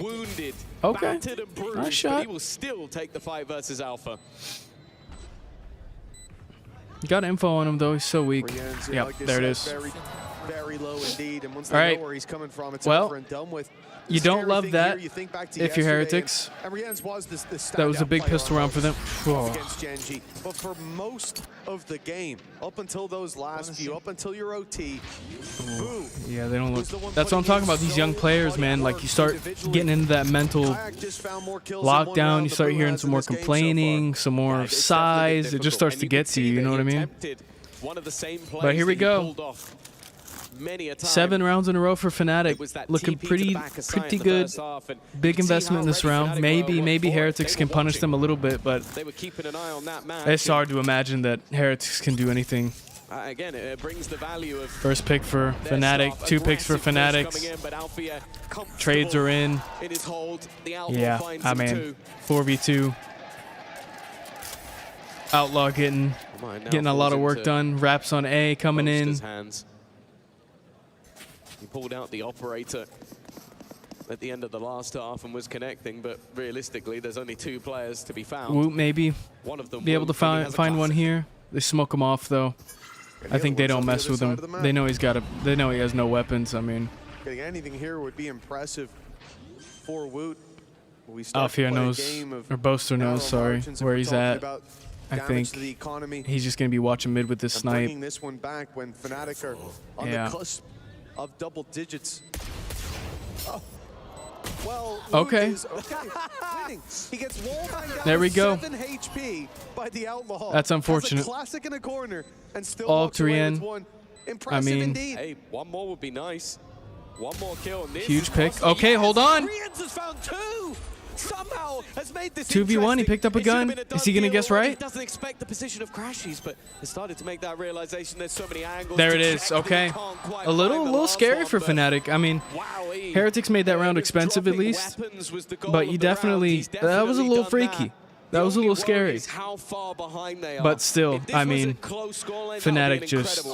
Wounded, okay, battered and bruised, nice shot. But he will still take the fight versus Alpha. You got info on him though. He's so weak. Yep, like there it is. Very low indeed. And once they know where he's coming from, it's over and done with. You don't love that if you're Heretics. That was a big pistol round for them. Against Gen G. But for most of the game, up until those last few, up until your OT, Boo. Yeah, they don't look. That's what I'm talking about. These young players, man. Like you start getting into that mental lockdown. You start hearing some more complaining, some more sighs. It just starts to get to you. You know what I mean? But here we go. 7 rounds in a row for Fnatic, looking pretty good. Big investment in this round. Maybe Heretics can punish them a little bit, but it's hard to imagine that Heretics can do anything. Again, it brings the value of first pick for Fnatic, 2 picks for Fanatics. Trades are in. Yeah, I mean, 4v2. Outlaw getting a lot of work done. Raps on A coming in. He pulled out the operator at the end of the last half and was connecting, but realistically, there's only 2 players to be found. Woot maybe one of them be able to find one here. They smoke him off though. I think they don't mess with him. They know they know he has no weapons. I mean, getting anything here would be impressive for Woot. Alfia knows, or Boaster knows, sorry, where he's at. I think he's just gonna be watching mid with this snipe. Bringing this one back when Fnatic are on the cusp of double digits. Oh. Well, okay. Winning. He gets wall down there we go. 7 HP by the Outlaw. That's unfortunate. Has a classic in a corner and still all walks away 3 with in. one. Impressive indeed. Hey, one more would be nice. One more kill. And this huge pick. Okay, hold on. Has found 2. Somehow has made this 2v1, he picked up a gun. Is he gonna guess right? He doesn't expect the position of Crashies, but has started to make that realization. There's so many angles. There it is. Okay, a little scary for Fnatic. I mean, Heretics made that round expensive at least, but you definitely that was a little freaky. That was a little scary. But still, I mean, Fnatic just.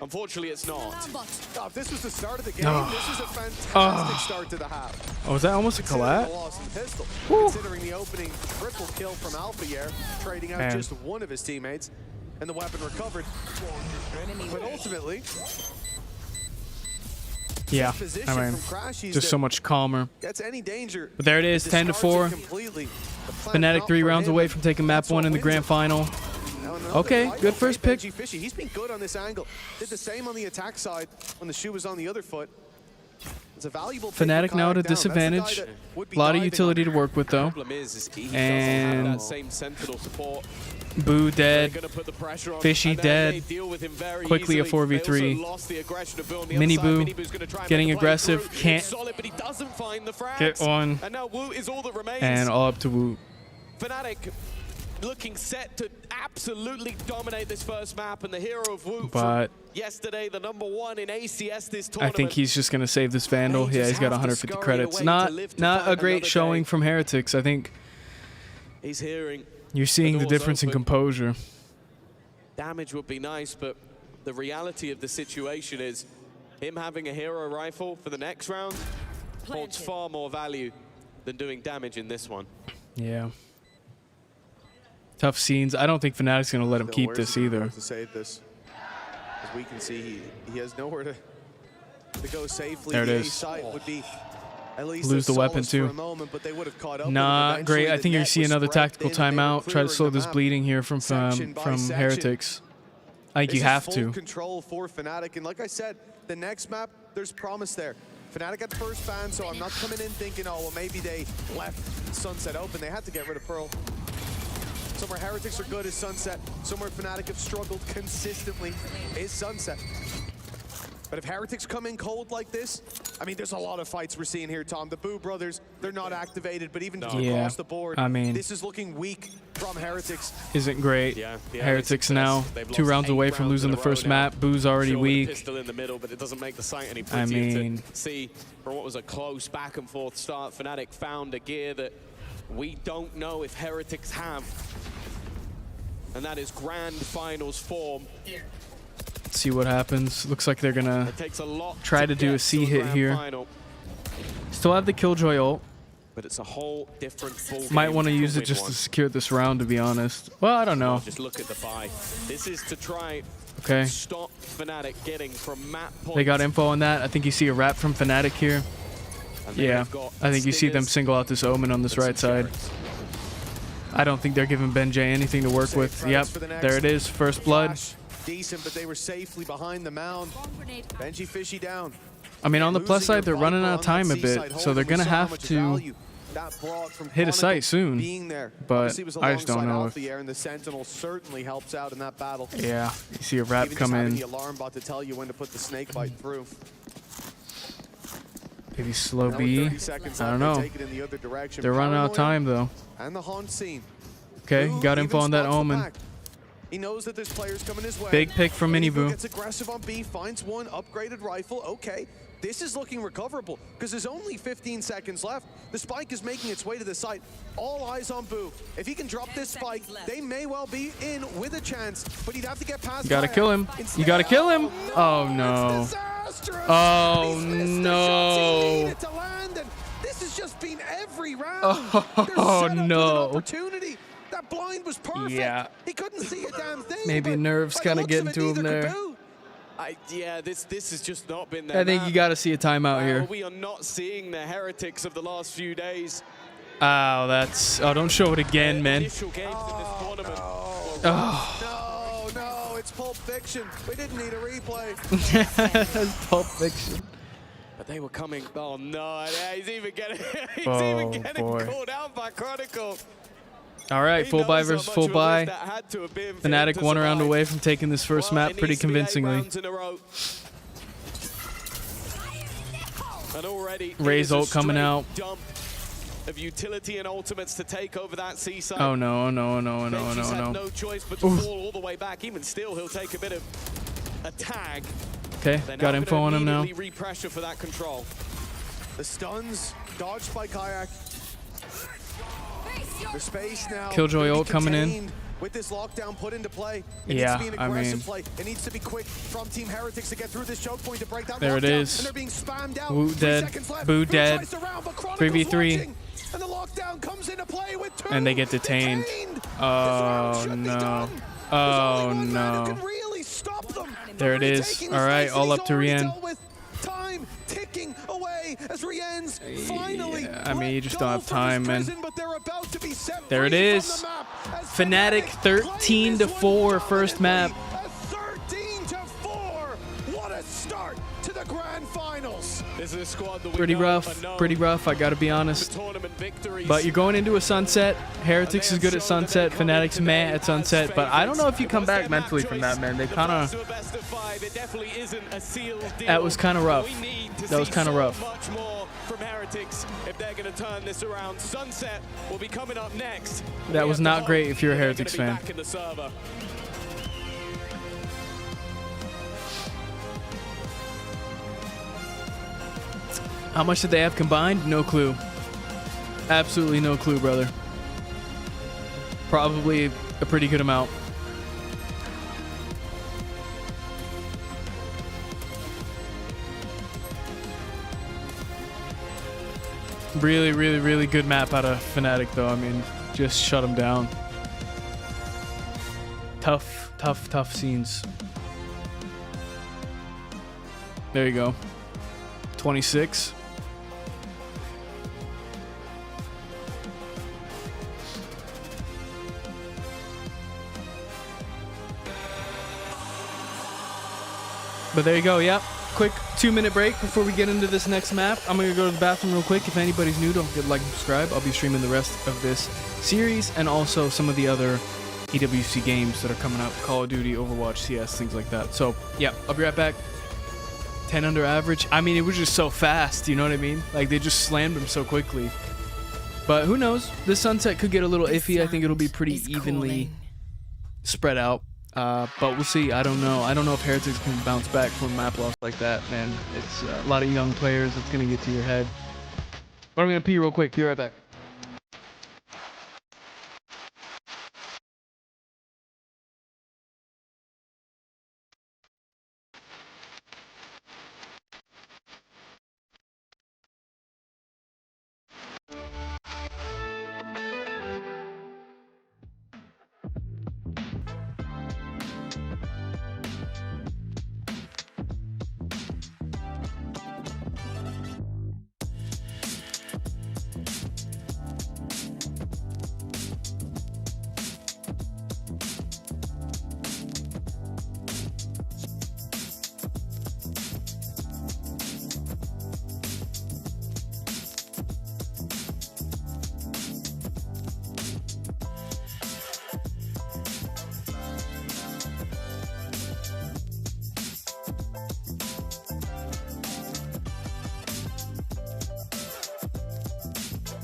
Unfortunately, it's not. Oh, if this was the start of the game, this is a fantastic start to the half. Oh, was that almost a collat? Considering the opening triple kill from Alpha, trading out just one of his teammates, and the weapon recovered. But ultimately, yeah, I mean, just so much calmer. Gets any danger. But there it is, 10-4. Fnatic 3 rounds away from taking map 1 in the grand final. Okay, good first pick. Benji Fishy, he's been good on this angle. Did the same on the attack side when the shoe was on the other foot. It's a valuable pick. Fnatic now at a disadvantage. A lot of utility to work with though. And that same sentinel support. Boo dead. They're gonna put the pressure on Fishy Fnatic. dead. They deal with him very Quickly a easily. They 4v3. also lost the aggression of Boo on the Mini other side. Boo Mini-Boo's gonna try and getting make the play aggressive. through. Can't It's solid, but he doesn't find the frags. get one. And now Wu is all that remains. And all up to Wu. Fnatic looking set to absolutely dominate this first map, and the hero of Wu But yesterday, the #1 in ACS this I tournament. think he's just gonna save this Vandal. Yeah, he's got 150 credits. Not a great showing from Heretics. I think he's hearing you're seeing the difference in composure. damage would be nice, but the reality of the situation is him having a hero rifle for the next round holds far more value than doing damage in this one. Yeah. Tough scenes. I don't think Fnatic's gonna let him keep this either. To save this, as we can see, he has nowhere to go safely. There it The is. A site would be at least Lose the weapon solace for a too. moment, but they would have caught up with him Not great. eventually. I The think you net see was another spread tactical thin, and they were timeout. Try to clearing slow the this map bleeding here from section by section. Heretics. I think This you is have full to. control for Fnatic, and like I said, the next map, there's promise there. Fnatic had first ban, so I'm not coming in thinking, oh, well, maybe they left Sunset open. They had to get rid of Pearl. Somewhere Heretics are good is Sunset. Somewhere Fnatic have struggled consistently is Sunset. But if Heretics come in cold like this, I mean, there's a lot of fights we're seeing here, Tom. The Boo brothers, they're not activated, but even just Yeah, across the board, I mean, this is looking weak from Heretics. Isn't great. Yeah, Heretics now They've 2 lost rounds 8 away from rounds losing in the a row first now. map. Boo's already Sure, with a weak. pistol in the middle, but it doesn't make the sight any I prettier mean, to see from what was a close back and forth start. Fnatic found a gear that we don't know if Heretics have, and that is grand finals form. see what happens. Looks like they're gonna It takes a lot try to do a get C to hit grand here. final, Still have the Killjoy ult. but it's a whole different ball Might game want to to use it win just one. to secure this round, to be honest. Well, I don't know. Just look at the buy. This is to try Okay. stop Fnatic getting from map points. They got info on that. I think you see a wrap from Fnatic here. And then Yeah, they've got I think you see them Stingers single out this Omen on this right side. I don't think they're giving Ben J anything to work with. Yep, there it is. First blood. Decent, but they were safely behind the mound. Benji Fishy down. I mean, on the plus side, they're running out of time a bit, so they're gonna have to hit a site soon. But I just don't know if. And the Sentinel certainly helps out in that battle. Yeah, you see a wrap Even come just having in. the alarm bot to tell you when to put the snake bite through. Maybe slow Now with B. 30 seconds I don't left, they know. take it in the other direction. They're running out of time though. And the haunt scene. Okay, Boo got even info on that spots the Omen. back. He knows that there's players coming his way. Big pick from Mini Boo Boo. gets aggressive on B, finds one upgraded rifle. Okay, this is looking recoverable because there's only 15 seconds left. The spike is making its way to the site. All eyes on Boo. If he can drop this spike, they may well be in with a chance, but he'd have to get past. You gotta fire. kill him. You gotta kill him. Oh no. Oh no. To land, and this has just been every round. Oh no. Opportunity. That blind was perfect. Yeah. He couldn't see a damn thing. Maybe but nerves by kind the of looks getting of it, to him neither there. could Boo. Yeah, this has just not been their I think map. you gotta see a timeout here. We are not seeing the Heretics of the last few days. Oh, that's. Oh, don't show it again, man. Initial games in this tournament. Oh. No, it's Pulp Fiction. We didn't need a replay. Pulp Fiction. But they were coming. Oh no, he's even getting, Oh, boy. called out by Chronicle. All right, He full buy knows how versus much full of a buy. risk that had to have been for him Fnatic to 1 round survive. away from taking this first Well, map it pretty needs to be 8 convincingly. rounds in a row. And already Ray's ult coming out. Dump of utility and ultimates to take over that seaside. Oh no, no, no, no, Benji's no, had no. no choice but to Oof. fall all the way back. Even still, he'll take a bit of a tag. Okay, They're got now info gonna on him now. immediately Re-pressure for that control. The stuns dodged by Kayak. The space now. Killjoy gonna be ult coming in. contained With this lockdown put into play, it Yeah, needs to be an I aggressive mean- play. It needs to be quick from Team Heretics to get through this choke point to break that There it lockdown. is. And they're being spammed out. Wu 3 dead. seconds left. Boo Boo dead. tries to round, but Chronicle's 3v3. watching, and the lockdown comes into play with 2. And they get detained. Oh no. Oh no. Really stop them. There it is. All right, all up to Rien. Time ticking away as Rien ends. Finally, I mean, you just don't have time, man. but they're about to be set There it free from is. the map as Fnatic 13-4 first map. 13-4. What a start to the grand finals. This is a squad that we Pretty know rough, are known pretty rough, I gotta be honest. for tournament victories. But you're going into a sunset. Heretics is good at sunset. Fnatic's meh at sunset. But I don't know if you come back mentally from that, man. They kind of... That was kind of rough. That was kind of rough. Much more from Heretics if they're going to turn this around. Sunset will be coming up next. That was not great if you're a Heretics fan. Back in the server. How much did they have combined? No clue. Absolutely no clue, brother. Probably a pretty good amount. Really, really, really good map out of Fnatic, though. I mean, just shut them down. Tough, tough, tough scenes. There you go. 26. But there you go, yep. Quick 2-minute break before we get into this next map. I'm going to go to the bathroom real quick. If anybody's new, don't forget to like and subscribe. I'll be streaming the rest of this series and also some of the other EWC games that are coming up. Call of Duty, Overwatch, CS, things like that. So, yeah, I'll be right back. 10 under average. I mean, it was just so fast, you know what I mean? Like, they just slammed him so quickly. But who knows? This sunset could get a little iffy. I think it'll be pretty evenly spread out. But we'll see. I don't know. I don't know if Heretics can bounce back from a map loss like that, man. It's a lot of young players. It's going to get to your head. But I'm going to pee real quick. Be right back.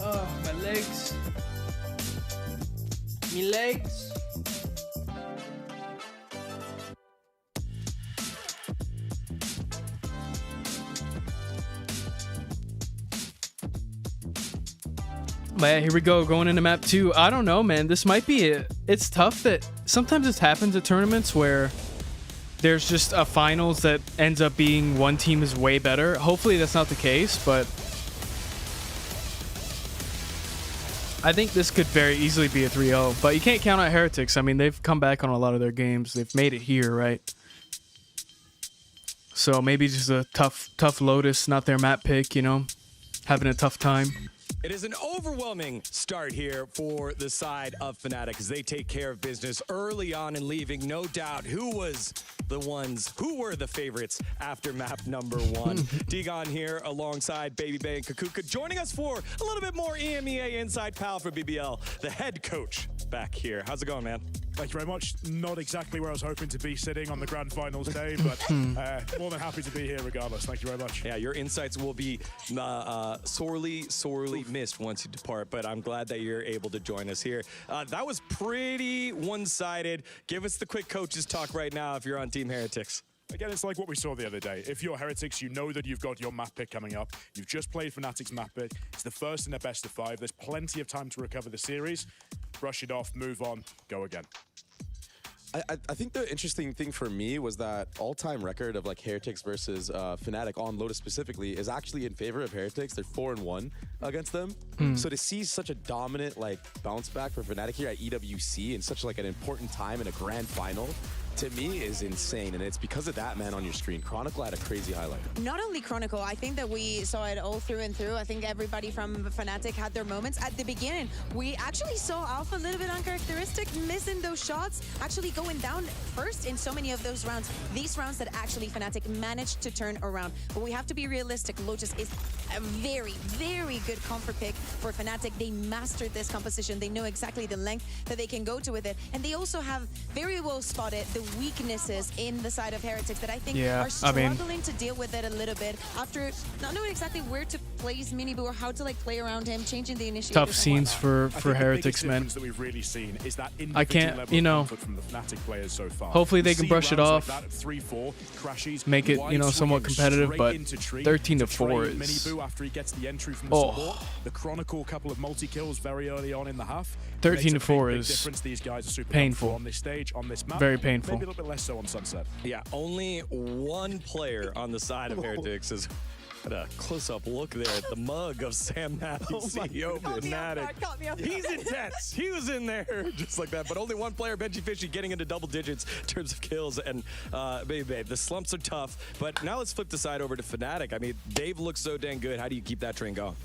Oh, my legs. My legs. But yeah, here we go, going into map 2. I don't know, man. This might be it. It's tough that sometimes this happens at tournaments where there's just a finals that ends up being one team is way better. Hopefully that's not the case, but I think this could very easily be a 3-0. But you can't count out Heretics. I mean, they've come back on a lot of their games. They've made it here, right? So maybe just a tough Lotus, not their map pick, you know, having a tough time. It is an overwhelming start here for the side of Fnatic as they take care of business early on and leaving no doubt who were the favorites after map number 1. Digon here alongside Baby Bay and Kakuka joining us for a little bit more EMEA Inside Pal for BBL, the head coach back here. How's it going, man? Thank you very much. Not exactly where I was hoping to be sitting on the grand finals day, but more than happy to be here regardless. Thank you very much. Yeah, your insights will be sorely missed once you depart, but I'm glad that you're able to join us here. That was pretty one-sided. Give us the quick coaches talk right now if you're on Team Heretics. Again, it's like what we saw the other day. If you're Heretics, you know that you've got your map pick coming up. You've just played Fnatic's map pick. It's the first in a best of 5. There's plenty of time to recover the series. Brush it off, move on, go again. I think the interesting thing for me was that all-time record of like Heretics versus Fnatic on Lotus specifically is actually in favor of Heretics. They're 4-1 against them. So to see such a dominant like bounce back for Fnatic here at EWC in such like an important time in a grand final to me is insane, and it's because of that man on your screen. Chronicle had a crazy highlight. Not only Chronicle, I think that we saw it all through and through. I think everybody from Fnatic had their moments. At the beginning, we actually saw Alpha a little bit uncharacteristic, missing those shots, actually going down first in so many of those rounds. These rounds that actually Fnatic managed to turn around. But we have to be realistic. Lotus is a very, very good comfort pick for Fnatic. They mastered this composition. They know exactly the length that they can go to with it. And they also have very well spotted the weaknesses in the side of Heretics that I think are struggling to deal with it a little bit after not knowing exactly where to place Minibu or how to like play around him, changing the initiative. Tough scenes for Heretics, man. That we've really seen is that I can't, you know, from the Fnatic players so far. Hopefully they can brush it off, like 3-4, crashes, make it, you know, somewhat competitive, but 13-4 is... Minibu after he gets the entry from the support. The Chronicle, couple of multi-kills very early on in the half. 13-4 is These guys are super painful on this stage, on this map. Very painful. Maybe a little bit less so on Sunset. Yeah, only one player on the side of Heretics is... What a close-up look there at the mug of Sam Matthews, CEO of Fnatic. He's intense. He was in there just like that. But only one player, Benji Fishy, getting into double digits in terms of kills. And babe, the slumps are tough. But now let's flip the side over to Fnatic. I mean, Dave looks so dang good. How do you keep that train going?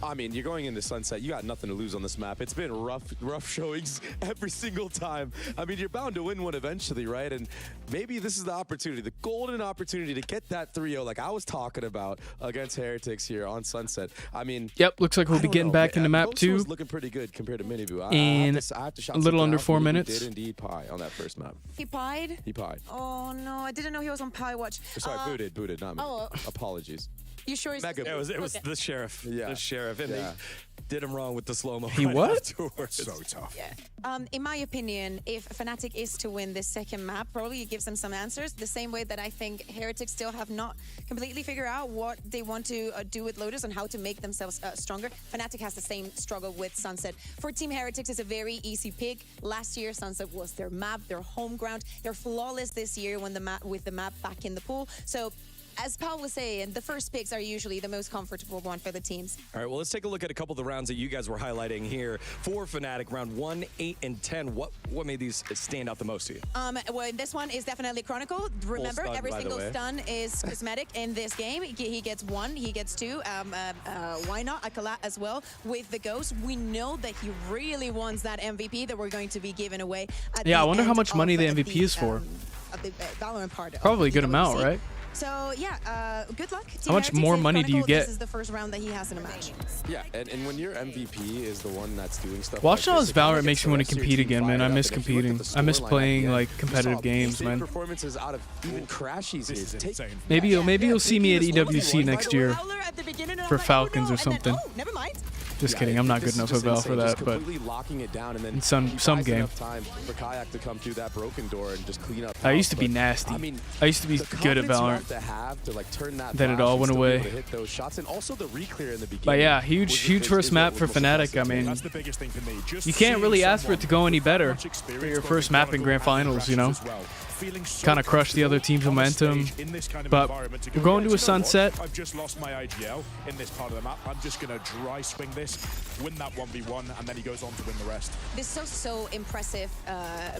I mean, you're going into Sunset. You got nothing to lose on this map. It's been rough showings every single time. I mean, you're bound to win one eventually, right? And maybe this is the opportunity, the golden opportunity to get that 3-0 like I was talking about against Heretics here on Sunset. I mean... Yep, looks like we'll be getting back into map 2. Was looking pretty good compared to Minibu. In a little under 4 minutes. He did indeed pie on that first map. He pied? He pied. Oh, no, I didn't know he was on Pie Watch. Sorry, booted, not me. Oh. Apologies. You sure he's... It was the sheriff. Yeah. The sheriff. And they did him wrong with the slow-mo. He what? So tough. Yeah. In my opinion, if Fnatic is to win this second map, probably it gives them some answers. The same way that I think Heretics still have not completely figured out what they want to do with Lotus and how to make themselves stronger. Fnatic has the same struggle with Sunset. For Team Heretics, it's a very easy pick. Last year, Sunset was their map, their home ground. They're flawless this year when with the map back in the pool. So, as Paul was saying, the first picks are usually the most comfortable one for the teams. All right, well, let's take a look at a couple of the rounds that you guys were highlighting here for Fnatic. Round 1, 8, and 10. What made these stand out the most to you? Well, this one is definitely Chronicle. Remember, every single stun is cosmetic in this game. He gets 1, he gets 2. Why not Escalate as well with the Ghost? We know that he really wants that MVP that we're going to be giving away. I wonder how much money the MVP is for. The Valorant part. Probably a good amount, right? So yeah, good luck. How much more money do you get? This is the first round that he has in a match. Yeah, and when your MVP is the one that's doing stuff. Watching all this Valorant makes me want to compete again, man. I miss competing. I miss playing like competitive games, man. Performances out of even crashes. Maybe you'll see me at EWC next year for Falcons or something. Never mind. Just kidding. I'm not good enough at Val for that, but locking it down and then in some game. Time for Kayak to come through that broken door and just clean up. I used to be nasty. I mean, I used to be good at Valorant. Then it all went away. Hit those shots and also the reclear in the beginning. But yeah, huge first map for Fnatic. I mean, you can't really ask for it to go any better for your first map in Grand Finals, you know? Kind of crushed the other team's momentum, but we're going to a Sunset. I've just lost my IGL in this part of the map. I'm just going to dry swing this, win that 1v1, and then he goes on to win the rest. This is so impressive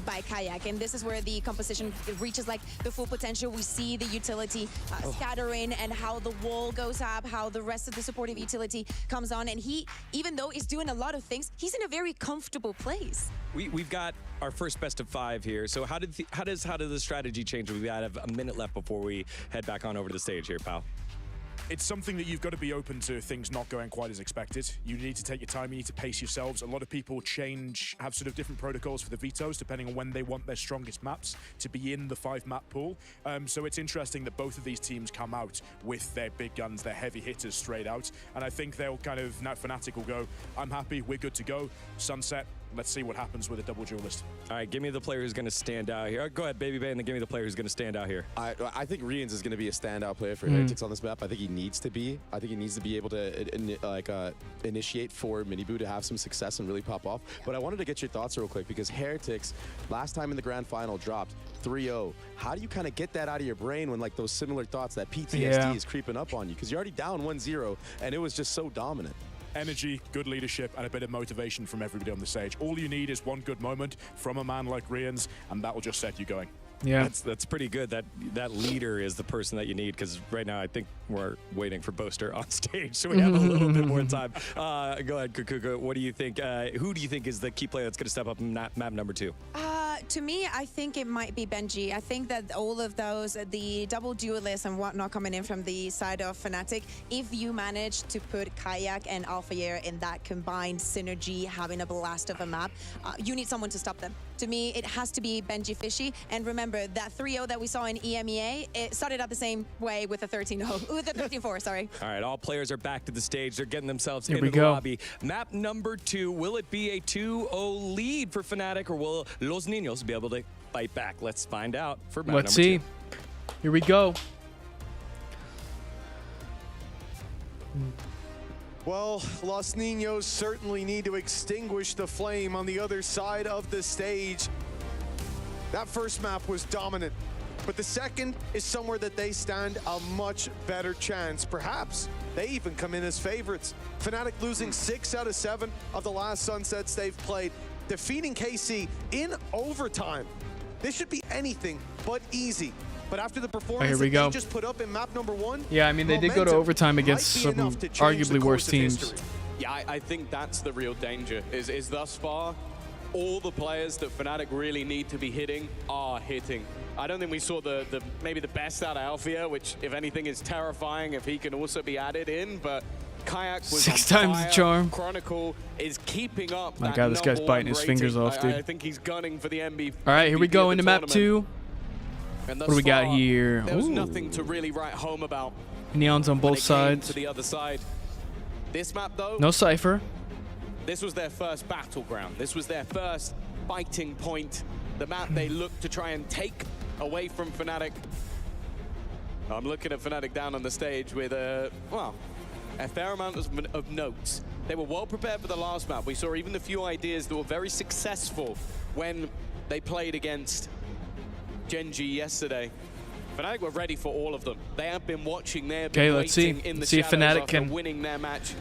by Kayak, and this is where the composition reaches like the full potential. We see the utility scattering and how the wall goes up, how the rest of the supportive utility comes on, and he, even though he's doing a lot of things, he's in a very comfortable place. We've got our first best of 5 here. So how did the strategy change? We've got a minute left before we head back on over to the stage here, pal. It's something that you've got to be open to things not going quite as expected. You need to take your time, you need to pace yourselves. A lot of people have sort of different protocols for the vetoes depending on when they want their strongest maps to be in the 5-map pool. So it's interesting that both of these teams come out with their big guns, their heavy hitters straight out. And I think they'll kind of, now Fnatic will go, I'm happy, we're good to go. Sunset, let's see what happens with a double duelist. All right, give me the player who's going to stand out here. Go ahead, Baby Bay, and then give me the player who's going to stand out here. I think Rians is going to be a standout player for Heretics on this map. I think he needs to be. I think he needs to be able to initiate for Minibu to have some success and really pop off. But I wanted to get your thoughts real quick because Heretics, last time in the grand final, dropped 3-0. How do you kind of get that out of your brain when like those similar thoughts, that PTSD is creeping up on you? Because you're already down 1-0 and it was just so dominant. Energy, good leadership, and a bit of motivation from everybody on the stage. All you need is one good moment from a man like Rians, and that will just set you going. Yeah, that's pretty good. That leader is the person that you need, because right now I think we're waiting for Boaster on stage, so we have a little bit more time. Go ahead, Kukuka. What do you think? Who do you think is the key player that's going to step up in map number 2? To me, I think it might be Benji. I think that all of those, the double duelists and whatnot coming in from the side of Fnatic, if you manage to put Kayak and Alphayer in that combined synergy, having a blast of a map, you need someone to stop them. To me, it has to be Benji Fishy. And remember, that 3-0 that we saw in EMEA, it started out the same way with a 13-0, with a 13-4, sorry. All right, all players are back to the stage. They're getting themselves Here into we the go. lobby. Map number 2, will it be a 2-0 lead for Fnatic, or will Los Niños be able to fight back? Let's find out for map let's number see. 2. Here we go. Well, Los Niños certainly need to extinguish the flame on the other side of the stage. That first map was dominant, but the second is somewhere that they stand a much better chance. Perhaps they even come in as favorites. Fnatic losing 6 out of 7 of the last Sunsets they've played, defeating KC in overtime. This should be anything but easy. But after the performance here we that go. they just put up in map number 1, Yeah, I mean, they did go to overtime against some arguably worse teams. Yeah, I think that's the real danger, is thus far, all the players that Fnatic really need to be hitting are hitting. I don't think we saw maybe the best out of Alfia, which, if anything, is terrifying if he can also be added in, but Kayak was 6 on times fire. the charm. Chronicle is keeping up. My that God, this guy's #1 biting his rating. fingers off, dude. I think he's gunning for the MVP. All right, here we go of the into map tournament. 2. And What do we got thus far, here? There was Ooh. nothing to really write home about. Neons on when both it came sides. to the other side. This map, though, No Cypher. this was their first battleground. This was their first fighting point. The map they looked to try and take away from Fnatic. I'm looking at Fnatic down on the stage with a fair amount of notes. They were well prepared for the last map. We saw even the few ideas that were very successful when they played against Genji yesterday. Fnatic were ready for all of them. They have been watching their Let's see. in the Let's see if shadows Fnatic after can. winning their match.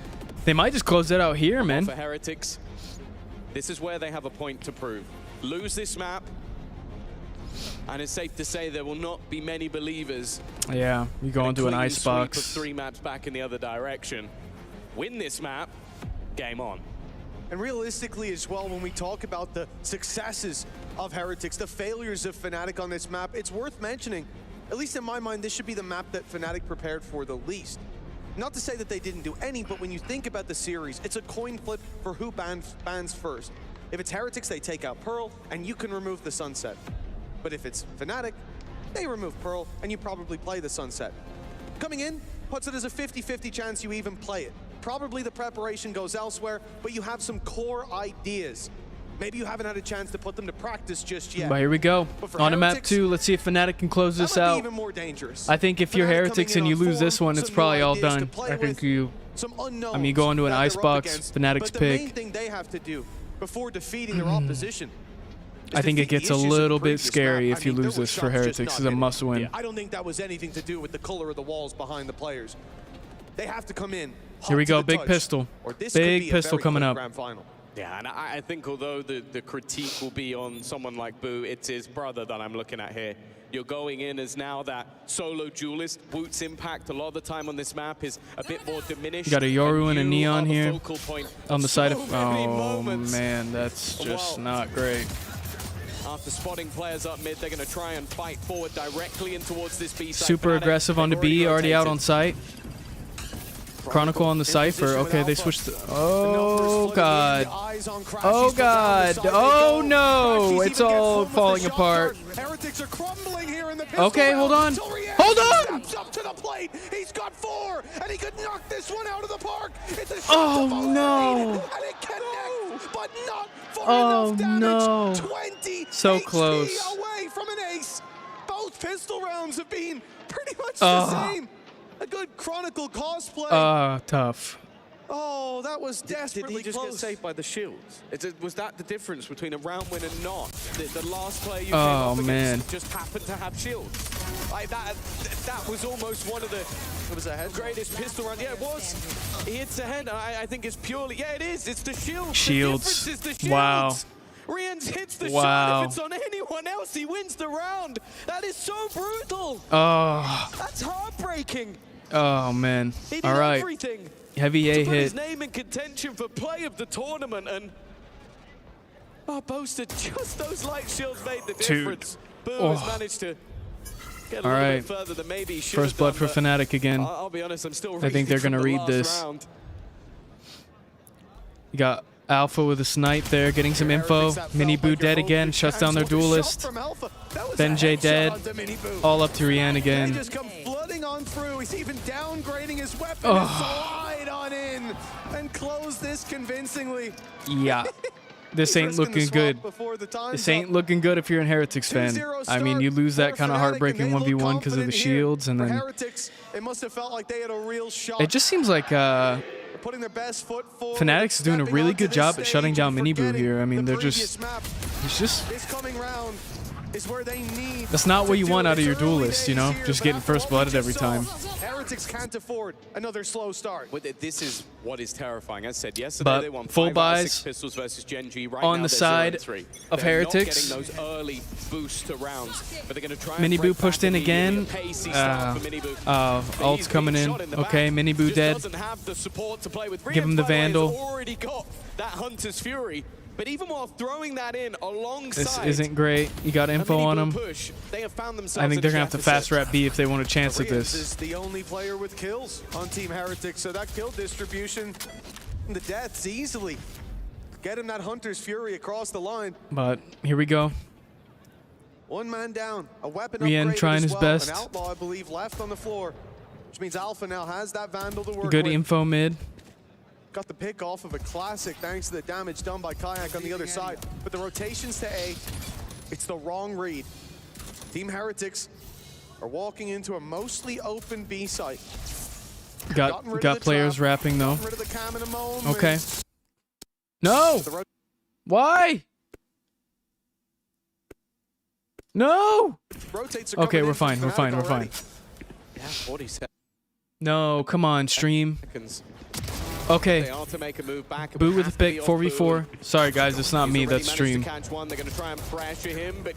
They might just close that out here, man. For Heretics, this is where they have a point to prove. Lose this map, and it's safe to say there will not be many believers. Yeah, you go into an Clean icebox. sweep of 3 maps back in the other direction. Win this map, game on. And realistically as well, when we talk about the successes of Heretics, the failures of Fnatic on this map, it's worth mentioning, at least in my mind, this should be the map that Fnatic prepared for the least. Not to say that they didn't do any, but when you think about the series, it's a coin flip for who bans first. If it's Heretics, they take out Pearl, and you can remove the Sunset. But if it's Fnatic, they remove Pearl, and you probably play the Sunset. Coming in puts it as a 50-50 chance you even play it. Probably the preparation goes elsewhere, but you have some core ideas. Maybe you haven't had a chance to put them to practice just yet. But here we go. For On to map Heretics, 2. Let's see if Fnatic can close this that might be out. even more dangerous. I think if you're Fnatic Heretics and coming you in on lose this form, one, it's some probably new all ideas to done. play I think with, you. some unknowns I mean, you go into an that they're up icebox, against, Fnatic's but the main pick. thing they have to do before defeating their opposition is I think it defeat the gets a issues of the little bit previous scary map. if I you mean, there lose were this for shots just Heretics. not This is a hitting. must-win. I don't think that was anything to do with the color of the walls behind the players. They have to come in. Here we hot to go. the Big touch, pistol. or this could Big be a pistol very coming quick up. grand final. Yeah, and I think although the critique will be on someone like Boo, it's his brother that I'm looking at here. You're going in as now that solo duelist. Woot's impact a lot of the time on this map is a bit more diminished. You got a Yoru and a you Neon are the here focal point on the side so of. many Oh moments. man, that's just not great. After spotting players up mid, they're going to try and fight forward directly in towards this B side. Super Fnatic, aggressive on the they've B, already out rotated. on site. Chronicle on the Cypher. Okay, they switched. Oh god. Oh god. Oh no. It's all falling apart. Heretics are crumbling here in the Okay, hold on. Hold on. Steps up to the plate. He's got 4, and he could knock this one out of the park. It's a shot Oh to Valorant, no. and it connects, but not for Oh enough damage. no. 20 So HP close. away from an ace. Both pistol rounds have been pretty much Oh. the same. A good Chronicle cosplay. Tough. Oh, that was Did desperately he just close. get saved by the shields? Was that the difference between a round win and not? The last player you Oh, came up man. against just happened to have shields. Like that was almost one of the greatest pistol rounds. Yeah, it was. He hits the head. I think it's purely, yeah, it is. It's the shields. Shields. The difference is the shields. Wow. Rians hits the Wow. shot. If it's on anyone else, he wins the round. That is so brutal. Oh. That's heartbreaking. Oh, man. He did All right. everything Heavy A to put his hit. name in contention for play of the tournament, and Boaster, just those light shields made the Dude. difference. Boo Oh. has managed to get a All little right. bit further than maybe he should First have blood done, for but Fnatic again. I'll be honest, I'm still I think they're going to read this. Round. You got Alpha with a snipe there, getting some info. Mini Boo dead again, shuts down their duelist. Ben J dead. All up to Rian They again. just come flooding on through. He's even downgrading his weapon Oh. and slide on in and close this convincingly. Yeah. This ain't looking good. This ain't looking good if you're a Heretics fan. I mean, you lose that kind of heartbreaking 1v1 because of the shields, and then Heretics, it must have felt like they had a real shot. it just seems like Putting their best foot forward. Fnatic's is doing a really good job at shutting down Mini Boo here. I mean, they're just, it's just, This coming round is where they need. that's not what you want out of your duelist, you know? Just getting first blooded every time. Heretics can't afford another slow start. This is what is terrifying. As I said yesterday, But they won full 5 out of 6 buys pistols versus Gen.G. Right on now, the they're side 0-3. of They're Heretics. Not getting those early boosts to rounds, but they're going to try and Mini Boo break pushed back in immediately. again. A pacey start for Mini Boo. Ult's coming in. Okay, Mini Boo Just dead. doesn't have the support to play with. Give him the Rians, by way, has Vandal. already got that Hunter's Fury, but even while throwing that in alongside, This isn't great. You got a info Mini on Boo him. push, they have found I themselves think in they're a going to have to deficit. fast rat B if they want a chance at Rians this. is the only player with kills on Team Heretics, so that kill distribution, the deaths easily get him that Hunter's Fury across the line. But here we go. One man down, a weapon Rian upgraded trying as his well. best. An Outlaw, I believe, left on the floor, which means Alpha now has that Vandal to work Good with. info mid. Got the pick off of a classic thanks to the damage done by Kayak on the other side. But the rotations to A, it's the wrong read. Team Heretics are walking into a mostly open B site. Got players rapping though. Rid of the cam in a moment. Okay. No! Why? No! Rotates are Okay, coming we're in from fine. We're Fnatic fine. We're fine. already. Yeah, 40 No, come on, stream. seconds. Okay. They are to make a move back. It Boo would with a have to be pick, off 4v4. Sorry guys, it's not He's me, already that's managed stream. to catch one. They're going to try and pressure him, but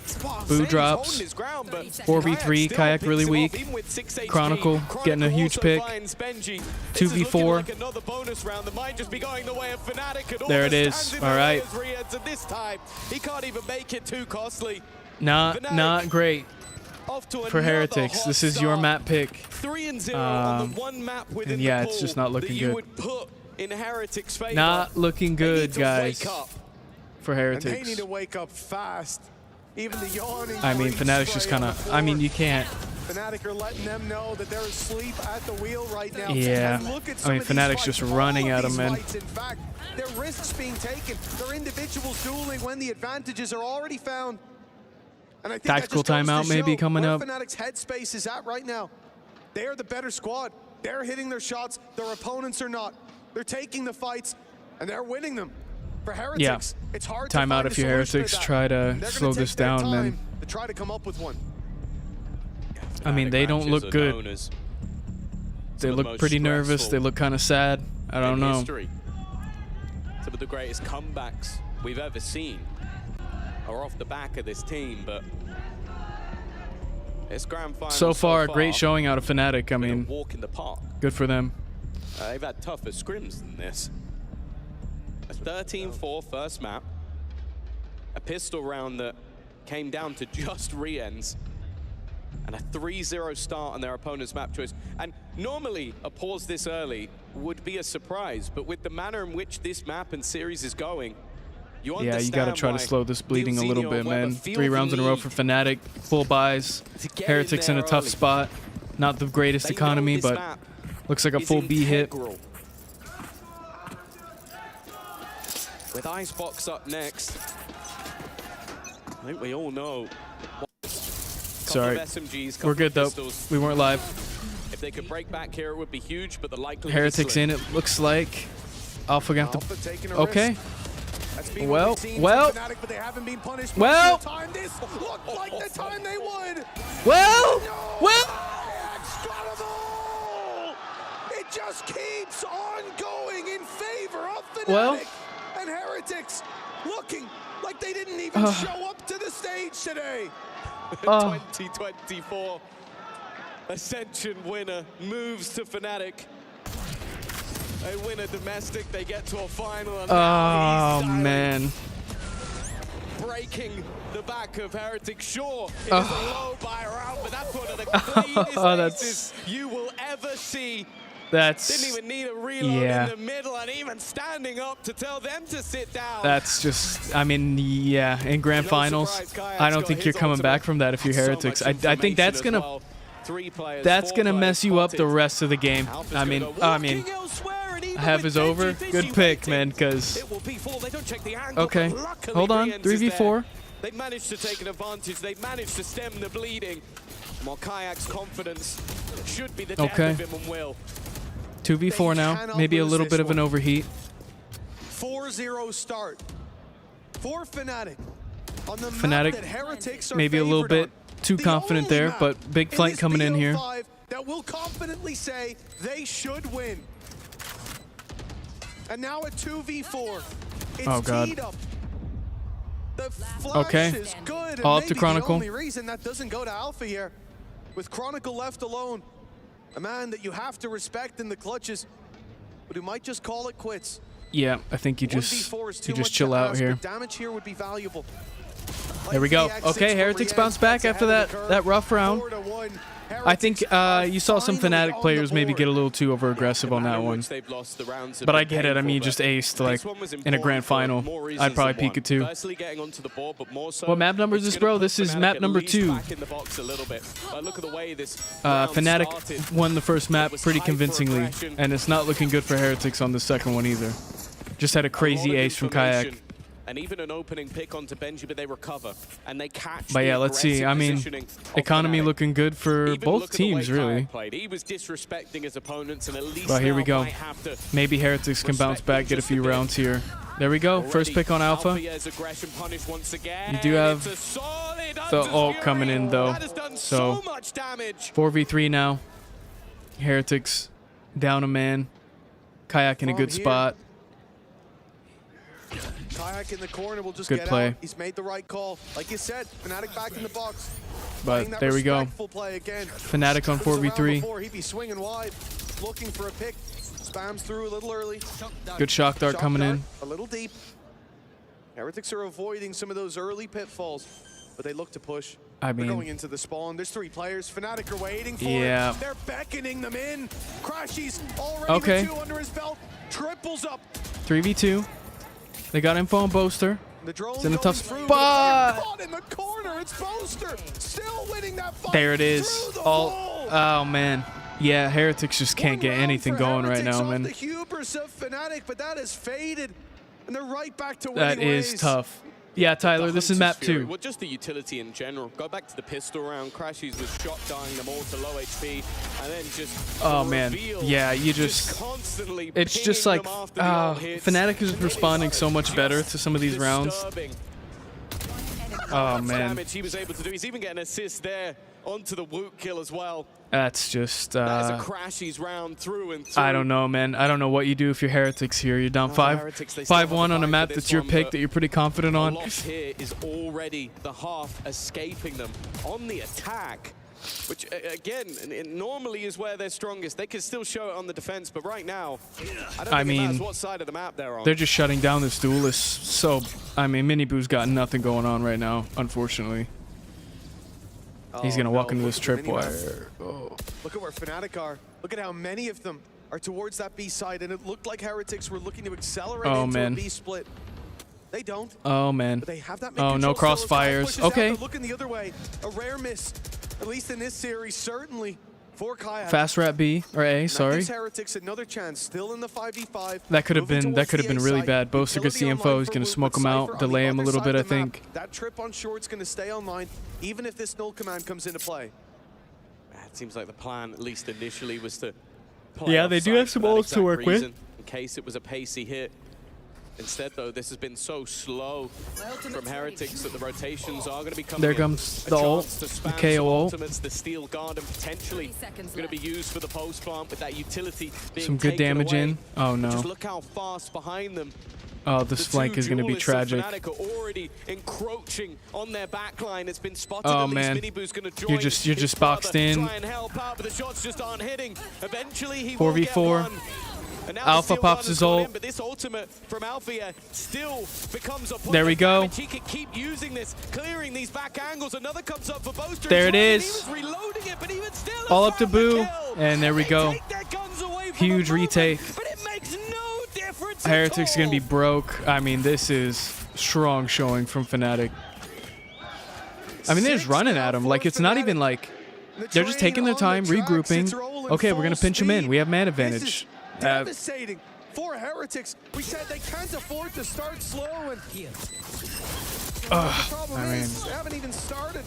Boo Zane's drops. holding his ground, but 4v3, Kayak still really picks him weak. off, even with 6 HP. Chronicle getting a huge also pick. finds Benji. This is looking 2v4. like another bonus round that might just be going the way of Fnatic. And There it almost is. stands in All the way right. as Riaz, and this time he can't even make it too costly. Not great Off to for another Heretics. hot This is your start. map pick. 3-0 on the one map within and yeah, the it's just pool not looking that you good. would put in Heretics' favor. Not looking They need good, to guys, wake up. for And they Heretics. need to wake up fast. Even the yawning. I mean, green Fnatic's just spray kind on of, the I mean, floor. you can't. Fnatic are letting them know that they're asleep at the wheel right now. Yeah. And look at I some mean, of these Fnatic's fights. just All running of at 'em, these man. fights, in fact, there are risks being taken. There are individuals dueling when the advantages are already found. And I think Tactical that just goes timeout to maybe show coming where up. Fnatic's headspace is at right now. They are the better squad. They're hitting their shots. Their opponents are not. They're taking the fights, and they're winning them. For Heretics, it's hard to Timeout find if a you solution to Heretics that. try to They're gonna slow take this their down, time man. to try to come up with one. I mean, they don't matches look are good. known as They some of the look most pretty nervous. They stressful look kind of sad. I don't in know. history. Some of the greatest comebacks we've ever seen are off the back of this team, but this grand final So far, great showing out of Fnatic. I been a mean, walk in the park. good for them. They've had tougher scrims than this. A 13-4 first map, a pistol round that came down to just re-ends, and a 3-0 start on their opponent's map choice. And normally, a pause this early would be a surprise, but with the manner in which this map and series is going, you Yeah, you got to try to slow this bleeding a Lil little Xenio bit, and Weber man. feel 3 the rounds in a row need for Fnatic. Full buys. get in Heretics in a there tough early. spot. Not the greatest They know economy, this but map looks like a is full B hit. integral. With Icebox up next, I think we all know. Sorry. SMGs, We're good, though. pistols. We weren't live. If they could break back here, it would be huge, but the likelihood Heretics is slim. in, it looks like. Alpha going to Alpha taking a okay. risk. That's been Well, what we've seen well. from Fnatic, but they haven't been punished Well. most of the time. This looked like the time they would. Well, well. Incredible! It just keeps on going in favor of Fnatic Well. and Heretics. looking like they didn't even show up to the stage today. 2024 Ascension winner moves to Fnatic. They win a domestic, they get to a final, and now he's man. breaking the back of Heretic. Sure, it is a low buy round, but that's one of the cleanest aces you will ever see. Didn't even need a reload in the middle, and even standing up to tell them to sit down. That's just, I mean, yeah, in grand finals, I don't think you're coming back from that if you're Heretics. I think that's gonna mess you up the rest of the game. I mean, half is over. Good pick, man, because okay, hold on, 3v4. They managed to take an advantage. They managed to stem the bleeding. While Kayak's confidence should be the death of him and will. 2v4 now, maybe a little bit of an overheat. 4-0 start for Fnatic. On the Fnatic, map that Heretics are maybe a little bit too confident there, but big flank coming in here. That will confidently say they should win. And now a 2v4. It's teed up. The flash is good, all and up to maybe Chronicle. the only reason that doesn't go to Alpha here, with Chronicle left alone, a man that you have to respect in the clutches, but who might just call it quits. Yeah, I think you just chill out here. Damage here would be valuable. There we go. Okay, Heretics bounce back after that rough round. I think you saw some Fnatic players maybe get a little too over-aggressive on that one. But I get it. I mean, you just aced like in a grand final. I'd probably peek it too. What map number is this, bro? This is map number 2. Fnatic won the first map pretty convincingly, and it's not looking good for Heretics on the second one either. Just had a crazy ace from Kayak. And even an opening pick onto Benji, but they recover and they catch. But yeah, let's see. I mean, economy looking good for both teams, really. He was disrespecting his opponents, and at least but here we go. Maybe Heretics can bounce back, get a few rounds here. There we go. First pick on Alpha. You do have the ult coming in, though. So 4v3 now. Heretics down a man. Kayak in a good spot. Kayak in the corner will just good get play. Out. He's made the right call. Like you said, Fnatic back in the box. But there we go. Fnatic on 4v3. He'd be swinging wide, looking for a pick. Spams through a little early. Good shock dart coming in. A little deep. Heretics are avoiding some of those early pitfalls, but they look to push. I mean, they're going into the spawn. There's 3 players. Fnatic are waiting for it. They're beckoning them in. Crashy's already with 2 under his belt. Triples up. 3v2. They got info on Boaster. It's in a tough spot. In the corner, it's Boaster still winning that fight. There it is. Oh man. Yeah, Heretics just can't get anything going right now, man. The hubris of Fnatic, but that has faded, and they're right back to winning That is tough. Yeah, Tyler, this is map 2. Well, just the utility in general. Go back to the pistol round. Crashies was shot dying them all to low HP, and then just man. Yeah, you just constantly it's just like Fnatic is responding so much better to some of these rounds. Oh man. Damage he was able to do. He's even getting an assist there onto the Woot kill as well. That's just that is a Crashies round through and through. I don't know, man. I don't know what you do if you're Heretics here. You're down 5-1 on a map that's your pick that you're pretty confident on. The loss here is already the half escaping them on the attack, which again, it normally is where they're strongest. They can still show it on the defense, but right now, I don't think it matters what side of the map they're on. They're just shutting down this duelist. So, I mean, Miniboo's got nothing going on right now, unfortunately. He's going to walk into this tripwire. Look at where Fnatic are. Look at how many of them are towards that B side, and it looked like Heretics were looking to accelerate into a B split. They don't. Oh, man. But they have that no crossfires. Okay. Looking the other way. A rare miss, at least in this series, certainly for Kayak. Fast rat B or A, sorry. Heretics another chance, still in the 5v5. That could have been really bad. Boaster gets the info. He's going to smoke him out, delay him a little bit, I think. That trip on short's going to stay online, even if this null command comes into play. It seems like the plan, at least initially, was to play they do have some ults to work with. In case it was a pacey hit. Instead, though, this has been so slow from Heretics that the rotations are going to be coming There in. comes A the ult, chance to the spam KO some ult. ultimates, the Steel Guard, and potentially going to be used for the post plant with that utility being Some good taken damage away. in. Oh, no. Just look how fast behind them. Oh, this flank is going to be tragic. Fnatic are already encroaching on their backline. It's been spotted. Oh, At least man. Miniboo's going to join. You're just boxed in. Try and help out, but the shots just aren't hitting. Eventually, he 4v4. will get one. And now Alpha the Steel pops Guard his has gone ult. in, but this ultimate from Alpha here still becomes a point There we of go. damage. He can keep using this, clearing these back angles. Another comes up for Boaster. There it He is. was reloading it, but even still All up to Boo. And there we go. Huge retake. Heretics going to be broke. I mean, this is strong showing from Fnatic. I mean, they're just running at him. Like, it's not even like... They're just taking their time, regrouping. Okay, we're going to pinch him in. We have man advantage. Devastating for Heretics. We said they can't afford to start slow, and the problem is they haven't even started.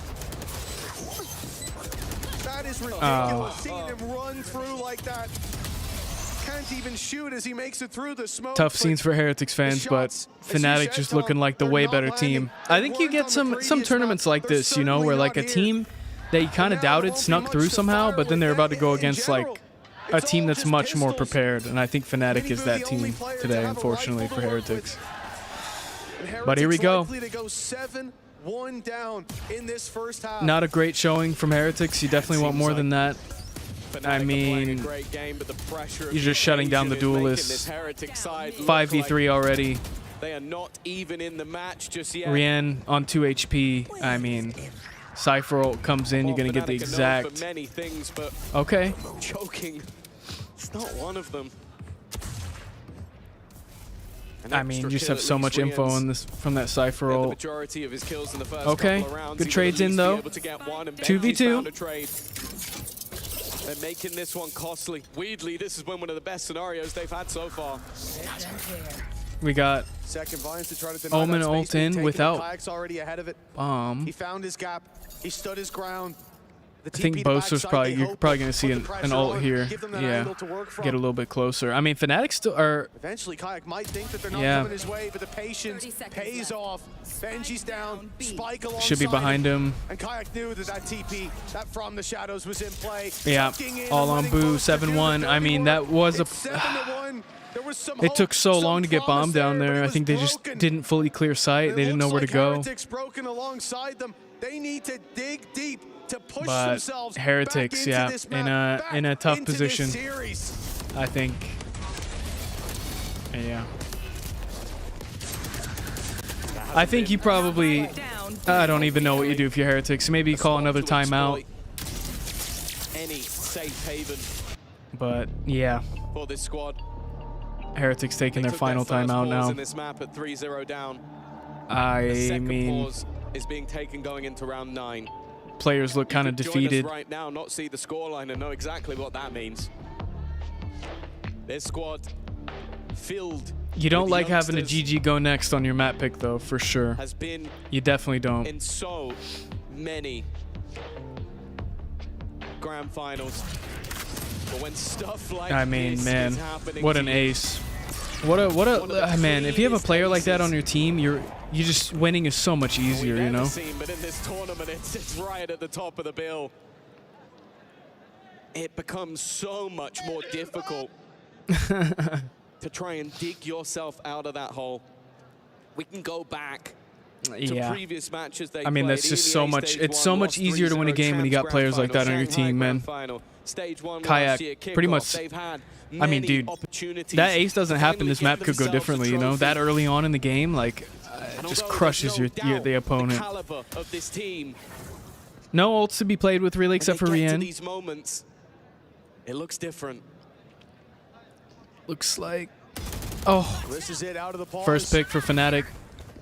That is ridiculous. Seeing him run through like that. Can't even shoot as he makes it through the smoke. Tough scenes for Heretics fans, but Fnatic just looking like the way better team. I think you get some tournaments like this, you know, where like a team that you kind of doubted snuck through somehow, but then they're about to go against like a team that's much more prepared, and I think Fnatic is that team today, unfortunately, for Heretics. But here we go. Not a great showing from Heretics. You definitely want more than that. I mean, you're just shutting down the duelists. 5v3 already. They are not even in the match just yet. Rien on 2 HP. I mean, Cypher ult comes in, you're going to get the exact... Many things, but okay. Choking, it's not one of them. I mean, you just have so much info on this from that Cypher ult. Majority of his kills in the first Okay, couple of rounds. good trades in though. 2v2. They're making this one costly. Weirdly, this has been one of the best scenarios they've had so far. We got Omen ult in without bomb. He found his gap. He stood his ground. I think Boaster's probably, you're probably going to see an ult here. Yeah, get a little bit closer. I mean, Fnatic still are... Eventually, Kayak might think that they're not coming his way, but the patience pays off. Benji's down, Spike alongside should be behind him. And Kayak knew that that TP, that From the Shadows was in play. Yeah, all on Boo, 7-1. I mean, that was a... It took so long to get bombed down there. I think they just didn't fully clear sight. They didn't know where to go. Heretics broken alongside them. They need to dig deep to push But themselves Heretics, back into yeah, this map, in a tough into this position. series. I think. Yeah. I think you probably... I don't even know what you do if you're Heretics. Maybe you call another timeout. Any safe haven But yeah, for this squad. Heretics taking their final timeout now. In this map at 3-0 down. I mean, pause is being taken going into round 9. players look kind of defeated. Join us right now, not see the scoreline and know exactly what that means. This squad filled. You don't with like having a youngsters GG go next on your map pick, though, for sure. has been You definitely don't. in so many grand finals. But when stuff like I mean, this man, is happening what to an you, ace. What a man, if you have a player like that on your team, you just winning is so much easier, you know? but in this tournament, it's right at the top of the bill. It becomes so much more difficult to try and dig yourself out of that hole. We can go back to previous matches they I mean, that's played. just so much. It's so much easier to win a game when you got players like that on your team, man. Kayak, pretty much. I mean, dude, that ace doesn't happen. This map could go differently, you know? That early on in the game, like, it just crushes the opponent. Of this team, No ults to be played with, really, except for Rien. these moments, it looks different. Looks like... Oh, This is it, out of the pause. first pick for Fnatic.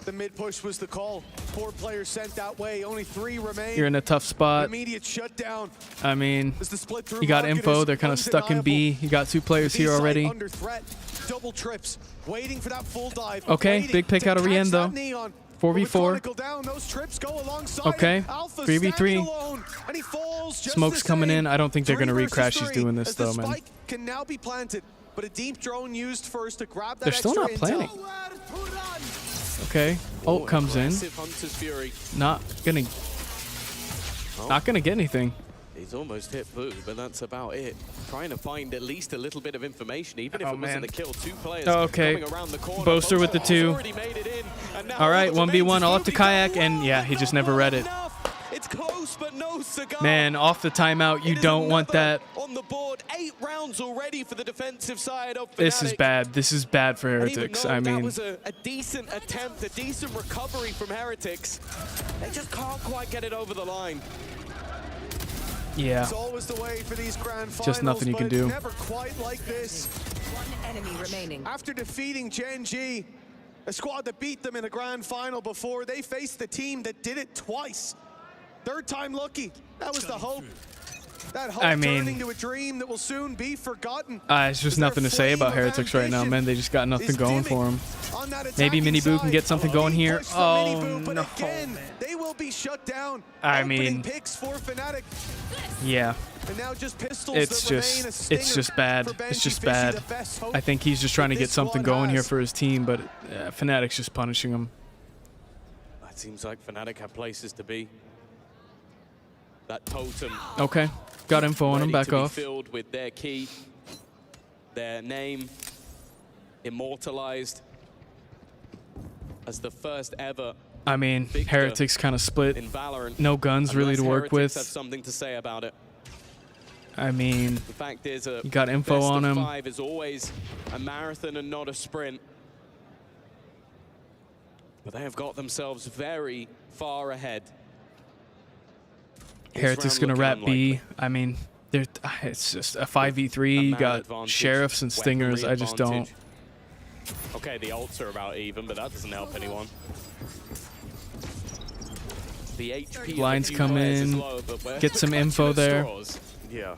The mid push was the call. 4 players sent that way. Only 3 remain. You're in a tough spot. Immediate shutdown. I mean, As the split through you got market info. is They're kind of stuck in B. You got 2 players The here B side already. Under threat. Double trips. Waiting for that full dive. Okay, Waiting big pick to out of catch Rien, that though. neon. 4v4. Down, those trips go alongside Okay, him. Alpha 3v3. standing alone, and he falls just Smoke's the coming same. in. I don't think they're going to 3 re-crash. versus He's 3 doing this, as the though, man. spike can now be planted. but a deep drone used first to grab that They're still not extra planning. intel. Okay. Ult comes in. Aggressive Hunter's Fury. Not gonna get anything. He's almost hit Boo, but that's about it. Trying to find at least a little bit of information, even if it wasn't a kill. 2 players Okay. coming around the corner. Boaster with the 2. Already made it in, and now All right, all that 1v1 remains all is up to Scooby Kayak, and yeah, he just never read it. It's close, but no cigar. Man, off the timeout, you don't want that. On the board, 8 rounds already for the defensive side of Fnatic. This is bad. This is bad for And even Heretics. though I that mean, was a decent attempt, a decent recovery from Heretics, they just can't quite get it over the line. yeah. It's always the way for these grand finals, Just nothing you can but do. Never quite like this. One enemy remaining. After defeating Gen G, a squad that beat them in a grand final before, they faced the team that did it twice. 3rd time lucky. That was the hope. That hope I mean, turning to a dream that will soon be forgotten. It's just nothing to say about Heretics right now, man. They just got nothing going for them. Maybe Mini Boo can get something going here. Oh, no. They will be shut down. I Opening mean, picks for Fnatic. yeah. And now just pistols It's that remain a just stinger bad. for Benji It's just Fishy, bad. the best hope I think he's just trying to that get this something squad going here has. for his team, but Fnatic's just punishing him. It seems like Fnatic have places to be. That totem. Okay. Got info on him. ready Back to be off. filled with their key, their name, immortalized as the first ever I mean, victor Heretics kind of split. in Valorant. No guns really to Unless work Heretics with. have something to say about it. I mean, The fact is, you got info best on of him. 5 is always a marathon and not a sprint. But they have got themselves very far ahead. Heretics gonna wrap B. I mean, it's just a 5v3. You got sheriffs and stingers. I just don't. Okay, the ults are about even, but that doesn't help anyone. The HP of Blinds a few come players is in, low, but we're get some clutching info at there. straws. Yeah.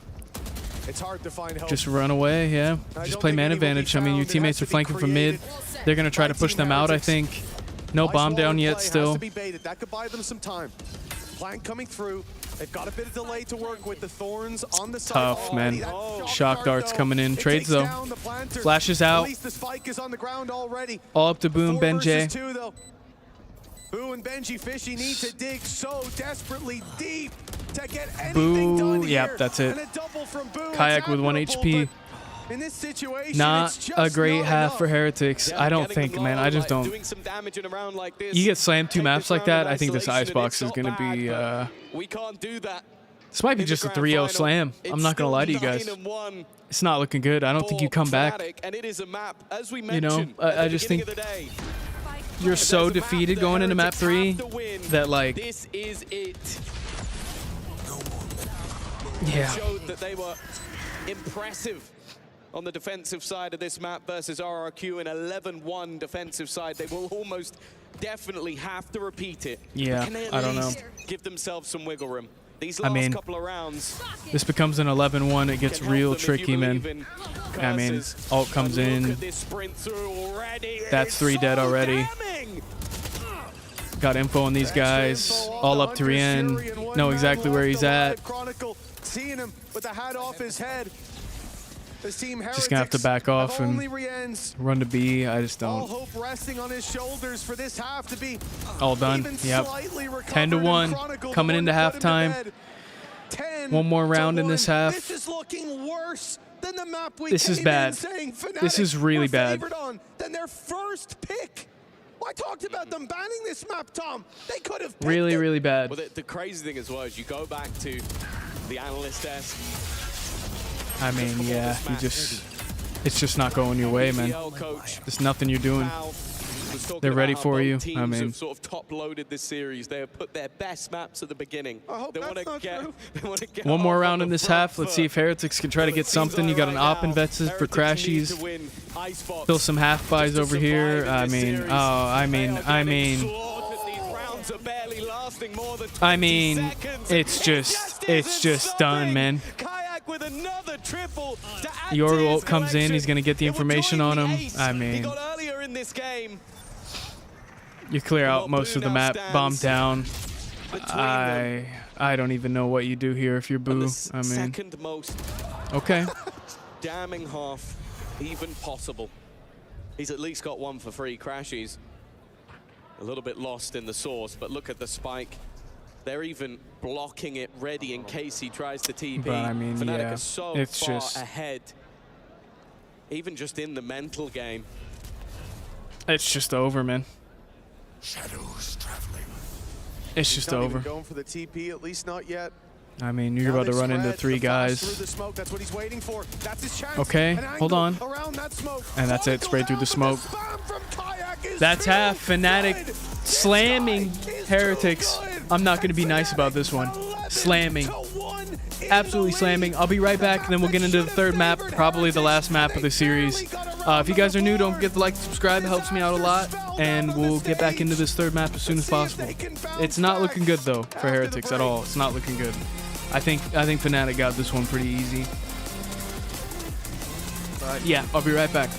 It's hard to find help. Just run away, yeah. Just play man advantage. I mean, your teammates are flanking from mid. They're gonna try to push them out, I think. No bomb down yet still. Has to be baited. That could buy them some time. Plank coming through. They've got a bit of delay to work with. The thorns on the side. Tough, man. Shock darts coming in. Trades though. Flashes At out. least the spike is on the ground already. All up to Boom, 4 versus Benjay. 2 though. Boo and Benji Fishy need to dig so desperately deep to get anything done Boo. here. Yep, that's it. And a double from Boo. Kayak It's with 1 admirable, HP. but in this situation, it's Not just a great not half enough. for Heretics. I don't think, man. I just don't. Doing some damage in a round like this. You get slammed 2 maps like that, I think this isolation, icebox and is it's going to not be... bad, but we can't do that. This might be in the just a grand 3-0 final. slam. I'm not going to lie to you guys. 9-1 It's not looking good. I don't think you come back. Fnatic, and it is a map, as we You know, mentioned at I the just beginning think of the day. you're so defeated going into map 3 that, like, This is it. yeah. Showed that they were impressive on the defensive side of this map versus RRQ, an 11-1 defensive side. They will almost definitely have to repeat it. Yeah, Can they at I don't know. least give themselves some wiggle room? These I last mean, couple of rounds. This becomes an 11-1. It gets can help real them if you tricky, man. believe in I mean, curses. ult comes But look in. at this sprint through already. That's It's 3 dead so already. damning. Got info on these guys. All up to Rien. Know exactly where he's at. Chronicle seeing him with the hat off his head. This team Just gonna have to back off and run to B. I just all don't. hope resting on his shoulders for this half to be All done. even Yep. slightly recovered, 10-1. and Chronicle Coming the into one to put him to halftime. bed. 10 One more round in this to 1. half. This is looking worse than the map we This is came bad. in saying Fnatic This is really were bad. favored on than their first pick. I talked about them banning this map, Tom. They could have Really, really bad. Well, the crazy thing as well is you go back to the analyst desk. I mean, yeah, it's just not going your way, man. There's nothing you're doing. They're ready for you. Teams I mean, have sort of top-loaded this series. They have put their best maps at the beginning. They want to get. one more round in this half. Let's see if Heretics can try to get something. You got an op invested for Crashies. Fill some half buys over here. I mean, it's just done, man. With another triple to add Your to his ult comes in. He's gonna get the It will information join on the him. ace I he mean, got earlier in this game. you clear out most of the map. Bomb down. I don't even know what you do here if you're Boo. I mean, Second most okay. damning half even possible? He's at least got one for free. Crashies a little bit lost in the source, but look at the spike. They're even blocking it ready in case he tries to TP. But I mean, Fnatic yeah, are so it's far just ahead, even just in the mental game. It's just over, man. Shadows traveling. It's just over. Going for the TP, at least not yet. I mean, you're about to run into 3 guys. That's what he's waiting for. That's his chance. Okay, hold on. And that's it, straight through the smoke. That's half. Fnatic slamming Heretics. I'm not going to be nice about this one. Slamming. Absolutely slamming. I'll be right back, and then we'll get into the 3rd map, probably the last map of the series. If you guys are new, don't forget to like and subscribe. It helps me out a lot. And we'll get back into this 3rd map as soon as possible. It's not looking good, though, for Heretics at all. It's not looking good. I think Fnatic got this one pretty easy. But yeah, I'll be right back.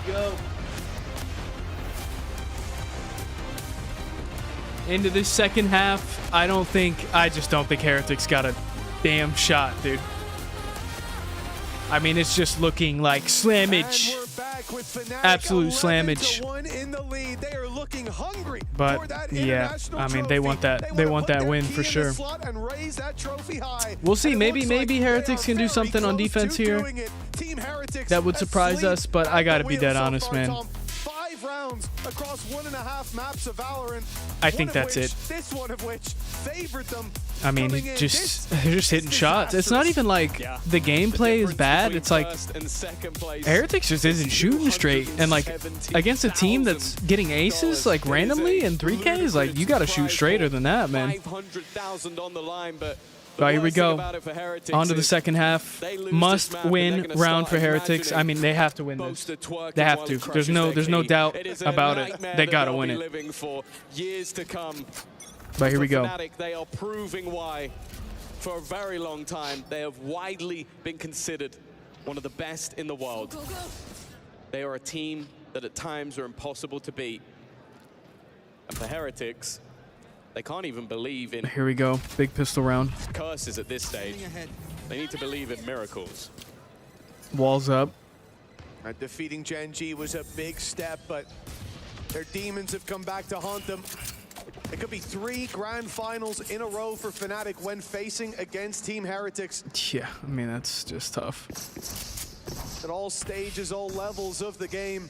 Go. Into this 2nd half, I just don't think Heretics got a damn shot, dude. I mean, it's just looking like slammage. Absolute slammage. But yeah, I mean, they want that win for sure. We'll see. Maybe Heretics can do something on defense here that would surprise us, but I gotta be dead honest, man. 5 rounds across 1.5 maps of Valorant. I think that's it. This one of which favored them. I mean, they're just hitting shots. It's not even like the gameplay is bad. It's like Heretics just isn't shooting straight. And like against a team that's getting aces like randomly in 3Ks, like you gotta shoot straighter than that, man. 500,000 on the line, but here we go. On to the 2nd half. Must win round for Heretics. I mean, they have to win this. They have to. There's no doubt about it. They gotta win it. But here we go. They are proving why, for a very long time, they have widely been considered one of the best in the world. They are a team that at times are impossible to beat. And for Heretics, they can't even believe in... Here we go. Big pistol round. ...curses at this stage. They need to believe in miracles. Walls up. Defeating Gen G was a big step, but their demons have come back to haunt them. It could be 3 grand finals in a row for Fnatic when facing against Team Heretics. Yeah, I mean, that's just tough. At all stages, all levels of the game.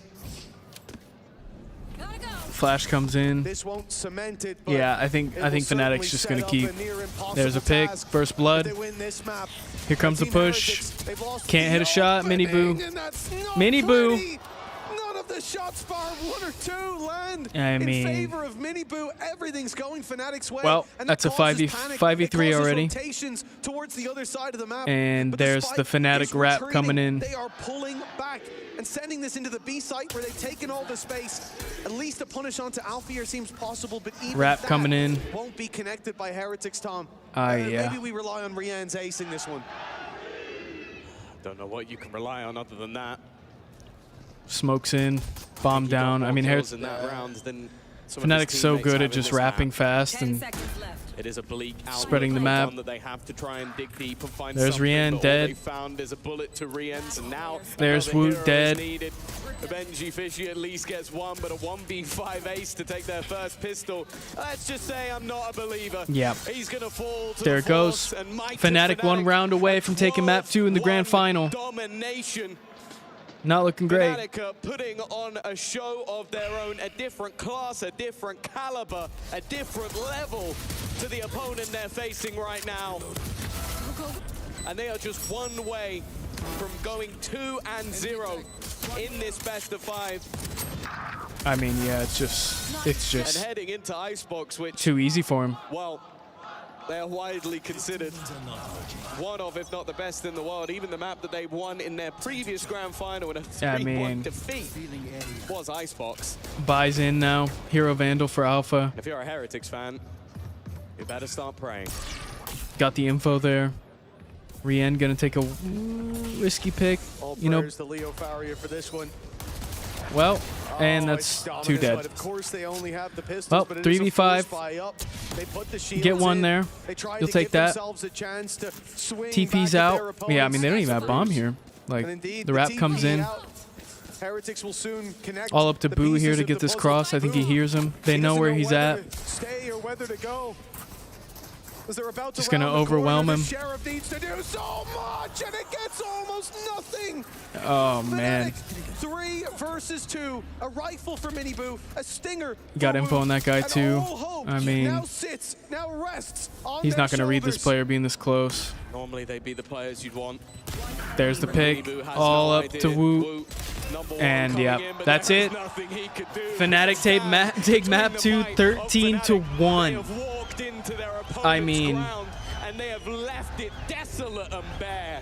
Flash comes in. This won't cement it, but yeah, I think Fnatic's just gonna keep. There's a pick, first blood. Here comes the push. Can't hit a shot. Mini boo. Mini boo. The shots bar 1 or 2 land in favor of Mini Boo. Everything's going Fnatic's way. Well, that's a 5v3 already. Towards the other side of the map. And there's the Fnatic wrap coming in. They are pulling back and sending this into the B site where they've taken all the space. At least a punish onto Alfier seems possible, but even wrap that coming in. Won't be connected by Heretics, Tom. Yeah. Maybe we rely on Rian's acing this one. Don't know what you can rely on other than that. Smokes in, bomb down. I mean, in that round than some of his Fnatic's so teammates good have at in just this rapping map. fast and It is a bleak outlook, spreading the map. one that they have to try and dig deep and find There's something, Rian but all dead. they found is a bullet to Rian's, and now There's another Woot hero is dead. needed. Benji Fishy at least gets one, but a 1v5 ace to take their first pistol. Let's just say I'm not a believer. Yep. He's gonna fall to There the it goes. force, and Mike Fnatic 1 round away from taking map 2 in the grand final. domination. Not looking great. Fnatic are putting on a show of their own, a different class, a different caliber, a different level to the opponent they're facing right now. And they are just one way from going 2-0 in this best of 5. I mean, yeah, it's And just heading into Icebox, which, too easy for him. well, they are widely considered one of, if not the best in the world. Even the map that they won in their previous grand final in a 3-1 defeat was Icebox. Buys in now. Hero Vandal for Alpha. If you're a Heretics fan, you better start praying. Got the info there. Rian gonna take a risky pick. All You know, prayers to Leo Farrier for this one. well, and Oh, that's it's dominant, 2 dead. But of course they only have the pistols, Well, but it is a 3v5. force buy up. They put the shields Get one in. there. They tried You'll to take give that. themselves a chance to swing TP's back at out. their Yeah, I mean, they don't even have opponents. bomb here. Like, And indeed, the rap comes TP in. out. Heretics will soon connect All up to the Boo here pieces to of get the this puzzle. cross. I think he hears him. They He know doesn't where he's whether at. to stay or whether to go. As they're about to Just gonna round the overwhelm corner, him. The Sheriff needs to do so much, and it gets almost nothing. Oh, man. 3 versus 2. A rifle for Mini Boo, a stinger. Got info on that guy, and too. all hope I mean, now sits, now rests on he's their not going to read this shoulders. player being this close. Normally they'd be the players you'd want. There's the pick. All up to Woot. And, yeah, that's it. Fnatic take map 2, 13-1. I mean, And they have left it desolate and bare.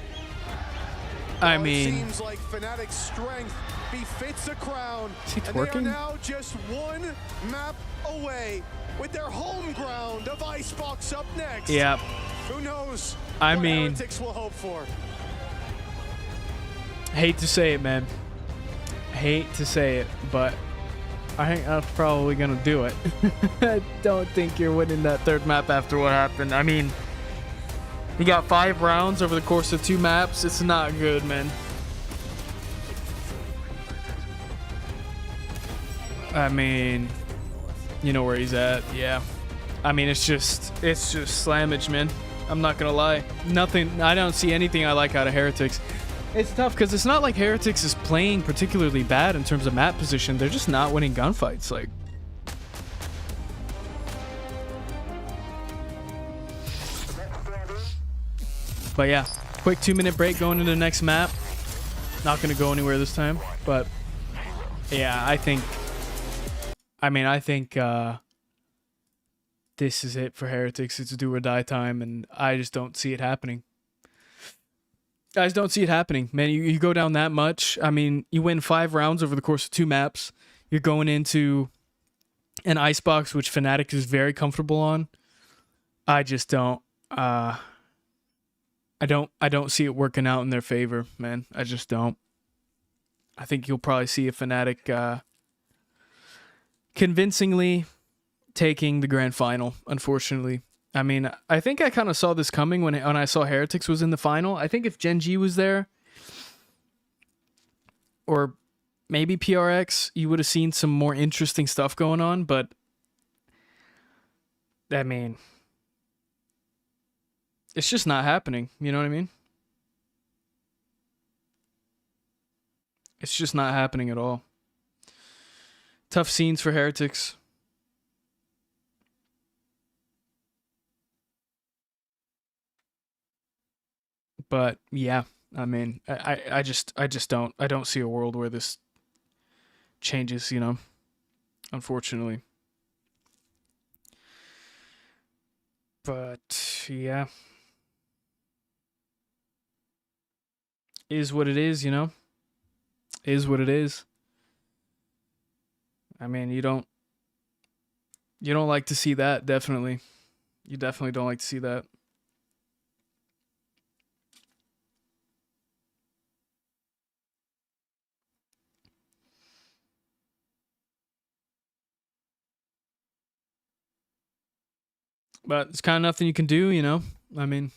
I mean, Seems like Fnatic's strength befits a crown. Is he And they are twerking? now just 1 map away with their home ground of Icebox up next. yeah. Who knows I what mean- Heretics will hope for. Hate to say it, man. Hate to say it, but I think that's probably going to do it. I don't think you're winning that 3rd map after what happened. I mean, you got 5 rounds over the course of 2 maps. It's not good, man. I mean, you know where he's at. Yeah. I mean, it's just slammage, man. I'm not going to lie. Nothing. I don't see anything I like out of Heretics. It's tough because it's not like Heretics is playing particularly bad in terms of map position. They're just not winning gunfights. Like, but yeah, quick 2-minute break going into the next map. Not going to go anywhere this time, but yeah, I think this is it for Heretics. It's do or die time, and I just don't see it happening. I just don't see it happening, man. You go down that much. I mean, you win 5 rounds over the course of 2 maps. You're going into an Icebox, which Fnatic is very comfortable on. I just don't. I don't see it working out in their favor, man. I just don't. I think you'll probably see a Fnatic convincingly taking the grand final, unfortunately. I mean, I think I kind of saw this coming when I saw Heretics was in the final. I think if Gen G was there, or maybe PRX, you would have seen some more interesting stuff going on, but I mean, it's just not happening. You know what I mean? It's just not happening at all. Tough scenes for Heretics. But yeah, I mean, I just don't see a world where this changes, you know, unfortunately. But yeah, is what it is, you know, is what it is. I mean, you don't like to see that, definitely. You definitely don't like to see that. But it's kind of nothing you can do, you know? I mean...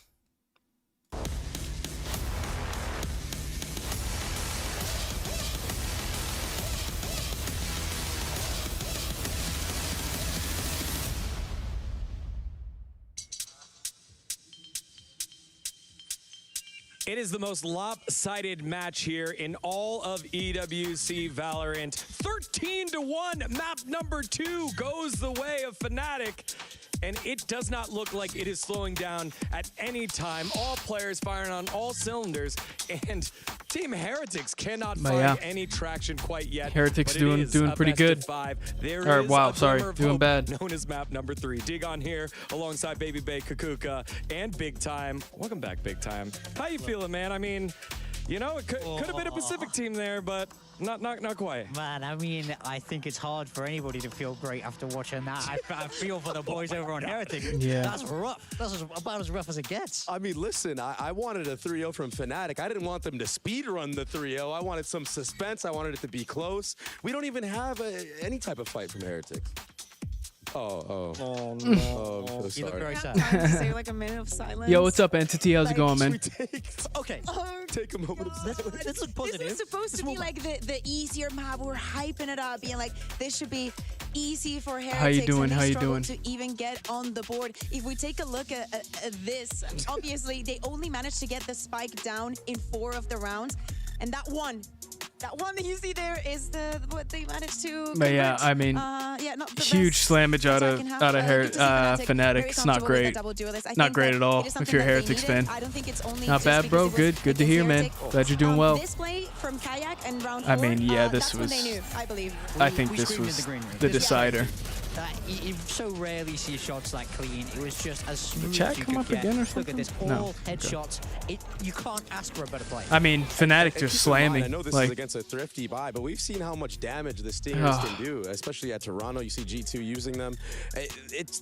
It is the most lopsided match here in all of EWC Valorant. 13-1, map number 2 goes the way of Fnatic. And it does not look like it is slowing down at any time. All players firing on all cylinders. And Team Heretics cannot find any traction quite yet. Heretics doing pretty good. There is doing bad. Known as map number 3. Dig on here alongside Baby Bay, Kakuka, and Big Time. Welcome back, Big Time. How you feeling, man? I mean, you know, it could have been a Pacific team there, but not quite. Man, I mean, I think it's hard for anybody to feel great after watching that. I feel for the boys over on Heretic. Yeah. That's rough. That's about as rough as it gets. I mean, listen, I wanted a 3-0 from Fnatic. I didn't want them to speed run the 3-0. I wanted some suspense. I wanted it to be close. We don't even have any type of fight from Heretics. Oh no. I'm so sorry. You look very sad. Say like a minute of silence. Yo, what's up, Entity? How's it going, man? Okay. Take a moment of silence. This is positive. This is supposed to be like the easier map. We're hyping it up, being like, this should be easy for Heretics. How you doing? And How they you struggle doing? to even get on the board. If we take a look at this, obviously they only managed to get the spike down in 4 of the rounds, and that one that you see there is what they managed to. But yeah, I mean, huge slammage out of Fnatic. It's not great. Not great at all if you're a Heretics fan. Not bad, bro. Good to hear, man. Glad you're doing well. I mean, yeah, this was. I think this was the decider. You so rarely see shots that clean. It was just as smooth Chat as you come could up get. again or Look something? at this, all No. headshots. You can't ask for a better play. I mean, Fnatic just slamming. I know this is against a thrifty buy, but we've seen how much damage the Stingers can do, especially at Toronto. You see G2 using them.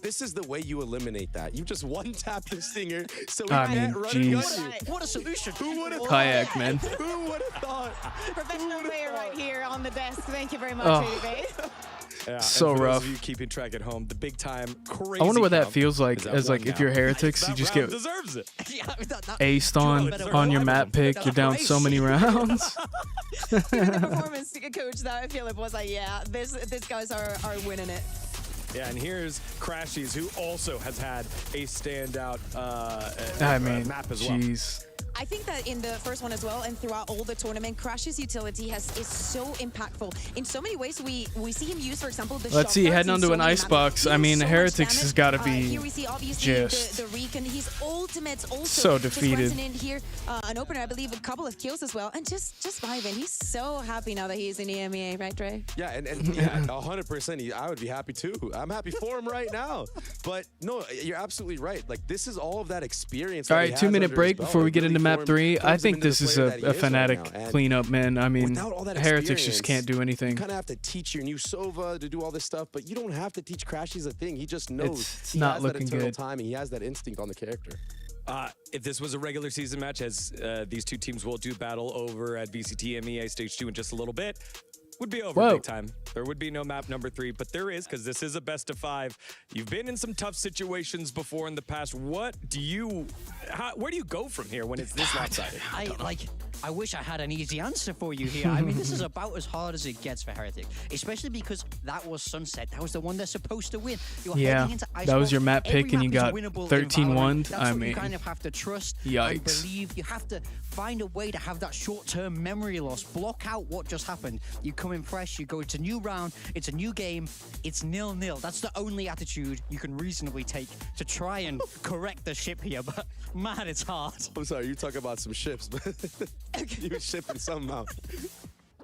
This is the way you eliminate that. You just one-tap the Stinger so he can't run and gun you. What a solution. Who would have Kayak, man. Who would have thought? Professional player right here on the desk. Thank you very much, Baby. Yeah, So and for rough. Those of you keeping track at home, the big time crazy. I wonder what that count feels like is at as like 1 if you're now. Heretics, you just get Deserves it. aced on your map pick. You're down so many rounds. Even the performance coach that Philip was like, yeah, these guys are winning it. Yeah, and here's Crashies, who also has had a standout map as well. Jeez. I think that in the first one as well, and throughout all the tournament, Crash's utility is so impactful. In so many ways, we see him use, for example, the Let's see, heading onto an icebox. I mean, Heretics has got to be here we see obviously the Recon. His ultimates also so defeated. Just in here, an opener, I believe, a couple of kills as well, and just vibing. He's so happy now that he's in EMEA, right, Dre? Yeah, and yeah, 100%. I would be happy too. I'm happy for him right now. But no, you're absolutely right. Like, this is all of that experience. All right, 2-minute break before we get into map 3. I think this is a Fnatic cleanup, man. I mean, Heretics just can't do anything. You kind of have to teach your new Sova to do all this stuff, but you don't have to teach Crashies a thing. He just knows. It's he not has looking that eternal good. timing. He has that instinct on the character. If this was a regular season match, as these two teams will do battle over at VCT MEA Stage 2 in just a little bit, would be over big time. There would be no map number 3, but there is, because this is a best of 5. You've been in some tough situations before in the past. Where do you go from here when it's this lopsided? I wish I had an easy answer for you here. I mean, this is about as hard as it gets for Heretic, especially because that was Sunset. That was the one they're supposed to win. You're heading into that was your map pick, and you got Every map is winnable in 13-1. Valorant. That's I what mean, you kind of have to trust and yikes. believe. You have to find a way to have that short-term memory loss. Block out what just happened. You come in fresh. You go to a new round. It's a new game. It's 0-0. That's the only attitude you can reasonably take to try and correct the ship here. But man, it's hard. I'm sorry, you talk about some ships, but you were shipping something out.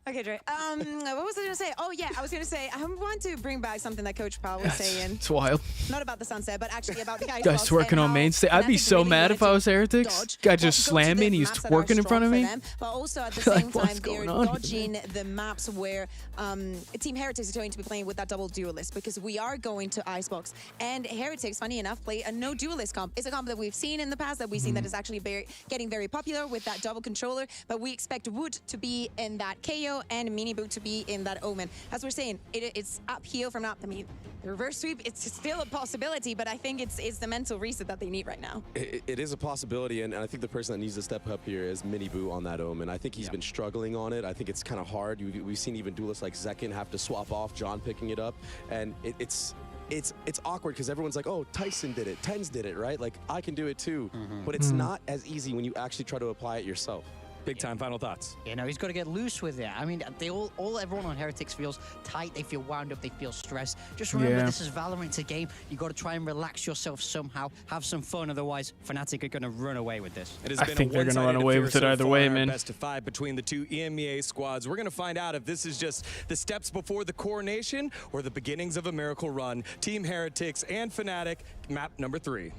Okay, Dre. What was I gonna say? Oh yeah, I was gonna say I want to bring back something that Coach Powell was saying. It's wild. Not about the sunset, but actually about the Guys twerking on main stage. I'd be so mad if I was Heretics. Guy just slammed me and he's twerking in front of me. But also at the same time, they're on dodging the maps where Team Heretics is going to be playing with that double duelist, because we are going to Icebox. And Heretics, funny enough, play a no duelist comp. It's a comp that we've seen in the past, that we've seen that is actually getting very popular with that double controller. But we expect Wood to be in that KO and Mini Boot to be in that Omen. As we're saying, it's uphill from not. I mean, The reverse sweep, it's still a possibility, but I think it's the mental reset that they need right now. It is a possibility, and I think the person that needs to step up here is Mini Boo on that Omen. I think he's been struggling on it. I think it's kind of hard. We've seen even duelists like Zekin have to swap off John picking it up, and it's awkward because everyone's like, oh, Tyson did it, Tens did it, right? Like, I can do it too. But it's not as easy when you actually try to apply it yourself. Big time final thoughts. You know, he's got to get loose with it. I mean, everyone on Heretics feels tight, they feel wound up, they feel stressed. Just remember, this is Valorant, it's a game. You got to try and relax yourself somehow, have some fun. Otherwise, Fnatic are going to run away with this. It has I been think a they're going to run away with it so either far, way, man. Best of 5 between the two EMEA squads. We're going to find out if this is just the steps before the coronation or the beginnings of a miracle run. Team Heretics and Fnatic, map number 3.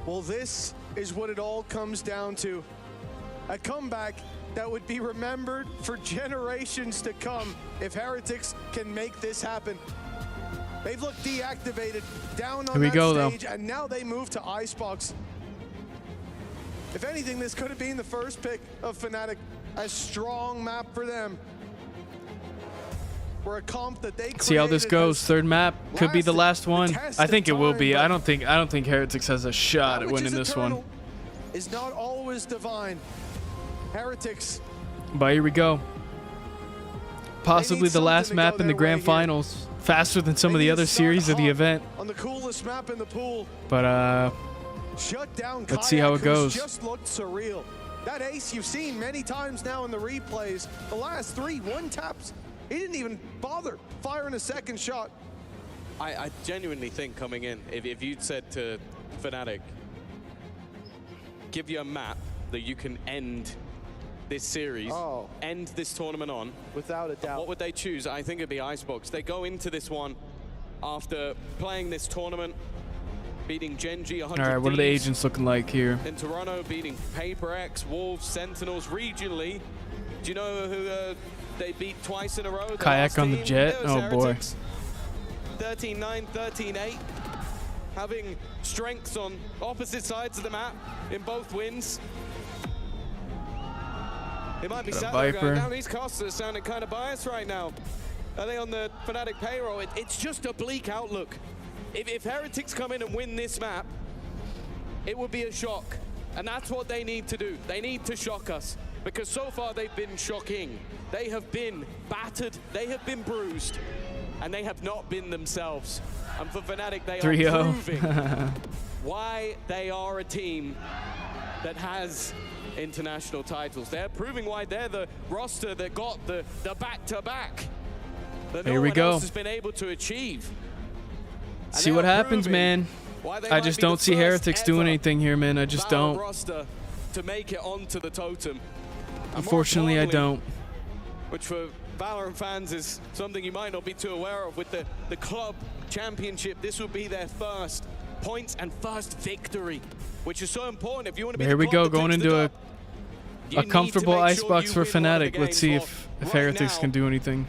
Well, this is what it all comes down to. A comeback that would be remembered for generations to come if Heretics can make this happen. They've looked deactivated down on that stage, and now they move to Icebox. If anything, this could have been the first pick of Fnatic. A strong map for them. For a comp that they See how this goes. Third map could be the last one. I think it will be. I don't think Heretics has a shot at winning this one. Is not always divine. Heretics. But here we go. Possibly the last map in the grand finals. Faster than some of the other series of the event. On the coolest map in the pool. But shut down let's see how it goes. Just looked surreal. That ace you've seen many times now in the replays. The last 3 one-taps. He didn't even bother firing a second shot. I genuinely think coming in, if you'd said to Fnatic, give you a map that you can end this series, end this tournament on, without a doubt, what would they choose? I think it'd be Icebox. They go into this one after playing this tournament, beating Genji 100. All right, what are the agents looking like here? In Toronto, beating Paper X, Wolves, Sentinels. Regionally, do you know who they beat twice in a row? Kayak on the Jet? Oh boy. 13-9, 13-8. Having strengths on opposite sides of the map in both wins. It might be sat there going, now these costs are sounding kind of biased right now. Are they on the Fnatic payroll? It's just a bleak outlook. If Heretics come in and win this map, it would be a shock. And that's what they need to do. They need to shock us. Because so far they've been shocking. They have been battered, they have been bruised, and they have not been themselves. And for Fnatic, they are proving why they are a team that has international titles. They're proving why they're the roster that got the back-to-back that no one else has been able to achieve. And see what happens, man. I just don't see Heretics doing anything here, man. I just don't. Roster to make it onto the totem. Unfortunately, I don't. Which for Valorant fans is something you might not be too aware of. With the club championship, this will be their first points and first victory, which is so important if you want to be. Here we go, going into a comfortable icebox for Fnatic. Let's see if Heretics can do anything.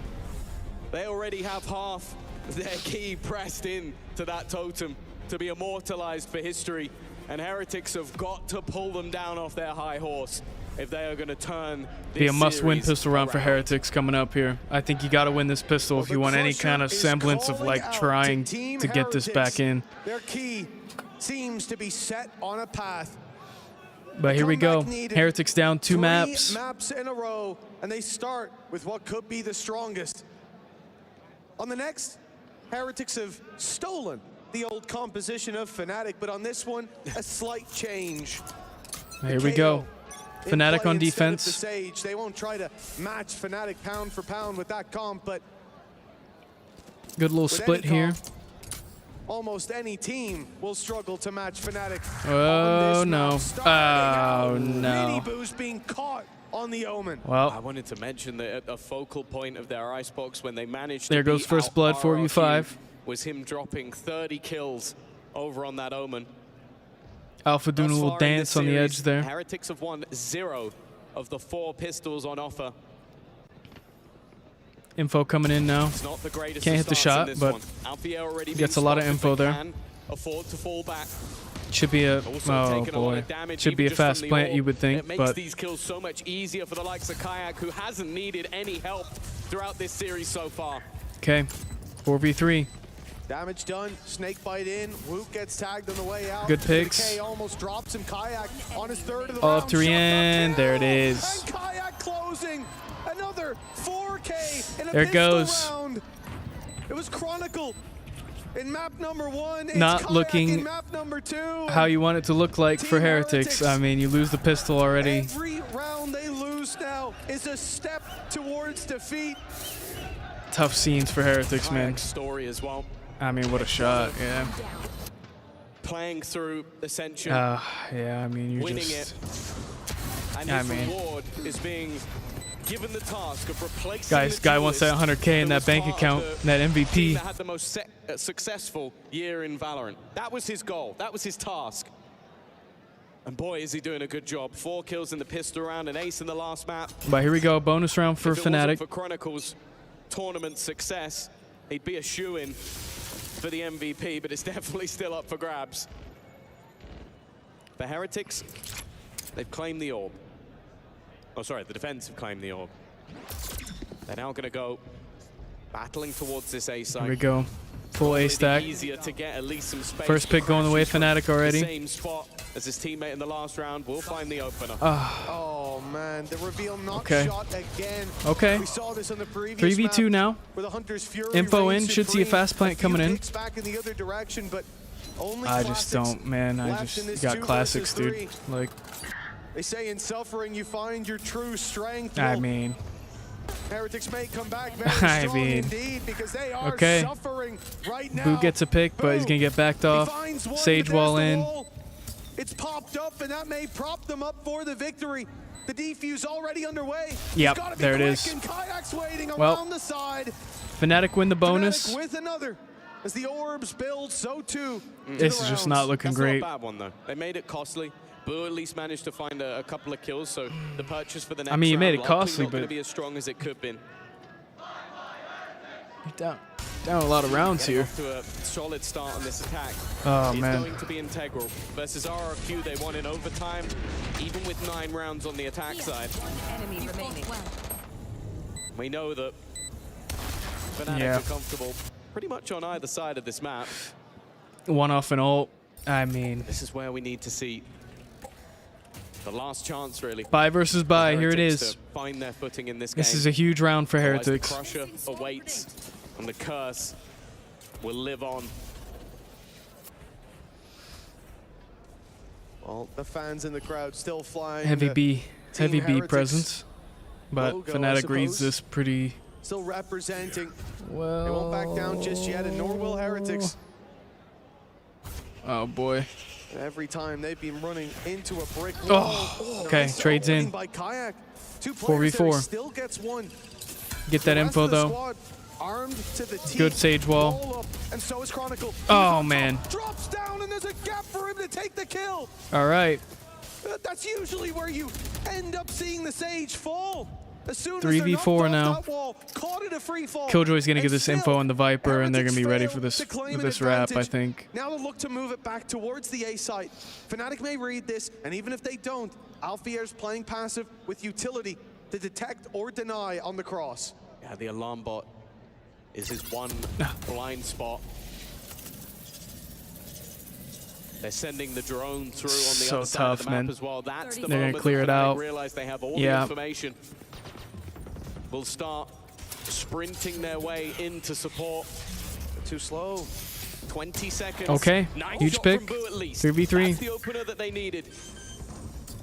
They already have half their key pressed in to that totem to be immortalized for history, and Heretics have got to pull them down off their high horse if they are going to turn this be a must-win pistol round for around. Heretics coming up here. I think you got to win this pistol if you want any kind of semblance of like trying to get this back in. Their key seems to be set on a path. But here we go. Heretics down 2 maps. 3 maps in a row, and they start with what could be the strongest. On the next, Heretics have stolen the old composition of Fnatic, but on this one, a slight change. Here we go. Fnatic on defense. The Sage. They won't try to match Fnatic pound for pound with that comp, but good little split here. Almost any team will struggle to match Fnatic. Oh no. Oh no. Mini Boo's being caught on the Omen. Well, I wanted to mention that a focal point of their icebox when they managed there to goes beat first out blood, RRQ 4v5. was him dropping 30 kills over on that Omen. Alpha doing a little dance on the edge there. Heretics have won 0 of the 4 pistols on offer. Info coming in now. It's not the greatest Can't hit the shot, but Alfie already gets a lot of info there. Can afford to fall back. Should be a should be a fast plant, you would It think, makes but these kills so much easier for the likes of Kayak, who hasn't needed any help throughout this series so far. okay. 4v3. Damage done. Snake bite in. Wook gets tagged on the way out. Good picks. K almost drops him. Kayak on his third of the All round. up to Rian. There it is. And Kayak closing. Another 4K in a There it pistol goes. round. It was Chronicle in map number 1. It's Not Kayak looking in map number 2. how you want it to look like for Heretics. I mean, you lose the pistol already. Every round they lose now is a step towards defeat. Tough scenes for Heretics, man. Kayak's story as well. I mean, what a shot, yeah. Playing through Ascension. Yeah, I mean, you winning just... it. And I his mean... reward is being given the task of replacing Guys, the guy wants that duelist 100K in that that was bank part of account, the that team MVP. that had the most successful year in Valorant. That was his goal. That was his task. And boy, is he doing a good job. 4 kills in the pistol round, an ace in the last map. But here we go, bonus round for If it wasn't Fnatic. for Chronicles' tournament success, he'd be a shoo-in for the MVP, but it's definitely still up for grabs. The Heretics, they've claimed the orb. Oh, sorry, the defense have claimed the orb. They're now going to go battling towards this A site. Here we go. Full A stack. Easier to get at least some space. First pick going the way of Fnatic already. The same spot as his teammate in the last round. We'll find the opener. Oh man, the reveal not Okay. shot again. Okay. We saw this on the previous 3v2 map, now. where the Hunter's Fury Info reigned in. Should see a supreme. fast plant coming in. Picks back in the other direction, but only I just classics don't, man. I left just in this got 2 classics, versus dude. 3. Like, They say in suffering you find your true strength. I Well, mean, Heretics may come back very I strong mean, indeed because they are okay. suffering right now. Boo gets a pick, but he's gonna get backed off. Finds one, Sage but wall there's the in. wall. It's popped up, and that may prop them up for the victory. The defuse already underway. Yep, It's gotta be there it quick, is. And Kayak's waiting Well, around the side. Fnatic win the bonus. Fnatic with another. As the orbs build, so too. This is just not looking That's great. not a bad one, though. They made it costly. Boo at least managed to find a couple of kills, so the purchase for the next I mean, you made round it likely costly, not going to but- be as strong as it could have been. Down a lot of rounds Getting here. off to a solid start on this attack. Oh, It's man. going to be integral. Versus RRQ, they won in overtime, even with 9 rounds on the attack side. Enemy remaining. We know that Fnatic Yeah. are comfortable pretty much on either side of this map. One off and ult. I mean, This is where we need to see the last chance, really. buy versus buy. Here it Heretics is. to find their footing in this game. This is a huge round for Otherwise, Heretics. The Crusher awaits, and the curse will live on. Well, the fans in the crowd still flying. Heavy the B Team Heretics presence. But logo, I Fnatic reads suppose. this pretty Still representing. well. They won't back down just yet, and nor will Heretics. Oh boy. Every time they've been running into a brick Oh, wall. okay, Nice trades in. opening by Kayak. 2 players there, 4v4. he still gets one. Get that The rest info of the though. squad armed to the teeth. Good Sage wall. Roll up, and so is Chronicle. Oh man. Drops down, and there's a gap for him to take the kill. All right. That's usually where you end up seeing the Sage fall. As soon as 3v4 they're knocked now. off that wall, caught in a free fall. Killjoy's gonna And get this info still, on the Viper, and they're gonna be ready Heretics for this fail to claim with an this wrap, I advantage. think. Now they'll look to move it back towards the A site. Fnatic may read this, and even if they don't, Alfier's playing passive with utility to detect or deny on the cross. Yeah, the alarm bot is his one blind spot. They're sending the drone through on the So other side of tough, the map man. as well. That's the They're gonna moment clear that it Fnatic out. realize they have all Yeah. the information. Will start sprinting their way into support. Too slow. 20 seconds. Okay, Nice huge shot pick. from Boo at least. 3v3. That's the opener that they needed.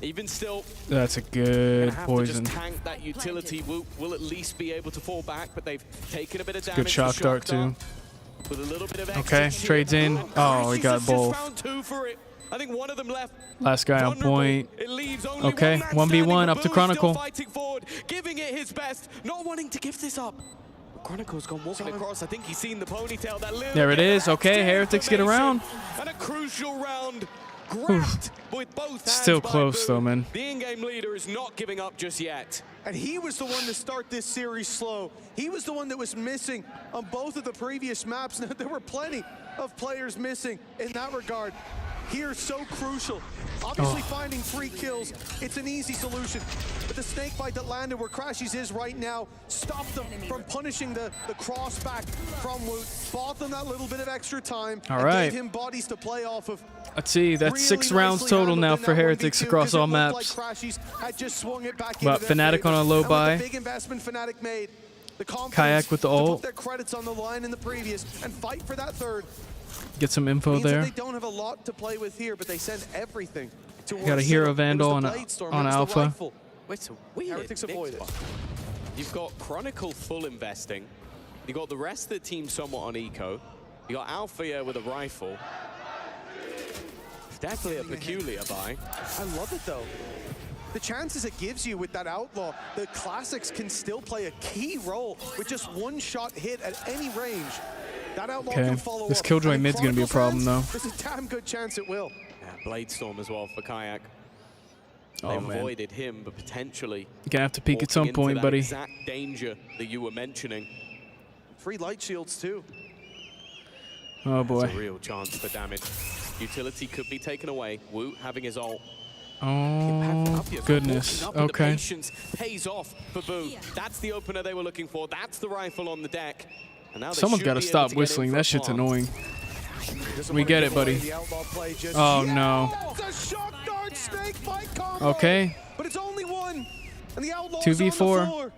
Even still, That's a gonna good have poison. to just tank that utility. Will at least be able to fall back, but they've taken a bit of damage. Good The shock dart too. With a little bit of Okay, exit trades in. Oh, we Hershey's got has just both. found 2 for it. I think one of them left. Last guy on point. It leaves only Okay, one man 1v1 standing, up but to Boo is Chronicle. Still fighting forward, giving it his best, not wanting to give this up. Chronicle's gone walking across. I think he's seen the ponytail. That little There it is. Okay, Heretics get around. And a crucial round grabbed with both hands. Still by close Boo. though, man. The in-game leader is not giving up just yet. And he was the one to start this series slow. He was the one that was missing on both of the previous maps. There were plenty of players missing in that regard. here so crucial. Obviously finding 3 kills, it's an easy solution. But the snake bite that landed where Crashies is right now stopped them from punishing the cross back from Woot. Bought them that little bit of extra time. All and right. gave him bodies to play off of. Let's see, that's 6 rounds total now for Heretics across all maps. Like had just swung it back But Fnatic on a low buy. Big investment Fnatic made. The Kayak with the to ult. put their credits on the line in the previous and fight for that third. Get some info Means that there. they don't have a lot to play with here, but they send everything towards Got a Hero Zero. Vandal It on, was the Blade Storm, on it was the Alpha. rifle. It's a weird Heretics mix, avoid it. but You've got Chronicle full investing. You got the rest of the team somewhat on eco. You got Alpha here with a rifle. Definitely a peculiar buy. I love it though. The chances it gives you with that Outlaw, the Classics can still play a key role with just 1 shot hit at any range. That Outlaw Okay, can follow this up. Killjoy And mid's gonna be a Chronicle problem though. fans, There's a damn good chance it will. Yeah, Blade Storm as well for Kayak. They Oh, man. avoided him, but potentially You're gonna have to peek at some walking into point, that buddy. exact danger that you were mentioning. 3 light shields too. Oh boy. That's a real chance for damage. Utility could be taken away. Woot having his ult. Oh, goodness. Walking up and the Okay. patience pays off for Boo. That's the opener they were looking for. That's the rifle on the deck. And now they Someone's should got to be able stop to get in whistling. for a That shit's plant. annoying. Doesn't We wanna get give it, buddy. away the Outlaw play just Oh, yet. no. It's a shock dart snake bite combo. Okay. But it's only 1. And the Outlaw 2v4. on the floor.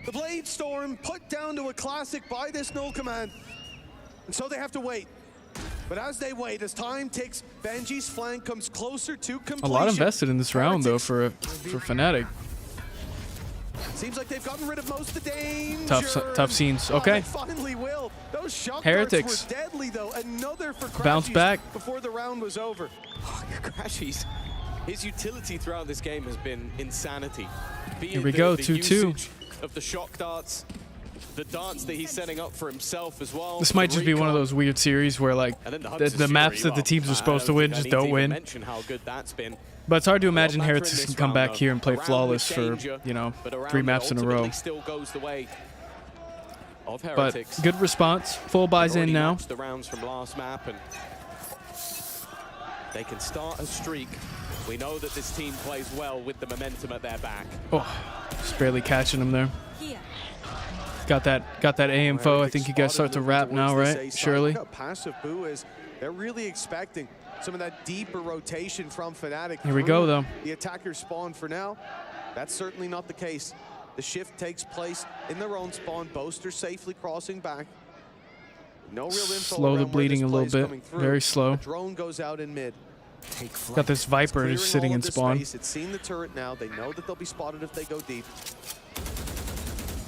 The Blade Storm put down to a Classic by this null command. And so they have to wait. But as they wait, as time ticks, Benji's flank comes closer to completion. A lot invested in this round though for Fnatic. Seems like they've gotten rid of most of the danger. Tough scenes. Oh, Okay. they finally will. Those shock Heretics. darts were deadly though. Another for Bounce Crashies back. before the round was over. Crashies. His utility throughout this game has been insanity. Be Here it we the- go, the 2-2. usage of the shock darts, the darts that he's setting up for himself as well. This might just be one of those weird series where like And then the the Hunter's maps Fury, that the teams well, are supposed I to don't win think I just need to don't even win. mention how good that's been. But it's hard to A lot imagine better in Heretics this can come round, back though. here and play A round flawless with for, danger, you know, but a round 3 that maps in a row. ultimately still goes the way of But Heretics. good response. Full buys They've in already now. matched the rounds from last map, and they can start a streak. We know that this team plays well with the momentum at their back. Oh, just barely catching him there. Got that A info. I think you guys start to wrap now, right? Surely. Look how passive Boo is. They're really expecting some of that deeper rotation from Fnatic. Here we go, though. The attackers spawn for now. That's certainly not the case. The shift takes place in their own spawn. Boaster safely crossing back. No real info Slow the around where bleeding this a little play's bit. coming through. Very slow. A drone goes out in mid. Got this Viper Clearing just sitting all in of the spawn. space. It's seen the turret now. They know that they'll be spotted if they go deep.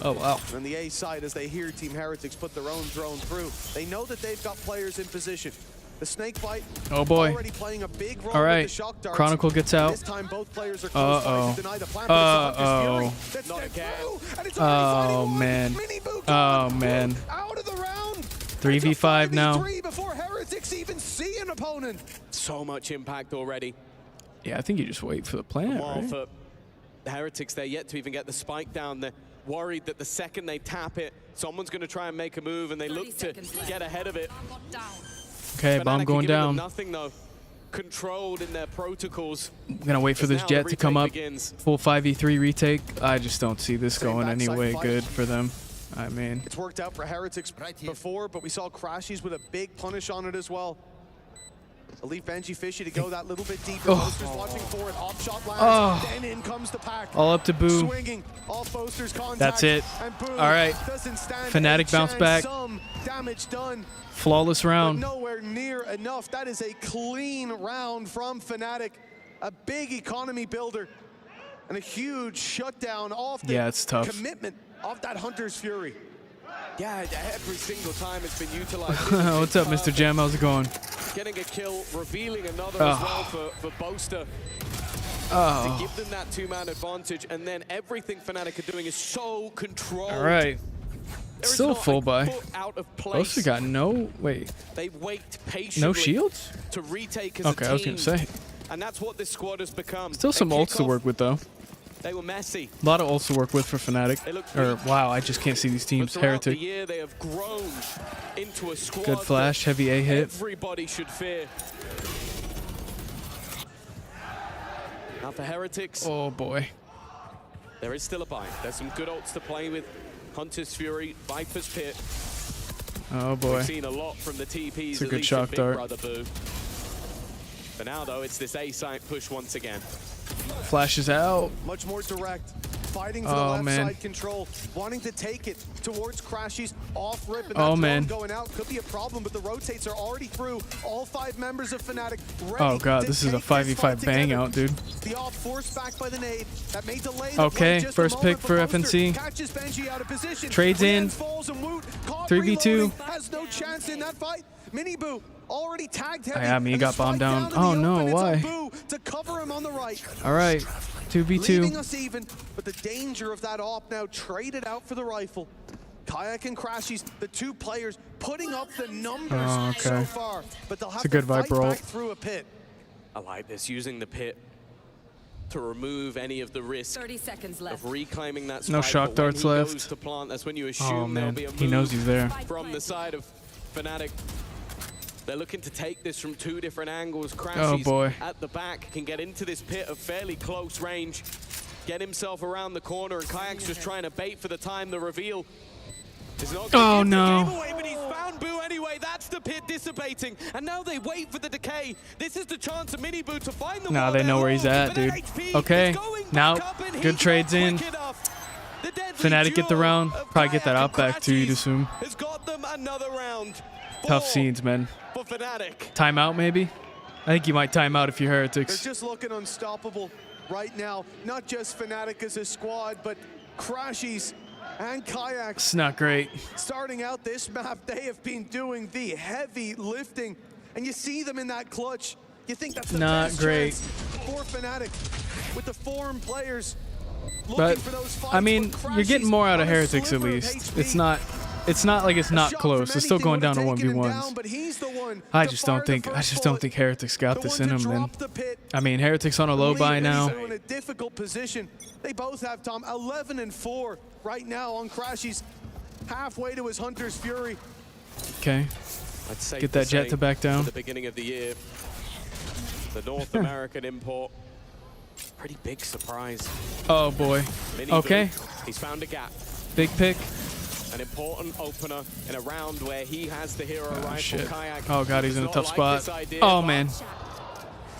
Oh, wow. On the A side, as they hear Team Heretics put their own drone through, they know that they've got players in position. The snake bite. Oh, boy. Already playing a big role All with right. the shock darts. Chronicle gets out. This time both players are close by to deny the plant, but it's a Hunter's Fury that's Not again. through, and it's already Oh, fighting man. Mini Boo Oh, man. out of the round. 3v5 now. 3 before Heretics even see an opponent. So much impact already. Yeah, I think you just wait for the plant, Well, right? for the Heretics, they're yet to even get the spike down. They're worried that the second they tap it, someone's going to try and make a move, and they look to get ahead of it. Okay, Fnatic bomb are going giving them down. Nothing though. Controlled in their protocols. I'm gonna wait for As this now jet the to come retake up. begins. Full 5v3 retake. I just don't see this Same going any backside way fight. good for them. I mean, It's worked out for Heretics before, but we saw Crashies with a big punish on it as well. I'll leave Benji Fishy to go that little bit deeper. Oh. Boaster's watching for it. Off shot lands. Oh. Then in comes the pack. all up to Boo. Swinging off Boaster's contact. That's it. And Boo All right. doesn't stand Fnatic a bounce chance. back. Some damage done. Flawless But round. nowhere near enough. That is a clean round from Fnatic. A big economy builder. And a huge shutdown off the Yeah, it's tough. commitment of that Hunter's Fury. Yeah, every single time it's been utilized. What's up, Mr. Jam? How's it going? Getting a kill, revealing another Oh. as well for Boaster. Oh. To give them that 2-man advantage, and then everything Fnatic are doing is so controlled. All right. There is Still not full a buy. foot out of place. Boaster got no. Wait. They wait patiently. No shields? To retake as Okay, a I was team. gonna say. And that's what this squad has become. Still some They ults kick to off, work with though. They were messy. A lot of ults to work with for Fnatic. They look Or weak. wow, I just can't see these But teams. throughout the Heretic. year, they have grown into a squad. Good flash, that heavy A hit. Everybody should fear. Now for Heretics. Oh boy. There is still a buy. There's some good ults to play with. Hunter's Fury, Viper's Pit. Oh boy. We've seen a lot from the TPs. It's a at good least shock in Big dart. Brother Boo. For now, though, it's this A site push once again. Flashes out. Much more direct. Fighting for the Oh, left man. side control, wanting to take it towards Crashies off rip, and that Oh, drone man. going out could be a problem, but the rotates are already through. All 5 members of Fnatic ready Oh god, to this is a take fight 5v5 bang together. out, dude. The off forced back by the nade. That may delay the Okay, play just a first moment, pick for but Monster FNC. catches Benji out of position. Trades in. Lands, falls, and Woot, caught 3v2. reloading, has no chance in that fight. Miniboo already tagged heavy. I mean, he and got the bombed strike down. in the Oh no, open. It's on why? Boo to cover him on the right. All right, Leaving 2v2. us even, but the danger of that op now traded out for the rifle. Kayak and Crashies, the 2 players putting up the numbers Oh, so okay. far, but they'll have It's a good to fight Viper ult. back through a pit. I like this, using the pit to remove any of the risk 30 seconds left. of reclaiming that spike. No shock but when darts he left. goes to plant, that's when you assume Oh there'll man, be a move he knows he's there. from the side of Fnatic. They're looking to take this from 2 different angles. Oh, Crashies boy. at the back can get into this pit of fairly close range, get himself around the corner, and Kayak's just trying to bait for the time. The reveal is not Oh, gonna give no. the game away, but he's found Boo anyway. That's the pit dissipating, and now they wait for the decay. This is the chance of Miniboo to find the Now wall they know down where he's low, at, but dude. NHP Okay, is going now back up, and good he's trades not in. quick enough. The deadly Fnatic get the duo round. of Probably get that Kayak out and back too, you'd Crashies assume. has got them another round. Tough 4 scenes, man. for Fnatic. Timeout maybe? I think you might time out if you're They're Heretics. just looking unstoppable right now. Not just Fnatic as a squad, but Crashies and Kayak. It's not great. Starting out this map, they have been doing the heavy lifting, and you see them in that clutch. You think that's the Not best great. chance for Fnatic with the foreign players looking But for those fights. I mean, where you're getting Crashies more out of on a Heretics at sliver of least. HP. It's not like it's not close. It's still going down to 1v1s. But he's the one I to just fire don't the think first bullet. Heretics got The this one in to them, man. drop the pit. I mean, Heretics on a low buy now. In a difficult position. They both have, Tom, 11 and 4 right now on Crashies, halfway to his Hunter's Fury. Okay. I'd say Get that jet to back down. At the beginning of the year, the North American import, pretty big surprise. Oh boy. Miniboo, Okay. he's found a gap. Big pick. An important opener in a round where he has the hero rifle. Shit. Kayak Oh god, he's does in a not tough like spot. this idea, Oh but man.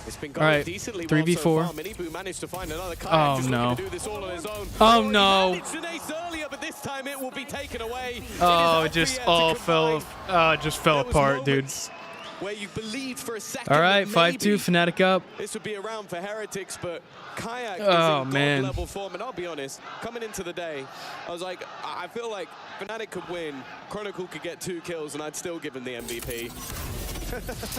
It's been All going right. decently 3v4. well so far. Miniboo managed to find another Kayak. Oh just no. looking to do this all on his own. Oh He no. managed an ace earlier, but this time it will be taken away. Oh, it just all fell. It just fell apart, dude. Where you believed for a second. All right, that 5-2, Fnatic up. this would be a round for Heretics, but Kayak Oh, is in man. god level form, and I'll be honest, coming into the day, I was like, I feel like Fnatic could win, Chronicle could get 2 kills, and I'd still give him the MVP.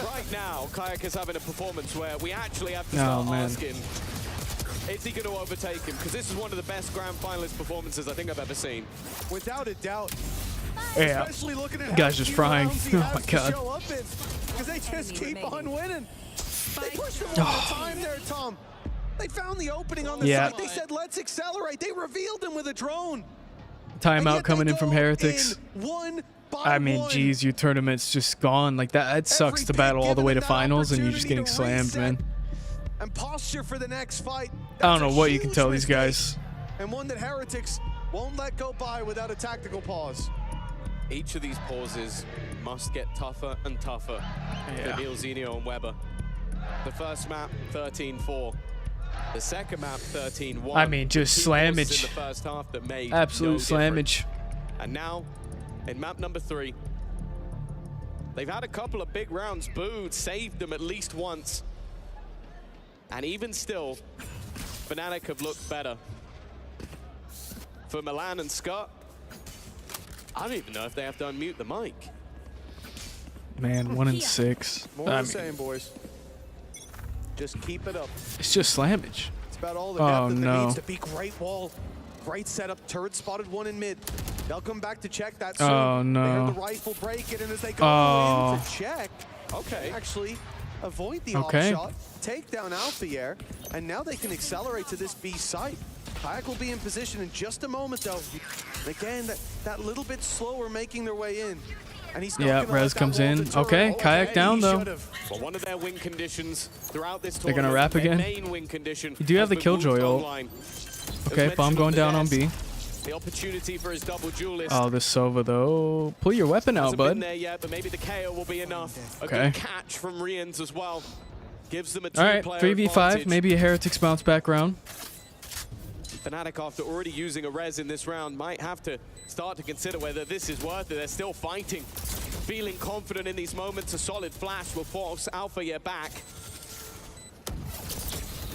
Right now, Kayak is having a performance where we actually have to start asking, is he going to overtake him? Because this is one of the best grand finalist performances I think I've ever seen. Without a doubt. Yeah. Especially looking at Guy's just frying. Oh my god. Because they just keep on winning. They pushed them all the time there, Tom. They found the opening on the Yeah. side. They said, let's accelerate. They revealed them with a drone. Timeout coming in from Heretics. One by I mean, one. geez, your tournament's just gone. Like that. It sucks to battle all the way to finals and you're just getting slammed, man. And posture for the next fight. I don't know what you can tell these guys. And one that Heretics won't let go by without a tactical pause. Each of these pauses must get tougher and tougher Yeah. for Neilzinho and Weber. The first map, 13-4. The second map, 13-1. I mean, just 2 pauses slammage. in the first half that made Absolute no difference. slammage. And now, in map number 3, they've had a couple of big rounds. Boo saved them at least once. And even still, Fnatic have looked better. For Milan and Scott, I don't even know if they have to unmute the mic. Man, 1 and 6. More I of the mean, same, boys. Just keep it up. it's just slammage. It's about all the Oh, depth that no. needs to be. Great wall. Great setup. Turret spotted 1 in mid. They'll come back to check that soon. Oh, no. They heard the rifle break it, and as they go in to check, okay, actually avoid the Okay. off shot, take down Alfier, and now they can accelerate to this B site. Kayak will be in position in just a moment, though. And again, that little bit slower making their way in. And he's Yeah, Rez comes in. Okay, Kayak down though. Well, one of their win conditions throughout this They're gonna tournament, wrap their again. main win condition You do have the has been Killjoy moved ult. online. Okay, bomb going down on B. The opportunity for his double duelist. Oh, this Sova though. Pull your weapon out, Hasn't been bud. there yet, but maybe the KO will be enough. A Okay. good catch from Rians as well. Gives them a All right, two-player 3v5. advantage. Maybe a Heretics bounce back round. Fnatic, after already using a res in this round, might have to start to consider whether this is worth it. They're still fighting, feeling confident in these moments. A solid flash will force Alpha Year back.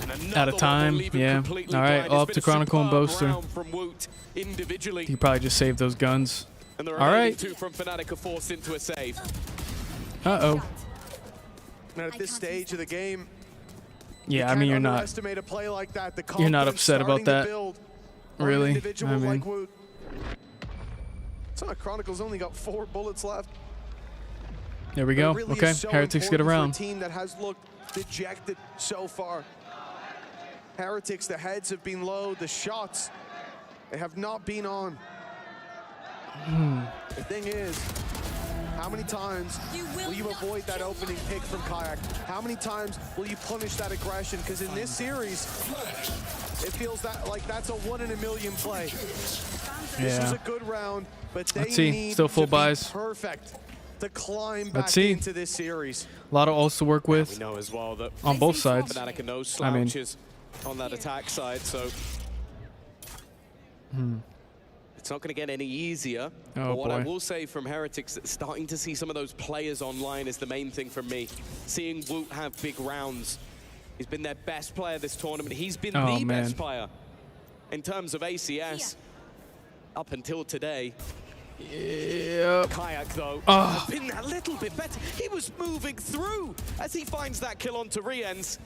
And another Out of one will time, leave him yeah. completely All right, blind. all It's up been to a Chronicle and superb Boaster. round from Woot individually. He probably just saved those guns. And the All remaining right. two from Fnatic are forced into a save. Uh-oh. And at this stage of the game, Yeah, I mean, you're not. underestimate a play like that. The You're not confidence upset about starting to that. build on an Really? individual I mean, like Woot. Sonic Chronicles only got 4 bullets left. there we But it go. really Okay, is so Heretics get important for around. a team that has looked dejected so far. Heretics, the heads have been low, the shots, they have not been on. The thing is, how many times will you avoid that opening pick from Kayak? How many times will you punish that aggression? Because in this series, it feels that like that's a 1 in a million play. This Yeah. is a good round, but they Let's see. need Still full to buys. be perfect to climb Let's back see. into this series. A lot of ults to work We with know as well that on both sides. Fnatic are no I mean, slouches on that attack side, so it's not going to get any easier. Oh, But what I boy. will say from Heretics, starting to see some of those players online is the main thing for me. Seeing Woot have big rounds. He's been their best player this tournament. He's been Oh, the man. best player in terms of ACS up until today. Yep. Kayak, though, Oh. has been a little bit better. He was moving through as he finds that kill onto Riens.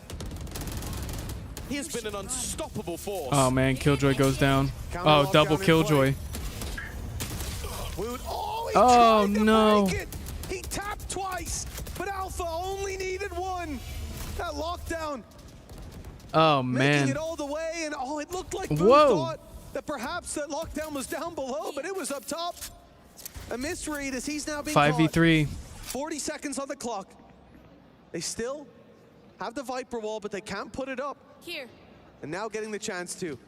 He has been an unstoppable force. Oh man, Killjoy goes down. Oh, double Killjoy. Woot, oh, he Oh tried to no. break it. He tapped twice, but Alpha only needed 1. That lockdown, Oh making man. it all the way, and oh, it looked like Boo Whoa. thought that perhaps that lockdown was down below, but it was up top. A misread as he's now being 5v3. caught. 40 seconds on the clock. They still have the Viper wall, but they can't put it up. Here. And now getting the chance to,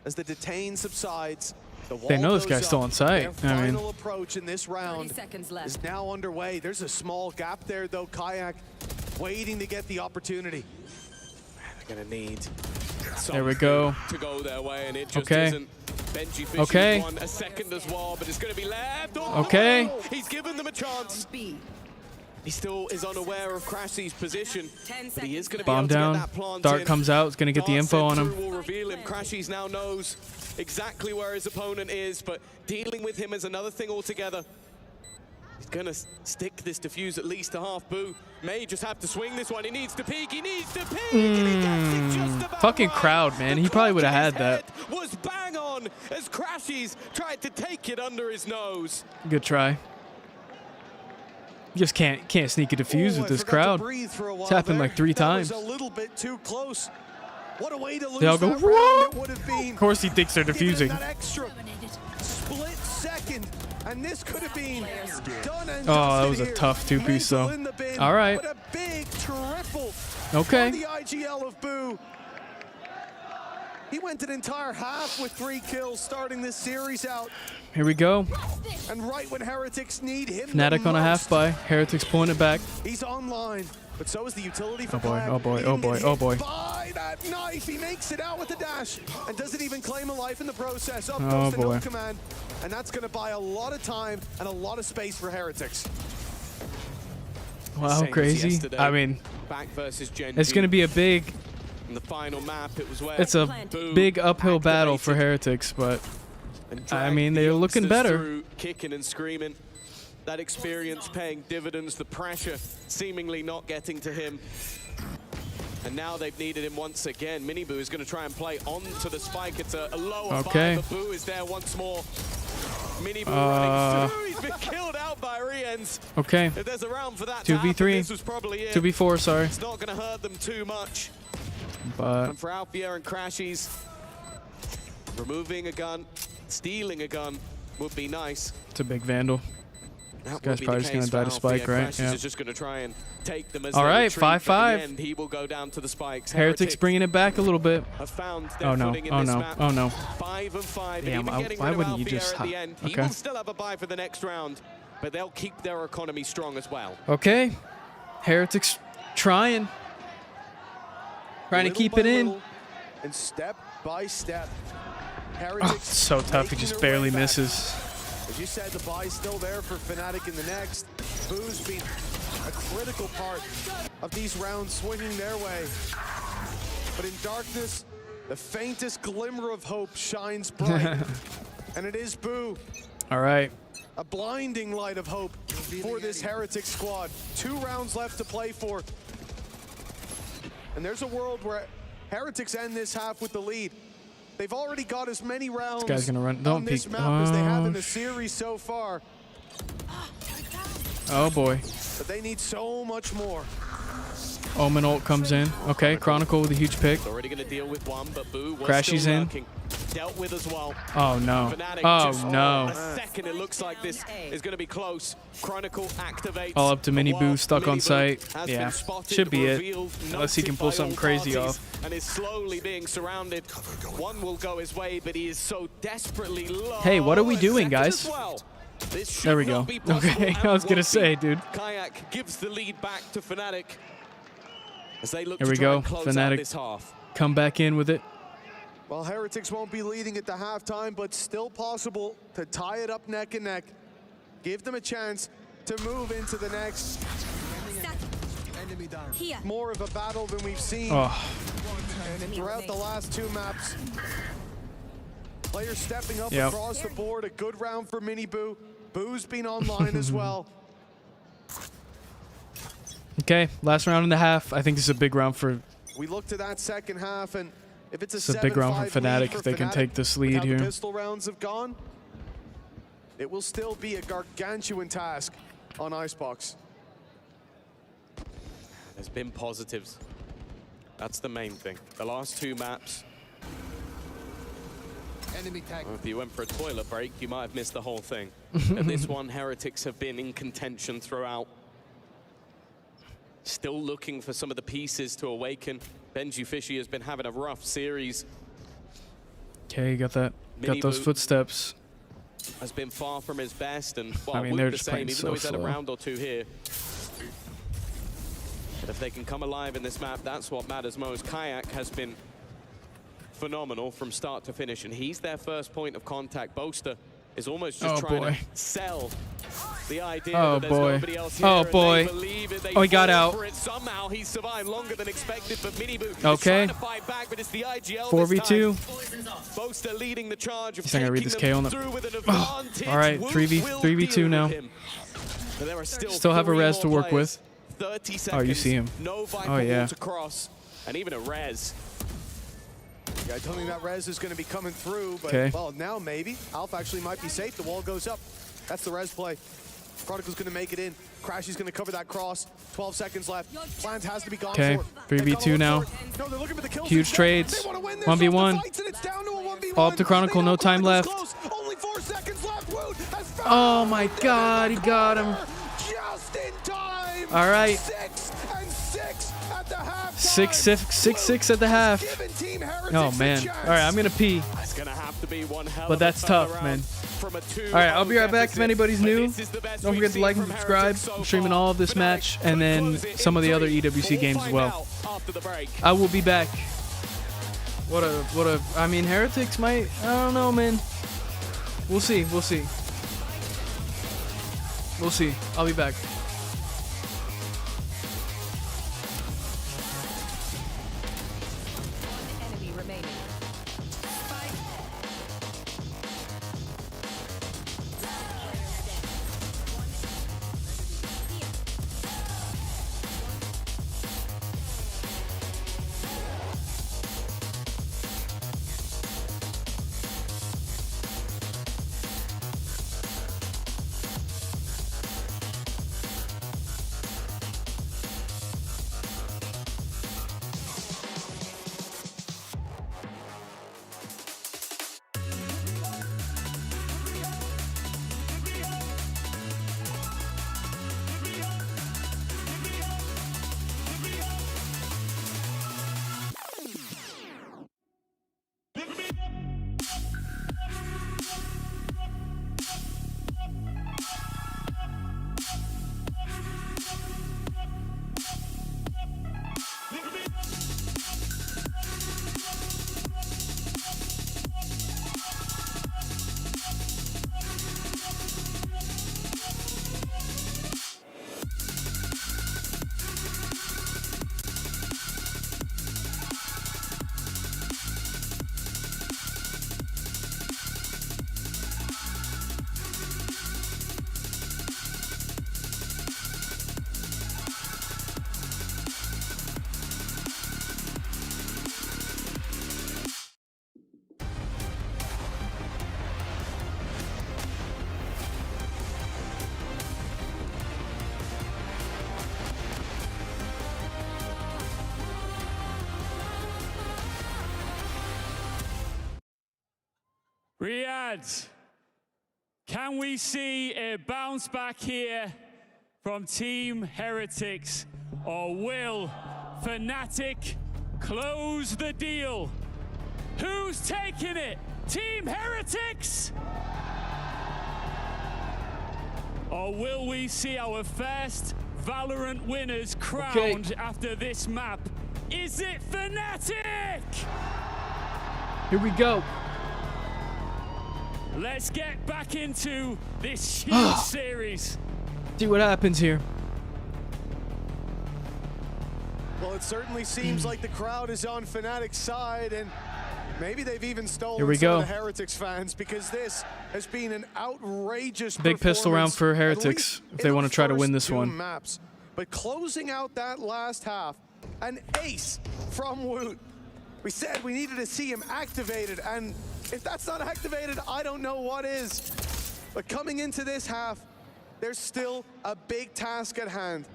as the detain subsides, the wall They know this goes guy's still up. on site. Their I mean- final approach in this round is now underway. There's a small gap there, though. Kayak waiting to get the opportunity. They're gonna need There we go. to go their way, and it just Okay. isn't. Benji Fisher's Okay. won a second as well, but it's gonna be left. Oh, Okay. He's given them a chance. He still is unaware of Crashy's position, but he is going to be Bomb able to down. get that plant Dart in. comes out. It's gonna get the Dart info on sent him. through will reveal him. Crashy's now knows exactly where his opponent is, but dealing with him is another thing altogether. He's going to stick this defuse at least to half. Boo may just have to swing this one. He needs to peek. He needs to peek. And he gets it just about Fucking right. crowd, man. He probably would have had that. Was bang on as Crashy's tried to take it under his nose. Good try. You just can't sneak a defuse with this crowd. It's happened like 3 times. That was a little bit too close. What a way to lose They all go, that "Whoa!" round it would have been. Of course he thinks they're Given defusing. that extra split second, and this could have been done and Oh, that was dusted a here. tough 2-piece though. Mental in the bin, All right. But a big triple Okay. for the IGL of Boo. He went an entire half with 3 kills starting this series out. Here we go. And right when Heretics need him Fnatic the on a half most, buy. Heretics pulling it back. he's online. But so is the utility for Oh boy, Kayak. oh boy, He oh didn't boy, get oh hit boy. by that knife. He makes it out with the dash and doesn't even claim a life in the process. Up Oh goes the boy. no command. And that's going to buy a lot of time and a lot of space for Heretics. Wow, Same as crazy. yesterday. I mean, Back versus Genji. it's gonna be a big. In the final map, it was where It's a Boo big uphill battle for Heretics, but and I dragged mean the they're looking youngsters better. through, kicking and screaming. That experience paying dividends, the pressure seemingly not getting to him. And now they've needed him once again. Miniboo is going to try and play onto the spike. It's a lower Okay. bar, but Boo is there once more. Miniboo running through. He's been killed out by Riens. Okay. If there's a round for that to happen, 2v3. this was probably it. 2v4, sorry. It's not going to hurt them too much. But And for Alfier and Crashies, removing a gun, stealing a gun would be nice. it's a big vandal. This guy's probably just going to die to Spike, right? Yeah. Is just going to try and take them as all right, 5-5. He will go down to the spikes. Heretics bringing it back a little bit. Oh no! Oh no! Oh no! 5-5. Damn, why wouldn't you just? Okay. He will still have a bye for the next round, but they'll keep their economy strong as well. Okay, Heretics trying to keep it in. And step by step, Oh, it's so tough. He just barely misses. As you said, the bye's still there for Fnatic in the next. Boo's been a critical part of these rounds swinging their way. But in darkness, the faintest glimmer of hope shines bright. And it is Boo. All right. A blinding light of hope for this Heretic squad. 2 rounds left to play for. And there's a world where Heretics end this half with the lead. They've already got as many rounds this guy's gonna run. Don't on this peek. map as they have in the series so far. Oh boy. But they need so much more. Omen ult comes in. Okay, Chronicle with a huge pick. Already going to deal with one, but Boo was Crashy's still in. Working. Dealt with as well. Oh no. Fnatic Oh just, no. A second, it looks like this is going to be close. Chronicle activates. All up to Mini Boo, stuck on site. has Yeah, been spotted, should be it. revealed, Unless he can noted pull by something all crazy parties, off. And is slowly being surrounded. One will go his way, but he is so desperately low. Hey, what are we And doing, second guys? as well. This There we should go. not be possible Okay, and I was gonna won't say, be. dude. Kayak gives the lead back to Fnatic as they look Here to we try go. and close out this Fnatic half. come back in with it. Well, Heretics won't be leading at the halftime, but still possible to tie it up neck and neck. Give them a chance to move into the next. More of a battle than we've seen throughout the last 2 maps. Players stepping up across the board. A good round for Mini Boo. Boo's been online as well. Okay, last round and a half. I think this is a big round for. We look to that second half, and if it's It's a big round for Fnatic if they can take this lead how here. the pistol rounds have gone, it will still be a gargantuan task on Icebox. There's been positives. That's the main thing. The last 2 maps. Enemy tag. Well, if you went for a toilet break, you might have missed the whole thing. And this one, Heretics have been in contention throughout. Still looking for some of the pieces to awaken. Benji Fishy has been having a rough series. Okay, got that. Got those footsteps. Has been far from his best, and well, I mean, Woot they're the just same, playing even so though he's had a slow. round or 2 here. But if they can come alive in this map, that's what matters most. Kayak has been phenomenal from start to finish, and he's their first point of contact. Boaster is almost just trying to sell the idea that there's nobody else here, and they believe it. They he got fall out. for it. Somehow he survived longer than expected, but Miniboo is Okay. trying to fight back, but it's the IGL 4v2. this time. Boaster leading the charge of He's not gonna read this taking KO them on the. through with an Oh, advantage. all right, Woot 3v2 will now. deal with him. But there are Still have a 3 res more to work players. with. 30 seconds. Oh, you see him. No Viper Oh, yeah. wall to cross, and even a res. Yeah, I don't think that res is going to be coming through, but well, now maybe. Alpha actually might be safe. The wall goes up. That's the res play. Chronicle's going to make it in. Crashy's going to cover that cross. 12 seconds left. Plant has to be gone Okay, for it. 3v2 now. No, they're looking for the kills Huge instead. trades. They wanna win this 1v1. off the fights, and it's down to a 1v1. All up to Chronicle. No time left. Only 4 seconds left. Woot has found Oh my God, he got him. just in time. All right. 6 and 6 at the half. 6-6 at the half. Oh man. All right, I'm gonna pee. It's gonna have to be one hell But of that's a tough, turnaround man. from a 2-0 All right, I'll be right back if deficit. anybody's But new. this is the best Don't we've forget to seen like and from subscribe. Heretics so I'm streaming far. all of this match and then some of the other EWC games as well. After the break. I will be back. I mean, Heretics might, I don't know, man. We'll see. We'll see. I'll be back. Enemy remaining. Riyadh, can we see a bounce back here from Team Heretics, or will Fnatic close the deal? Who's taking it? Team Heretics? Or will we see our first Valorant winners crowned after this map? Is it Fnatic? Here we go. Let's get back into this huge series. See what happens here. Well, it certainly seems like the crowd is on Fnatic's side, and maybe they've even stolen Here we some go. of the Heretics fans, because this has been an outrageous Big pistol round performance, for at Heretics least if in they the want to try to win first this one. maps. But closing out that last half, an ace from Woot. We said we needed to see him activated, and if that's not activated, I don't know what is. But coming into this half, there's still a big task at hand.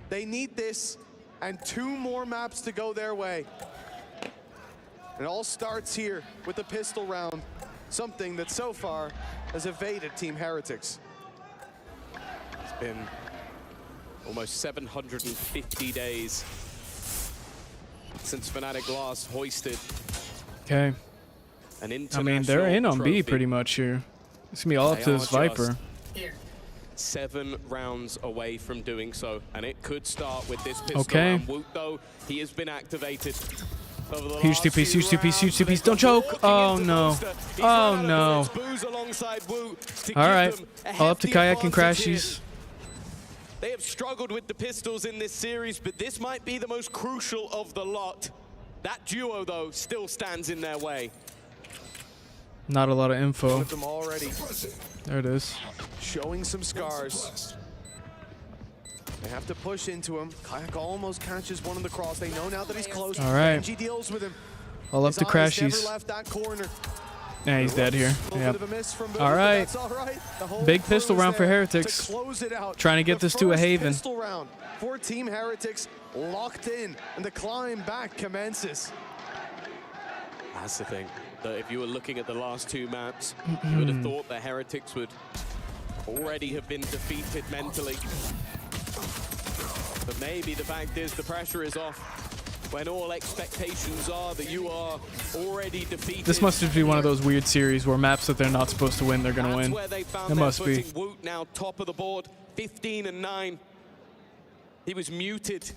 They need this and 2 more maps to go their way. It all starts here with the pistol round, something that so far has evaded Team Heretics. It's been almost 750 days since Fnatic last hoisted Okay. an I international mean, they're in on B trophy. pretty much here. It's gonna be all up They to are this Viper. just 7 rounds away from doing so, and it could start with this pistol Okay. round. Woot, though, he has been activated. Over the Huge last 2-piece, few huge 2-piece, rounds, huge 2-piece. they've Don't gone choke. walking Oh into no. Booster. He's Oh run out of no. bullets. Booze alongside Woot to All give right. them a All up to hefty Kayak and advantage here. Crashies. They have struggled with the pistols in this series, but this might be the most crucial of the lot. That duo, though, still stands in their way. Not a lot of info. With them already There it is. showing some scars. They have to push into him. Kayak almost catches one in the cross. They know now that he's close. All right. Benji deals with him. All up His to eyes never Crashies. left that corner. Yeah, he's dead here. A little Yep. bit of a miss from Boozer, All but right. that's all right. The whole Big crew pistol is round for there Heretics. to close it out. Trying to get The this to a first haven. Pistol round for Team Heretics locked in, and the climb back commences. That's the thing. That if you were looking at the last 2 maps, you would have thought the Heretics would already have been defeated mentally. But maybe the fact is the pressure is off when all expectations are that you are already defeated. This must just be one of those weird series where maps that they're not supposed to win, they're gonna That's win. where they found It their must be. footing. Woot now top of the board, 15-9. He was muted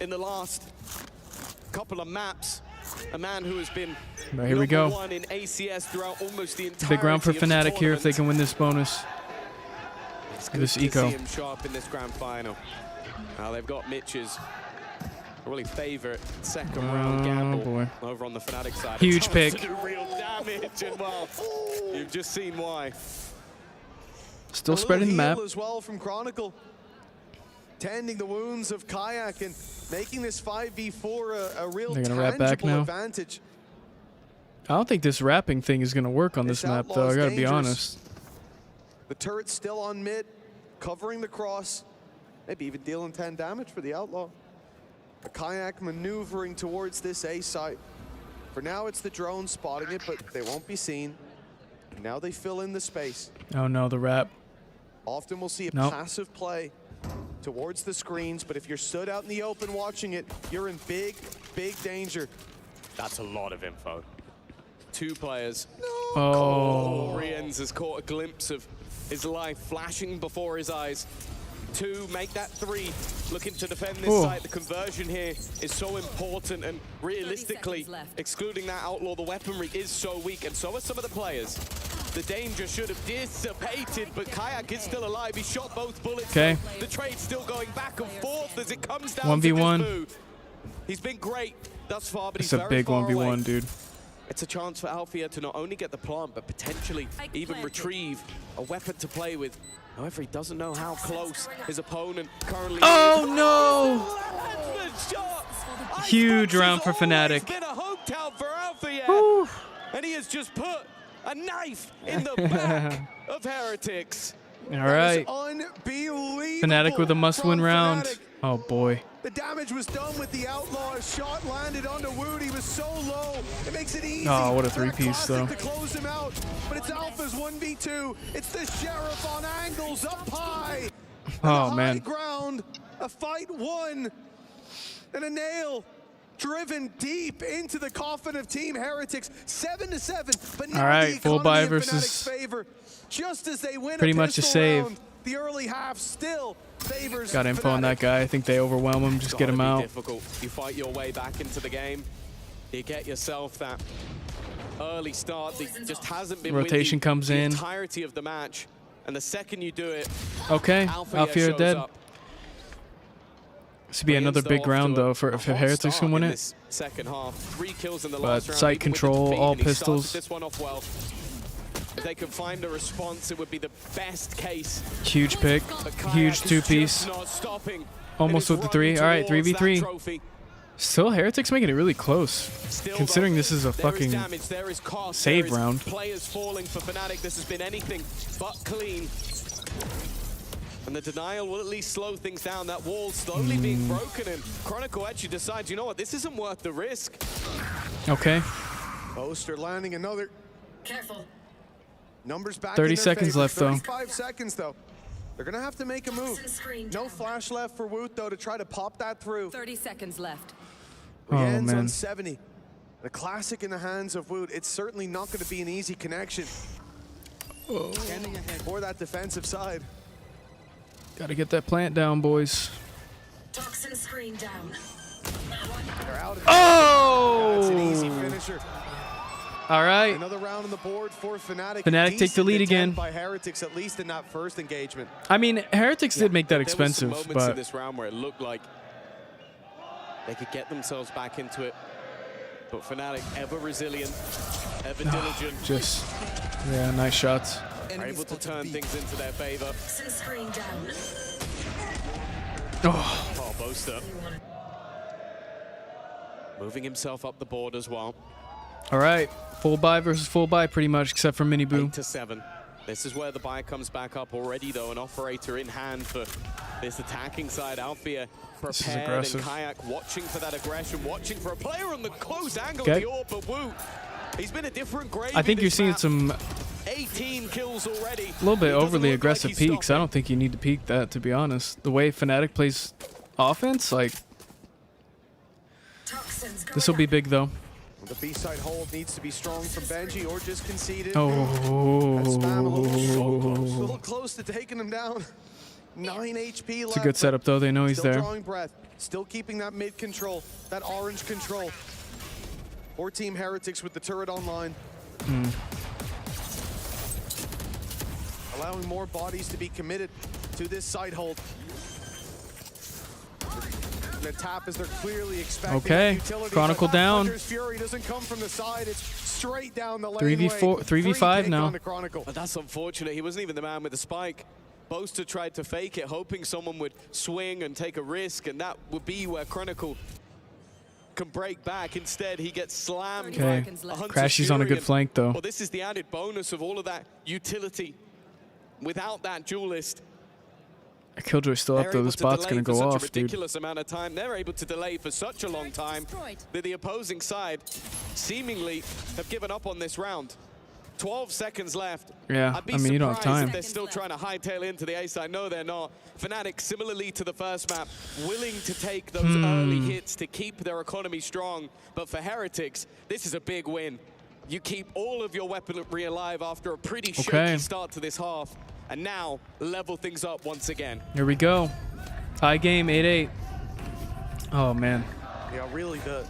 in the last couple of maps. A man who has been But here we go. #1 in ACS throughout almost the entirety Big round for of the Fnatic here if they tournament. can win this bonus. It's Look at this good to eco. see him sharp in this grand final. Now they've got Mitch's really favorite second round gamble boy. over on the Fnatic side. Huge A chance pick. to do real damage, and well, you've just seen why. Still A little spreading the map. heal as well from Chronicle, tending the wounds of Kayak and making this 5v4 a real They're gonna wrap back tangible now. advantage. I don't think this wrapping thing is gonna work on this This map, outlaw though. I is gotta be dangerous. honest. The turret's still on mid, covering the cross, maybe even dealing 10 damage for the Outlaw. A Kayak maneuvering towards this A site. For now, it's the drone spotting it, but they won't be seen. Now they fill in the space. Oh no, the wrap. Often we'll see a Nope. passive play towards the screens, but if you're stood out in the open watching it, you're in big, big danger. That's a lot of info. 2 players. Oh. Riens has caught a glimpse of his life flashing before his eyes. 2, make that 3. Looking to defend this Oh. site. The conversion here is so important, and realistically, excluding that Outlaw, the weaponry is so weak, and so are some of the players. The danger should have dissipated, but Kayak is still alive. He shot both bullets. Okay. The trade's still going back and forth as it comes down 1v1. to this move. He's been great thus far, but It's he's a very big far 1v1, away. dude. It's a chance for Althea to not only get the plant, but potentially even retrieve a weapon to play with. However, he doesn't know how close his opponent currently Oh is. no! Excellent shot! Huge round for Fnatic. It's been a hometown for Althea, and he has just put a knife in the back of Heretics. All right. Unbelievable. Fnatic with a must-win round. Oh boy. The damage was done with the Outlaw. A shot landed onto Wood. He was so low. It makes it easy. Oh, what a for three-piece, though. to close him out. But it's Alpha's 1v2. It's the Sheriff on angles up high. Oh, High man. ground. A fight won. And a nail driven deep into the coffin of Team Heretics. 7-7. But now All right, the full economy buy in versus Fnatic's favor. Just as they win pretty a much a pistol save. round, the early half still favors Got info on that guy. I think they overwhelm him. Just get him out. Difficult. You fight your way back into the game. You get yourself that early start that just hasn't been Rotation with you comes the in. entirety of the match. And the second you do it, Okay, Alpha Alfia dead. This would be another big round though for if Heretics can win it. Second half, 3 kills in the But last round. sight even with the control, defeat, all and he started pistols. This one off well. If they can find a response, it would be the best case. Huge pick, But Kayak huge is two-piece. just not stopping. Almost It with is the 3. running All right, towards that 3v3. trophy. Still, Heretics making it really close. Still, Considering though, this is a there fucking damage, there is cost, save there is round. Players falling for Fnatic. This has been anything but clean. And the denial will at least slow things down. That wall slowly being broken, and Chronicle actually decides, you know what, this isn't worth the risk. Okay. Boaster landing another. Careful. Numbers back 30 in their seconds favor. left, though. 35 seconds, though. They're going to have to make a move. No flash left for Woot, though, to try to pop that through. 30 seconds left. Oh, Rian's man. on 70. The classic in the hands of Woot. It's certainly not going to be an easy connection. Scanning ahead for that defensive side. Gotta get that plant down, boys. Toxin screen down. They're out of Oh! That's an easy finisher. All right. Another round on the board for Fnatic. Fnatic take the lead Decent again. attempt by Heretics, at least in that first engagement. I mean, Heretics did make that There was some expensive, moments in but this round where it looked like they could get themselves back into it. But Fnatic, ever resilient, ever diligent. just, yeah, nice shots. Are able to turn things into their favor. Toxin screen down. Oh, Boaster. Moving himself up the board as well. All right, full buy versus full buy pretty much, except for Mini Boo. 8-7. This is where the buy comes back up already, though. An operator in hand for this attacking side. Alfia prepared, aggressive. and Kayak watching for that aggression, watching for a player on the close angle Okay. of the AWP, but Wu, he's been a different grade. I think you're seeing some 18 kills already. a little bit overly aggressive peaks. I don't think you need to peak that, to be honest. The way Fnatic plays offense, like, this will be big though. The B-side hold needs to be strong from Benji or just conceded. Oh. Spam a little close to taking him down. 9 HP left. It's a good setup though. They know he's Still there. drawing breath. Still keeping that mid control. That orange control. For Team Heretics with the turret online. Allowing more bodies to be committed to this side hold. The tap as they're clearly expecting. Okay, Utility, Chronicle but down. Hunter's Fury doesn't come from the side. It's straight down the lane. 3v4, 3v5 now. But that's unfortunate. He wasn't even the man with the spike. Boaster tried to fake it, hoping someone would swing and take a risk, and that would be where Chronicle can break back. Instead, he gets slammed. Okay, by Hunter's Crashy's on a Fury, good and- flank though. Well, this is the added bonus of all of that utility. Without that duelist, Killjoy's still up they're though. able This to bot's delay gonna for go such off, a dude. ridiculous amount of time. They're able to delay for such a long time that the opposing side seemingly have given up on this round. 12 seconds left. Yeah, I'd be I mean, you don't have surprised time. if they're still trying to hightail into the A side. No, they're not. Fnatic, similarly to the first map, willing to take those early hits to keep their economy strong. But for Heretics, this is a big win. You keep all of your weaponry alive after a pretty shaky Okay. start to this half, and now level things up once again. Here we go. Tie game, 8-8. Oh man. Yeah, really, the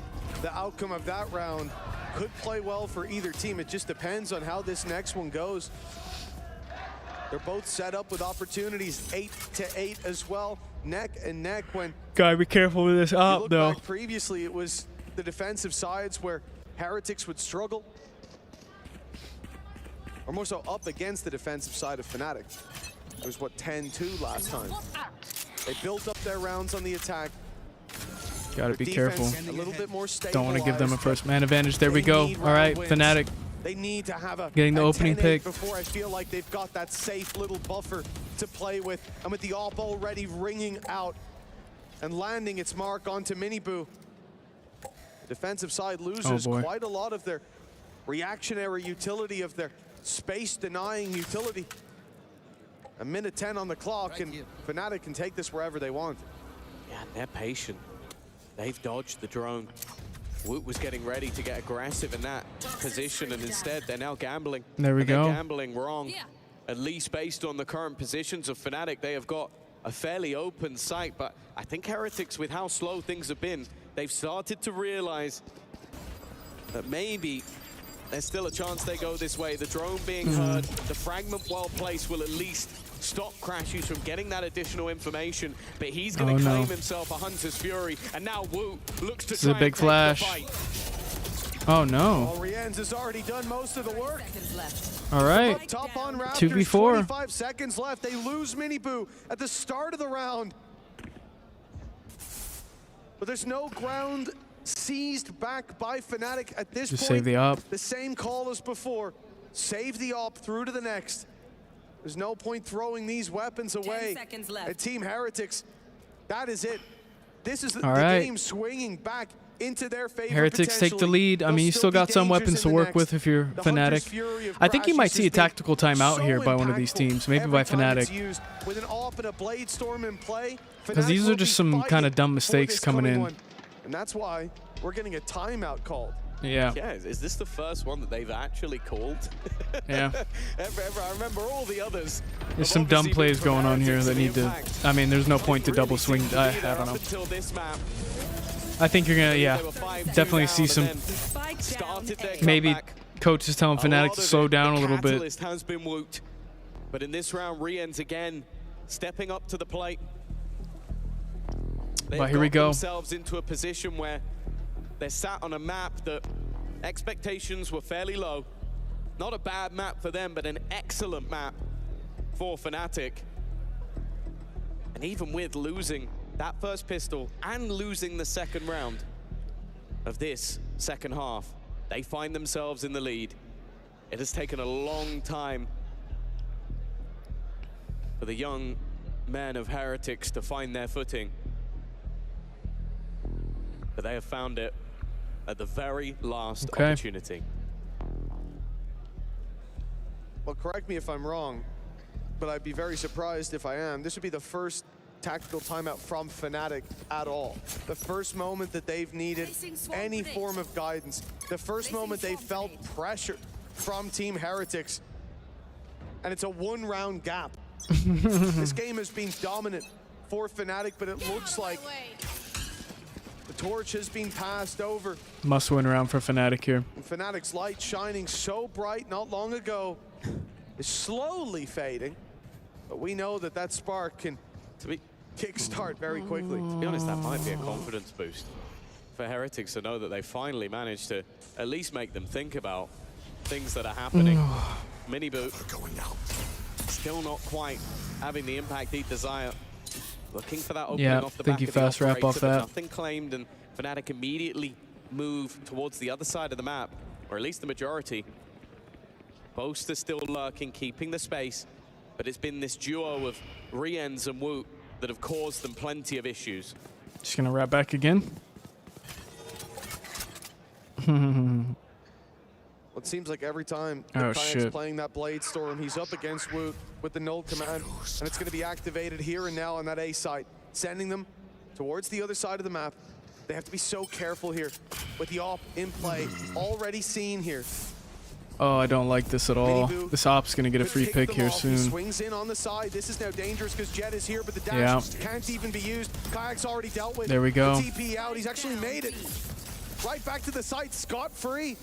outcome of that round could play well for either team. It just depends on how this next one goes. They're both set up with opportunities, 8-8 as well, neck and neck. When Gotta be careful with this you up look though. back previously, it was the defensive sides where Heretics would struggle, or more so up against the defensive side of Fnatic. It was what, 10-2 last time. They built up their rounds on the attack. Gotta Their be careful. defense a little bit more Don't want to give them a stabilized, first man advantage. There we they go. need All right, round wins. Fnatic. They need to have a Getting the opening 10-8 pick. before I feel like they've got that safe little buffer to play with. And with the AWP already ringing out, and landing its mark onto Miniboo. Defensive side loses quite a lot of their reactionary utility, of their space-denying utility. A minute 10 on the clock, and Fnatic can take this wherever they want. Yeah, they're patient. They've dodged the drone. Woot was getting ready to get aggressive in that position, and instead they're now gambling. There we go. They're gambling wrong. At least based on the current positions of Fnatic, they have got a fairly open sight, but I think Heretics, with how slow things have been, they've started to realize that maybe there's still a chance they go this way. The drone being heard, the fragment well placed will at least stop Crashies from getting that additional information, but he's going to claim himself a Hunter's Fury, and now Woot looks to try a big and take flash. the fight. Oh no. Rienz has already done most of the work. All right. Up top on Raptors, 2v4. 25 seconds left. They lose Miniboo at the start of the round. But there's no ground seized back by Fnatic at this Just point. save the op. The same call as before. Save the op through to the next. There's no point throwing these weapons away. 10 seconds left. At Team Heretics, that is it. This is the right. game swinging back into their favor. Heretics take the lead. I mean, you still got some weapons to work with if you're Fnatic. I think you might see a tactical timeout here by one of these teams, maybe by Fnatic. With an AWP and a Blade Storm in play, Because these are just some kind of dumb mistakes coming in. And that's why we're getting a timeout called. Yeah. Yeah, is this the first one that they've actually called? Yeah. I remember all the others. There's some dumb plays going on here that need to... I mean, there's no point to double swing. I don't know. I think you're going to, definitely see some... Maybe coaches telling Fnatic to slow down a little bit. Catalyst has been Woot. But in this round, Rienz again stepping up to the plate. But here we go. Themselves into a position where they're sat on a map that expectations were fairly low. Not a bad map for them, but an excellent map for Fnatic. And even with losing that first pistol and losing the second round of this second half, they find themselves in the lead. It has taken a long time for the young men of Heretics to find their footing. But they have found it at the very last opportunity. Well, correct me if I'm wrong, but I'd be very surprised if I am. This would be the first tactical timeout from Fnatic at all. The first moment that they've needed any form of guidance. The first moment they felt pressure from Team Heretics. And it's a one-round gap. This game has been dominant for Fnatic, but it looks like the torch has been passed over. Must win round for Fnatic here. And Fnatic's light shining so bright not long ago is slowly fading, but we know that that spark can kickstart very quickly. To be honest, that might be a confidence boost for Heretics to know that they finally managed to at least make them think about things that are happening. Miniboo still not quite having the impact he desire. Looking for that opening off the back of the fast wrap operator, off but that. nothing claimed, and Fnatic immediately move towards the other side of the map, or at least the majority. Boaster still lurking, keeping the space, but it's been this duo of Rienz and Woot that have caused them plenty of issues. Just gonna wrap back again. Well, it seems like every time Oh, Kayak's shit. playing that Blade Storm, he's up against Woot with the null command, and it's going to be activated here and now on that A site, sending them towards the other side of the map. They have to be so careful here with the op in play, already seen here. Oh, I don't like this at all. This op's gonna get a free pick here He soon. swings in on the side. This is now dangerous because Jet is here, but the dash can't even be used. Kayak's already dealt with. There we go. The TP out. He's actually made it right back to the site, scot-free.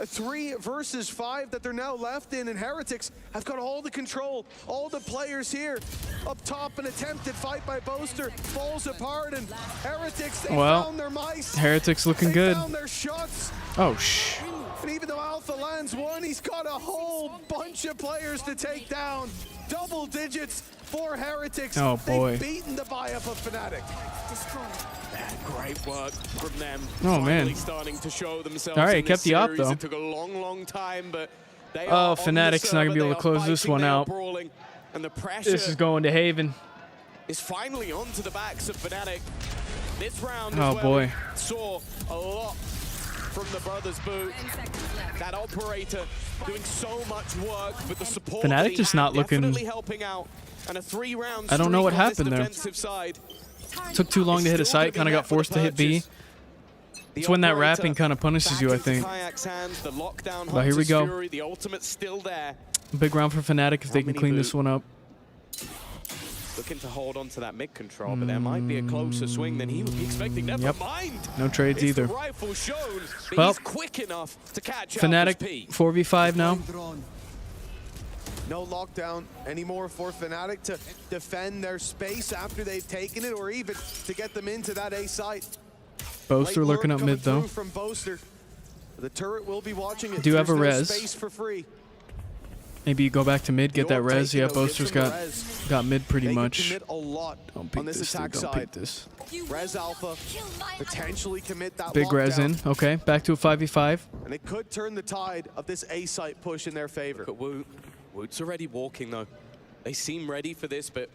A 3 versus 5 that they're now left in, and Heretics have got all the control, all the players here. Up top, an attempted fight by Boaster falls apart, and Heretics, they found their mice. Heretics looking They good. found their shots. Oh, shh. And even though Alpha lands one, he's got a whole bunch of players to take down. Double digits for Heretics. Oh, boy. They've beaten the buy-up of Fnatic. Great work from them. Oh, man. Finally starting to show themselves. All right, in this kept the op, series. though. It took a long, long time, but they Oh, are on the Fnatic's not gonna be server. able to They close are this fighting, one they are out. brawling, and the pressure This is going to Haven. is finally onto the backs of Fnatic. This round Oh, is where boy. we saw a lot from the brothers boot. That operator doing so much work with the support. Fnatic that he just had, not looking- definitely helping out. And a 3-round I don't know what streak on this happened there. defensive side. Took too long to hit a site, kind of got forced to hit B. It's when that wrapping kind of punishes you, I think. But here we go. The ultimate's still there. Big round for Fnatic if they can clean this one up. Looking to hold on to that mid control, but there might be a closer swing than he would be expecting. Never mind. No trades It's either. The rifle shown, but Well, he's quick enough to catch Fnatic 4v5 now. No lockdown anymore for Fnatic to defend their space after they've taken it, or even to get them into that A site. Boaster lurking up mid though. From Boaster. The turret will be watching it. Do have a There's no res. space for free. Maybe you go back to mid, get that res. Yeah, Boaster's got mid pretty They can much. commit a lot Don't peek on this this, attack dude. Don't side. peek this. Res Alpha potentially commit that Big res in. lockdown. Okay, back to a 5v5. And it could turn the tide of this A site push in their favor. Look at Woot. Woot's already walking though. They seem ready for this, but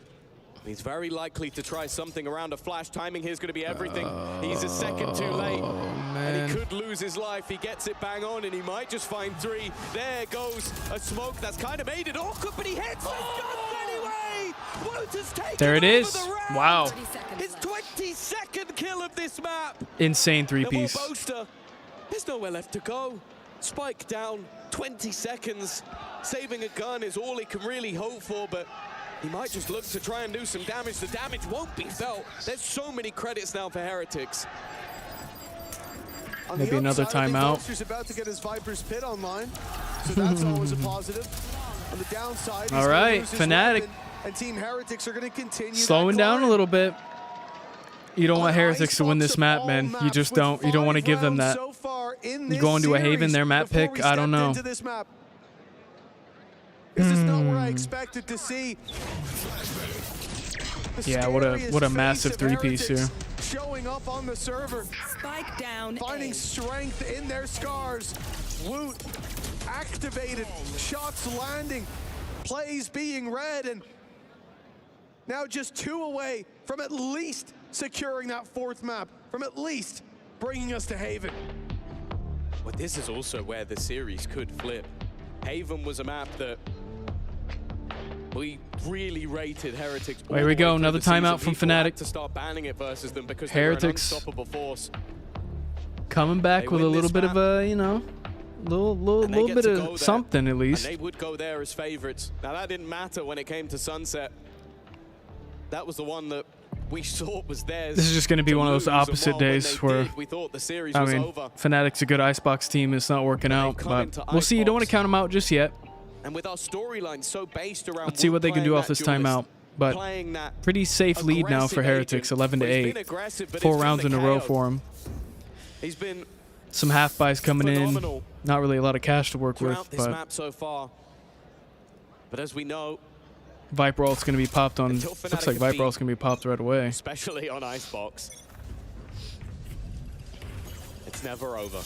he's very likely to try something around a flash. Timing here is going to be everything. He's a second too late. And he could lose his life. He gets it bang on, and he might just find 3. There goes a smoke that's kind of made it awkward, but he hits anyway! Woot has taken There it over is. the round. Wow. His 22nd kill of this map. Insane No more 3-piece. Boaster. There's nowhere left to go. Spike down, 20 seconds. Saving a gun is all he can really hope for, but he might just look to try and do some damage. The damage won't be felt. There's so many credits now for Heretics. On Maybe the another upside, I think timeout. Boaster's about to get his Viper's Pit online, so that's always a positive. On the downside, he's All gonna right, lose his Fnatic. weapon, and Team Heretics are going to continue Slowing that down a climb. little bit. You don't want Heretics to win this map, man. You just don't. You don't want to give them that. So far in You this go into a Haven, series their map before pick. we I don't stepped know. into this map. This is not where I expected to see. The Yeah, scariest what a face massive of 3-piece here. Heretics showing up on the server. Spike down. Finding strength in their scars. Woot activated, shots landing, plays being read, and now just 2 away from at least securing that 4th map, from at least bringing us to Haven. But this is also where the series could flip. Haven was a map that we really rated Heretics. Here we go, another timeout from Fnatic. To start banning it versus them because Heretics they were an unstoppable force. Coming back They with a win little this bit of a, you know, little And they get bit to go there, of something at least. And they would go there as favorites. Now that didn't matter when it came to Sunset. That was the one that we thought was theirs. This is just going to be one of those lose, and opposite well, when days they where, did, we thought the series I was mean, over. Fnatic's a good Icebox team. It's not working out, come but into we'll see. You don't want to Icebox. count them out just yet. And with our storyline so based around Let's see what they can do off this timeout. But playing that pretty safe lead now for Heretics, 11-8. 4 rounds in a row for them. He's been Some half buys coming in. phenomenal Not really a lot of cash to work with, throughout this but map so far. But as we know, Viper ult's going to be popped on. Until Looks Fnatic like have Viper beat- ult's going to be popped right away. especially on Icebox, it's never over.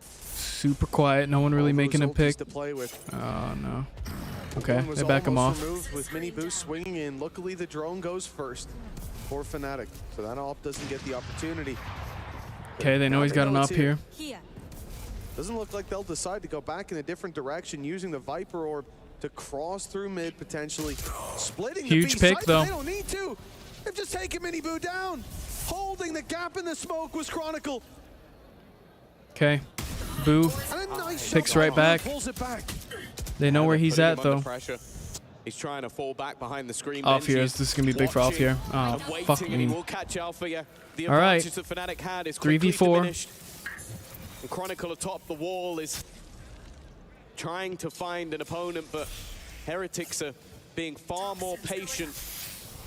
Super quiet. No one really making a pick. To play with. Oh, no. Okay, One was they back him almost off. removed with mini boost swinging in. Luckily, the drone goes first for Fnatic, so that op doesn't get the opportunity. Okay, they know Now he's got an it's up here. Doesn't look like they'll decide to go back in a different direction, using the Viper Orb to cross through mid, potentially splitting Huge the B pick, site, but though. They don't need to. They've just taken Mini Boo down. Holding the gap in the smoke was Chronicle. Okay. Boo. And a nice Picks shot. right back. Pulls it back. They know where he's Putting at, him under though. pressure. He's trying to fall back behind the screen. Off here. benches, This is going to be big for off here. Oh, and waiting, fuck and he me. will catch Alpha. Yeah. The All right. advantage that Fnatic had is quickly 3v4. diminished. And Chronicle atop the wall is trying to find an opponent, but Heretics are being far more patient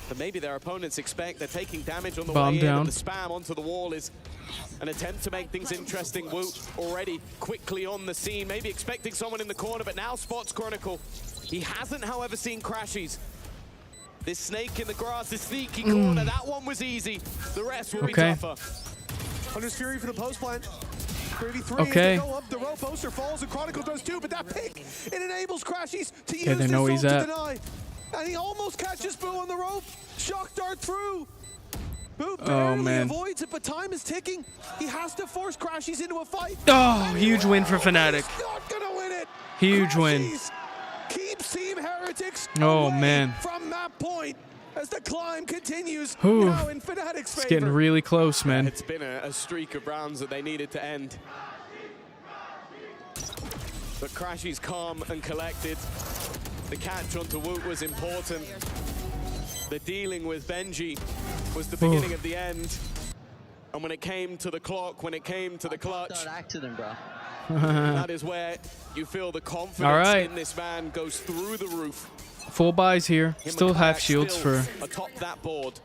than maybe their opponents expect. They're taking damage on the Bomb way in, down. and the spam onto the wall is an attempt to make things interesting. Woot already quickly on the scene, maybe expecting someone in the corner, but now spots Chronicle. He hasn't, however, seen Crashies. This snake in the grass, this sneaky corner, that one was easy. The rest will be Okay. tougher. Hunter's Fury for the post plant. Okay. Go up the rope, Poster falls, and Chronicle does too, but that pick, it enables Crashies to use they this know ult he's to at. deny. And he almost catches Boo on the rope. Shock dart through. Boo Oh, barely man. avoids it, but time is ticking. He has to force Crashies into a fight. Oh, huge win for Fnatic. Not gonna win it. Huge win. Crashies keeps Team Heretics Oh, away man. from map point as the climb continues Whew. now in Fnatic's It's favor. getting really close, man. It's been a streak of rounds that they needed to end. But Crashy's calm and collected. The catch onto Woot was important. The dealing with Benji was the beginning of the end. And when it came to the clock, when it came to the clutch, accident, bro. that is where you feel the confidence All right. in this man goes through the roof. Full buys here. Him Still and half Kayak shields still for atop that board.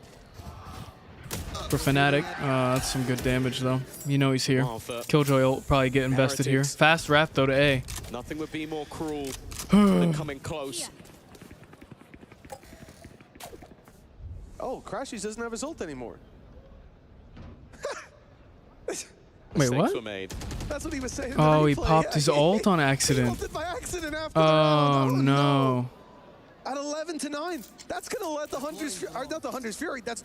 Fnatic. That's some good damage, though. You know he's here. Wow, for Killjoy will probably get invested here. Heretics. Fast wrap, though, to A. Nothing would be more cruel than coming close. Oh, Crashies doesn't have his ult anymore. Wait, Mistakes what? were made. That's what he was saying. in the Oh, he replay. popped his ult on He accident. ulted by accident after the Oh, round. no. At 11-9, that's gonna let the Hunter's, or not the Hunter's Fury. There's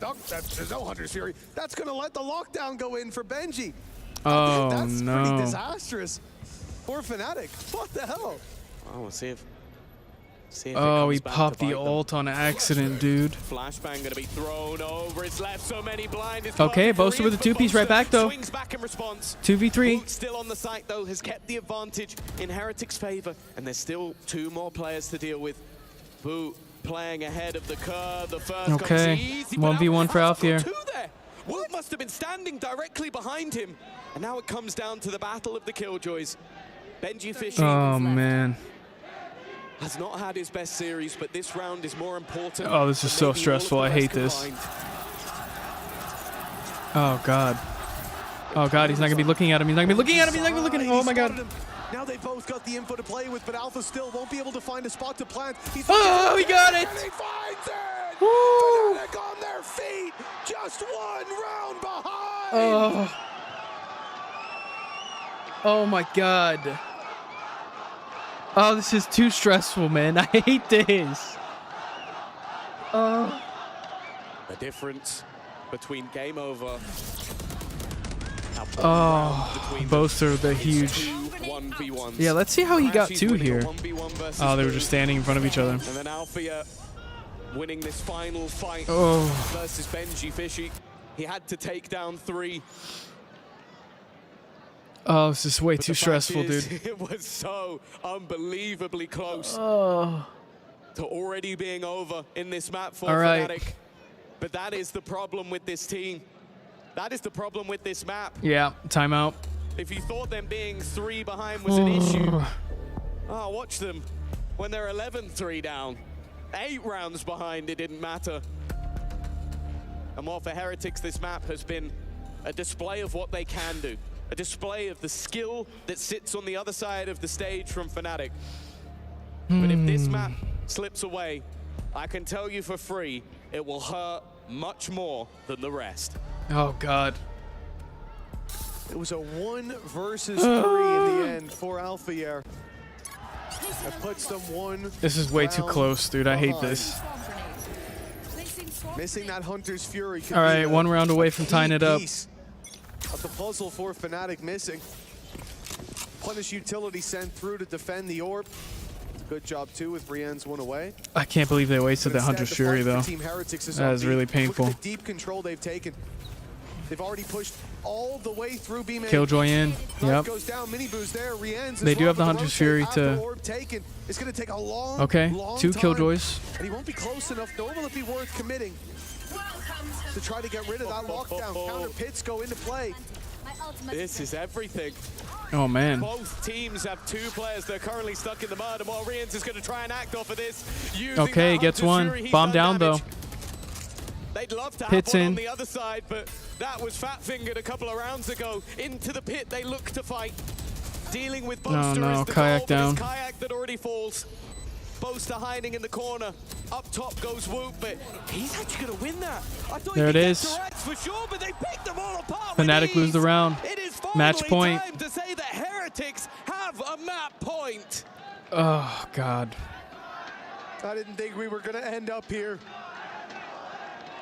no Hunter's Fury. That's gonna let the lockdown go in for Benji. Oh, That's pretty no. disastrous for Fnatic. What the hell? Oh, we'll see if it Oh, he comes back to popped the bite them. ult on accident, dude. Flashbang gonna be thrown over. It's left so many blind. It's Okay, perfect for Boaster with Ian, a two-piece but right back, though. Swings back in response. 2v3. Boot still on the site, though, has kept the advantage in Heretic's favor, and there's still 2 more players to deal with. Boot playing ahead of the curve. The first Okay, comes easy, but 1v1 for Alpha's got Alpha. 2 there. Woot must have been standing directly behind him, and now it comes down to the battle of the Killjoys. Benji Fishing Oh, man. has not had his best series, but this round is more important. Oh, this is than so maybe all of stressful. the I rest hate this. combined. Oh, God. Oh, God, he's not going to be looking at him. He's not going to be looking at him. He's not going to be looking at him. Oh, my God. Now they both got the info to play with, but Alpha still won't be able to find a spot to plant. Oh, he got it! And he finds it! Woo! Fnatic on their feet, just 1 round behind! Oh. Oh, my God. Oh, this is too stressful, man. I hate this. Oh. The difference between game over. Boaster, the huge. 1v1s. Yeah, let's see how he got Crashies 2 winning a here. 1v1 versus Oh, they were Boot. just standing in front of each other. And then Althea winning this final fight Oh. versus Benji Fishy. He had to take down 3. Oh, this is way But too the fact stressful, is, dude. It was so unbelievably close Oh. to already being over in this map for All right. Fnatic. But that is the problem with this team. That is the problem with this map. Yeah, timeout. If you thought them being 3 behind was an issue, watch them when they're 11-3 down. 8 rounds behind, it didn't matter. And while for Heretics, this map has been a display of what they can do. A display of the skill that sits on the other side of the stage from Fnatic. But if this map slips away, I can tell you for free, it will hurt much more than the rest. Oh, God. It was a 1 versus 3 in the end for Alpha. That puts them 1 This is way too round close, dude. I hate behind. this. Missing that Hunter's Fury. could All be right, a 1 round away from tying key it up. piece of the puzzle for Fnatic missing. Punish utility sent through to defend the orb. Good job too with Brienne's 1 away. I can't believe they wasted But that Hunter's instead, the Fury, fight for though. Team Heretics is That on is B. really Look painful. at the deep control they've taken. They've already pushed all the way through B main. Killjoy in. Yep. Goes down, mini boost there. Rienne's They as do well, have the but Hunter's rotate Fury after to- orb taken. It's going to take a long, Okay, long 2 time. Killjoys. And he won't be close enough, nor will it be worth committing to try to get rid of that lockdown. Counter pits go into play. This is everything. Oh, man. Both teams have 2 players that are currently stuck in the mud, and while Rians is going to try and act off of this, using Okay, that gets Hunter's 1. Fury, he's Bomb done down, damage. though. They'd love to Pits have one in. on the other side, but that was fat-fingered a couple of rounds ago. Into the pit, they look to fight. Dealing with Boaster no, is the Kayak goal, but down. it's Kayak that already falls. Boaster hiding in the corner. Up top goes Woot, but he's actually going to win that. I thought There he'd it get is. Tourette's for sure, but they picked them all apart. Fnatic with lose the ease. round. It is 5 Match point. Time to say that Heretics have a map point. Oh, God. I didn't think we were going to end up here.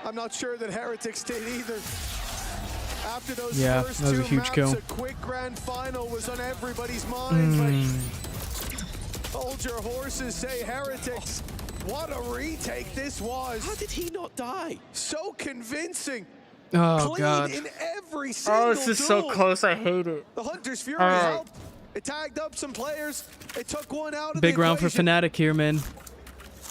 I'm not sure that Heretics did either. After those first that was a two huge maps, kill. a quick grand final was on everybody's mind. But hold your horses, say Heretics. What a retake this was. How did he not die? So convincing. Oh, Clean God. in every single Oh, this is so duel. close. I hate it. The Hunter's Fury helped. It tagged up some players. It took one out of Big the round for equation. Fnatic here, man.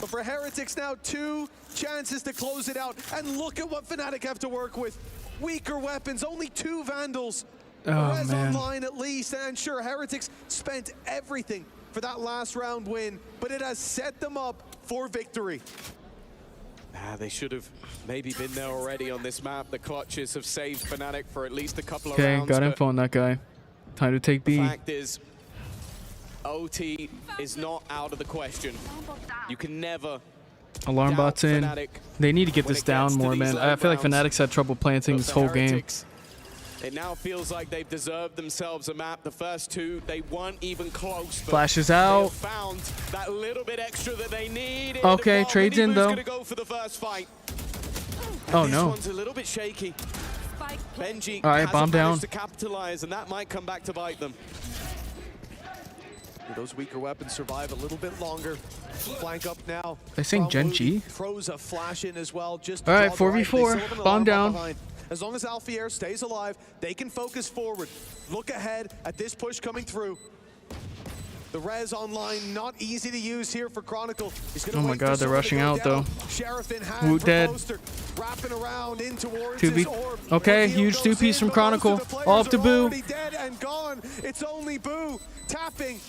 But for Heretics now, 2 chances to close it out. And look at what Fnatic have to work with. Weaker weapons, only 2 Vandals. Oh, Res man. online at least. And sure, Heretics spent everything for that last round win, but it has set them up for victory. They should have maybe been there already on this map. The clutches have saved Fnatic for at least a couple of Okay, rounds. got but info on that guy. Time to take B. The fact is, OT is not out of the question. You can never Alarm doubt bots in. Fnatic They need to get when this it down gets to more, these man. late I feel like rounds. Fnatic's had trouble planting But this for whole game. Heretics, it now feels like they've deserved themselves a map. The first 2, they weren't even close. but Flashes they out. have found that little bit extra that they need. Okay, trades in, though. Gonna go for the first fight. Oh, This no. one's a little bit shaky. Benji All right, hasn't bomb down. managed to capitalize, and that might come back to bite them. Those weaker weapons survive a little bit longer. Flank up now. They're saying Gen G? Throws a flash in as well. Just All right, to draw the right. They 4v4. still have an Bomb alarm down. behind. As long as Alfier stays alive, they can focus forward. Look ahead at this push coming through. The res online, not easy to use here for Chronicle. He's gonna Oh my wait God, for they're someone to rushing go out, down. though. Sheriff in hand Woot for dead. Poster, wrapping around in towards 2v. his orb. Okay, Reveal huge goes 2-piece in, from but most Chronicle. of the players Off to are Boo. already dead and gone. It's only Boo tapping,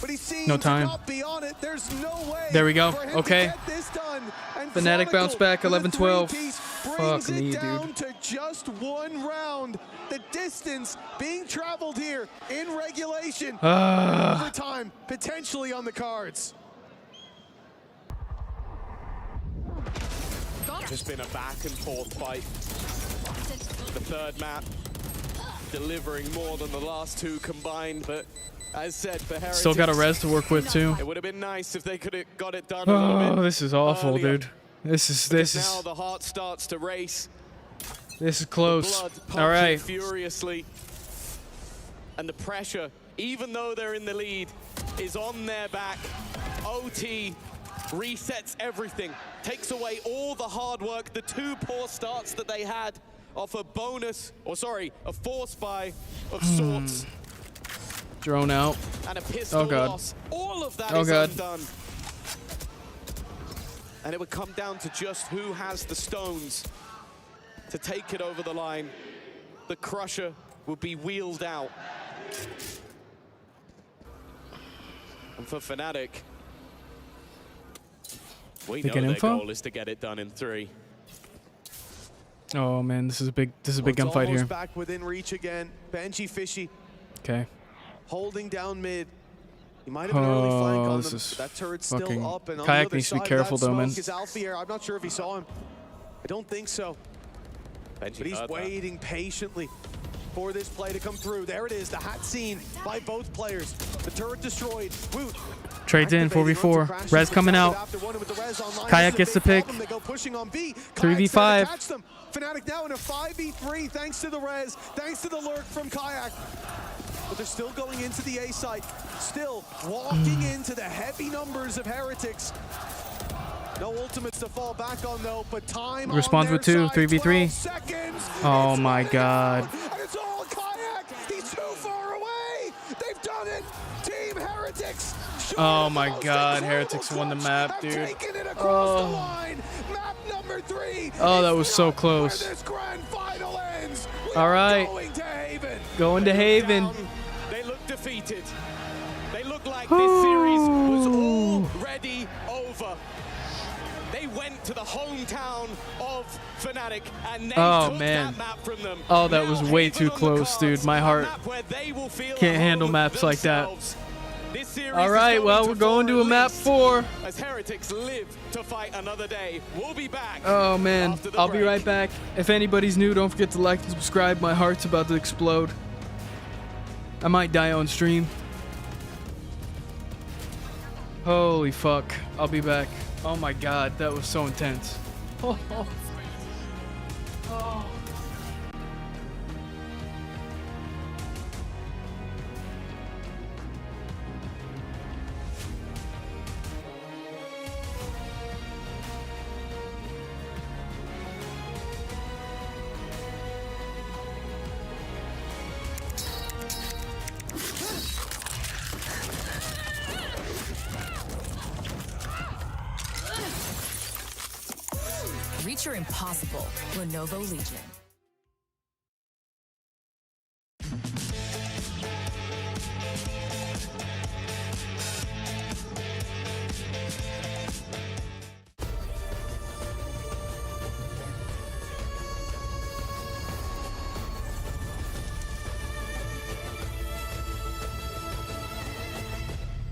but he seems No time. to not be on it. There's no way. There we go. for him to Okay. get this done. And Fnatic bounce back, with a 11-12. three-piece Fuck brings me, it dude. down to just 1 round. The distance being traveled here in regulation. Overtime potentially on the cards. Just been a back and forth fight. The third map delivering more than the last 2 combined, but as said, for Heretics, Still got a res to work with, too. it would have been nice if they could have got it done a little bit. Oh, this is awful, earlier. dude. This is Now the heart starts to race. close. Blood All right. pumping furiously. And the pressure, even though they're in the lead, is on their back. OT resets everything, takes away all the hard work, the 2 poor starts that they had off a bonus, or sorry, a force buy of sorts. Drone out. And a pistol Oh, God. loss. All of that Oh, is God. undone. And it would come down to just who has the stones to take it over the line. The Crusher will be wheeled out. And for Fnatic, we know They get their info? goal is to get it done in 3. Oh man, this is a big It's gunfight here. almost back within reach again. Benji Fishy Okay. holding down mid. He might have an early flank Oh, on this them. is That turret's fucking- still up, and on Kayak the other needs to be side careful, of that though, man. smoke is Alfier. I'm not sure if he saw him. I don't think so. But he's heard that. waiting patiently for this play to come through. There it is, the hat seen by both players. The turret destroyed. Woot. Trades in, 4v4. Res coming out. Kayak gets the pick. 3v5. Fnatic now in a 5v3 thanks to the res, thanks to the lurk from Kayak. But they're still going into the A site, still walking into the heavy numbers of Heretics. No ultimates to fall back on though, but time Responds on with their 2, side, 3v3. 12 seconds. Oh my God. And it's all Kayak. He's too far away. They've done it. Team Heretics. Oh my God, Heretics won the map, dude. Taking it across the line. Map number 3. Oh, that was so close. This grand final ends. All right. Going to Haven. Going to Haven. They look defeated. They look like this series was already over. They went to the hometown of Fnatic and they Oh, took man. that map from them. Oh, that Now was way Haven too on the close, cards, dude. My a heart map where they will feel can't at handle home maps like that. themselves. This series All is right, going well, to we're going to a four map at least 4. as Heretics live to fight another day. We'll be back. Oh man, after the I'll be break. right back. If anybody's new, don't forget to like and subscribe. My heart's about to explode. I might die on stream. Holy fuck. I'll be back. Oh my god, that was so intense. Oh. Oh. Reach your impossible. Lenovo Legion.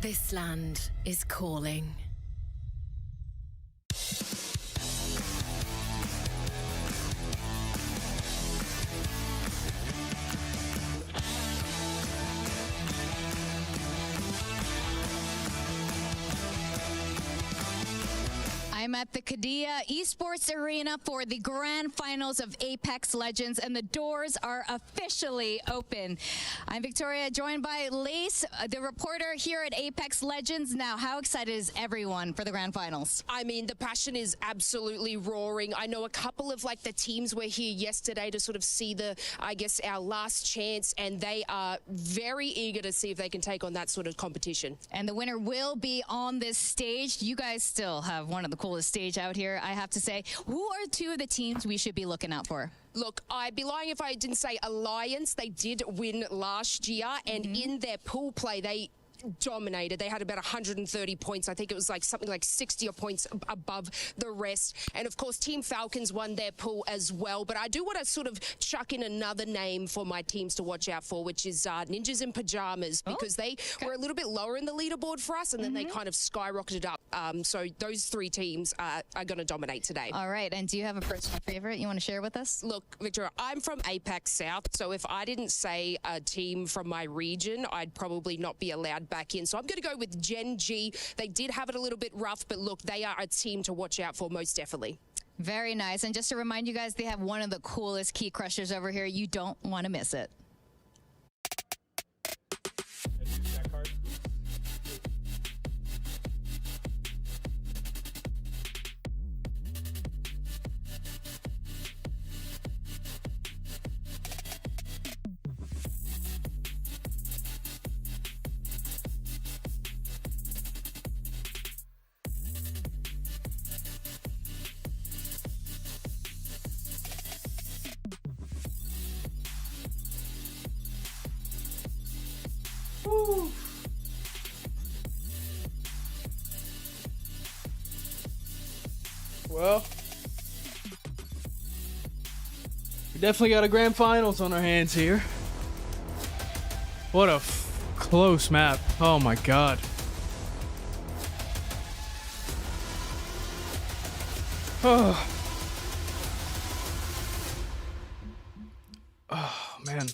This land is calling. I'm at the Qiddiya Esports Arena for the grand finals of Apex Legends, and the doors are officially open. I'm Victoria, joined by Lace, the reporter here at Apex Legends. Now, how excited is everyone for the grand finals? I mean, the passion is absolutely roaring. I know a couple of the teams were here yesterday to sort of see I guess, our last chance, and they are very eager to see if they can take on that sort of competition. And the winner will be on this stage. You guys still have one of the coolest stage out here, I have to say. Who are two of the teams we should be looking out for? Look, I'd be lying if I didn't say Alliance. They did win last year, and in their pool play, they dominated. They had about 130 points. I think it was something like 60 points above the rest. And of course, Team Falcons won their pool as well. But I do want to sort of chuck in another name for my teams to watch out for, which is Ninjas in Pajamas, because they were a little bit lower in the leaderboard for us, and then they kind of skyrocketed up. So those three teams are going to dominate today. All right. And do you have a personal favorite you want to share with us? Look, Victoria, I'm from Apex South, so if I didn't say a team from my region, I'd probably not be allowed back in. So I'm going to go with Gen G. They did have it a little bit rough, but look, they are a team to watch out for most definitely. Very nice. And just to remind you guys, they have one of the coolest key crushers over here. You don't want to miss it. Woo. Well, we definitely got a grand finals on our hands here. What a close map. Oh my god. Oh. Oh man.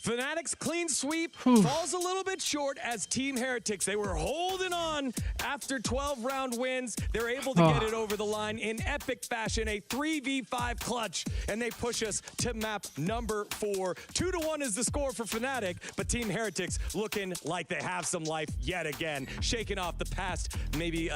Fnatic's clean sweep falls a little bit short as Team Heretics. They were holding on after 12-round wins. They're able to get it over the line in epic fashion, a 3v5 clutch, and they push us to map number 4. 2-1 is the score for Fnatic, but Team Heretics looking like they have some life yet again, shaking off the past maybe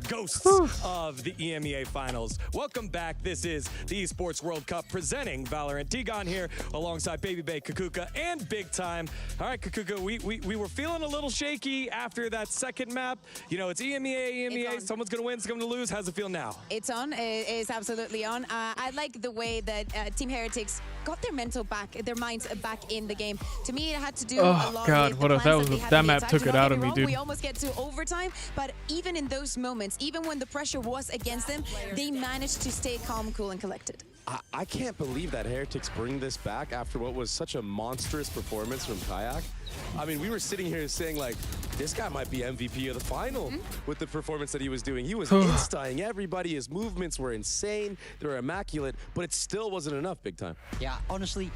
ghosts of the EMEA finals. Welcome back. This is the Esports World Cup presenting Valorant. Tigon here alongside Baby Bay, Kakuka, and Big Time. All right, Kakuka, we were feeling a little shaky after that second map. You know, it's EMEA. Someone's going to win, someone's going to lose. How's it feel now? It's on. It is absolutely on. I like the way that Team Heretics got their their minds back in the game. To me, it had to do a lot with the plans that map took it out of me, dude. We almost get to overtime, but even in those moments, even when the pressure was against them, they managed to stay calm, cool, and collected. I can't believe that Heretics bring this back after what was such a monstrous performance from Kayak. I mean, we were sitting here saying, like, this guy might be MVP of the final with the performance that he was doing. He was insta-ing everybody. His movements were insane. They were immaculate, but it still wasn't enough, Big Time. Yeah, honestly,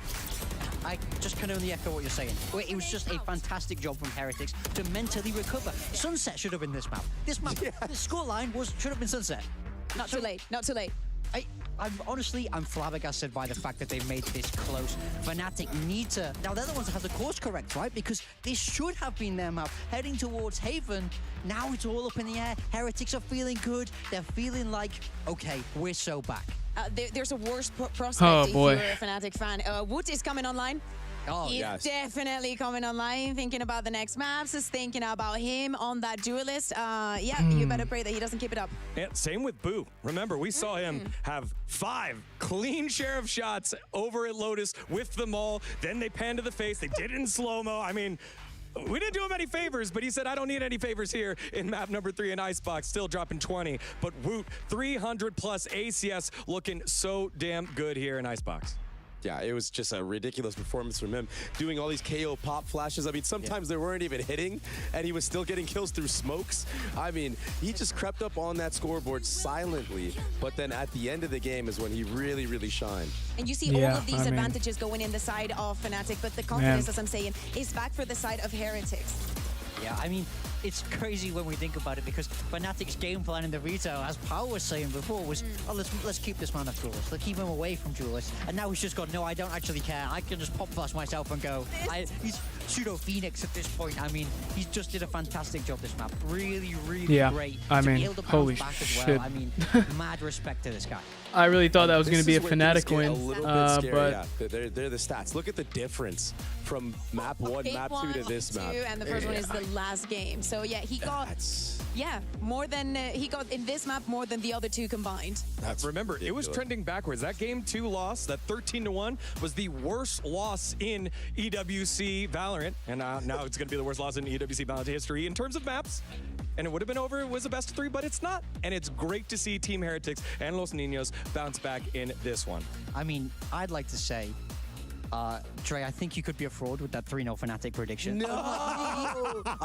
I just can only echo what you're saying. It was just a fantastic job from Heretics to mentally recover. Sunset should have been this map. This map, the scoreline should have been Sunset. Not too late. Not too late. I'm flabbergasted by the fact that they made this close. Fnatic need to... Now, they're the ones that have the course correct, right? Because this should have been their map. Heading towards Haven, now it's all up in the air. Heretics are feeling good. They're feeling like, okay, we're so back. There's a worse prospect if boy. you're a Fnatic fan. Wood is coming online. He's definitely coming online, thinking about the next maps, is thinking about him on that duelist. You better pray that he doesn't keep it up. Yeah, same with Boo. Remember, we saw him have 5 clean share of shots over at Lotus with them all. Then they panned to the face. They did it in slow-mo. I mean, we didn't do him any favors, but he said, I don't need any favors here in map number 3 in Icebox, still dropping 20. But Woot, 300 plus ACS, looking so damn good here in Icebox. Yeah, it was just a ridiculous performance from him, doing all these KO pop flashes. I mean, sometimes they weren't even hitting, and he was still getting kills through smokes. I mean, he just crept up on that scoreboard silently, but then at the end of the game is when he really, really shined. And you see all of these advantages going in the side of Fnatic, but the confidence, as I'm saying, is back for the side of Heretics. Yeah, I mean, it's crazy when we think about it because Fnatic's game plan in the retail, as Paul was saying before, was, let's keep this man off Duelist. Let's keep him away from Duelist. And now he's just gone, no, I don't actually care. I can just pop flash myself and go. He's pseudo Phoenix at this point. I mean, he just did a fantastic job this map. Really, really great. I to mean, be able to holy bounce back shit. As well. I mean, mad respect to this guy. I really thought that was going to be a Fnatic win, A little bit scary, but they're the stats. Look at the difference from map 1, map 2 to this map. And the first one is the last game. So yeah, he got more than he got in this map more than the other 2 combined. Remember, it was trending backwards. That game 2 loss, that 13-1, was the worst loss in EWC Valorant, and now it's going to be the worst loss in EWC Valorant history in terms of maps. And it would have been over, it was a best of 3, but it's not. And it's great to see Team Heretics and Los Niños bounce back in this one. I mean, I'd like to say, Dre, I think you could be a fraud with that 3-0 Fnatic prediction. No!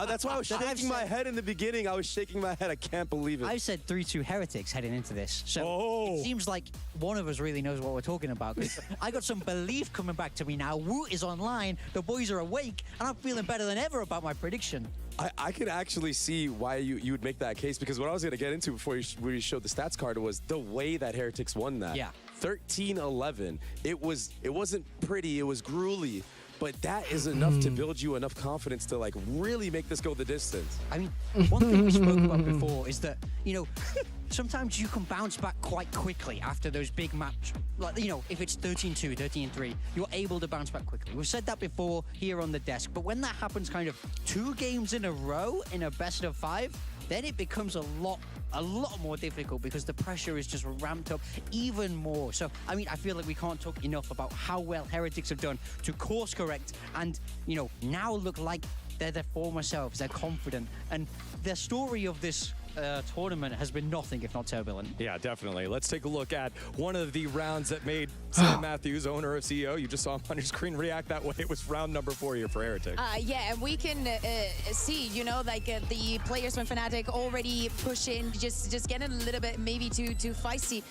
That's why I was shaking my head in the beginning. I was shaking my head. I can't believe it. I said 3-2 Heretics heading into this. So it seems like one of us really knows what we're talking about. I got some belief coming back to me now. Woot is online. The boys are awake. And I'm feeling better than ever about my prediction. I could actually see why you would make that case, because what I was going to get into before we showed the stats card was the way that Heretics won that. Yeah. 13-11. It wasn't pretty, it was gruely, but that is enough to build you enough confidence to like really make this go the distance. I mean, one thing we spoke about before is that, sometimes you can bounce back quite quickly after those big matches. Like, if it's 13-2, 13-3, you're able to bounce back quickly. We've said that before here on the desk, but when that happens kind of 2 games in a row in a best of 5, then it becomes a lot more difficult because the pressure is just ramped up even more. So, I mean, I feel like we can't talk enough about how well Heretics have done to course correct and, now look like they're their former selves. They're confident. And their story of this tournament has been nothing if not turbulent. Yeah, definitely. Let's take a look at one of the rounds that made Sam Matthews, owner of CEO, you just saw him on your screen react that way. It was round number 4 here for Heretics. Yeah, and we can see, the players from Fnatic already pushing, just getting a little bit maybe too feisty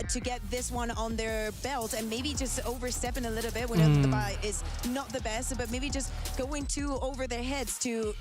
to get this one on their belt, and maybe just overstepping a little bit. We know that the buy is not the best, but maybe just going too over their heads to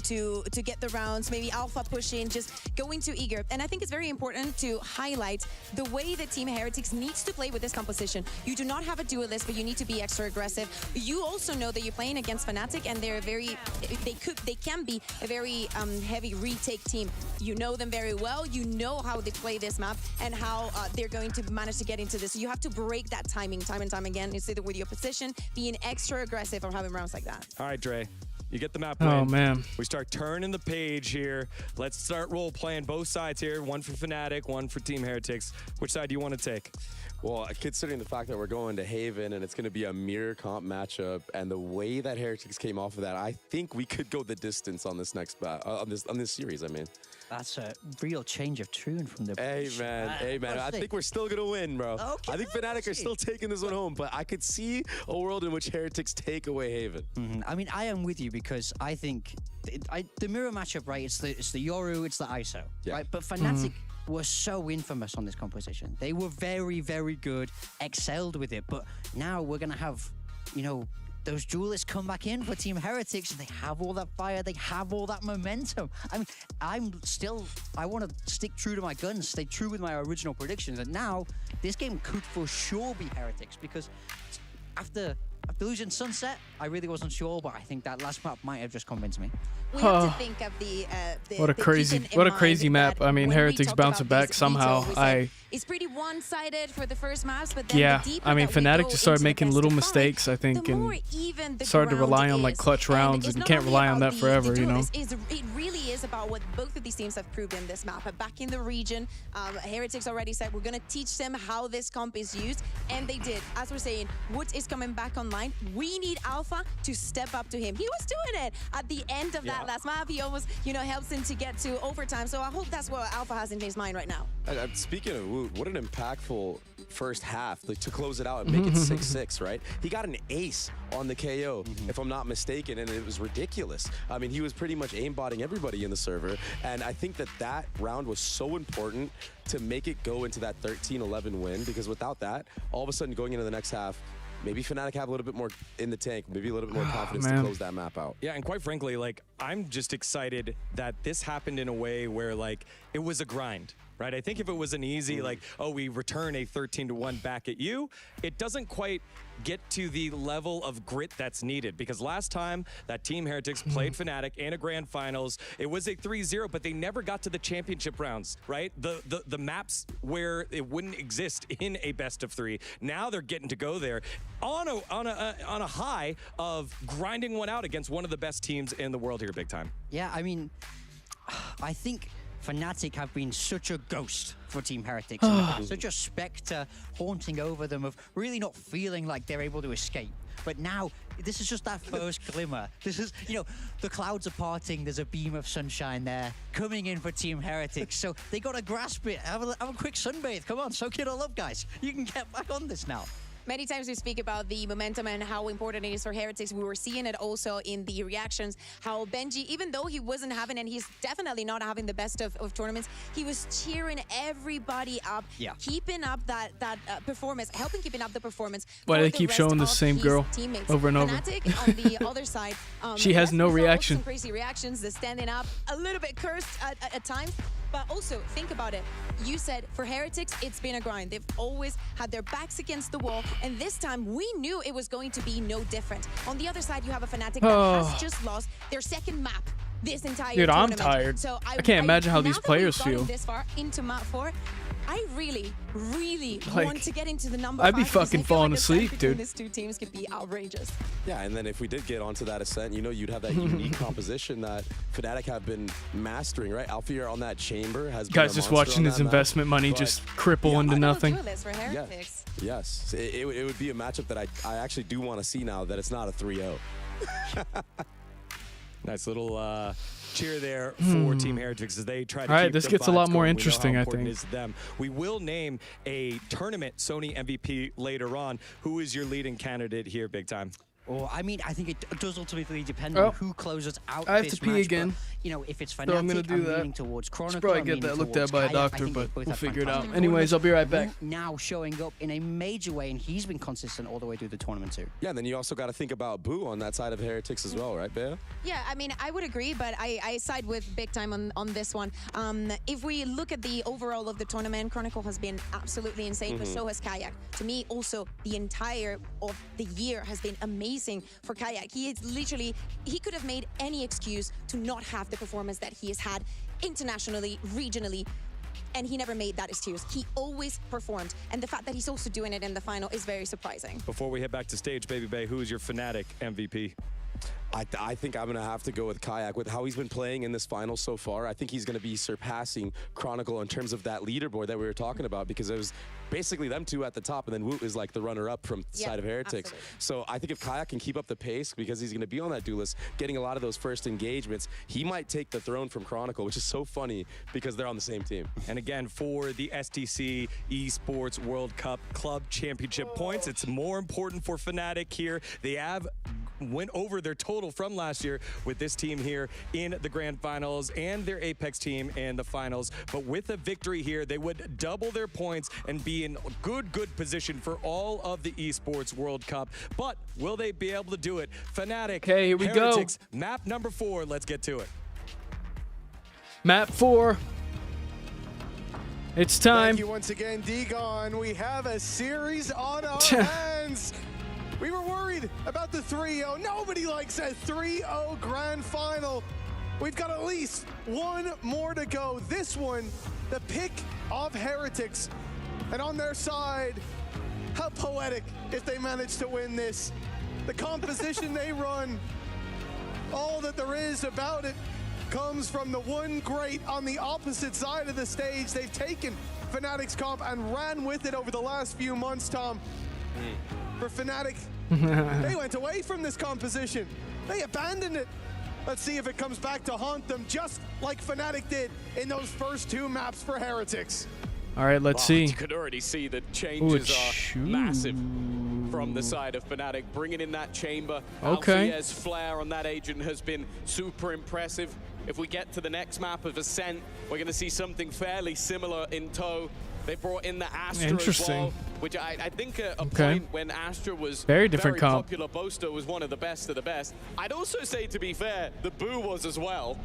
get the rounds. Maybe alpha pushing, just going too eager. And I think it's very important to highlight the way that Team Heretics needs to play with this composition. You do not have a duelist, but you need to be extra aggressive. You also know that you're playing against Fnatic, and they're they can be a very heavy retake team. You know them very well. You know how they play this map and how they're going to manage to get into this. So you have to break that timing time and time again. It's either with your position, being extra aggressive, or having rounds like that. All right, Dre. You get the map win. Oh, man. We start turning the page here. Let's start role playing both sides here. One for Fnatic, one for Team Heretics. Which side do you want to take? Well, considering the fact that we're going to Haven and it's going to be a mirror comp matchup, and the way that Heretics came off of that, I think we could go the distance on this next on this series. I mean, that's a real change of tune from the. Hey man, I think we're still gonna win, bro. Okay, I think Fnatic are still taking this one home, but I could see a world in which Heretics take away Haven. I mean, I am with you because I think the mirror matchup, right? It's the Yoru, it's the ISO, right? But Fnatic were so infamous on this composition. They were very, very good, excelled with it. But now we're gonna have, those duelists come back in for Team Heretics, and they have all that fire, they have all that momentum. I mean, I want to stick true to my guns, stay true with my original predictions, and now this game could for sure be Heretics, because after losing Sunset, I really wasn't sure, but I think that last map might have just convinced me. We have to think of the what a crazy map. I mean, Heretics bouncing back somehow. It's pretty one-sided for the first maps, but then yeah, the deeper I mean, that we Fnatic go just started into making the little best of five, mistakes, I think, the more and even the started to rely ground on like is. clutch rounds, and you not can't only rely on about that forever, the you know. duelists, it really is about what both of these teams have proved in this map. Back in the region, Heretics already said we're going to teach them how this comp is used, and they did. As we're saying, Woods is coming back online. We need Alpha to step up to him. He was doing it at the end of that last map. He almost, helps him to get to overtime. So I hope that's what Alpha has in his mind right now. Speaking of Woot, what an impactful first half, like, to close it out and make it 6-6, right? He got an ace on the KO, if I'm not mistaken, and it was ridiculous. I mean, he was pretty much aimbotting everybody in the server, and I think that round was so important to make it go into that 13-11 win, because without that, all of a sudden going into the next half, maybe Fnatic have a little bit more in the tank, maybe a little bit more confidence to close that map out. Yeah, and quite frankly, like, I'm just excited that this happened in a way where, like, it was a grind, right? I think if it was an easy, like, oh, we return a 13-1 back at you, it doesn't quite get to the level of grit that's needed, because last time that Team Heretics played Fnatic in a grand finals, it was a 3-0, but they never got to the championship rounds, right? The maps where it wouldn't exist in a best of 3. Now they're getting to go there on a high of grinding one out against one of the best teams in the world here, big time. Yeah, I mean, I think Fnatic have been such a ghost for Team Heretics, such a spectre haunting over them of really not feeling like they're able to escape. But now, this is just that first glimmer. This is, the clouds are parting, there's a beam of sunshine there coming in for Team Heretics. So they got to grasp it, have a quick sunbathe. Come on, soak it all up, guys. You can get back on this now. Many times we speak about the momentum and how important it is for Heretics. We were seeing it also in the reactions, how Benji, even though he wasn't having, and he's definitely not having the best of tournaments, he was cheering everybody up, keeping up that performance, helping keeping up the performance. Why do they keep showing the same girl over and over? Fnatic on the other side, she has no reaction. Some crazy reactions, the standing up, a little bit cursed at times. But also, think about it. You said for Heretics, it's been a grind. They've always had their backs against the wall. And this time, we knew it was going to be no different. On the other side, you have a Fnatic that has just lost their second map this entire tournament. I'm tired. So I can't imagine how these players feel. This far into map 4, I really want to get into the number I'd 5. be fucking falling asleep, dude. These two teams could be outrageous. Yeah, and then if we did get onto that Ascent, you'd have that unique composition that Fnatic have been mastering, right? Alfear on that chamber has been guys just watching his investment money just cripple into nothing. Yes, it would be a matchup that I actually do want to see now that it's not a 3-0. Nice little cheer there for Team Heretics as they try to All right, keep this the gets a vibes lot more going. interesting, We know how I important think. it is to them. We will name a tournament Sony MVP later on. Who is your leading candidate here, big time? Or, I mean, I think it does ultimately depend on who closes out I have this to pee match, again. But, if it's Fnatic, So I'm gonna do that. leaning towards Chronicle. Should probably I'm get leaning that looked at towards by a Kayak. doctor, I think but they both we'll have figure it out. fantastic Anyways, I'll be right back. Woot now showing up in a major way, and he's been consistent all the way through the tournament too. Yeah, and then you also got to think about Boo on that side of Heretics as well, right, Bea? Yeah, I mean, I would agree, but I side with big time on this one. If we look at the overall of the tournament, Chronicle has been absolutely insane, but so has Kayak. To me, also, the entire of the year has been amazing for Kayak. He is literally, he could have made any excuse to not have the performance that he has had internationally, regionally, and he never made that excuse. He always performed, and the fact that he's also doing it in the final is very surprising. Before we head back to stage, Baby Bay, who is your Fnatic MVP? I think I'm going to have to go with Kayak. With how he's been playing in this final so far, I think he's going to be surpassing Chronicle in terms of that leaderboard that we were talking about, because it was basically them two at the top, and then Woot is like the runner-up from the side of Heretics. Absolutely. So I think if Kayak can keep up the pace, because he's going to be on that duelist, getting a lot of those first engagements, he might take the throne from Chronicle, which is so funny because they're on the same team. And again, for the STC Esports World Cup Club Championship points, it's more important for Fnatic here. They have went over their total from last year with this team here in the grand finals and their Apex team in the finals. But with a victory here, they would double their points and be in good position for all of the Esports World Cup. But will they be able to do it? Fnatic, okay, here we Heretics, map number 4. Let's get to it. Map 4. It's time. Thank you once again, Degon. We have a series on our hands. We were worried about the 3-0. Nobody likes a 3-0 grand final. We've got at least one more to go. This one, the pick of Heretics. And on their side, how poetic if they manage to win this. The composition they run, all that there is about it comes from the one great on the opposite side of the stage. They've taken Fnatic's comp and ran with it over the last few months, Tom. For Fnatic, they went away from this composition. They abandoned it. Let's see if it comes back to haunt them, just like Fnatic did in those first 2 maps for Heretics. All right, let's see. You could already see the changes are massive from the side of Fnatic. Bringing in that chamber. Okay. Alfier's flare on that agent has been super impressive. If we get to the next map of Ascent, we're going to see something fairly similar in tow. They brought in the Astra as well, which I think a point when Astra was very different comp. Popular, Boaster was one of the best of the best. I'd also say, to be fair, the Boo was as well.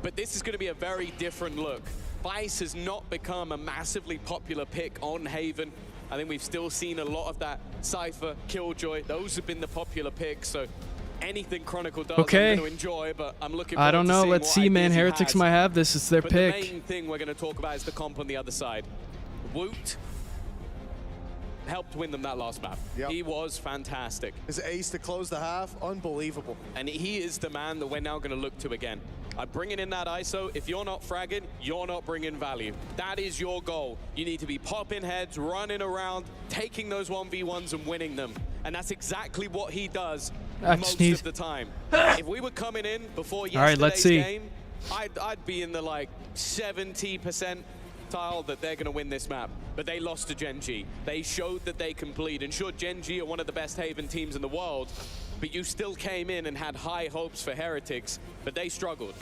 But this is going to be a very different look. Vice has not become a massively popular pick on Haven. I think we've still seen a lot of that. Cypher, Killjoy, those have been the popular picks. So anything Chronicle does, I'm going to enjoy, but I'm looking forward I don't know. to Let's see, man. Heretics might have this. It's their pick. The main thing we're going to talk about is the comp on the other side. Woot helped win them that last map. He was fantastic. His ace to close the half, unbelievable. And he is the man that we're now going to look to again. I'm bringing in that ISO. If you're not fragging, you're not bringing value. That is your goal. You need to be popping heads, running around, taking those 1v1s and winning them. And that's exactly what he does most of the time. If we were coming in before yesterday's game, I'd be in the like 70% tile that they're going to win this map. But they lost to Gen G. They showed that they can bleed. And sure, Gen G are one of the best Haven teams in the world, but you still came in and had high hopes for Heretics, but they struggled.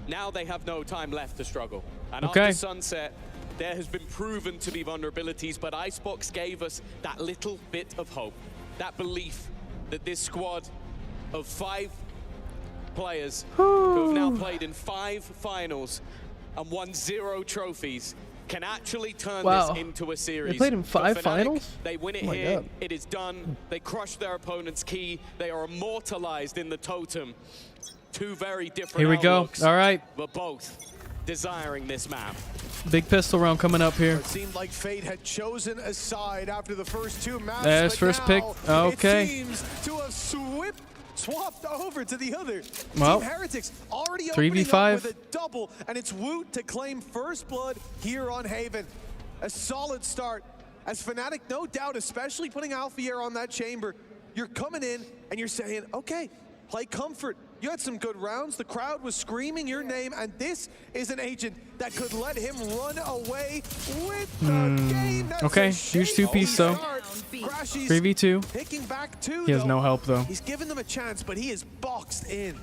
Now they have no time left to struggle. And after Sunset, there has been proven to be vulnerabilities, but Icebox gave us that little bit of hope, that belief that this squad of 5 players who have now played in 5 finals and won 0 trophies can actually turn this into a series. They played in 5 finals? They win it here. It is done. They crush their opponent's key. They are immortalized in the totem. 2 very different Here we go. All right. But both desiring this map. Big pistol round coming up here. It seemed like fate had chosen a side after the first 2 maps. There's first pick. Okay. It seems to have swapped over to the other. Well, Team Heretics already 3v5 with a double, and it's Woot to claim first blood here on Haven. A solid start as Fnatic, no doubt, especially putting Alfier on that chamber. You're coming in and you're saying, okay, play comfort. You had some good rounds. The crowd was screaming your name, and this is an agent that could let him run away with the game. That's okay, huge 2-piece though. 3v2. Picking back 2, he has no help though. He's given them a chance, but he is boxed in.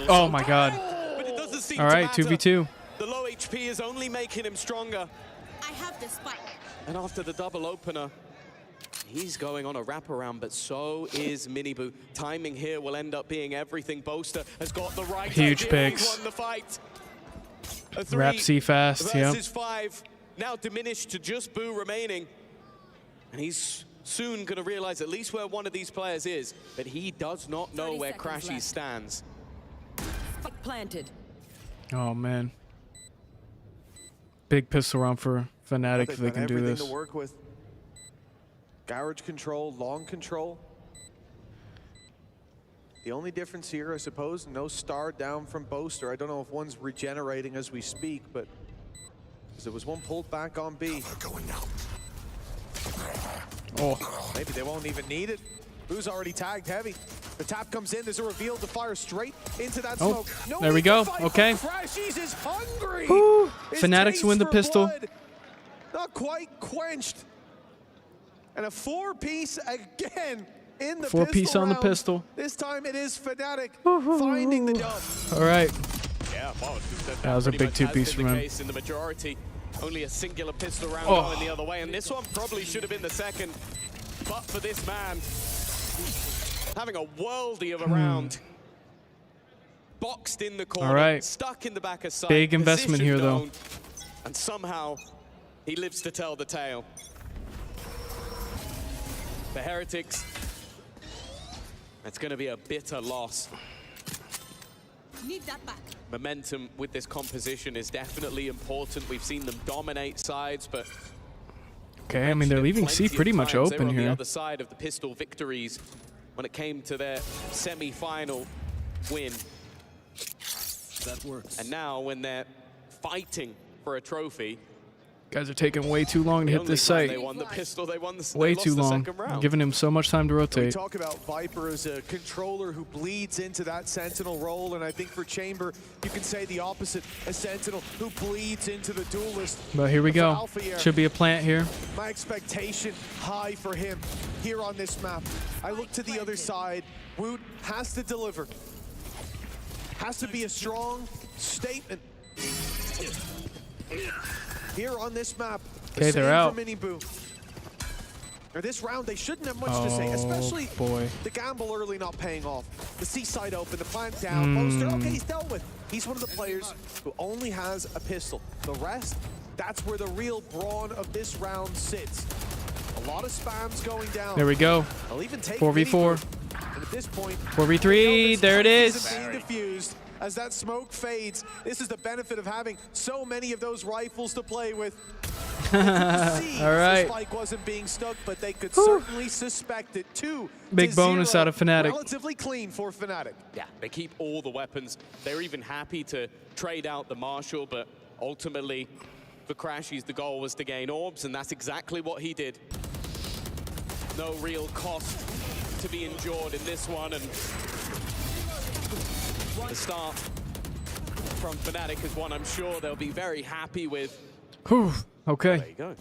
Oh my god. But it doesn't seem all right, 2v2. The low HP is only making him stronger. I have the spike. And after the double opener, he's going on a wraparound, but so is Miniboo. Timing here will end up being everything. Boaster has got the right huge idea. picks. He's won the fight. A 3 Rap C fast, versus 5, now diminished to just Boo remaining. And he's soon going to realize at least where one of these players is, but he does not know where Crashy stands. Spike planted. Oh man. Big pistol round for Fnatic if they can do this. To work with. Garage control, long control. The only difference here, I suppose, no star down from Boaster. I don't know if one's regenerating as we speak, but there was one pulled back on B. Oh. Maybe they won't even need it. Boo's already tagged heavy. The tap comes in, there's a reveal to fire straight into that smoke. No there we go, okay. Crashies is hungry. Fnatic's win the pistol. Blood. Not quite quenched. And a 4-piece again in the 4-piece on the round. pistol. This time it is Fnatic finding the dub. All right. Yeah, well, That was a big 2-piece from him. In the majority, only a singular pistol round Oh. going the other way, and this one probably should have been the second, but for this man, having a worldie of a round, boxed in the corner, All right. stuck in the back of sight. Big investment here, position though. known, and somehow he lives to tell the tale. For Heretics, it's going to be a bitter loss. Need that back. Momentum with this composition is definitely important. We've seen them dominate sides, but Okay, I mean, they're leaving C pretty much they were open on the here. other side of the pistol victories when it came to their semi-final win. That works. And now when they're fighting for a trophy, Guys are taking way too long to the hit only this time site. they won the pistol, they won the Way they lost too the long. second round. Giving him so much time to We rotate. talk about Viper as a controller who bleeds into that Sentinel role, and I think for Chamber, you can say the opposite, a Sentinel who bleeds into the duelist. But here we For go. Alpha, Should be a plant here. My expectation high for him here on this map. I look to the other side. Woot has to deliver. Has to be a strong statement. Here on this map. Okay, the they're same out. for Miniboo. Or this round, they shouldn't have much to say, especially boy. the gamble early not paying off. The C side open, the plant down, Poster, okay, he's dealt with. He's one of the players who only has a pistol. The rest, that's where the real brawn of this round sits. A lot of spams going down. There we go. I'll even take 4v4. Miniboo. And at this point, 4v3. There it is. isn't being diffused as that smoke fades. This is the benefit of having so many of those rifles to play with. All The right. spike wasn't being stuck, but they could certainly suspect it. 2-0. Big bonus out of Fnatic. Relatively clean for Fnatic. Yeah, they keep all the weapons. They're even happy to trade out the Marshal, but ultimately, for Crashies, the goal was to gain orbs, and that's exactly what he did. No real cost to be endured in this one, and the start from Fnatic is one I'm sure they'll be very happy with. Whew. Okay. There you go.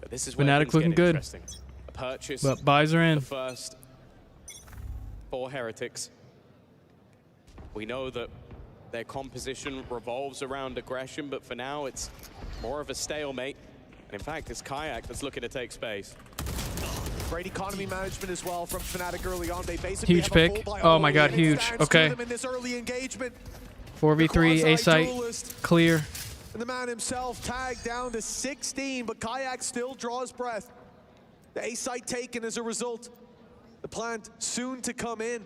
But this is where Fnatic things looking get good. interesting. A purchase. But buys are in. The first for Heretics. We know that their composition revolves around aggression, but for now it's more of a stalemate. And in fact, it's Kayak that's looking to take space. Great economy management as well from Fnatic early on. They basically Huge have a pick. full buy Oh my all god, in. It huge. stands to Okay. them in this early engagement. 4v3, A site, Duelist. clear. And the man himself tagged down to 16, but Kayak still draws breath. The A site taken as a result. The plant soon to come in.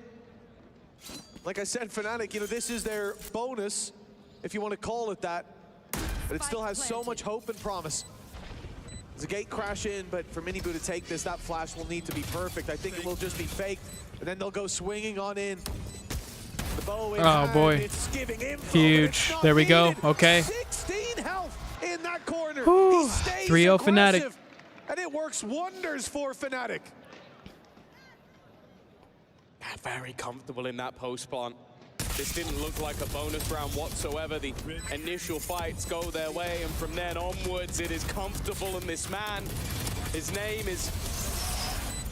Like I said, Fnatic, you know, this is their bonus, if you want to call it that. But it still has so much hope and promise. There's a gate crash in, but for Miniboo to take this, that flash will need to be perfect. I think it will just be faked, and then they'll go swinging on in. The bow in Oh hand, boy. it's giving info, but Huge. it's not There we go. needed. Okay. 16 health in that corner. Whew. He stays 3-0 Fnatic. aggressive, and it works wonders for Fnatic. Yeah, very comfortable in that post plant. This didn't look like a bonus round whatsoever. The initial fights go their way, and from then onwards, it is comfortable. And this man, his name is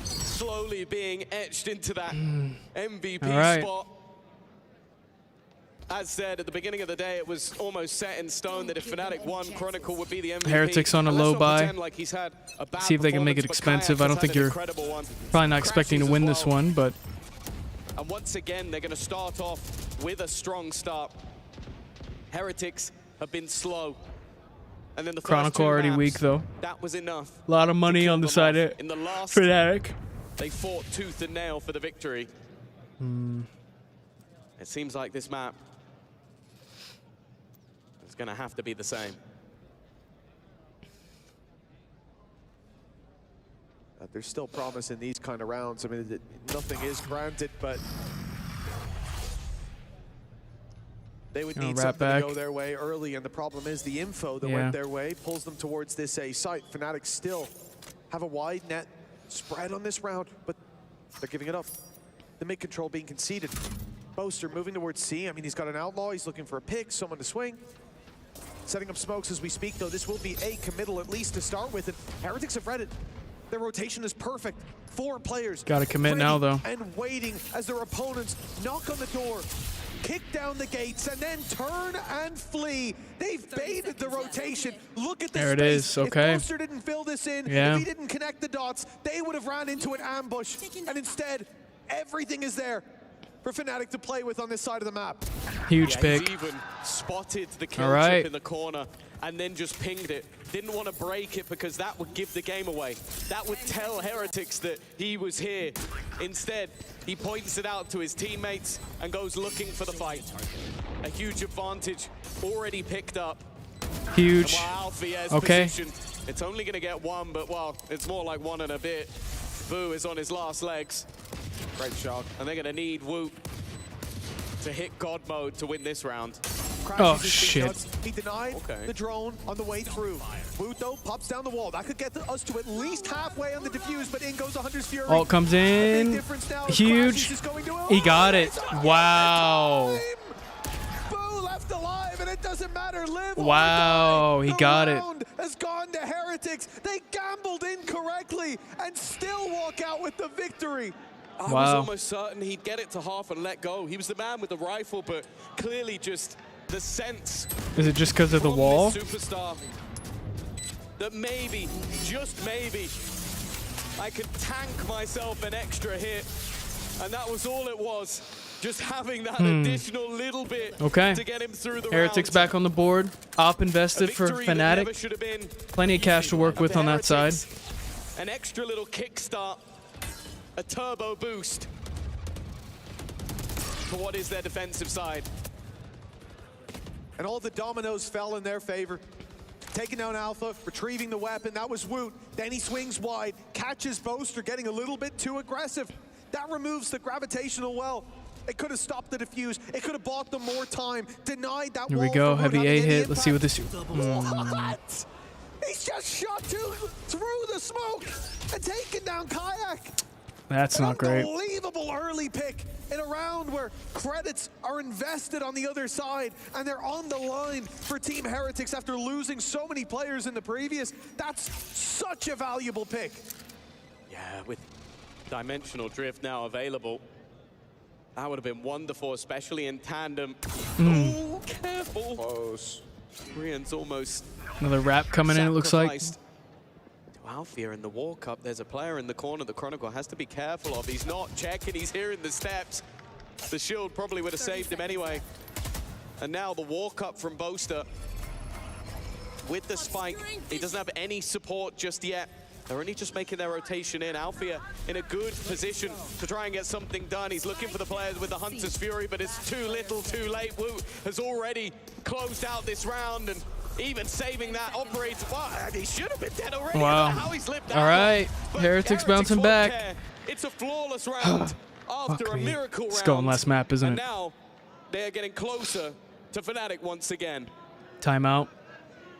slowly being etched into that MVP All right. spot. As said at the beginning of the day, it was almost set in stone that if Fnatic won, Chronicle would be the MVP. Heretics on a And let's low not buy. pretend like he's had a bad See if they can make it performance, but expensive. Kayak I don't has think had an you're incredible one. probably not expecting to Crashies win as this well. one, but And once again, they're going to start off with a strong start. Heretics have been slow. And then the first Chronicle two already maps, weak though. that was enough. A lot of money on the side of In the last, Fnatic. they fought tooth and nail for the victory. It seems like this map is going to have to be the same. There's still promise in these kind of rounds. I mean, nothing is granted, but they would need wrap something back. to go their way early, and the problem is the info that Yeah. went their way pulls them towards this A site. Fnatic still have a wide net spread on this round, but they're giving it up. The mid control being conceded. Boaster moving towards C. I mean, he's got an outlaw. He's looking for a pick, someone to swing. Setting up smokes as we speak, though. This will be a committal, at least to start with, and Heretics have read it. Their rotation is perfect. 4 players. Gotta commit ready now, though. And waiting as their opponents knock on the door, kick down the gates, and then turn and flee. They've baited the rotation. Look at the There it space. is, okay. If Boaster didn't fill this in, Yeah. if he didn't connect the dots, they would have ran into an ambush. And instead, everything is there for Fnatic to play with on this side of the map. Huge pick. He's even spotted the kill All right. chip in the corner and then just pinged it. Didn't want to break it because that would give the game away. That would tell Heretics that he was here. Instead, he points it out to his teammates and goes looking for the fight. A huge advantage already picked up. Huge. And while Alfie has Okay. position, it's only going to get 1, but well, it's more like 1 and a bit. Boo is on his last legs. Great shot. And they're going to need Woot to hit God mode to win this round. Oh, Crashes his shit. shots. He denied the drone on the way through. Woot, though, pops down the wall. That could get us to at least halfway on the defuse, but in goes 100's Fury. Ult comes in. Huge. He got it. Wow. Boo left alive, and it doesn't matter. Live or Wow, die. he The got it. round has gone to Heretics. They gambled incorrectly and still walk out with the victory. I was Wow. almost certain he'd get it to half and let go. He was the man with the rifle, but clearly just the sense Is it just because of the from wall? this superstar that maybe, just maybe, I could tank myself an extra hit. And that was all it was. Just having that additional little bit Okay. to get him through the Heretics round. back on the board. Op invested for Victory that never Fnatic. should have been. Plenty of cash to work with on that side. An extra little kickstart, a turbo boost for what is their defensive side. And all the dominoes fell in their favor. Taking down Alpha, retrieving the weapon, that was Woot. Then he swings wide, catches Boaster, getting a little bit too aggressive. That removes the gravitational well. It could have stopped the defuse. It could have bought them more time. Denied that Here wall we go. from Woot Heavy having A any hit. Let's see what impact. this. What? He's just shot through the smoke and taken down Kayak. That's not great. Unbelievable early pick in a round where credits are invested on the other side and they're on the line for Team Heretics after losing so many players in the previous. That's such a valuable pick. Yeah, with dimensional drift now available, that would have been wonderful, especially in tandem. Oh, careful. Close. Rian's almost Another wrap coming in, it looks like. sacrificed to Alfia in the War Cup. There's a player in the corner the Chronicle has to be careful of. He's not checking, he's hearing the steps. The shield probably would have saved him anyway. And now the War Cup from Boaster with the spike. He doesn't have any support just yet. They're only just making their rotation in. Alfia in a good position to try and get something done. He's looking for the players with the Hunter's Fury, but it's too little, too late. Woot has already closed out this round and even saving that operator. Wow, he should have been dead already. Wow. I don't know how he slipped that All right. one. But Heretics bouncing won't back. care. It's a flawless round after Fuck a me. miracle round. Let's go on last map, isn't and it? now they are getting closer to Fnatic once again. Timeout.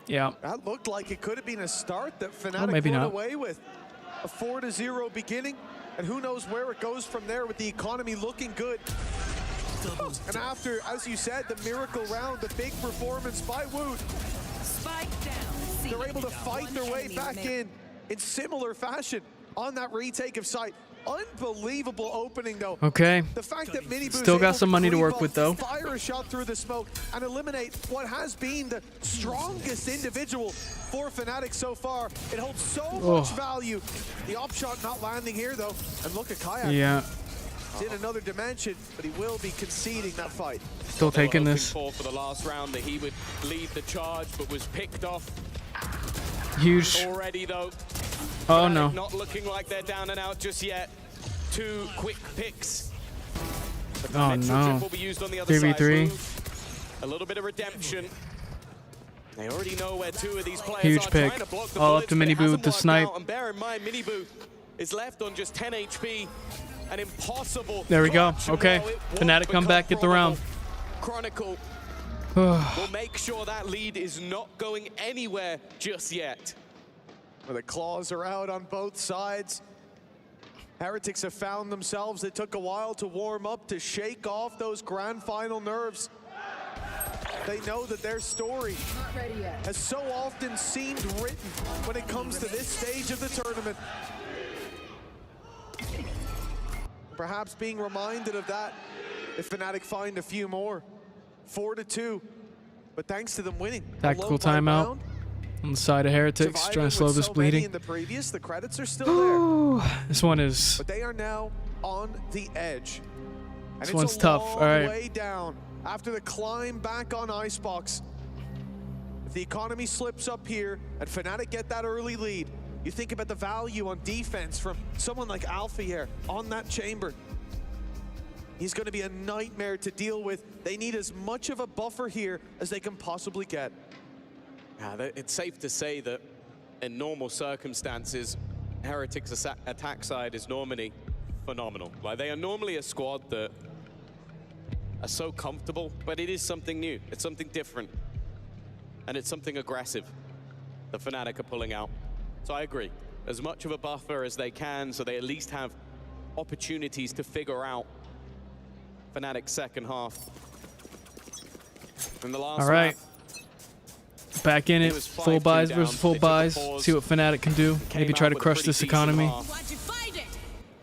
Yeah. That looked like it could have been a start that Oh, Fnatic maybe went not. away with. A 4-0 beginning, and who knows where it goes from there with the economy looking good. And after, as you said, the miracle round, the big performance by Woot, they're able to fight their way back in similar fashion on that retake of site. Unbelievable opening, though. Okay. The fact that Miniboo Still got some money to work with, though. Fire a shot through the smoke and eliminate what has been the strongest individual for Fnatic so far. It holds so much value. The op shot not landing here, though. And look at Kayak. Yeah. It's in another dimension, but he will be conceding that fight. Still taking this. For the last round that he would lead the charge, but was picked off Huge. already, though. Oh, Fnatic no. Not looking like they're down and out just yet. 2 quick picks. But the Oh, dimensional no. drift will be used on the other 3v3. side. A little bit of redemption. They already know where 2 of these players Huge are pick. trying to block the All bullets, up to but it Miniboo hasn't with the worked snipe. out. And bear in mind, Miniboo is left on just 10 HP. An impossible. There we go. clutch, Okay. and while it won't Fnatic come become back, get the round. Chronicle will make sure that lead is not going anywhere just yet. Where the claws are out on both sides. Heretics have found themselves. It took a while to warm up, to shake off those grand final nerves. They know that their story has so often seemed written when it comes to this stage of the tournament. Perhaps being reminded of that if Fnatic find a few more. 4-2, but thanks to them winning. Tactical timeout on the side of Heretics, trying to slow this bleeding. In the previous, the credits are still there. This one is. But they are now on the edge. And This one's tough. All right. Way down after the climb back on Icebox. If the economy slips up here and Fnatic get that early lead, you think about the value on defense from someone like Alphier on that chamber. He's going to be a nightmare to deal with. They need as much of a buffer here as they can possibly get. Yeah, it's safe to say that in normal circumstances, Heretics' attack side is normally phenomenal. Like, they are normally a squad that are so comfortable, but it is something new. It's something different. And it's something aggressive that Fnatic are pulling out. So I agree. As much of a buffer as they can, so they at least have opportunities to figure out Fnatic's second half. And the last All right. lap, Back in it. Full buys versus full buys. See what Fnatic can do. Maybe try to crush this economy.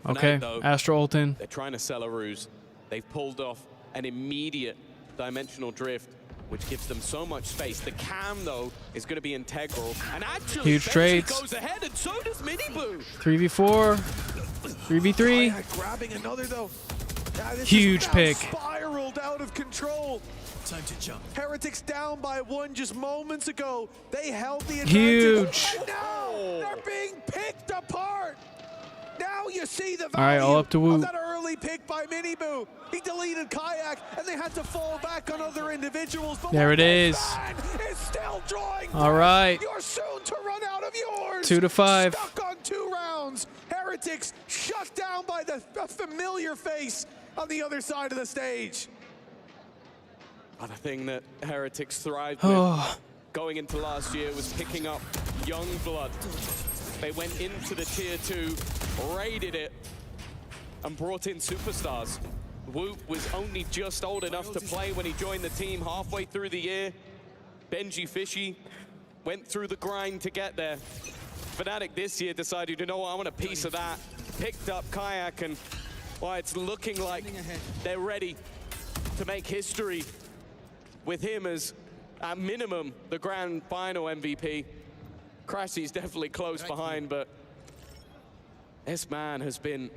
Okay, Astra ult in. They're trying to sell a ruse. They've pulled off an immediate dimensional drift, which gives them so much space. The cam, though, is going to be integral. And actually, huge trades. goes ahead, and so does Miniboo. 3v4. 3v3. Grabbing another, though. This Huge pick. Spiraled out of control. Time to jump. Heretics down by 1 just moments ago. They held the advantage. Huge. And now they're being picked apart. Now you see the value All right, all up to Woot. of that early pick by Miniboo. He deleted Kayak, and they had to fall back on other individuals. But there it is. Is still drawing. All right. You're soon to run out of yours. 2-5. Stuck on 2 rounds. Heretics shut down by the familiar face on the other side of the stage. Other thing that Heretics thrived with going into last year was picking up young blood. They went into the tier 2, raided it, and brought in superstars. Woot was only just old enough to play when he joined the team halfway through the year. Benji Fishy went through the grind to get there. Fnatic this year decided, you know what, I want a piece of that. Picked up Kayak, and well, it's looking like they're ready to make history with him as, at minimum, the grand final MVP. Crassy's definitely close behind, but this man has been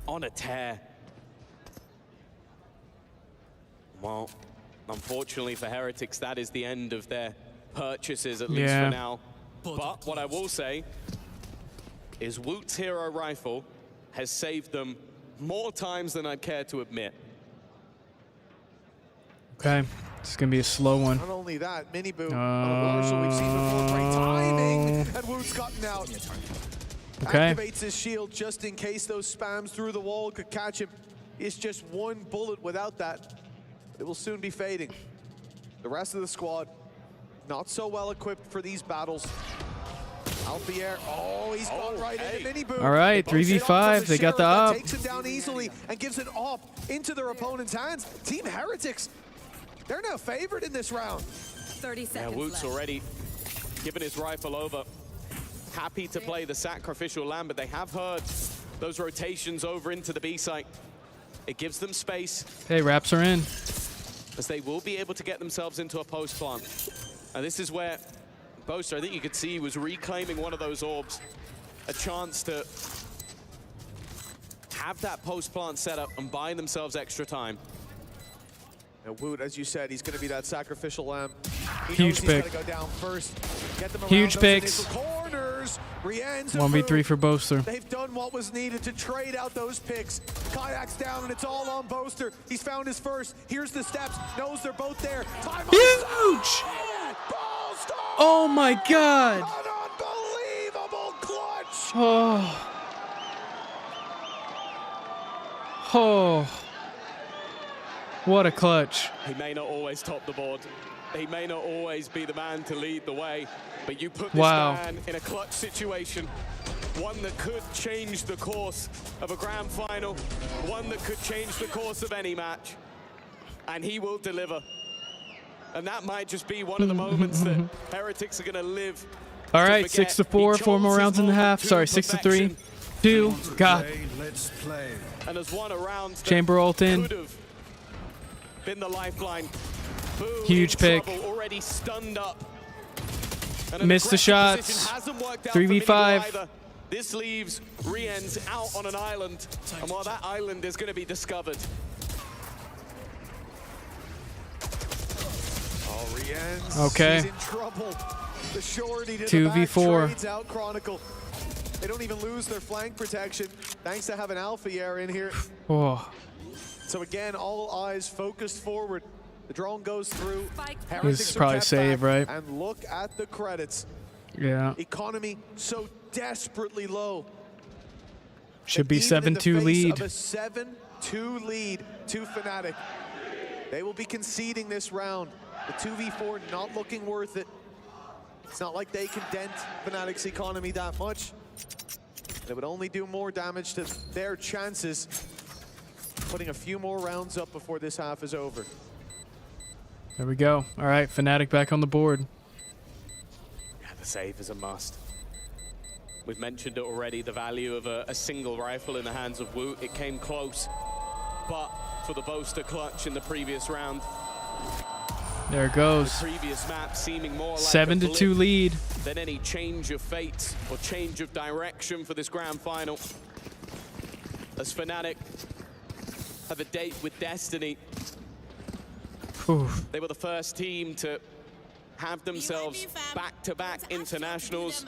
on a tear. Well, unfortunately for Heretics, that is the end of their purchases, at least for now. But what I will say is Woot's hero rifle has saved them more times than I'd care to admit. Okay, this is going to be a slow one. Not only that, Miniboo on a Marshall we've seen before. Great timing, and Woot's gotten out. Okay. Activates his shield just in case those spams through the wall could catch him. It's just 1 bullet without that. It will soon be fading. The rest of the squad, not so well equipped for these battles. Alphier, he's gone right into Miniboo. All right, 3v5, they got the op. Takes him down easily and gives it up into their opponent's hands. Team Heretics, they're now favored in this round. 30 seconds Yeah, Woot's left. already given his rifle over. Happy to play the sacrificial lamb, but they have heard those rotations over into the B site. It gives them space. Hey, wraps are in. As they will be able to get themselves into a post plant. And this is where Boaster, I think you could see, was reclaiming one of those orbs. A chance to have that post plant set up and buy themselves extra time. Now, Woot, as you said, he's going to be that sacrificial lamb. Huge pick. Go down first, get them Huge picks. Corners. 1v3 for Boaster. They've done what was needed to trade out those picks. Kayak's down, and it's all on Boaster. He's found his first. Here's the steps. Knows they're both there. Time Huge! Oh my God! An unbelievable clutch! Oh. Oh. What a clutch. He may not always top the board. He may not always be the man to lead the way, but you put this man in a clutch situation, one that could change the course of a grand final, one that could change the course of any match, and he will deliver. And that might just be one of the moments that Heretics are going to live. All right, 6-4, 4 more rounds in the half. Sorry, 6-3. 2. God. Let's play. And there's one around Chamber ult in. could have been the lifeline. Boom, Huge pick. trouble, already stunned up. And Missed the shots. 3v5. This leaves Rien's out on an island. And while that island is going to be discovered. Oh, Rien's okay. in trouble. The shorty to 2v4. trades out Chronicle. They don't even lose their flank protection thanks to having Alpha Air in here. Oh. So again, all eyes focused forward. The drone goes through. This is probably save, right? And look at the credits. Yeah. Economy so desperately low. Should be 7-2 lead. A 7-2 lead to Fnatic. They will be conceding this round. The 2v4 not looking worth it. It's not like they can dent Fnatic's economy that much. They would only do more damage to their chances. Putting a few more rounds up before this half is over. There we go. All right, Fnatic back on the board. Yeah, the save is a must. We've mentioned it already, the value of a single rifle in the hands of Woot. It came close, but for the Boaster clutch in the previous round. There it goes. The previous map seeming more like 7-2 lead. Than any change of fate or change of direction for this grand final. As Fnatic have a date with destiny. Oof. They were the first team to have themselves back-to-back internationals.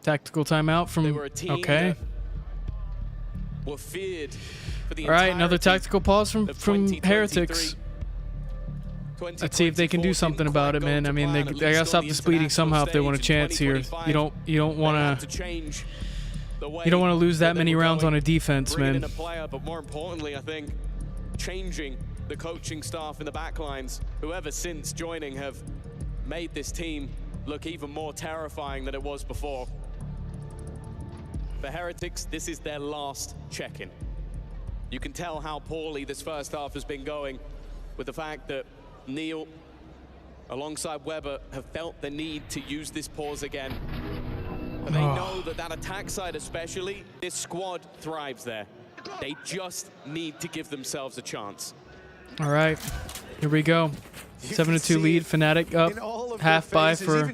Tactical timeout from. They were a team okay. that were feared for the All right, another tactical pause from Heretics. Let's see if they can do something about it, man. I mean, they gotta stop this bleeding somehow if they want a chance here. You don't want to lose that many rounds on a defense, man. But more importantly, I think changing the coaching staff in the backlines, whoever since joining have made this team look even more terrifying than it was before. For Heretics, this is their last check-in. You can tell how poorly this first half has been going with the fact that Neil, alongside Weber, have felt the need to use this pause again. But they know that that attack side especially, this squad thrives there. They just need to give themselves a chance. All right, here we go. 7-2 lead, Fnatic up, half buy for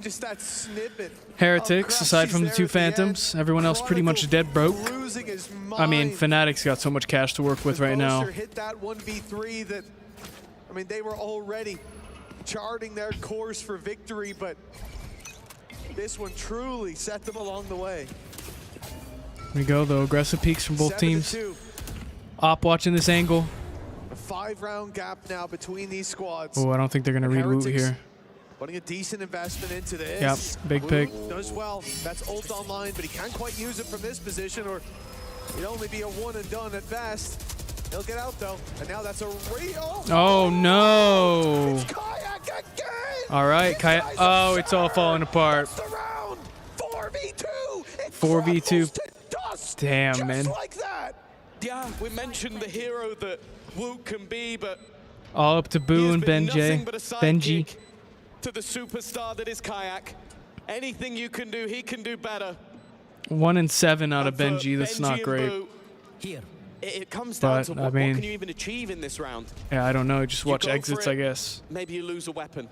Heretics, aside from the two Phantoms. Everyone else pretty much dead broke. I mean, Fnatic's got so much cash to work with right now. Hit that 1v3 that, I mean, they were already charting their course for victory, but this one truly set them along the way. Here we go, though. Aggressive peaks from both teams. Op watching this angle. A 5-round gap now between these squads. Oh, I don't think they're going to read Woot here. Putting a decent investment into this. Yep, big pick. Does well. That's ult online, but he can't quite use it from this position, or it'd only be a one and done at best. He'll get out though, and now that's a real. Oh no! It's Kayak again. All right, Kayak. Oh, it's all falling apart. 4v2. Damn, man. Like that. Yeah, we mentioned the hero that Woot can be, but all up to Boo and Benji. To the superstar that is Kayak. Anything you can do, he can do better. 1 and 7 out of Benji. That's not great. Here. It comes down to what can you even achieve in this round? Yeah, I don't know. Just watch exits, I guess. Maybe you lose a weapon.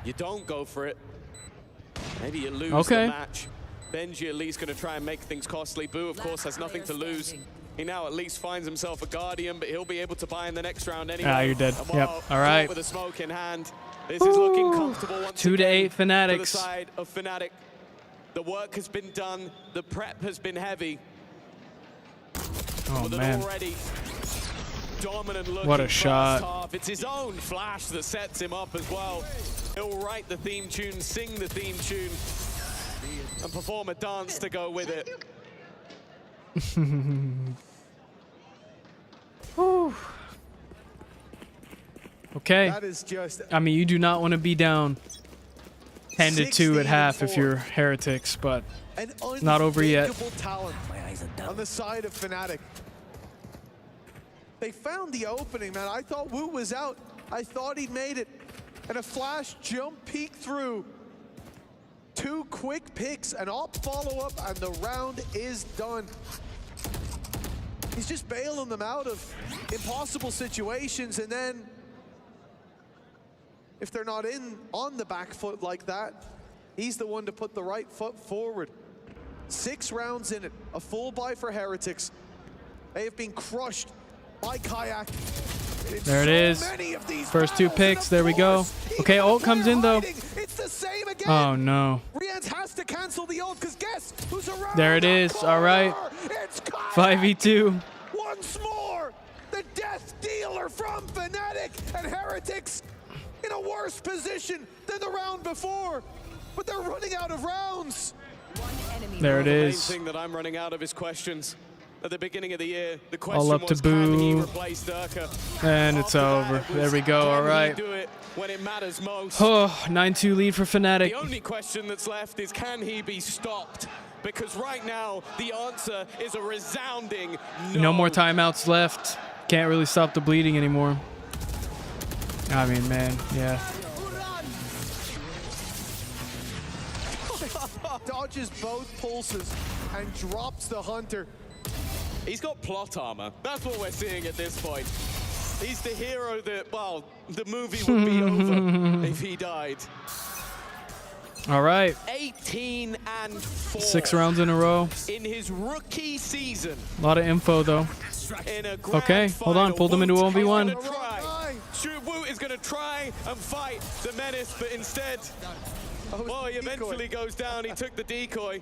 You don't go for it. Maybe you lose the match. Benji at least going to try and make things costly. Boo, of course, has nothing to lose. He now at least finds himself a Guardian, but he'll be able to buy in the next round anyway. Ah, you're dead. Yep. All right. With a smoke in hand. This is looking comfortable once 2 to 8 Fanatics. To the side of Fnatic. The work has been done. The prep has been heavy. Oh, man. Already dominant look what a shot. Half. It's his own flash that sets him up as well. He'll write the theme tune, sing the theme tune, and perform a dance to go with it. Okay. That is just, I mean, you do not want to be down 10-2 at half if you're Heretics, but it's not over yet. Talent on the side of Fnatic. They found the opening, man. I thought Wu was out. I thought he'd made it. And a flash jump peek through. 2 quick picks, an op follow-up, and the round is done. He's just bailing them out of impossible situations, and then if they're not on the back foot like that, he's the one to put the right foot forward. 6 rounds in it, a full buy for Heretics. They have been crushed by Kayak. There it is. First 2 picks. There we go. Okay, ult comes in though. It's the same again. Oh no. Rians has to cancel the ult because guess who's around? There it is. All right. 5v2. Once more, the death dealer from Fnatic, and Heretics in a worse position than the round before, but they're running out of rounds. There it is. The main thing that I'm running out of is questions. At the beginning of the year, the question All up to was, can he Boo. replace Durka? And it's over. There we go. All right. Do it when it matters most. Oh, 9-2 lead for Fnatic. The only question that's left is, can he be stopped? Because right now, the answer is a resounding no. No more timeouts left. Can't really stop the bleeding anymore. I mean, man, yeah. Dodges both pulses and drops the Hunter. He's got plot armor. That's what we're seeing at this point. He's the hero that, well, the movie would be over if he died. All right. 18 and 4. 6 rounds in a row. In his rookie season. A lot of info though. Okay, hold on. Pulled him into 1v1. Woot is going to try and fight the Menace, but instead, well, he eventually goes down. He took the decoy.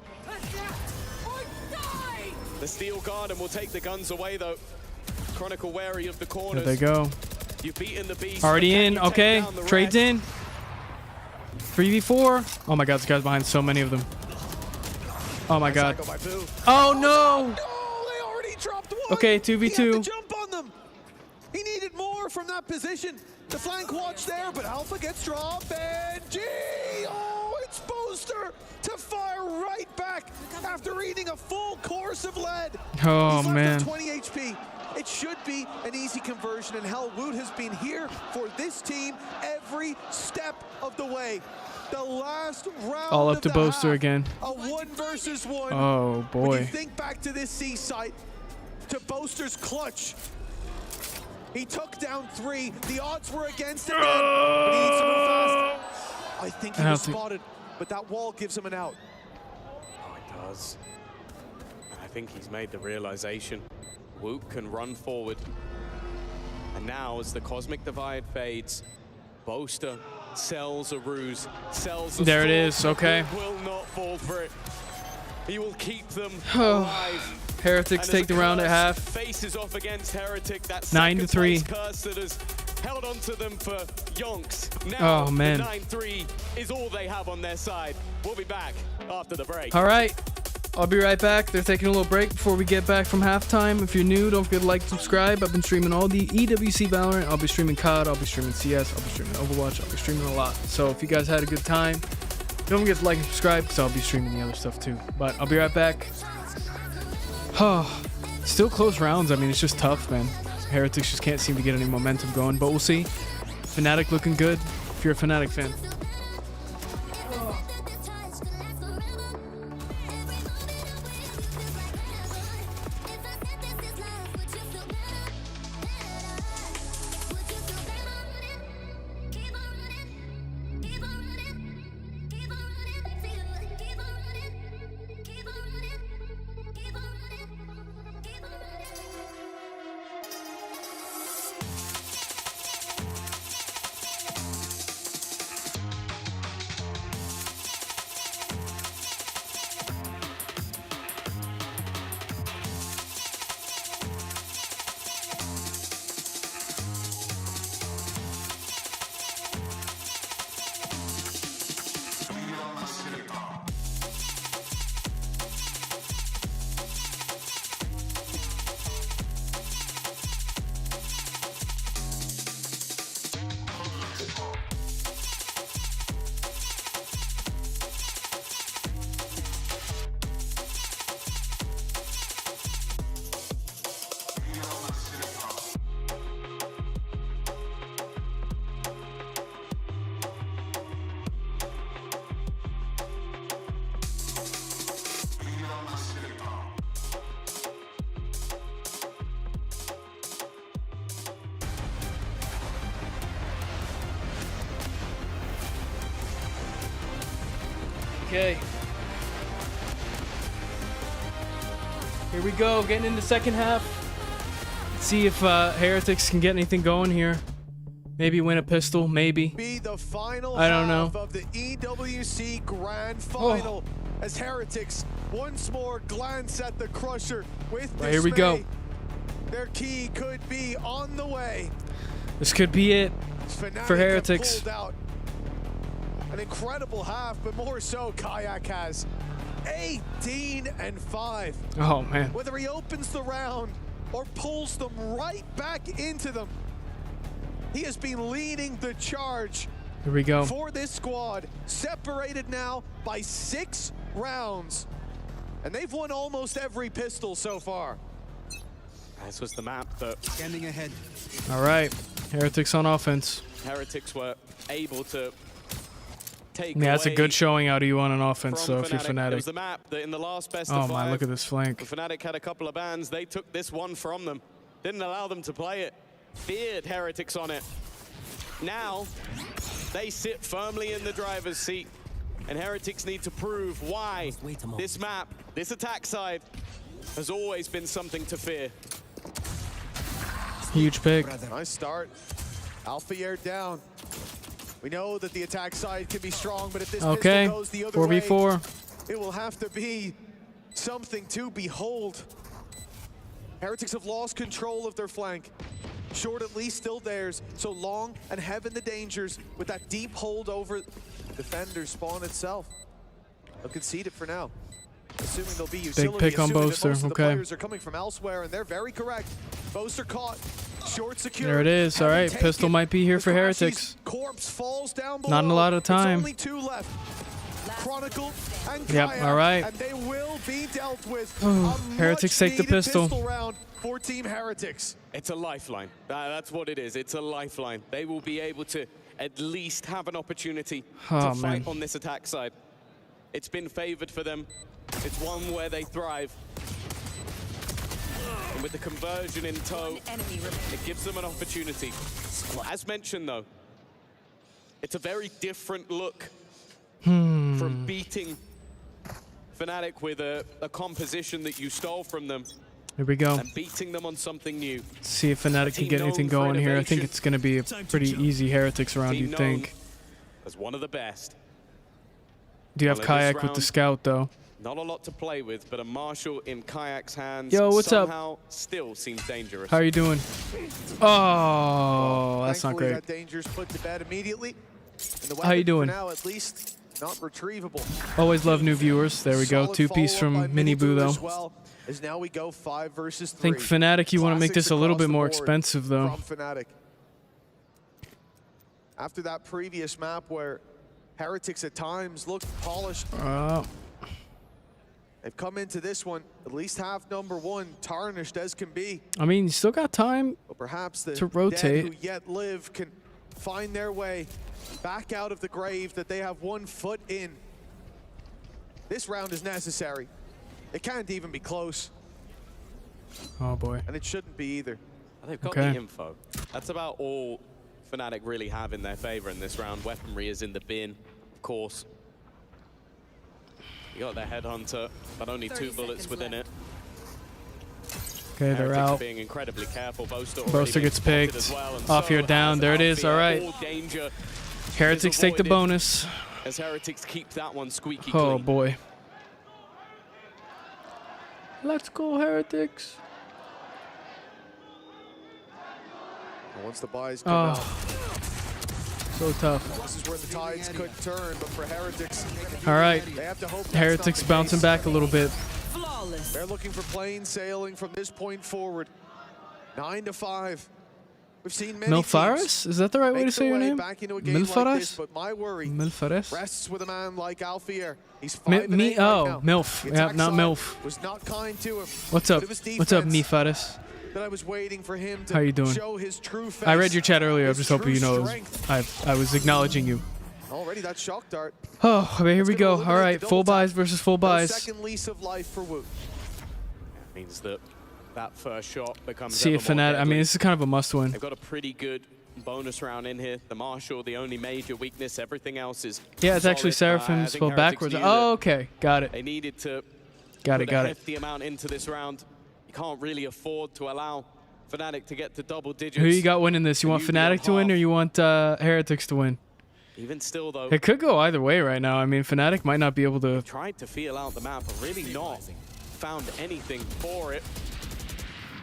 The Steel Garden will take the guns away, though. Chronicle wary of the corners. There they go. You've beaten the beast. Already in. Okay. Trades in. 3v4. Oh my god, this guy's behind so many of them. Oh my god. Oh no! They already dropped one. Okay, 2v2. He had to jump on them. He needed more from that position. The flank watch there, but Alpha gets dropped, and oh, it's Boaster to fire right back after eating a full course of lead. Oh He's left man. at 20 HP. It should be an easy conversion, and hell, Woot has been here for this team every step of the way. The last round All up of to the Boaster half, again. A 1 versus 1. Oh When you boy. think back to this C site, to Boaster's clutch, he took down 3. The odds were against him, but he needs to move fast. I think he was spotted, but that wall gives him an out. Oh, it does. And I think he's made the realization. Woot can run forward. And now, as the Cosmic Divide fades, Boaster sells a ruse, sells a There it storm. is, okay. He will not fall for it. He will keep them alive. Heretics take the round at half. Faces off against Heretic. That 9-3. curse that has held on to them for yonks. Now, Oh man. the 9-3 is all they have on their side. We'll be back after the break. All right. I'll be right back. They're taking a little break before we get back from halftime. If you're new, don't forget to like and subscribe. I've been streaming all the EWC Valorant. I'll be streaming COD. I'll be streaming CS. I'll be streaming Overwatch. I'll be streaming a lot. So if you guys had a good time, don't forget to like and subscribe because I'll be streaming the other stuff too. But I'll be right back. Oh, still close rounds. I mean, it's just tough, man. Heretics just can't seem to get any momentum going, but we'll see. Fnatic looking good if you're a Fnatic fan. Okay. Here we go, getting in the second half. Let's see if Heretics can get anything going here. Maybe win a pistol, maybe. Be the final I don't know. half of the EWC Grand Final as Heretics once more glance at the Crusher with dismay. Here we go. Their key could be on the way. This could be it Fnatic for Heretics. have pulled out an incredible half, but more so Kayak has 18-5. Oh man. Whether he opens the round or pulls them right back into them, he has been leading the charge. Here we go. For this squad, separated now by 6 rounds. And they've won almost every pistol so far. This was the map that... Standing ahead. All right. Heretics on offense. Heretics were able to take Yeah, that's a away good showing out of you on an offense, from so if you're It Fnatic. was the map that in the last best Oh of 5, my, look at this flank. Fnatic had a couple of bans. They took this one from them. Didn't allow them to play it. Feared Heretics on it. Now, they sit firmly in the driver's seat. And Heretics need to prove why this map, this attack side, has always been something to fear. Huge pick. Nice start. Alpha down. We know that the attack side can be strong, but if this Okay, pistol goes the other 4v4. way, it will have to be something to behold. Heretics have lost control of their flank. Short at least still theirs, so Long and Heaven the dangers with that deep hold over defender spawn itself. They'll concede it for now. Assuming they'll be utility, pick on assuming that Boaster, most of the okay. players are coming from elsewhere, and they're very correct. Boaster caught, short secure. There it is. All right, pistol might be here for Heretics. Corpse falls down below. Not in a lot of time. It's only 2 left. Chronicle and Yep, Kayak, all right. and they will be dealt with. Heretics take the pistol. Round for Team Heretics. It's a lifeline. That's what it is. It's a lifeline. They will be able to at least have an opportunity to fight on this attack side. It's been favored for them. It's one where they thrive. And with the conversion in tow, it gives them an opportunity. As mentioned, though, it's a very different look from beating Fnatic with a composition that you stole from them. Here we go. And beating them on something new. See if Fnatic can get anything going here. I think it's going to be a pretty easy Heretics round, you'd think. As one of the best. Do you have Kayak with the scout, though? Not a lot to play with, but a Marshall in Kayak's hands Yo, what's up? somehow still seems dangerous. How are you doing? Oh, that's not Thankfully, great. that danger's put to bed immediately. And the How you weapon doing? For now, at least, not retrievable. Always love new viewers. There we go. Solid 2-piece follow-up by from Mini Boo, Middle though. as well, as now we go 5 versus 3. I think Fnatic, you want to make this a little bit more expensive, though. From Fnatic. After that previous map where Heretics at times looked polished, they've come into this one, at least half number 1, tarnished as can be. I mean, you still got time But perhaps the to dead rotate. who yet live can find their way back out of the grave that they have 1 foot in. This round is necessary. It can't even be close. Oh, boy. And it shouldn't be either. They've got Okay. the info. That's about all Fnatic really have in their favor in this round. Weaponry is in the bin, of course. You got their headhunter, but only 2 bullets within it. Okay, they're Heretics out. being incredibly careful. Boaster Gets picked. Off here, down. There it is. All right. Heretics take the bonus. As Heretics keep that one squeaky Oh, clean. boy. Let's go, Heretics. And once the buys come out, so tough. this is where the tides could turn, but for Heretics, All right. they have to hope that's Heretics not the bouncing case. back a little bit. They're looking for plain sailing from this point forward. 9-5. We've seen many Milfaris? Is that the right way to make say their your way name? back into a game like Milfaris? this, but my worry Milfaris? rests with a man like Alfier. He's Mi- 5-8 me- right oh, now. Milf. The Yeah, attack not side Milf. was not kind to him. What's up? But it was What's up, defense Mifaris? that I was waiting for him to How you doing? show his true face. I read your chat earlier. I'm his just hoping you true know strength. I was acknowledging you. Already that shock dart. Oh, okay, here we go. All right, full buys versus full No buys. second lease of life for Wu. Means that that first shot becomes See ever if more Fnatic. I deadly. mean, this is kind of a must-win. They've got a pretty good bonus round in here. The Marshall, the only major weakness. Everything else is Yeah, it's actually solid. I Seraphim think spelled Heretics backwards. knew Oh, that okay. Got it. They needed to Got put it. a hefty amount into this round. You can't really afford to allow Fnatic to get to double digits. Who you got winning this? You want Fnatic to win or you want Heretics to win? Even still, though, It could go either way right now. I mean, Fnatic might not be able to. tried to feel out the map, but really not found anything for it.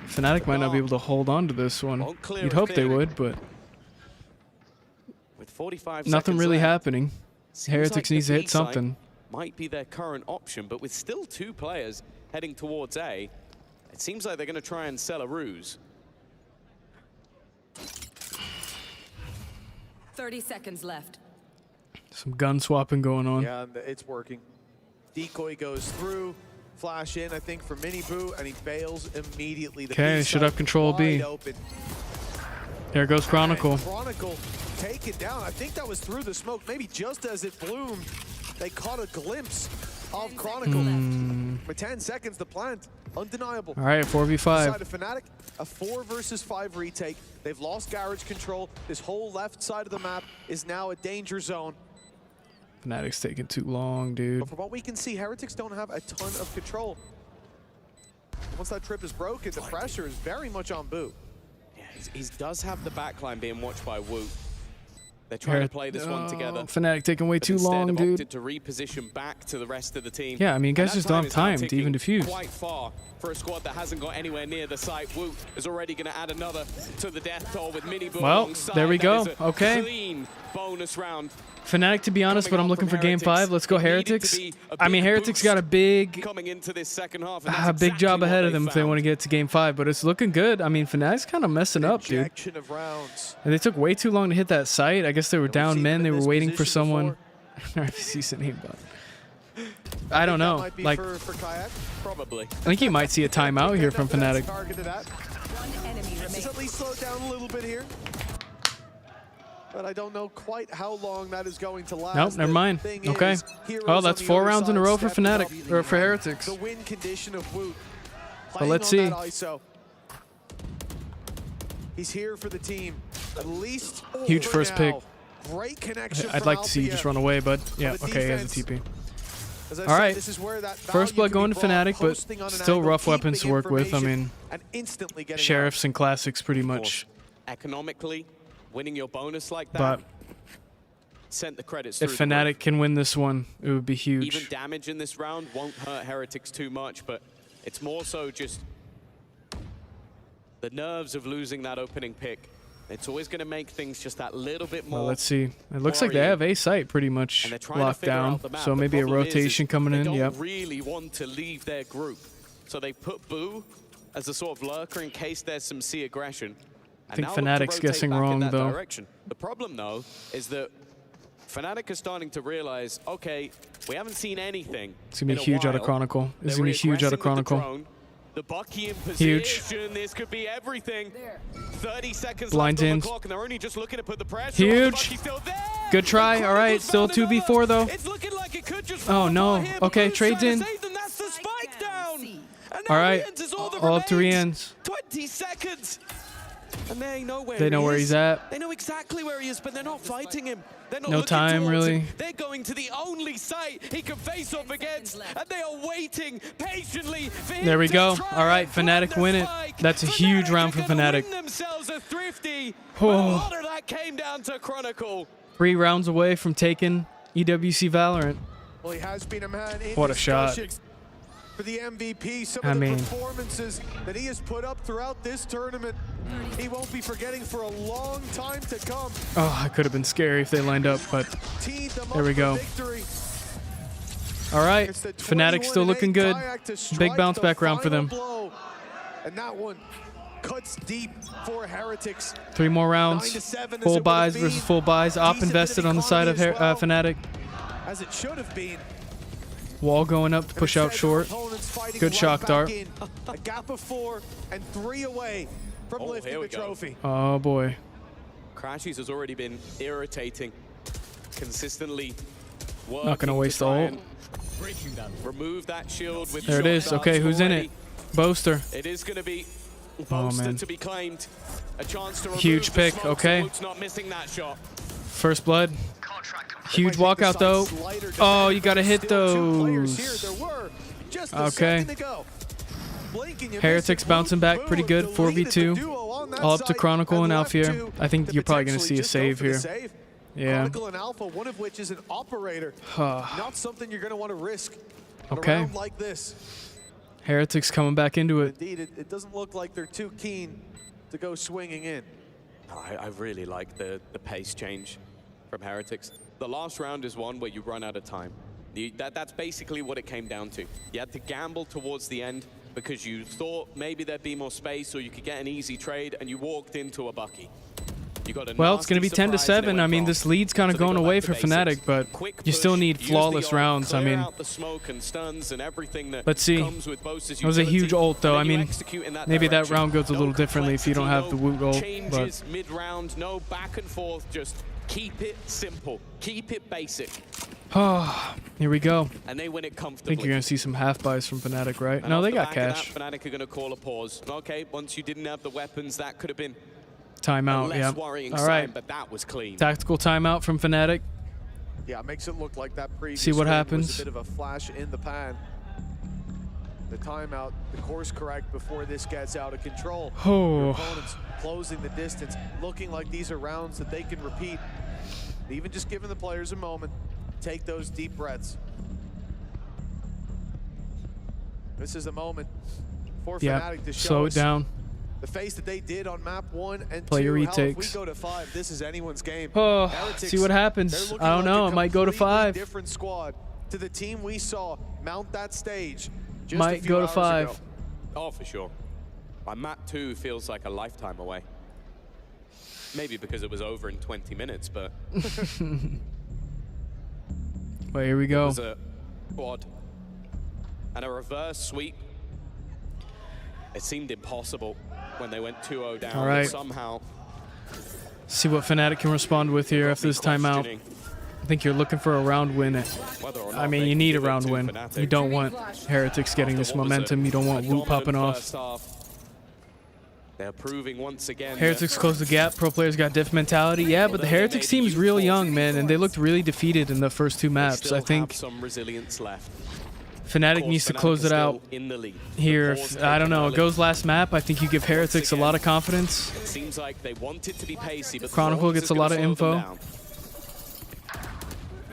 Fnatic might not be able to hold on to this one. clear You'd it hope they clearly. would, but With 45 nothing seconds really left, happening. seems Heretics like the needs to hit B side something. Might be their current option, but with still 2 players heading towards A, it seems like they're going to try and sell a ruse. 30 seconds left. Some gun swapping going on. Yeah, and it's working. Decoy goes through, flash in, I think, for Mini Boo, and he bails immediately. The Okay, B should side have control B. wide open. There goes Chronicle. And Chronicle taken down. I think that was through the smoke. Maybe just as it bloomed, they caught a glimpse of Chronicle. With 10 seconds to plant, undeniable. All right, 4v5. Side of Fnatic, a 4 versus 5 retake. They've lost garage control. This whole left side of the map is now a danger zone. Fnatic's taking too long, dude. But from what we can see, Heretics don't have a ton of control. Once that trip is broken, the pressure is very much on Boo. Yeah, he does have the backline being watched by Wu. They're trying to play this one together. Fnatic taking way but too instead long, have dude. opted to reposition back to the rest of the team. Yeah, I mean, guys And just that don't have is now time to ticking even defuse. Quite far for a squad that hasn't got anywhere near the site. Wu is already going to add another to the death toll with Mini Boo Well, alongside. there we That go. is a Okay. Clean bonus round. Fnatic, to be honest, but I'm looking for game 5. Let's go Heretics. I mean, Heretics got a big Coming into this second half. And that's big job exactly ahead what of them if they found. want to get to game 5, but it's looking good. I mean, Fnatic's kind of messing up, dude. Injection of rounds. And they took way too long to hit that site. I guess they were down seen men. them They in were this waiting for position someone. RFC's name, but I don't know. Might be Like, for Kayak. Probably. I think you might see a timeout here from Fnatic. Targeted at. Let's at least slow down a little bit here. But I don't know quite how long that is going to last. Nope, never The mind. thing Okay. is, Heroes Well, on that's the 4 other rounds in a side row for stepping up Fnatic, or for Heretics. The win condition of Woot. But let's see. That ISO. He's here for the team. At least Huge for first now. pick. Great connection I'd from like to see you Alpia. just run away, but yeah, the okay, he has a defense. TP. As I All said, right. this is where that First value blood can going be to brought, Fnatic, but posting on an still angle, rough weapons to keeping work with. I information, mean, and instantly getting Sheriffs and Classics pretty much. Economically, winning your bonus like that But sent the credits if through the roof. Fnatic can win this one, it would be Even huge. damage in this round won't hurt Heretics too much, but it's more so just the nerves of losing that opening pick. It's always going to make things just that little bit more. Well, let's see. It looks like they have a site pretty much And they're trying to locked figure down. out the map. So The maybe a problem is rotation coming they in. don't Yep. really want to leave their group. So they put Boo as a sort of lurker in case there's some C aggression. I think And now look to Fnatic's rotate guessing back in wrong, that though. direction. The problem, though, is that Fnatic are starting to realize, okay, we haven't seen anything. It's going to be in a huge out of while. Chronicle. This is They're going to be huge out of reaggressing with the Chronicle. drone. The Bucky in Huge. position. This could be everything. 30 seconds Blind left on ins. the clock, and they're only just looking to put the pressure on. The Huge. Bucky's still there. Good try. All right. Still 2v4, though. It's looking like it could just Oh, no. fall here, but Okay, Blue's trades trying in. to save them. That's the spike down. And All now right. Re-ents is all that All up to remains. Re-ents. 20 seconds. And they know where They know where he's at. They know exactly where he is, but they're not fighting him. They're not No looking time, towards really. him. They're going to the only site he can face off against, and they are waiting patiently for him There we to go. try All right, and plant Fnatic the win it. spike. That's a huge round for are gonna Fnatic. win themselves a thrifty. Oh. But a lot of that came down to Chronicle. 3 rounds away from taking EWC Valorant. Well, he has been a man in What a shot. discussion for the MVP. Some I of the mean- performances that he has put up throughout this tournament, he won't be forgetting for a long time to come. Oh, it could have been scary if they lined up, but Teed them there up we for go. victory. All right, It's the Fnatic still 21-8 looking good. Kayak to Big strike bounce the back round for final them. blow. And that one cuts deep for Heretics. 3 more rounds. 9-7 as Full it buys would've versus been. full buys. Op Decent invested bit on the side of economy as well, Fnatic. as it should have been. Wall going up, push out short. Good shock dart. A gap of 4 and 3 away from lifting here the we go. trophy. Oh boy. Crashies has already been irritating, consistently working Not gonna to waste the try ult. and remove that shield with There it short is. darts Okay, who's in already. it? Boaster. It is going to be Poster to be claimed. A chance to Huge pick. smoke, Okay. so not missing that shot. First blood. Huge walkout though. Oh, you gotta hit those. Okay. Heretics bouncing back pretty good. 4v2. All up to Chronicle and Alfier. I think you're probably gonna see a save here. Yeah. Chronicle and Alpha, one of which is an operator. Not something you're going to want to risk in a Okay. round like this. Heretics coming back into it. Indeed, it doesn't look like they're too keen to go swinging in. I really like the pace change from Heretics. The last round is one where you run out of time. That's basically what it came down to. You had to gamble towards the end because you thought maybe there'd be more space or you could get an easy trade, and you walked into a Bucky. You got a Well, it's going to be nasty 10-7. I mean, this lead's kind of going away for Fnatic, but you still need flawless rounds. I mean, but see, it was a huge ult, though. I mean, maybe that round goes a little differently if you don't have the Woot ult. But mid-round, no back and forth, just keep it simple, keep it basic. oh, here we go. And they win it I comfortably. think you're going to see some half buys from Fnatic, right? And No, off they the got back of cash. that, Fnatic are going to call a pause. Okay, once you didn't have the weapons, that could have been Timeout, less yeah. worrying All sign, right. but that was clean. Tactical timeout from Fnatic. Yeah, it makes it look like that previous See what round happens. was a bit of a flash in the pan. The timeout, the course correct before this gets out of control. Oh. Your opponents closing the distance, looking like these are rounds that they can repeat. Even just giving the players a moment, take those deep breaths. This is a moment for Fnatic to show slow us it down. the face that they did on map 1 and Play 2. your Hell, if we retakes. go to 5, this is anyone's game. Oh, Heretics, see what happens. they're looking I don't like know. a It might go to completely 5. Different squad to the team we saw mount that stage. Just Might a few go to hours 5. ago. Oh, for sure. My map 2 feels like a lifetime away. Maybe because it was over in 20 minutes, but Well, here we it go. was a quad and a reverse sweep. It seemed impossible when they went 2-0 down. All right. But somehow, See what Fnatic can respond with here after this timeout. I think you're looking for a round win. I mean, you need a round win. You don't want Heretics getting this momentum. You don't want Woot popping off. They're proving once again. Heretics close the gap. Pro players got diff mentality. Yeah, but the Heretics team is real young, man, and they looked really defeated in the first 2 maps. I think some resilience left. Fnatic needs to close it out here. If, I don't know, it goes last map. I think you give Heretics a lot of confidence. It seems like they want it to be pacey, but Chronicle gets a lot of info.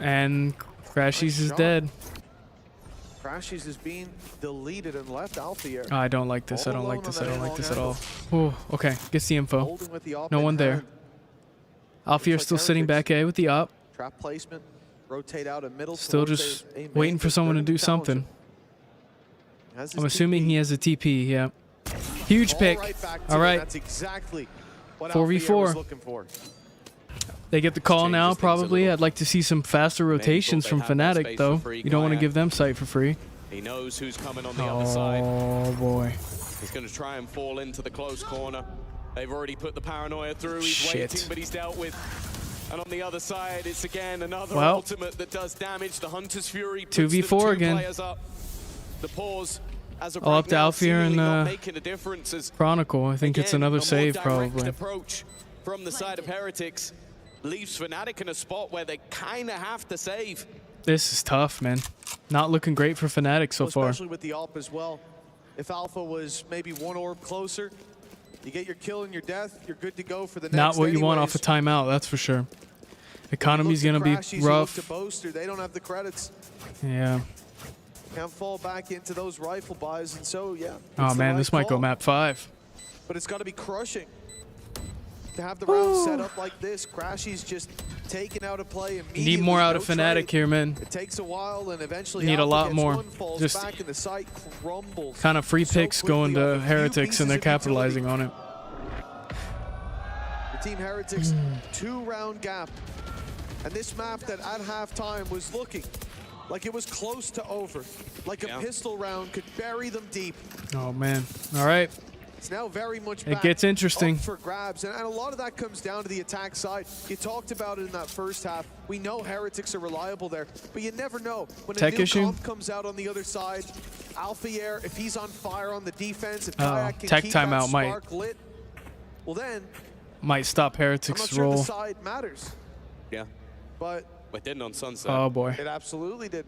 And Crashies is dead. Crashies is being deleted and left Alfier. Oh, I don't like this. I don't like this. I don't like this at all. Ooh, okay, gets the info. No one there. Alfier still sitting back A with the op. Trap placement, rotate out a middle. Still just waiting for someone to do something. I'm assuming he has a TP, yeah. Huge pick. All right. That's exactly what 4v4. was looking for. They get the call now, probably. I'd like to see some faster rotations from Fnatic, though. You don't want to give them sight for free. He knows who's coming on the other side. Oh, boy. He's going to try and fall into the close corner. They've already put the paranoia through. He's Shit. waiting, but he's dealt with. And on the other side, it's again another Well. ultimate that does damage. The Hunter's Fury puts 2v4 the two again. players up. The pause as of All right up to now, Alfier seemingly not and making a difference as Chronicle. I think it's again, another a more save, direct probably. approach from the side of Heretics leaves Fnatic in a spot where they kind of have to save. This is tough, man. Not looking great for Fnatic so far. Especially with the AWP as well. If Alpha was maybe 1 orb closer, you get your kill and your death, you're good to go for the next. Not what you want off a timeout, that's for sure. Economy's going to be rough. To Boaster, they don't have the credits. Yeah. Can't fall back into those rifle buys, and so, yeah. Oh, man, this might go map 5. But it's got to be crushing. To have the round set up like this, Crashy's just taken out of play immediately. You need more out of no Fnatic trade. here, man. It takes a while, and eventually Need a Alpha lot gets more. one, falls Just back, and the site crumbles kind of free so picks going quickly to off a few Heretics, and they're pieces of capitalizing on it. The Team Heretics 2-round gap. And this map that at halftime was looking like it was close to over. Like a pistol round could bury them deep. Oh, man. All right. It's now very much It gets interesting. up for grabs, and a lot of that comes down to the attack side. You talked about it in that first half. We know Heretics are reliable there, but you never know. When Tech a new issue? comp comes out on the other side, Alphier, if he's on fire on the defense, if Kayak can Tech keep that timeout might spark lit, well then, might stop I'm not Heretics' sure roll. the side matters. Yeah. But it didn't on Sunset. Oh boy. It absolutely did.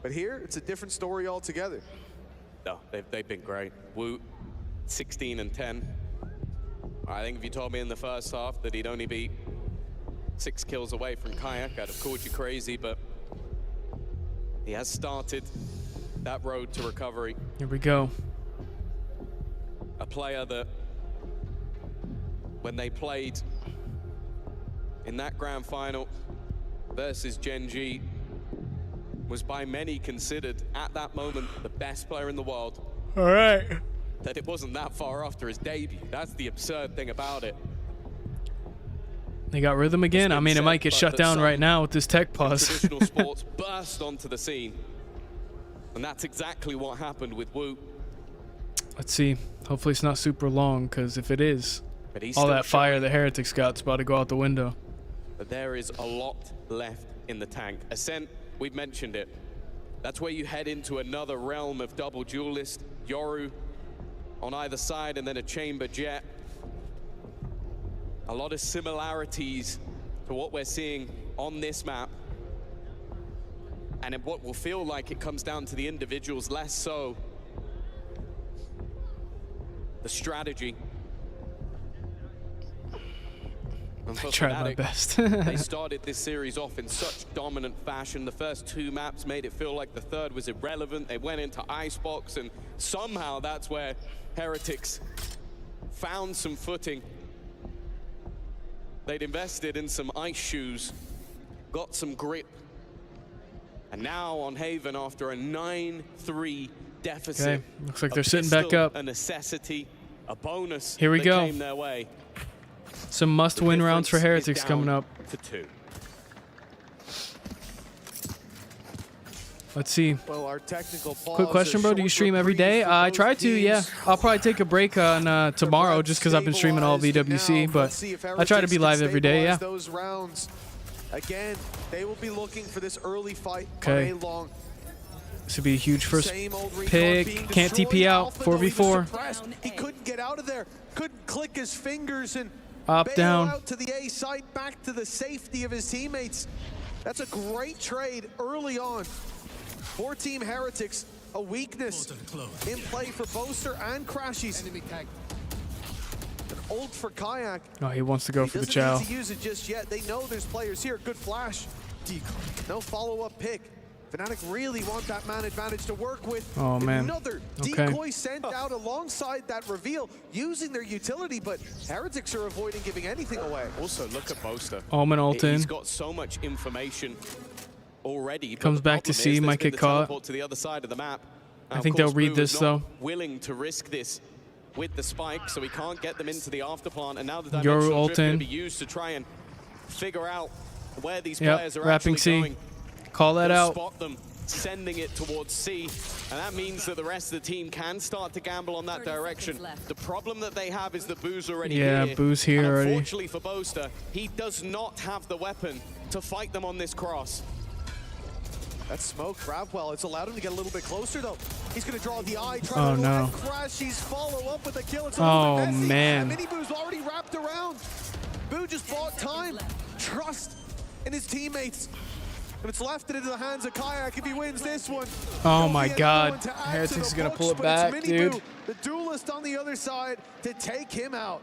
But here, it's a different story altogether. No, they've been great. Woot, 16 and 10. I think if you told me in the first half that he'd only be 6 kills away from Kayak, I'd have called you crazy, but he has started that road to recovery. Here we go. A player that, when they played in that grand final versus Gen G, was by many considered, at that moment, the best player in the world. All right. That it wasn't that far after his debut. That's the absurd thing about it. They got rhythm again. I mean, it might get shut down right now with this tech pause. Traditional sports burst onto the scene. And that's exactly what happened with Woot. Let's see. Hopefully it's not super long, because if it is, But he's all still that fire trying. the Heretics got's about to go out the window. But there is a lot left in the tank. Ascent, we've mentioned it. That's where you head into another realm of double duelist. Yoru on either side, and then a chamber jet. A lot of similarities to what we're seeing on this map. And in what will feel like it comes down to the individuals, less so the strategy. And I for tried my Fnatic, best. they started this series off in such dominant fashion. The first 2 maps made it feel like the third was irrelevant. They went into Icebox, and somehow that's where Heretics found some footing. They'd invested in some ice shoes, got some grip, and now on Haven, after a 9-3 deficit, Okay, looks like a they're sitting back pistol, up. a necessity, a bonus. Here we that go. Came their way. Some must-win rounds for Difference is Heretics coming down up. to 2. Let's see. Well, our technical pause Quick question, bro. Do you stream every day? I try to, yeah. I'll probably take a break on tomorrow just because I've been streaming all of EWC, but I try to be live every day, yeah. Those rounds. Again, they will be looking for this early fight Okay. on A long. This would be a huge first Same old recon pick. being Can't destroyed. TP out. Alpha, though, he was 4v4. suppressed. He couldn't get out of there. Couldn't click his fingers and Up, bail down. out to the A site, back to the safety of his teammates. That's a great trade early on. For Team Heretics, a weakness in play for Boaster and Crashies. Ult for Kayak. Oh, he wants to go He for the doesn't chow. need to use it just yet. They know there's players here. Good flash. No follow-up pick. Fnatic really want that man advantage to work with. Oh, man. Another Okay. decoy sent out alongside that reveal, using their utility, but Heretics are avoiding giving anything away. Also, look at Boaster. Omen ult in. He's got so much information already. but Comes the back to problem C, is might there's been get the caught. teleport to the other side of the map. I think they'll read this, though. Willing to risk this with the spike, so he can't get them into the afterplant. And now the Yoru dimensional ult drift going in. to be used to try and figure out where these Yep, players are wrapping actually C. going. Call that They'll out. Spot them, sending it towards C, and that means that the rest of the team can start to gamble on that direction. The problem that they have is that Boo's already Yeah, here. Boo's here and already. unfortunately for Boaster, he does not have the weapon to fight them on this cross. That smoke grab well. It's allowed him to get a little bit closer though. He's going to draw the eye. Try Oh, to no. Crashies follow up with a kill. It's a Oh, little bit messy. man. Mini Boo's already wrapped around. Boo just bought time. Trust in his teammates. And it's left into the hands of Kayak if he wins this one. Oh There'll my be another God. one to add to Heretics is the gonna books, pull it but it's back, Mini dude. Boo, the duelist on the other side, to take him out.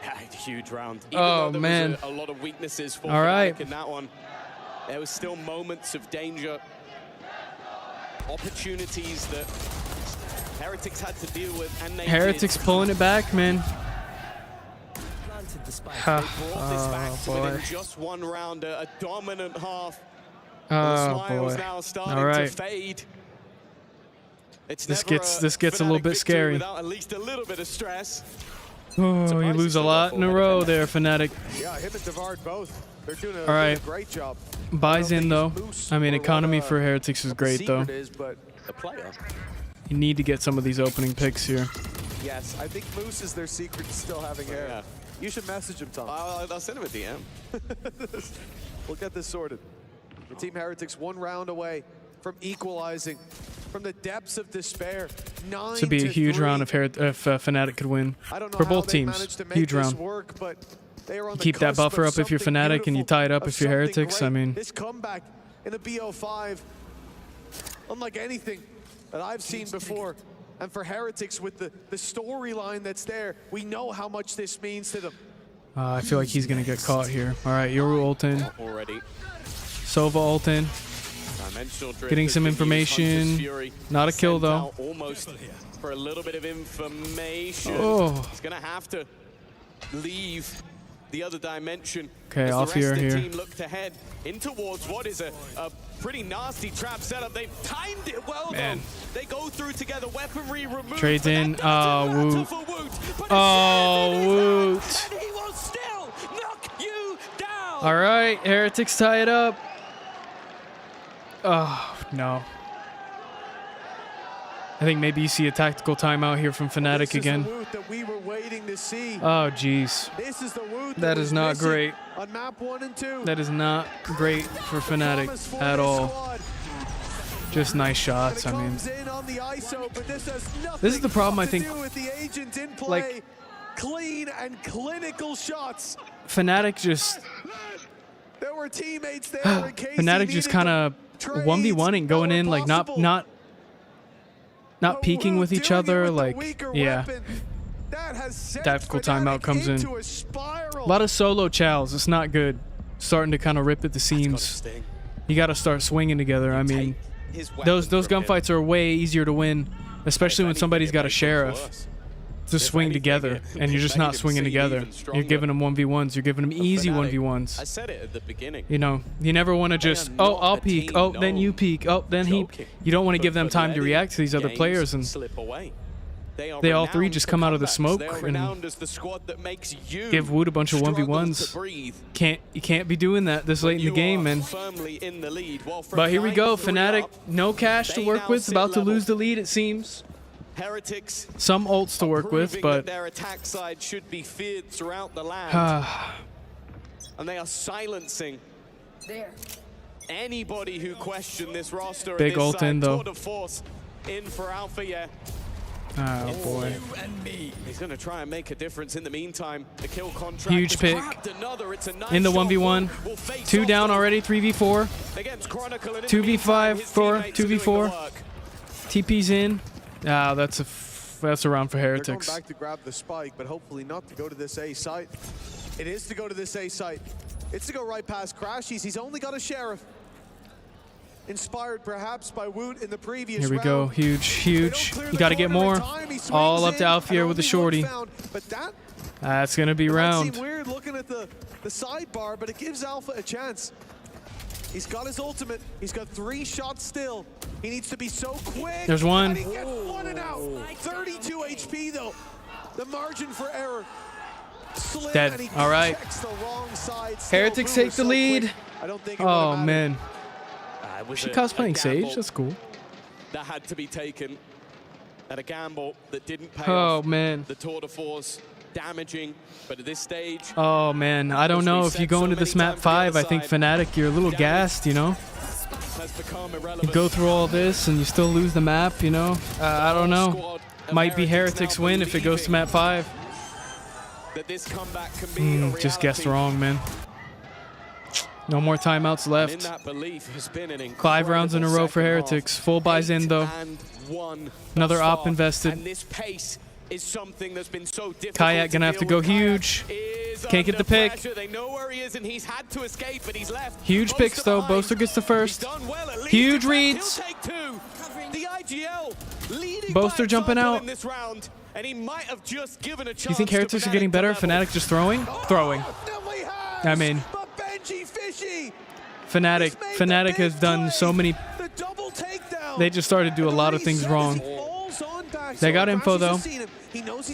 Yeah, huge round. Even Oh, though there man. was a lot of weaknesses for All Fnatic right. in that one, there was still moments of danger, opportunities that Heretics had to deal with, and they Heretics did. pulling it back, man. Brought this back Oh, to within boy. just one round, a dominant half. Oh, the smiles boy. now starting All right. to fade. It's This never gets a little Fnatic bit victory scary. without at least a little bit of stress. Oh, you lose a lot in a row there, Fnatic. Yeah, him and Devard both. They're doing a, All right. great job. Buys in, though. I mean, economy for Heretics is great, though. Secret is, but The player. You need to get some of these opening picks here. Yes. I think Moose is their secret to still having hair. Yeah. You should message him, Tom. I'll send him a DM. We'll get this sorted. The Team Heretics 1 round away from equalizing from the depths of despair. 9 This would be a huge round if Fnatic could win. For both teams, huge round. Work, but they are on You the keep that cusp buffer of up if you're something Fnatic, and you tie it up if you're something Heretics. great. I mean, This comeback in the BO5, unlike anything that I've seen before. And for Heretics, with the storyline that's there, we know how much this means to them. I feel like he's going to get caught here. All right, Yoru ult in. Already. Sova ult in. Getting some information. Not a kill, though. Almost for a little bit of information. Oh. He's going to have to leave the other dimension. Okay, as off the rest here. of the team look to head in towards what is a pretty nasty trap setup. They've timed it well, Man. though. They go through together, weaponry removed. Trades in. Woot. Oh, Woot. And he will still knock you down. All right, Heretics tie it up. Oh, no. I think maybe you see a tactical timeout here from Fnatic again. That we were waiting to see. Oh, jeez. This is the Woot That is not great. On map 1 and 2. That is not great for Fnatic at all. Just nice shots. I mean, this is the problem. I think, like, clean and clinical shots. Fnatic just There were teammates there. Fnatic just kind of 1v1ing, going in, like not peeking with each other. Like, yeah. Tactical timeout comes in. A lot of solo chows. It's not good. Starting to kind of rip at the seams. You got to start swinging together. I mean, those gunfights are way easier to win, especially when somebody's got a sheriff. To swing together, and you're just not swinging together. You're giving them 1v1s. You're giving them easy 1v1s. I said it at the beginning. You know, you never want to just, oh, I'll peek. Oh, then you peek. Oh, then he. You don't want to give them time to react to these other players, and they all three just come out of the smoke and give Woot a bunch of 1v1s. You can't be doing that this late in the game, man. But here we go. Fnatic, no cash to work with. About to lose the lead, it seems. Heretics, some ults to work with, but their attack side should be feared throughout the land. And they are silencing anybody who questioned this roster. Big ult in, though. Tour de force in for Alpha, yeah. Oh boy. He's going to try and make a difference in the meantime. The kill contract. Huge pick. Nice in the 1v1. 2 down already, 3v4. 2v5 for 2v4. TP's in. Ah, that's a round for Heretics. They're going back to grab the spike, but hopefully not to go to this A site. It is to go to this A site. It's to go right past Crashies. He's only got a sheriff. Inspired perhaps by Woot in the previous round. Here we go. Huge, huge. You got to get more. All up to Alfier with the shorty. That's going to be round. It might seem weird looking at the sidebar, but it gives Alpha a chance. He's got his ultimate. He's got 3 shots still. He needs to be so quick. There's one. And he gets one and out. 32 HP though. The margin for error. Slim, dead. All right. Heretics take the lead. Oh man. She cosplaying Sage. That's cool. That had to be taken at a gamble that didn't pay Oh off. man. The tour de force damaging, but at this stage. Oh man, I don't know if you go into this map 5. I think Fnatic, you're a little gassed, you know. You go through all this and you still lose the map, you know. I don't know. Might be Heretics win if it goes to map 5. Just guessed wrong, man. No more timeouts left. 5 rounds in a row for Heretics. Full buys in though. Another op invested. Something that's been so difficult. Kayak gonna have to go huge. Can't get the pick. They know where he is and he's had to escape, but he's left. Huge picks though. Boaster gets the first. Huge reads. The IGL leading Boaster jumping out. in this round, and he might have just given a chance. You think Heretics are getting better? Fnatic just throwing? Throwing. I mean, Fnatic has done so many. They just started to do a lot of things wrong. They got info though.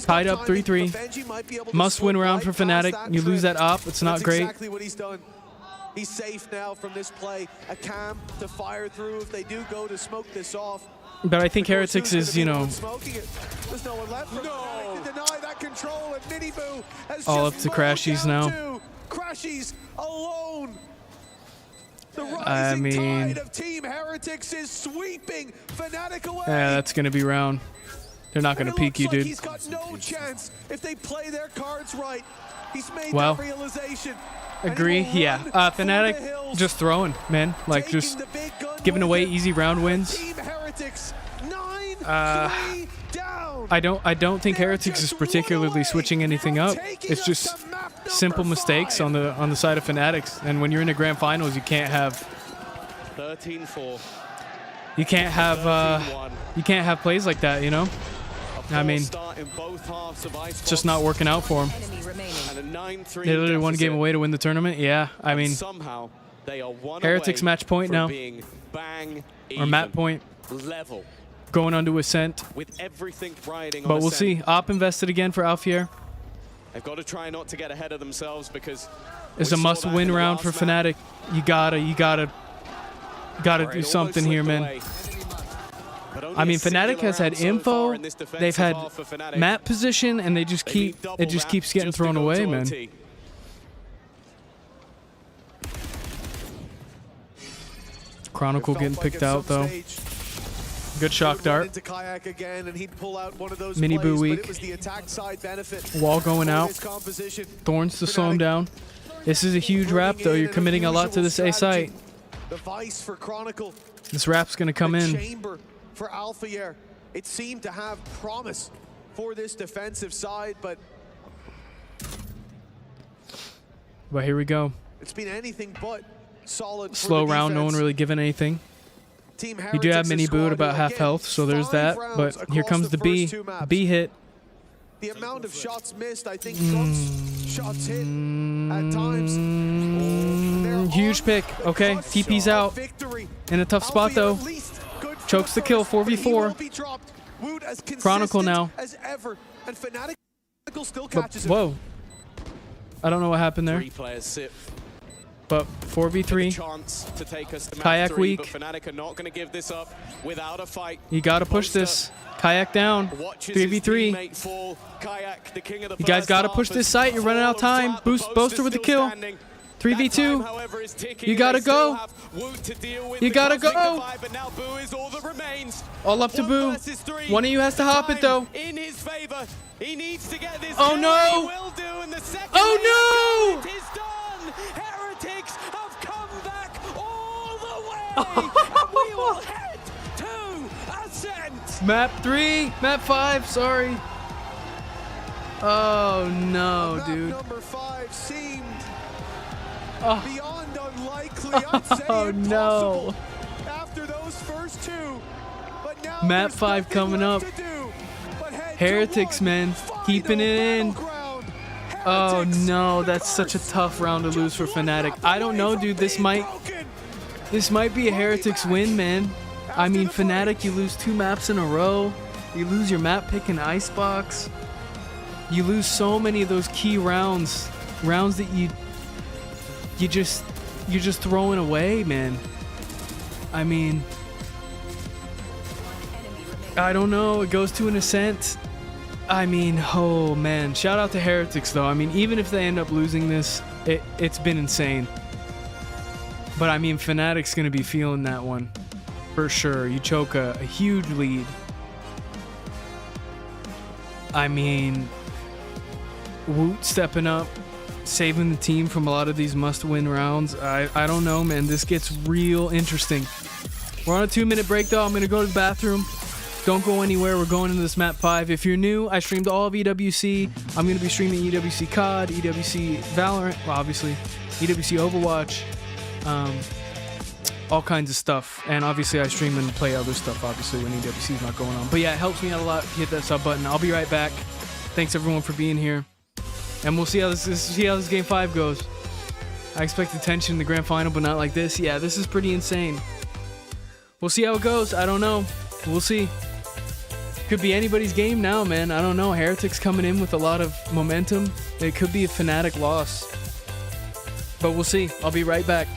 Tied up 3-3. Must win round for Fnatic. You lose that op. It's not great. He's safe now from this play. A cam to fire through if they do go to smoke this off. But I think Heretics is, you know, There's no one left for Fnatic to deny that control, and Miniboo has all up just to Crashies now. Crashies alone. The I rising mean, tide of Team Heretics is sweeping Fnatic away. yeah, that's going to be round. They're not going to peek you, Looks like dude. he's got no chance if they play their cards right. He's made Well, that realization. Agree, yeah. Fnatic just throwing, man. Like, just giving away easy round wins. Team Heretics 9-3 down. I don't think Heretics is particularly switching anything up. It's just simple mistakes on the side of Fanatics. And when you're in the grand finals, you can't have 13-4. you can't have plays like that, you know? I mean, it's just not working out for them. They literally one game away to win the tournament. Yeah, I mean, somehow they are one Heretics away match point from now, being bang or map point, level going on to Ascent. with everything riding on But we'll Ascent. see. Op invested again for Alfier. They've got to try not to get ahead of themselves because It's a must-win round for Fnatic. You gotta do something here, man. I mean, Fnatic has had info. They've had map position, and it just keeps getting thrown away, man. Chronicle getting picked out though. Good shock dart. Miniboo weak. Wall going out. Thorns to slow him down. This is a huge wrap though. You're committing a lot to this A site. The vice for Chronicle. This wrap's gonna come in. Chamber for Alfier. It seemed to have promise for this defensive side, but Here we go. it's been anything but solid. Slow round, no one really giving anything. You do have Miniboo at about half health, so there's that. But here comes the B. B hit. The amount of shots missed, I think, trumps shots hit at times. Huge pick. Okay, TP's out. In a tough spot though. Chokes the kill. 4v4. Chronicle now. But, whoa. I don't know what happened there. 3 players sit. But 4v3. Chance to take us to map Kayak 3, weak. but Fnatic are not going to give this up without a fight. You gotta push this. Kayak down. Watches his 3v3. teammate fall. Kayak, the king of the You guys first gotta half, push has this site. You're running out of time. Boaster with the kill. 3v2. You gotta go. You gotta go. All up to Boo. One of you has to hop it though. In his favor. He needs to get this. Oh no! He will do, and the second Oh no! it is done. Heretics have come back all the way. And we will head to Ascent. Map 3. Map 5. Sorry. Oh no, dude. Number 5 seemed Oh. beyond unlikely. I'd say Oh no. after those first 2. But now Map there's 5 nothing coming up. left to do but head to Heretics, man. Keeping it in. Oh no, that's such a tough round to lose for Fnatic. I don't know, dude. This might be a Heretics win, man. I mean, Fnatic, you lose 2 maps in a row. You lose your map pick in Icebox. You lose so many of those key rounds that you're just throwing away, man. I mean, I don't know. It goes to an Ascent. I mean, oh man. Shout out to Heretics though. I mean, even if they end up losing this, it's been insane. But I mean, Fnatic's gonna be feeling that one for sure. You choke a huge lead. I mean, Woot stepping up, saving the team from a lot of these must-win rounds. I don't know, man. This gets real interesting. We're on a 2-minute break though. I'm gonna go to the bathroom. Don't go anywhere. We're going into this map 5. If you're new, I streamed all of EWC. I'm going to be streaming EWC COD, EWC Valorant, well, obviously, EWC Overwatch, all kinds of stuff. And obviously, I stream and play other stuff, obviously, when EWC is not going on. But yeah, it helps me out a lot to hit that sub button. I'll be right back. Thanks, everyone, for being here. And we'll see how this Game 5 goes. I expected tension in the grand final, but not like this. Yeah, this is pretty insane. We'll see how it goes. I don't know. We'll see. Could be anybody's game now, man. I don't know. Heretics coming in with a lot of momentum. It could be a Fnatic loss. But we'll see. I'll be right back.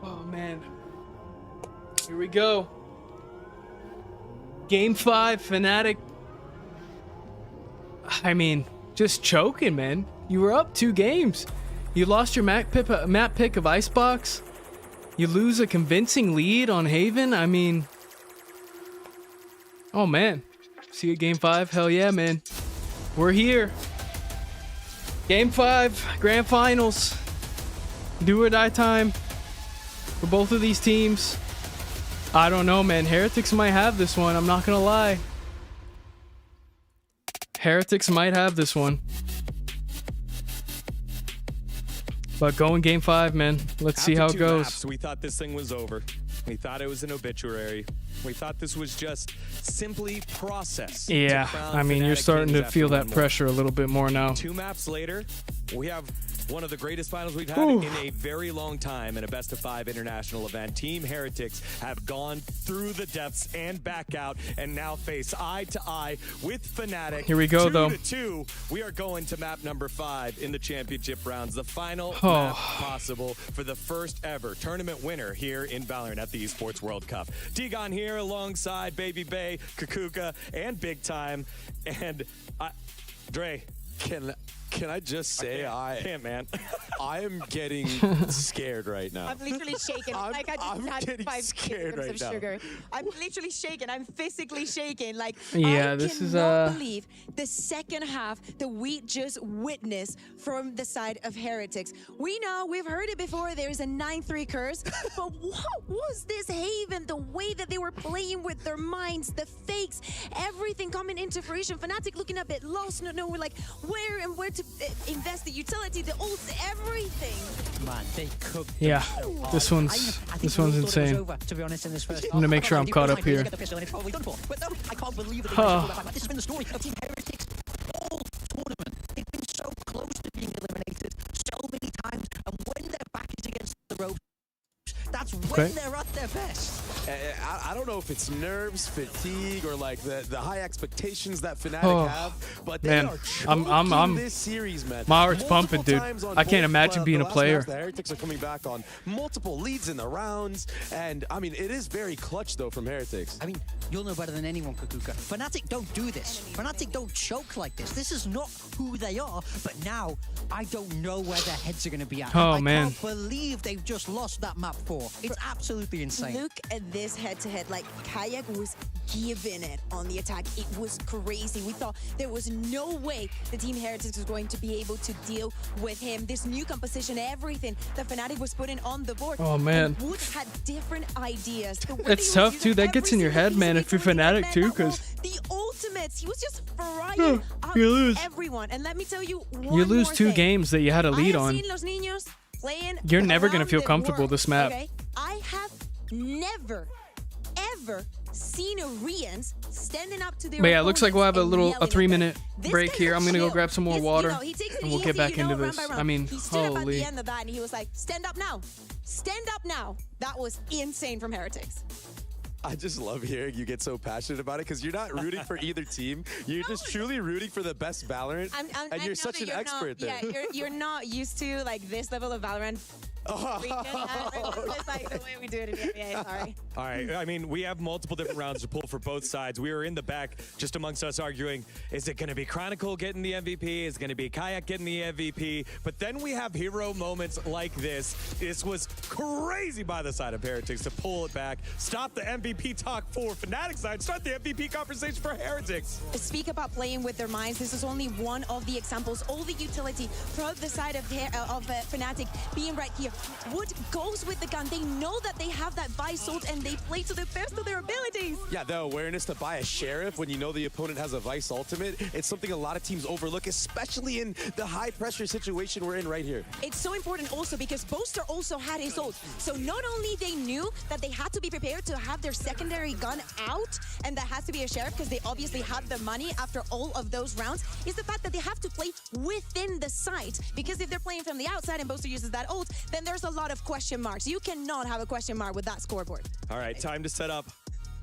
Oh, man. Here we go. Game 5, Fnatic. I mean, just choking, man. You were up 2 games. You lost your map pick of Icebox. You lose a convincing lead on Haven. I mean... Oh, man. See you at Game 5? Hell yeah, man. We're here. Game 5, Grand Finals. Do or die time for both of these teams. I don't know, man. Heretics might have this one. I'm not gonna lie. Heretics might have this one. But going Game 5, man. Let's see how it goes. Maps, we thought this thing was over. We thought it was an obituary. We thought this was just simply process. Yeah, I mean, you're starting to feel that pressure a little bit more now. 2 maps later, we have one of the greatest finals we've had in a very long time in a best-of-5 international event. Team Heretics have gone through the depths and back out and now face eye-to-eye with Fnatic. Here we go, though. 2-2, we are going to map number 5 in the championship rounds. The final map possible for the first ever tournament winner here in Valorant at the Esports World Cup. Digon here alongside Baby Bay, Kukuka, and Big Time. And Dre. Can I just say I am getting scared right now. I'm literally shaking. Like I just had 5 kilograms of sugar. I'm literally shaking. I'm physically shaking. Like yeah, I this is cannot believe the second half that we just witnessed from the side of Heretics. We've heard it before. There's a 9-3 curse, but what was this Haven? The way that they were playing with their minds, the fakes, everything coming into fruition. Fnatic looking a bit lost, not knowing like where to invest the utility, the ults, everything. Man, they cooked. Yeah, this one's insane. Over, to be honest, in this first I'm gonna make sure I'm caught up here. But no, I can't believe that this has been the story of Team Heretics all tournament. They've been so close to being eliminated so many times, and when their back is against the ropes, that's when they're at their best. I don't know if it's nerves, fatigue, or like the high expectations that Fnatic have, but they are choking this series, man. My heart's pumping, dude. I can't imagine being a player. The Heretics are coming back on multiple leads in the rounds, and I mean, it is very clutch though from Heretics. I mean, you'll know better than anyone, Kukuka. Fnatic don't do this. Fnatic don't choke like this. This is not who they are, but now I don't know where their heads are going to be at. Oh, I man. can't believe they've just lost that map 4. It's absolutely insane. Look at this head-to-head. Like, Kayak was giving it on the attack. It was crazy. We thought there was no way the Team Heretics was going to be able to deal with him. This new composition, everything that Fnatic was putting on the board. Oh, man. And Wood had different ideas. It's tough, too. That gets in your head, man, if you're Fnatic, too, because... The ultimates, he was just frying up everyone. And let me tell you one You lose more 2 thing. games that you had a lead on. Seen Los Niños playing You're never going to around feel the comfortable world, this map. okay? I have never, ever seen a Rians standing up to their But yeah, it looks like we'll have a 3-minute This break guy's here. a I'm going to go shield. grab some more He's, water, he takes it and we'll easy, get back into round this. by round. I mean, he stood up at holy... the end of that, and he was like, stand up now. Stand up now. That was insane from Heretics. I just love hearing you get so passionate about it because you're not rooting for either team. You're just truly rooting for the best Valorant, and you're such an expert there. Yeah, you're not used to like this level of Valorant We cannot remove this like the way we do it in the NBA, sorry. All right, I mean, we have multiple different rounds to pull for both sides. We were in the back just amongst us arguing, is it going to be Chronicle getting the MVP? Is it going to be Kayak getting the MVP? But then we have hero moments like this. This was crazy by the side of Heretics to pull it back, stop the MVP talk for Fnatic side, start the MVP conversation for Heretics. Speak about playing with their minds. This is only one of the examples. All the utility from the side of Fnatic being right here. Wood goes with the gun. They know that they have that Vice ult and they play to the best of their abilities. Yeah, the awareness to buy a Sheriff when you know the opponent has a Vice ultimate, it's something a lot of teams overlook, especially in the high pressure situation we're in right here. It's so important also because Boaster also had his ult. So not only they knew that they had to be prepared to have their secondary gun out, and that has to be a Sheriff because they obviously have the money after all of those rounds, is the fact that they have to play within the site. Because if they're playing from the outside and Boaster uses that ult, then there's a lot of question marks. You cannot have a question mark with that scoreboard. All right, time to set up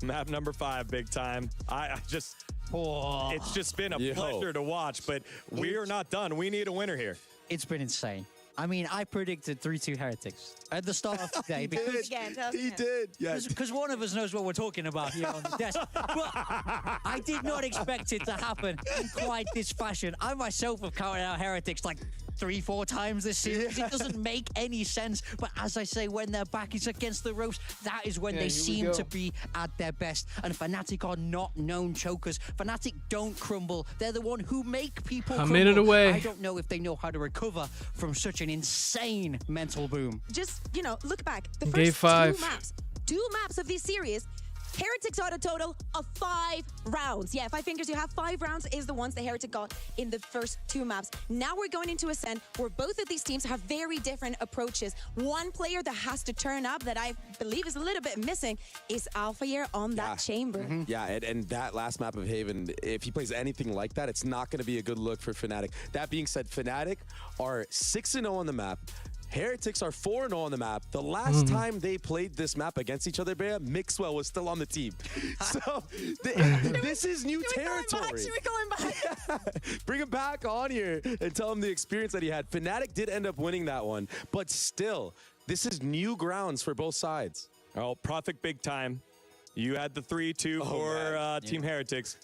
map number 5, big time. It's just been a pleasure to watch, but we are not done. We need a winner here. It's been insane. I mean, I predicted 3-2 Heretics at the start of the day. He did. Yes. Because one of us knows what we're talking about here on the desk. But I did not expect it to happen in quite this fashion. I myself have counted out Heretics like 3-4 times this series. It doesn't make any sense. But as I say, when their back is against the ropes, that is when they seem to be at their best. And Fnatic are not known chokers. Fnatic don't crumble. They're the one who make people crumble. A minute away. I don't know if they know how to recover from such an insane mental boom. Just, look back. The Game first 5. two maps of this series, Heretics got a total of 5 rounds. Yeah, 5 fingers, you have 5 rounds is the ones the Heretic got in the first 2 maps. Now we're going into Ascent, where both of these teams have very different approaches. One player that has to turn up that I believe is a little bit missing is Alphayear on that chamber. Yeah, and that last map of Haven, if he plays anything like that, it's not going to be a good look for Fnatic. That being said, Fnatic are 6-0 on the map. Heretics are 4-0 on the map. The last time they played this map against each other, Bea, Mixwell was still on the team. So this is new territory. Should we going back? Bring him back on here and tell him the experience that he had. Fnatic did end up winning that one, but still, this is new grounds for both sides. Oh, Prophet big time. You had the 3-2 for Team Heretics.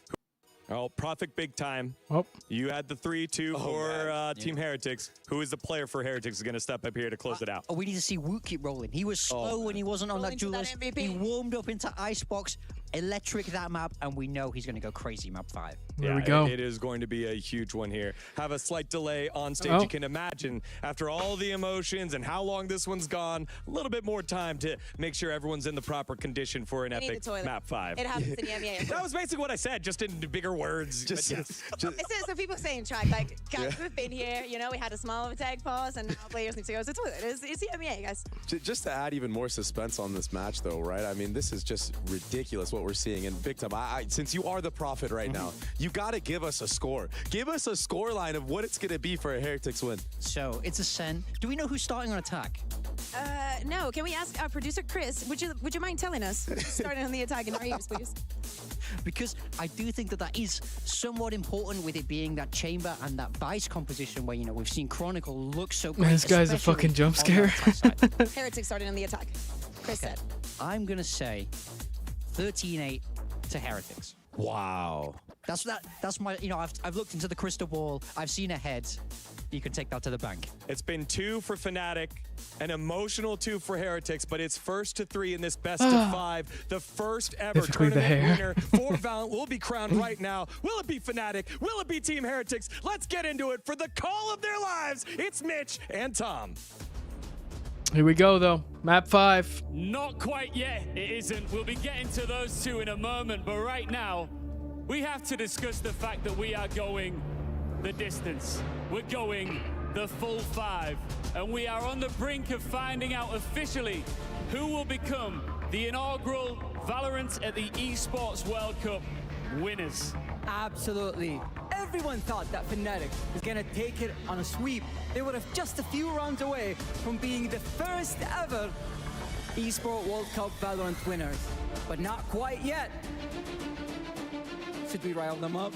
Oh, Prophet big time. Oh. You had the 3-2 for Team Heretics. Who is the player for Heretics is going to step up here to close it out? We need to see Woot keep rolling. He was slow when he wasn't on that duelist. He warmed up into Icebox, electric that map, and we know he's going to go crazy map 5. There we go. It is going to be a huge one here. Have a slight delay on stage. You can imagine, after all the emotions and how long this one's gone, a little bit more time to make sure everyone's in the proper condition for an epic map 5. It happens in the NBA. That was basically what I said, just in bigger words. So people saying track, like, guys, we've been here, we had a small attack pause, and now players need to go. So it's the NBA, guys. Just to add even more suspense on this match, though, right? I mean, this is just ridiculous what we're seeing. And big time, since you are the Prophet right now, you got to give us a score. Give us a score line of what it's going to be for a Heretics win. So it's Ascent. Do we know who's starting on attack? No. Can we ask our producer, Chris? Would you mind telling us? Starting on the attack in our ears, please. Because I do think that is somewhat important with it being that chamber and that Vice composition where, we've seen Chronicle look so great. This guy's a fucking jump scare. Heretics starting on the attack. Chris said. I'm going to say 13-8 to Heretics. Wow. That's my, I've looked into the crystal ball. I've seen ahead. You can take that to the bank. It's been 2 for Fnatic, an emotional 2 for Heretics, but it's first to 3 in this best of 5. The first ever tournament winner for Valorant will be crowned right now. Will it be Fnatic? Will it be Team Heretics? Let's get into it for the call of their lives. It's Mitch and Tom. Here we go, though. Map 5. Not quite yet, it isn't. We'll be getting to those 2 in a moment, but right now, we have to discuss the fact that we are going the distance. We're going the full 5, and we are on the brink of finding out officially who will become the inaugural Valorant at the Esports World Cup winners. Absolutely. Everyone thought that Fnatic was going to take it on a sweep. They were just a few rounds away from being the first ever Esports World Cup Valorant winners. But not quite yet. Should we rile them up?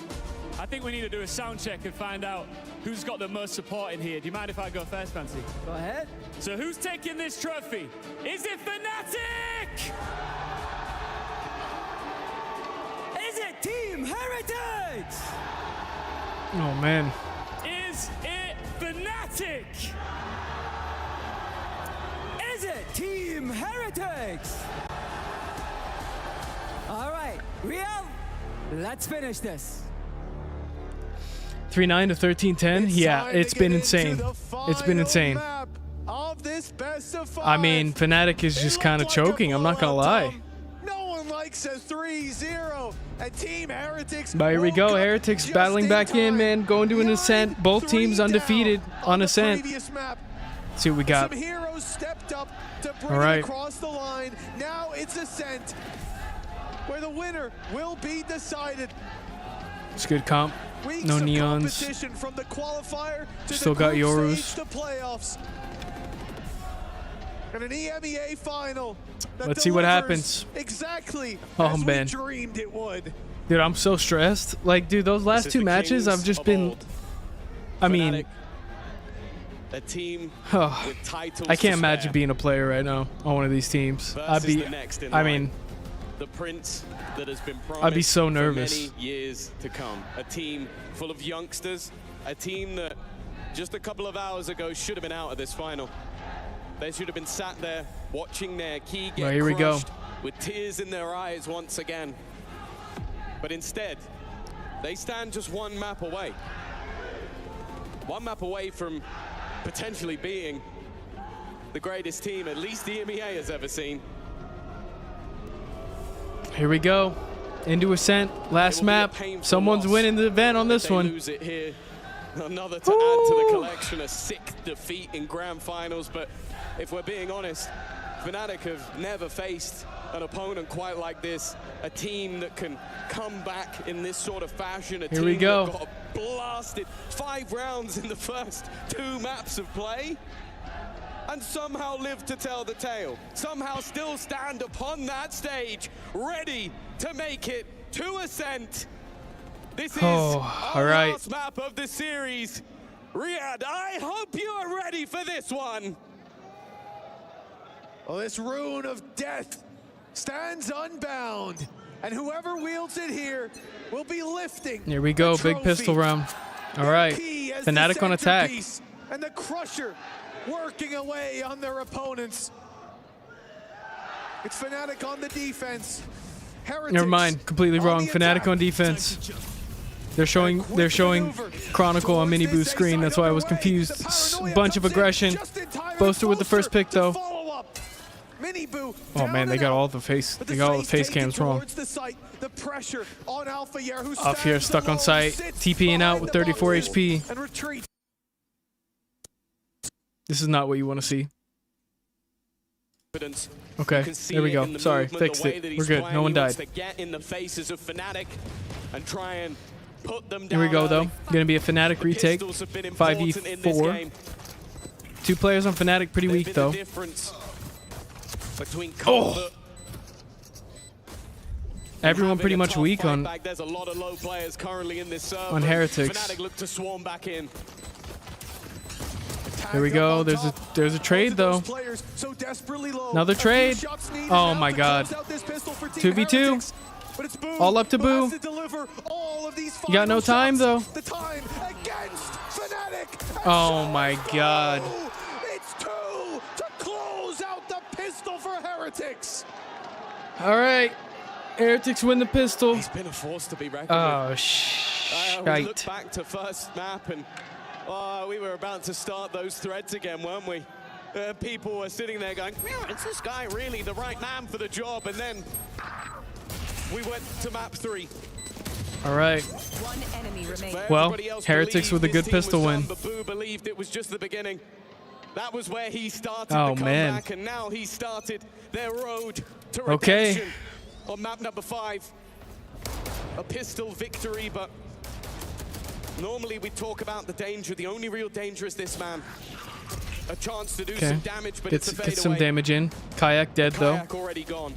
I think we need to do a sound check and find out who's got the most support in here. Do you mind if I go first, Fancy? Go ahead. So who's taking this trophy? Is it Fnatic? Is it Team Heritage? Oh, man. Is it Fnatic? Is it Team Heritage? All right, Real, let's finish this. 3-9 to 13-10. Yeah, it's been insane. It's been insane. I mean, Fnatic is just kind of choking. I'm not gonna lie. No one likes a 3-0. And Team Heretics. But here we go. Heretics battling back in, man. Going to an Ascent. Both teams undefeated on Ascent. Let's see what we got. Some heroes stepped up to bring All right. it across the line. Now it's Ascent, where the winner will be decided. It's good comp. No neons. From the qualifier to Still the got group Yorus. stage to playoffs. And an EMEA final. Let's see what happens. Exactly Oh, as man. we dreamed it would. Dude, I'm so stressed. Like, dude, those last two matches, I've just been. I mean, a team oh, with titles I can't to imagine spare. being a player right now on one of these teams. I'd Versus be. the next in I line. mean, The prince that has been promised I'd be so nervous. for many years to come. A team full of youngsters, a team that just a couple of hours ago should have been out of this final. They should have been sat there watching their key get Right, here we go. crushed with tears in their eyes once again. But instead, they stand just one map away. One map away from potentially being the greatest team at least the EMEA has ever seen. here we go. Into Ascent. Last map. Someone's winning the event on this They one. lose it here. Another to add to the collection, a sixth defeat in grand finals. But if we're being honest, Fnatic have never faced an opponent quite like this. A team that can come back in this sort of fashion. A Here team we go. that got blasted 5 rounds in the first 2 maps of play. And somehow live to tell the tale. Somehow still stand upon that stage, ready to make it to Ascent. This is Oh, our all right. last map of the series. Riyadh, I hope you are ready for this one. Well, this rune of death stands unbound, and whoever wields it here will be lifting. Here we go. the Big trophy. pistol round. All right. Key as the Fnatic on attack. centerpiece, and the Crusher working away on their opponents. It's Fnatic on the defense. Heretics Never mind. Completely on wrong. the Fnatic attack. on defense. They're showing Chronicle on mini boost screen. That's why I was confused. Bunch of aggression. Boaster with the first pick though. Oh man, they got all the face. They got all the face cams wrong. The pressure on Alpha Yer, who Off here, stands stuck on alone, site. sits TPing out behind with the 34 boxes HP. and retreats. This is not what you want to see. Confidence. Okay, You can see there we it go. in the Sorry, movement, fixed the way it. that We're he's good. playing. No one He wants died. to get in the faces of Fnatic and try and put them Here we down go though. early. Gonna be a Fnatic retake. Pistols have been important in this 5v4. game. 2 players on Fnatic, pretty They've weak been though. the difference between Oh. comfort Everyone having pretty a much tough weak fight on back. There's a lot of low players currently in this server. on Heretics. Fnatic look to swarm back in. Here we go. There's a trade though. So desperately low. Another trade. Oh my god. 2v2. All up to Boo. You got no time though. The time against Fnatic. Oh my god. It's 2 to close out the pistol for Heretics. All right. Heretics win the pistol. He's been a force to be reckoned Oh, with. We look shite. back to first map and we were about to start those threads again, weren't we? People were sitting there going, is this guy really the right man for the job? And then we went to map 3. All right. One enemy remains. Well, Everybody else Heretics believed with a this good team pistol was win. done, but Boo believed it was just the beginning. That was where he started Oh, the man. comeback, and now he started their road to Okay. redemption on map number 5. A pistol victory, but normally we talk about the danger. The only real danger is this man. A chance to do Okay. some damage, but it's a Get fade some away. damage in. Kayak dead though. Kayak already gone.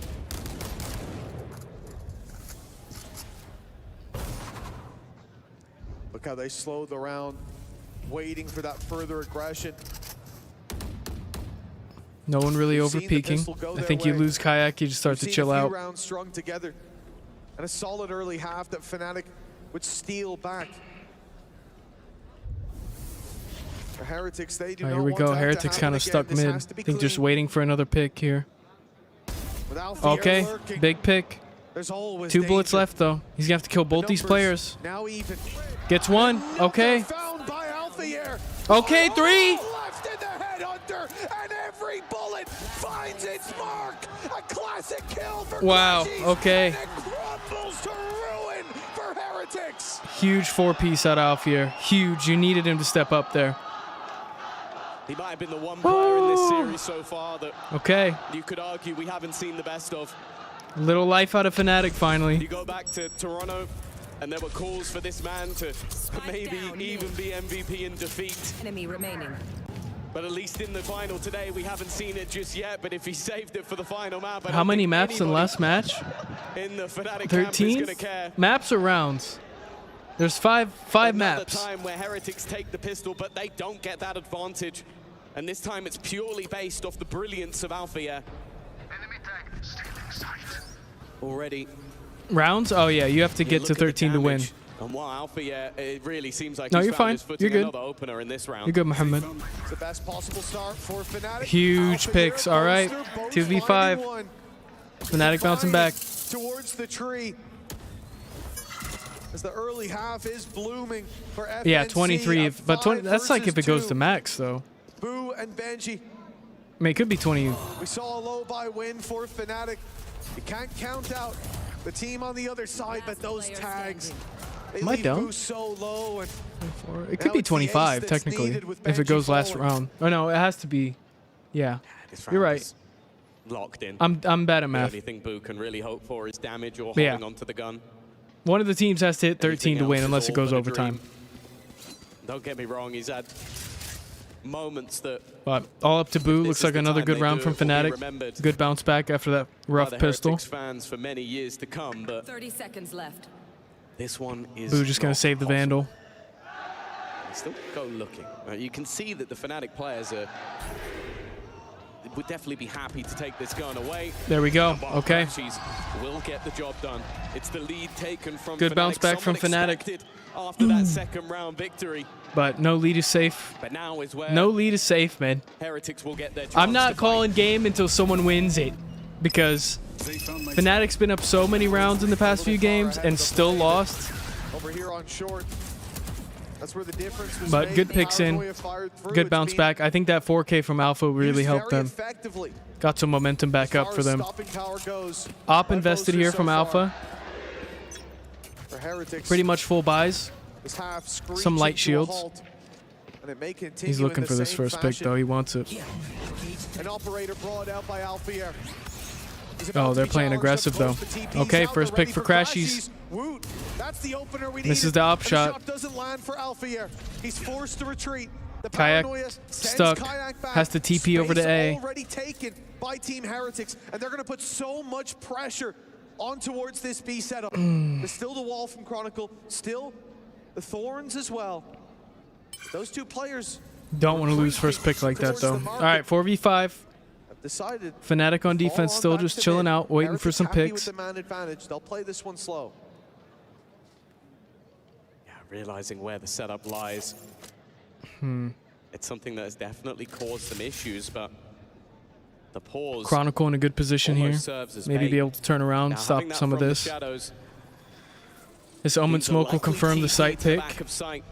Look how they slowed the round, waiting for that further aggression. No one really We've over seen the peaking. pistol go I their think you way. lose kayak, you just start We've to seen chill a few out. rounds strung together, and a solid early half that Fnatic would steal back. For Heretics, they do Oh, not here we want go. that to Heretics happen kind of again. stuck This mid. has to be I think just clean. waiting for another pick here. With Alpha Okay, lurking, big pick. there's always 2 bullets danger. left though. He's gonna have to kill both these Numbers players. Now even. Gets one. Okay. Found by Alpha here. Okay, 3. Left in the headhunter, and every bullet finds its mark. A classic kill for Wow, Crashies, okay. and it crumbles to ruin for Heretics. Huge 4-piece out of Alfier. Huge. You needed him to step up there. He might have been the one player in this series so far that Okay. you could argue we haven't seen the best of. Little life out of Fnatic finally. You go back to Toronto, and there were calls for this man to maybe even be MVP in defeat. Enemy remaining. But at least in the final today, we haven't seen it just yet. But if he saved it for the final map, I How don't many think maps in anybody last match? in the Fnatic camp is 13? going to care. Maps or rounds? There's five Another maps. time where Heretics take the pistol, but they don't get that advantage. And this time it's purely based off the brilliance of Alpha. Already. Rounds? Oh yeah, you have to get to 13 to win. And while Alpha, it really seems like No, he's you're found fine. his footing. You're good. Another opener in this round. You're good, Mohammed. It's the best possible start for Fnatic. Huge Alpha picks. here, All right. Boaster, both 2v5. finding one. Fnatic bouncing back. Towards the tree. As the early half is blooming for FNC. Yeah, 23. But 20, that's like if it goes to max, though. Boo and Benji. I mean, it could be 20. We saw a low buy win for Fnatic. You can't count out the team on the other side, but those tags. They Am I leave dumb? Boo so low, and It could be 25, technically, if it goes last round. Oh, no, it has to be. Yeah, you're right. Locked in. I'm bad at The math. only thing Boo can really hope for is damage or Yeah. holding onto the gun. One of the teams has to hit 13 to Everything win else is unless it all goes but a overtime. dream. Don't get me wrong, he's had moments that But all up to Boo. this Looks is like the another time good they round do from it, will be Fnatic. remembered Good bounce back after that by rough the pistol. Heretics fans for many years to come, but 30 seconds left. this one is Boo just going not to save the possible. Vandal. They still go looking. You can see that the Fnatic players would definitely be happy to take this gun away. There we go. But Okay. Crashies will get the job done. It's the lead taken from Good Fnatic. bounce back from Someone Fnatic. expected after that second round victory. But no lead is safe. But now is where No lead is safe, man. Heretics will get their chance I'm not to calling game until someone wins it. Because Fnatic's been up so many rounds in the past few games and still lost. over here on short. That's where the difference was But made. good picks in. Paranoia fired through. Good It's bounce been back. I think that 4K from Alpha really used helped very them. effectively. Got some momentum back up As for far as them. stopping power goes, Op by invested Boaster here so from far. Alpha. For Heretics, Pretty much full buys. this half screeching Some light to a shields. halt, and it may continue He's in looking the for this same first pick, fashion. though. He wants it. An operator brought out by Alpha. Oh, they're playing aggressive, though. Okay, first pick for Crashies. Woot. That's the opener we This is needed, the op and shot. The shot doesn't land for Alpha. He's forced to retreat. The Kayak Paranoia sends stuck. Kayak back. Has to TP over to Space A. already taken by Team Heretics, and they're going to put so much pressure on towards this B setup. There's still the wall from Chronicle, still the Thorns as well. Those two players Don't want to lose first pick like that, though. All right, 4v5. have decided. Fnatic on defense, fall still back just to chilling mid. out, waiting for Heretics some happy picks. with the man advantage. They'll play this one slow. Yeah, realizing where the setup lies. It's something that has definitely caused some issues, but the pause. Chronicle in a good position here. almost serves as Maybe bait. be able to turn around, Now, stop having that some of from the this. shadows, This Omen teams are Smoke will likely confirm the TP site to the pick. back of site.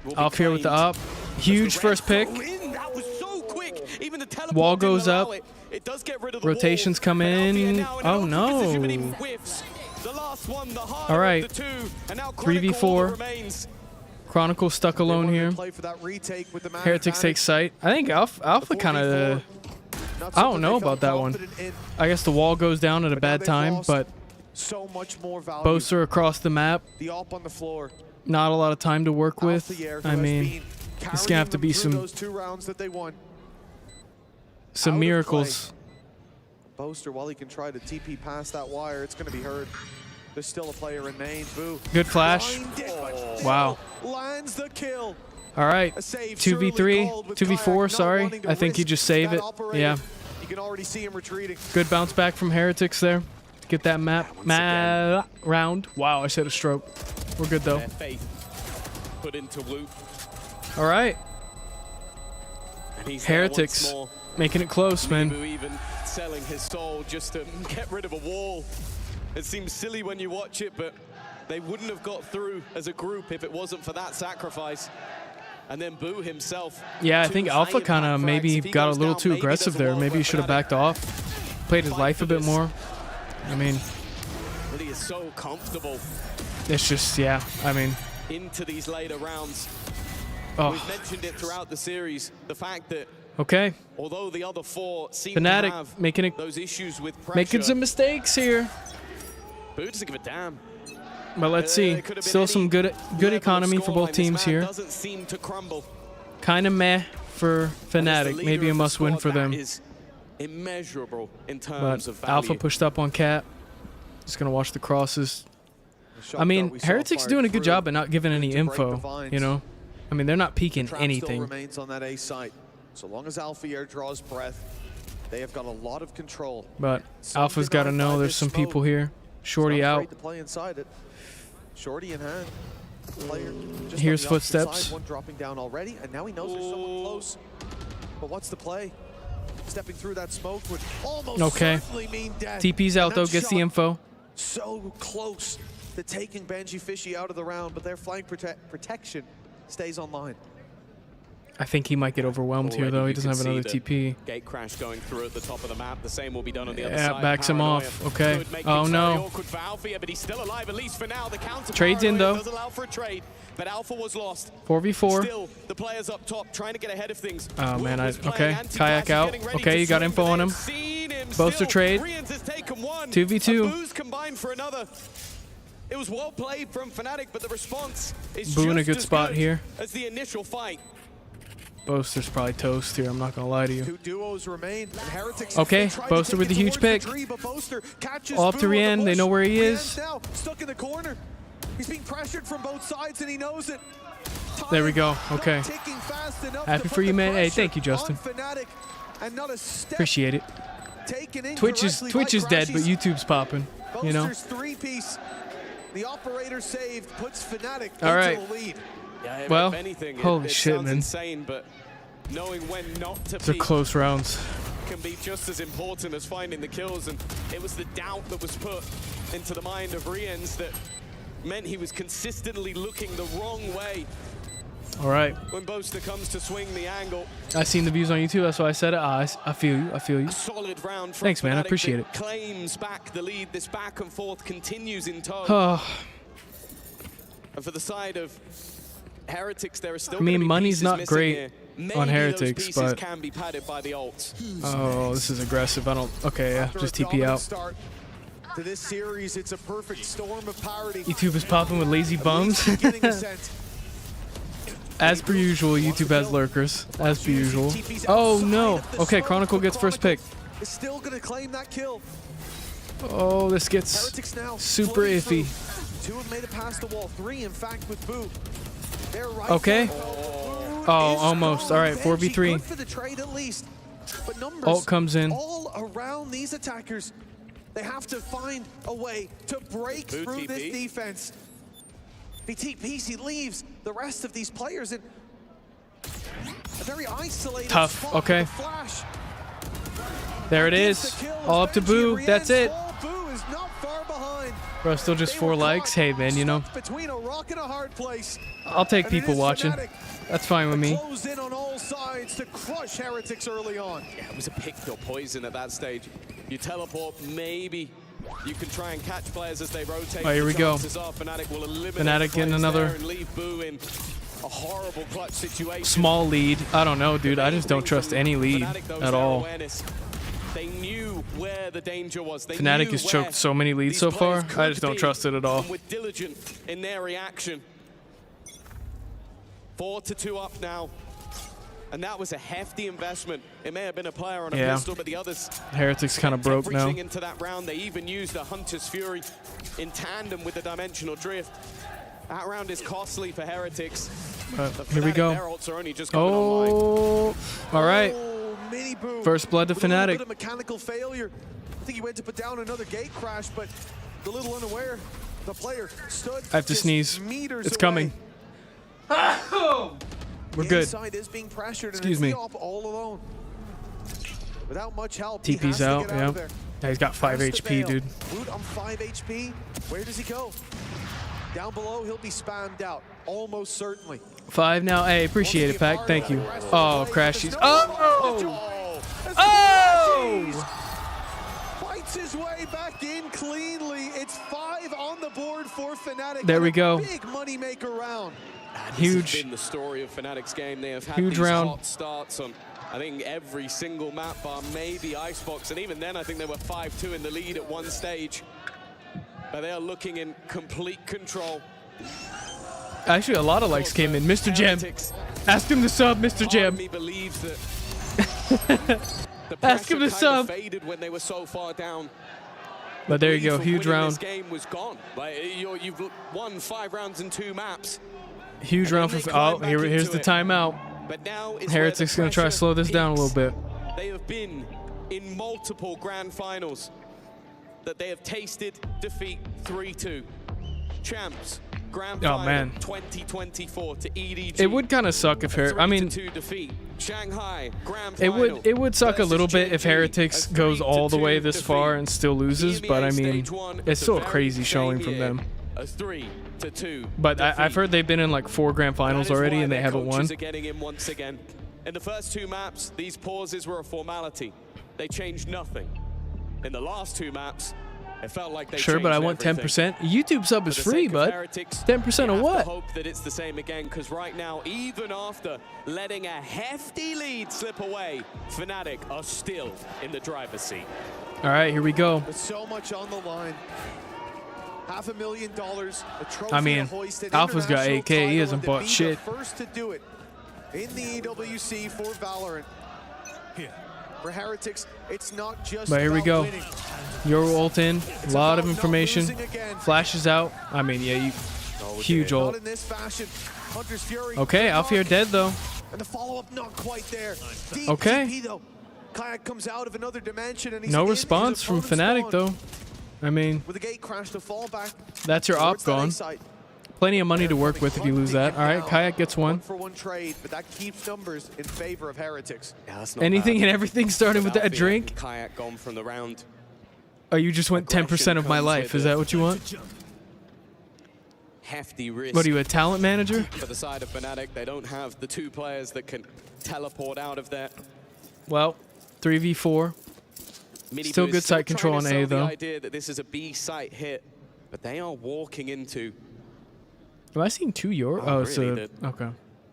Will be Off here with the claimed. op. Huge first pick. That was so quick. Even the teleport Wall didn't goes allow up. it. It does get rid of the Rotations wall. come But Althea in. now in Oh, an open position, but he no. whiffs. The last one, the harder All right. of the two. And now 3v4. remains. Chronicle stuck alone here. Play for that retake with the man Heretics take site. I think Alpha kind of. I don't know about that one. I guess the wall goes down at a bad time, but so much more value. Boaster across the map. The op on the floor. Not a lot of time to work with. Althea, who I has mean, been it's gonna have to carrying be them through some those 2 rounds that they won. some Out of miracles. Boaster, while he can try to TP past that wire, it's going to be heard. There's still a player in main. Boo. Good flash. Wow. Lands the kill. All right. 2v3, 2v4, sorry. I think he just saved it. Yeah. You can already see him retreating. Good bounce back from Heretics there. Get that map round. Wow, I said a stroke. We're good though. Put into loop. All right. Heretics making it close, man. Even selling his soul just to get rid of a wall. It seems silly when you watch it, but they wouldn't have got through as a group if it wasn't for that sacrifice. And then Boo himself. Yeah, I think Alpha kind of maybe got a little too aggressive there. Maybe he should have backed off, played his life a bit more. I mean, but he is so comfortable. It's just, yeah, I mean. Into these later rounds. Oh. We've mentioned it throughout the series. The fact that okay. Although the other four seem Fnatic to have making it, those issues with pressure, making some mistakes here. Boo doesn't give a damn. But let's see. Still some good economy for both teams here. Doesn't seem to crumble. Kind of meh for Fnatic. Maybe a must-win for them. Is immeasurable in terms of But value. Alpha pushed up on Cat. Just gonna watch the crosses. I mean, Heretics doing a good job at not giving any info. You know, I mean, they're not peeking anything. Still remains on that A site. So long as Alpha here draws breath, they have got a lot of control. But Alpha's got to know there's some people here. Shorty out. To play inside it. Shorty in hand. Player just Here's on the opposite footsteps. side, one dropping down already, and now he knows there's someone close. But what's the play? Stepping through that smoke would almost certainly mean death. TP's out And though, that gets the shot info. So close to taking Benji Fishy out of the round, but their flank protection stays online. I think he might get overwhelmed here though. He doesn't have another TP. Gate crash going through at the top of the map. The same will be done on the other Yeah, side. backs him Paranoia off. Okay. could make Oh things no. very awkward for Alpha here, but he's still alive, at least for now. The counter Trade's in, Paranoia though. does allow for a trade, but Alpha was lost. 4v4. Still, the players up top trying to get ahead of things. Oh man, playing Kayak out. Okay, you got info on him. Boaster trade. 2v2. Boo's combined for another. It was well played from Fnatic, but the response is Boo in a just good as spot good here. as the initial fight. Boaster's probably toast here. I'm not gonna lie to you. Two duos remain, and Heretics Okay, tried to Boaster take with the it huge towards pick. the tree, but Boaster catches All up to Boo in the Rian. They bush. know where he is. Rian's now stuck in the corner. He's being pressured from both sides, and he knows it. There we go. Okay. Ticking fast enough Happy to for put you, the man. Hey, pressure thank you, Justin. on Fnatic, and not a step Appreciate it. taken in Twitch is directly by dead, but Crashies. YouTube's popping. You know. Boaster's three-piece. The operator saved puts Fnatic All right. into the lead. Yeah, Well, if anything, holy it shit, sounds man. insane, but knowing when not to They're peak close rounds. can be just as important as finding the kills, and it was the doubt that was put into the mind of Rians that meant he was consistently looking the wrong way All right. when Boaster comes to swing the angle. I seen the views on YouTube. That's why I said it. I feel you. I feel you. A solid round from Thanks, man. I Fnatic appreciate that claims back the lead. This back and forth continues in tow. Oh, And for the side of Heretics, there are still I mean, gonna be money's pieces not missing great here. on Maybe Heretics, those pieces but can be padded by the ults. oh, this is aggressive. I don't. Okay, yeah, After just a TP dominant out. start to this series, it's a perfect storm of parity. YouTube is popping with lazy bums. Beginning Ascent. As per usual, YouTube has lurkers. As per usual. Oh no. Okay, Chronicle gets first pick. Is still gonna claim that kill. Oh, this gets Heretics now super floating iffy. through. Two have made it past the wall. Three, in fact, with Boo. They're right Okay. there. Boo Oh, is almost. gone. All right, Benji 4v3. good for the trade at least. But numbers Ult comes in. all around these attackers. They have to find a way to break Boo through this TP. defense. If he TPs, he leaves the rest of these players in a very isolated Tough. spot. Okay. The flash. There it is. All up to Boo. That's it. Boo is not far behind. Bro, still just 4 likes. Hey, man, you know, Between a rock and a hard place. I'll take And it people is watching. Fnatic That's fine with me. closed in on all sides to crush Heretics early on. Yeah, it was a picked or poison at that stage. You teleport, maybe you can try and catch players as they rotate. Oh, here we go. Chances are Fnatic will eliminate Fnatic the getting players another there and leave Boo in a horrible clutch situation. Small lead. I don't know, dude. I just don't trust any lead Fnatic, though, is at their all. awareness. They knew where the danger was. They Fnatic knew has where choked so many leads these so far. players I could just don't be trust it at all. and were diligent in their reaction. 4-2 up now. And that was a hefty investment. It may have been a player on a pistol, but the others... Heretics kind of broke now. Everything into that round. They even used a Hunter's Fury in tandem with the Dimensional Drift. That round is costly for Heretics. Here we go. Their ults are only just coming online. All right. Mini boom. First blood to With a little Fnatic. bit of mechanical failure. I think he went to put down another gate crash, but a little unaware. The player stood. I have to sneeze. Meters It's away. coming. We're good. Inside is being pressured, Excuse and me. it's Theop all alone. Without much help, TP's he has out, to get out of there. Yeah, he's got 5 Has to HP, bail. dude. Woot on 5 HP. Where does he go? Down below, he'll be spammed out. Almost certainly. 5 now. Hey, appreciate it, Pack. Thank you. Oh, crashies. Oh! Oh! Fights his way back in cleanly. It's 5 on the board for Fnatic. There we and a go. Big moneymaker round. This has been the story of Fnatic's game. They have had Huge these round. hot starts on, I think, every single map bar, maybe Icebox, and even then I think they were 5-2 in the lead at one stage. But they are looking in complete control. Actually, a lot of likes came in. Mr. Gem. Ask him to sub, Mr. Gem. Me believes that the Ask him to pressure sub. kind of faded when they were so far down. But there you go. From Huge winning round. This game was gone. Like, you've won 5 rounds and 2 maps. Huge round for... Oh, here's the timeout. But now is Heretics going to try to slow this down a little bit. They have been in multiple grand finals that they have tasted defeat 3-2. Champs, grand final man. 2024 to EDG. It would kind of suck if I mean, 3-2 defeat. Shanghai, grand it final. would suck a little bit if Heretics goes all the way this far and still loses, but I mean, it's still a crazy showing from them. A 3-2. But I've heard they've been in like 4 grand finals already and they haven't won. Coaches are getting in once again. In the first 2 maps, these pauses were a formality. They changed nothing. In the last 2 maps, it felt like they Sure, but I want 10%. YouTube sub is free, bud. 10% of what? I hope that it's the same again, because right now, even after letting a hefty lead slip away, Fnatic are still in the driver's seat. All right, here we go. With so much on the line. $500,000, a trophy I mean, to hoist, an Alpha's got international 8K. He title, hasn't and to bought be shit. The first to do it in the EWC for Valorant. For Heretics, it's not just But here we about go. winning. Your ult in. A lot of information. Flashes out. I mean, yeah, huge Not ult. in this fashion. Hunter's Fury. Okay, Alpha dead though. And the follow-up not quite there. Deep Okay. TP though. Kayak comes out of another dimension and he's No in response his from opponent's Fnatic spawn. though. I mean, With a gate crash to fall back. that's your op towards that A gone. site. Plenty of money to work with if you lose that. All right, Kayak gets one. 1-for-1 trade, but that keeps numbers in favor of Heretics. Yeah, that's not Anything bad. and everything starting with that Alfie drink. and Kayak gone from the round. Oh, you just went 10% of my comes life. with Is it. that what you want? Hefty risk. What are you, a talent manager? For the side of Fnatic, they don't have the 2 players that can teleport out of there. Well, 3v4. Mini Still Boo good is site control trying on to A sell though. The idea that this is a B site hit, but they are walking into Am I seeing 2 your? Oh, it's really a okay.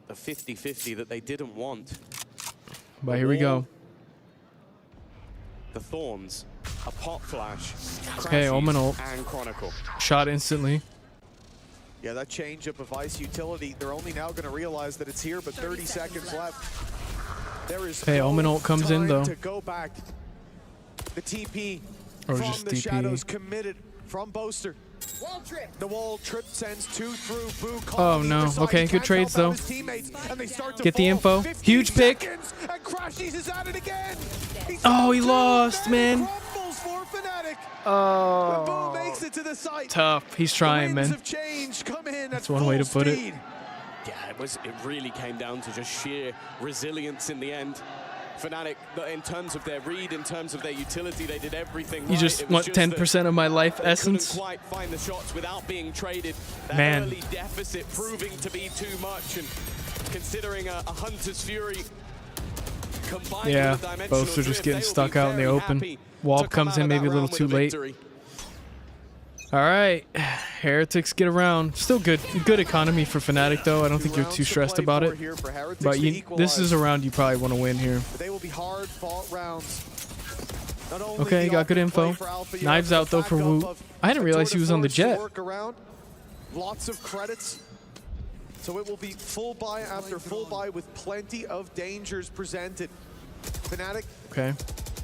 the 50-50 that they didn't want. But here we go. The Thorns, a pop flash, Okay, Crashies, Omen ult. and Chronicle. Shot instantly. Yeah, that change-up of Ice utility, they're only now going to realize that it's here, but 30 seconds left. There is Okay, Omen ult comes in time though. to go back. The TP Or from just the DP. shadows committed from Boaster. The wall trip sends 2 through. Boo Oh no. Okay, good trades though. Get the info. 15 Huge pick. seconds, and Crashies is at it again. Oh, he lost, man. Crumbles for Fnatic. Oh. Boo makes it to the site. Tough. He's trying, Winds man. of change come in That's at one way to full put it. speed. Yeah, it really came down to just sheer resilience in the end. Fnatic, in terms of their read, in terms of their utility, they did everything You right. just It was want that 10% of my life they essence. couldn't quite find the shots without being traded. That Man. early deficit proving to be too much, and considering a Hunter's Fury combined Yeah, with a dimensional both are just drift, getting they will stuck be out in the very open. happy Wall to come comes out in of maybe that a little round too with a late. victory. All right, Heretics get around. Still good economy for Fnatic though. I don't think you're too stressed about it. But this is a round you probably want to win here. They will be hard fought rounds. Not only Okay, the got good offense play info. for Alpha, you Knives have out though the for backup Wu. of I didn't realize he was on the Tour de jet. Force to work around. Lots of credits. So it will be full buy after full buy with plenty of dangers presented. Fnatic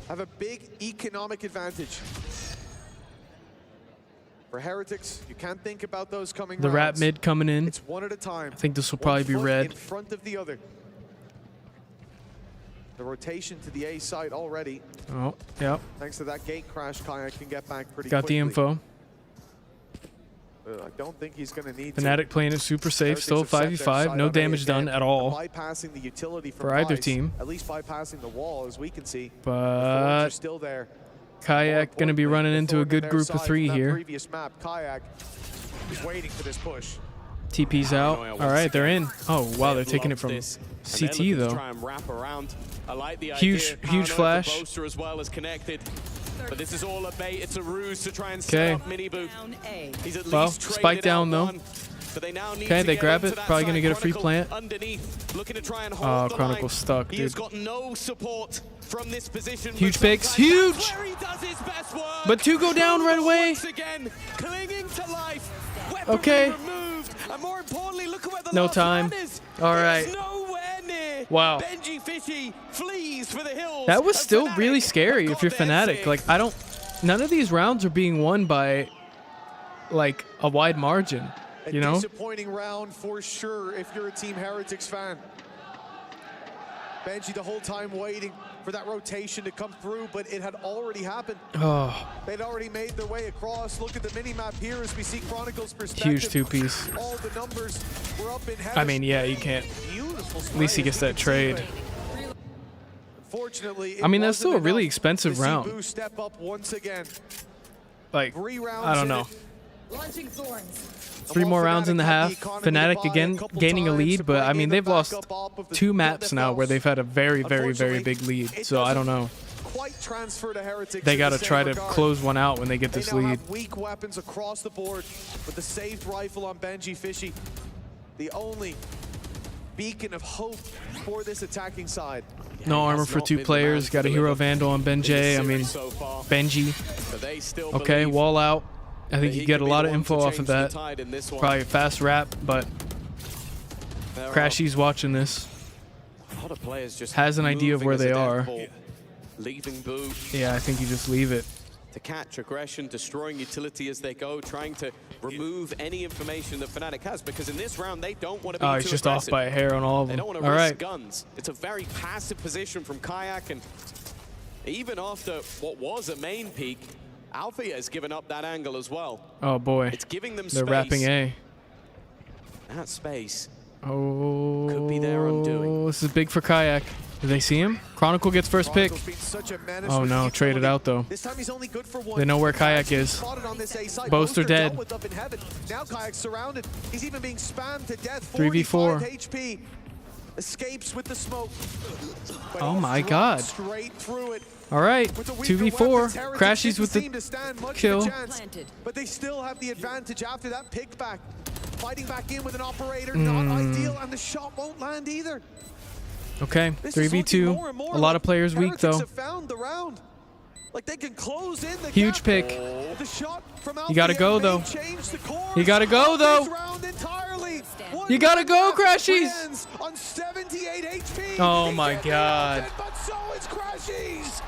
have a big economic advantage. For Heretics, you can't think about those coming The rat mid coming in. It's one at a time. I think this will probably be red. In front of the other. The rotation to the A side already. Oh, yep. Thanks to that gate crash, Kayak can get back pretty Got quickly. the info. I don't think he's going to need Fnatic playing it super safe, still 5v5, no damage done at all bypassing the utility for either Vice, team. At least bypassing the wall, as we can see. But still there. Kayak going to be running into a good group of 3 here. Previous map, Kayak is waiting for this push. TP's out. All right, they're in. Oh, wow, they're taking it from CT, though. Huge flash. As well as connected. But this is all a bait. It's a ruse to try and set up Minibu. He's at least spike down, though. Okay, they grab it. Probably going to get a free plant. Looking to try and hold Chronicle's stuck, dude. He's got no support from this position. Huge picks. Huge! But 2 go down right away. Again, clinging to life. Okay. And more importantly, look at where the no time. All right. Wow. Benji Fishy flees for the hills. That was still really scary if you're Fnatic. Like, none of these rounds are being won by, like, a wide margin, you know? Disappointing round for sure if you're a Team Heretics fan. Benji the whole time waiting for that rotation to come through, but it had already happened. Oh. They'd already made their way across. Look at the mini-map here as we see Chronicle's perspective. Huge 2-piece. All the numbers were up in heaven. I mean, yeah, you can't. At least he gets that trade. Fortunately, I mean, that's still a really expensive round. Step up once again. Like, I don't know. Launching thorns. 3 more rounds in the half. Fnatic again gaining a lead, but I mean, they've lost 2 maps now where they've had a very, very, very big lead. So I don't know. They got to try to close one out when they get this lead. Weak weapons across the board with the saved rifle on Benji Fishy. The only beacon of hope for this attacking side. No armor for 2 players. Got a hero vandal on Benji. I mean, Benji. Okay, wall out. I think you get a lot of info off of that. Probably a fast wrap, but Crashy's watching this. Has an idea of where they are. Leaving Boo. Yeah, I think you just leave it. To catch aggression, destroying utility as they go, trying to remove any information that Fnatic has, because in this round they don't want to be too he's just aggressive. off by a hair on all of them. They don't want to risk guns. It's a very passive position from Kayak, and even after what was a main peak, Alfia has given up that angle as well. Oh boy. It's giving them They're space. wrapping A. That space could be their undoing. This is big for Kayak. Do they see him? Chronicle gets first pick. Oh no, traded out though. They know where Kayak is. Boaster dead. Now Kayak's surrounded. He's even being spammed to death. 3v4. HP. Escapes with the smoke. Oh my god. Straight through it. All right, 2v4. Crashies with the kill. But they still have the advantage after that pick back. Fighting back in with an operator, not ideal, and the shot won't land either. Okay, 3v2. A lot of players weak though. Found the round. Like they can close in the huge pick. The shot from you gotta go though. You gotta go though. You gotta go, Crashies. On 78 HP. Oh my god. But so is Crashies.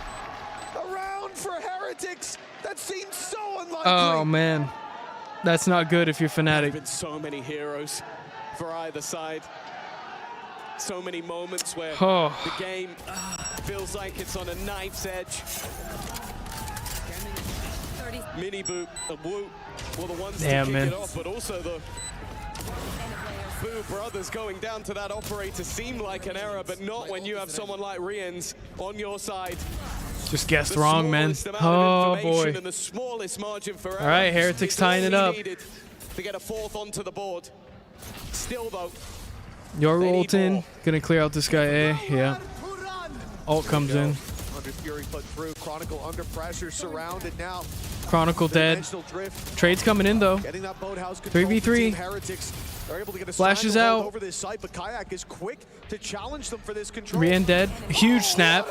A round for Heretics that seems so unlikely. Oh man, that's not good if you're Fnatic. There's been so many heroes for either side. So many moments where the game feels like it's on a knife's edge. Mini Boot and Wu were the ones to kick it off, but also the Boo brothers going down to that operator seemed like an error, but not when you have someone like Rians on your side. Just guessed wrong, man. Oh boy. And the smallest margin for error. All right, Heretics tying it up. To get a 4th onto the board. Still though. Your ult in. Gonna clear out this guy A. Yeah. Ult comes in. Under Fury put through. Chronicle under pressure, surrounded now. Chronicle dead. Trade's coming in though. 3v3. Flashes out. Over this site, but Kayak is quick to challenge them for this control. Rian dead. Huge snap.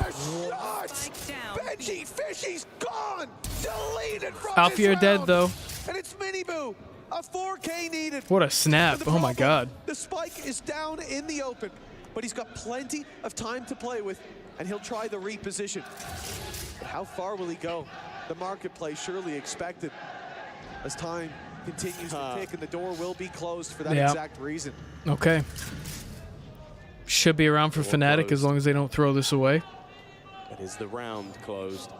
Benji Fishy's gone. Deleted from Alfia dead though. And it's Miniboo. A 4K needed. What a snap. Oh my God. The spike is down in the open, but he's got plenty of time to play with, and he'll try the reposition. But how far will he go? The marketplace surely expected. As time continues to tick, and the door will be closed for that exact reason. Okay. Should be around for Fnatic as long as they don't throw this away. But is the round closed?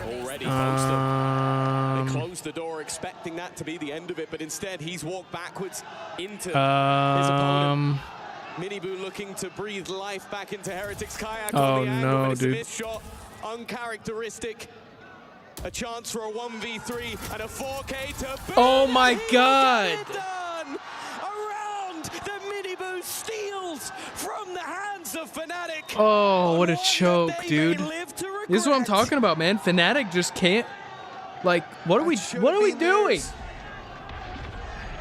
Already closed them. They closed the door expecting that to be the end of it, but instead he's walked backwards into his opponent. Miniboo looking to breathe life back into Heretics. Kayak on the angle, but it's a missed shot. Uncharacteristic. A chance for a 1v3 and a 4K to boot. Oh my God. Done. Around the Miniboo steals from the hands of Fnatic. Oh, what a choke, dude. This is what I'm talking about, man. Fnatic just can't. Like, what are we doing?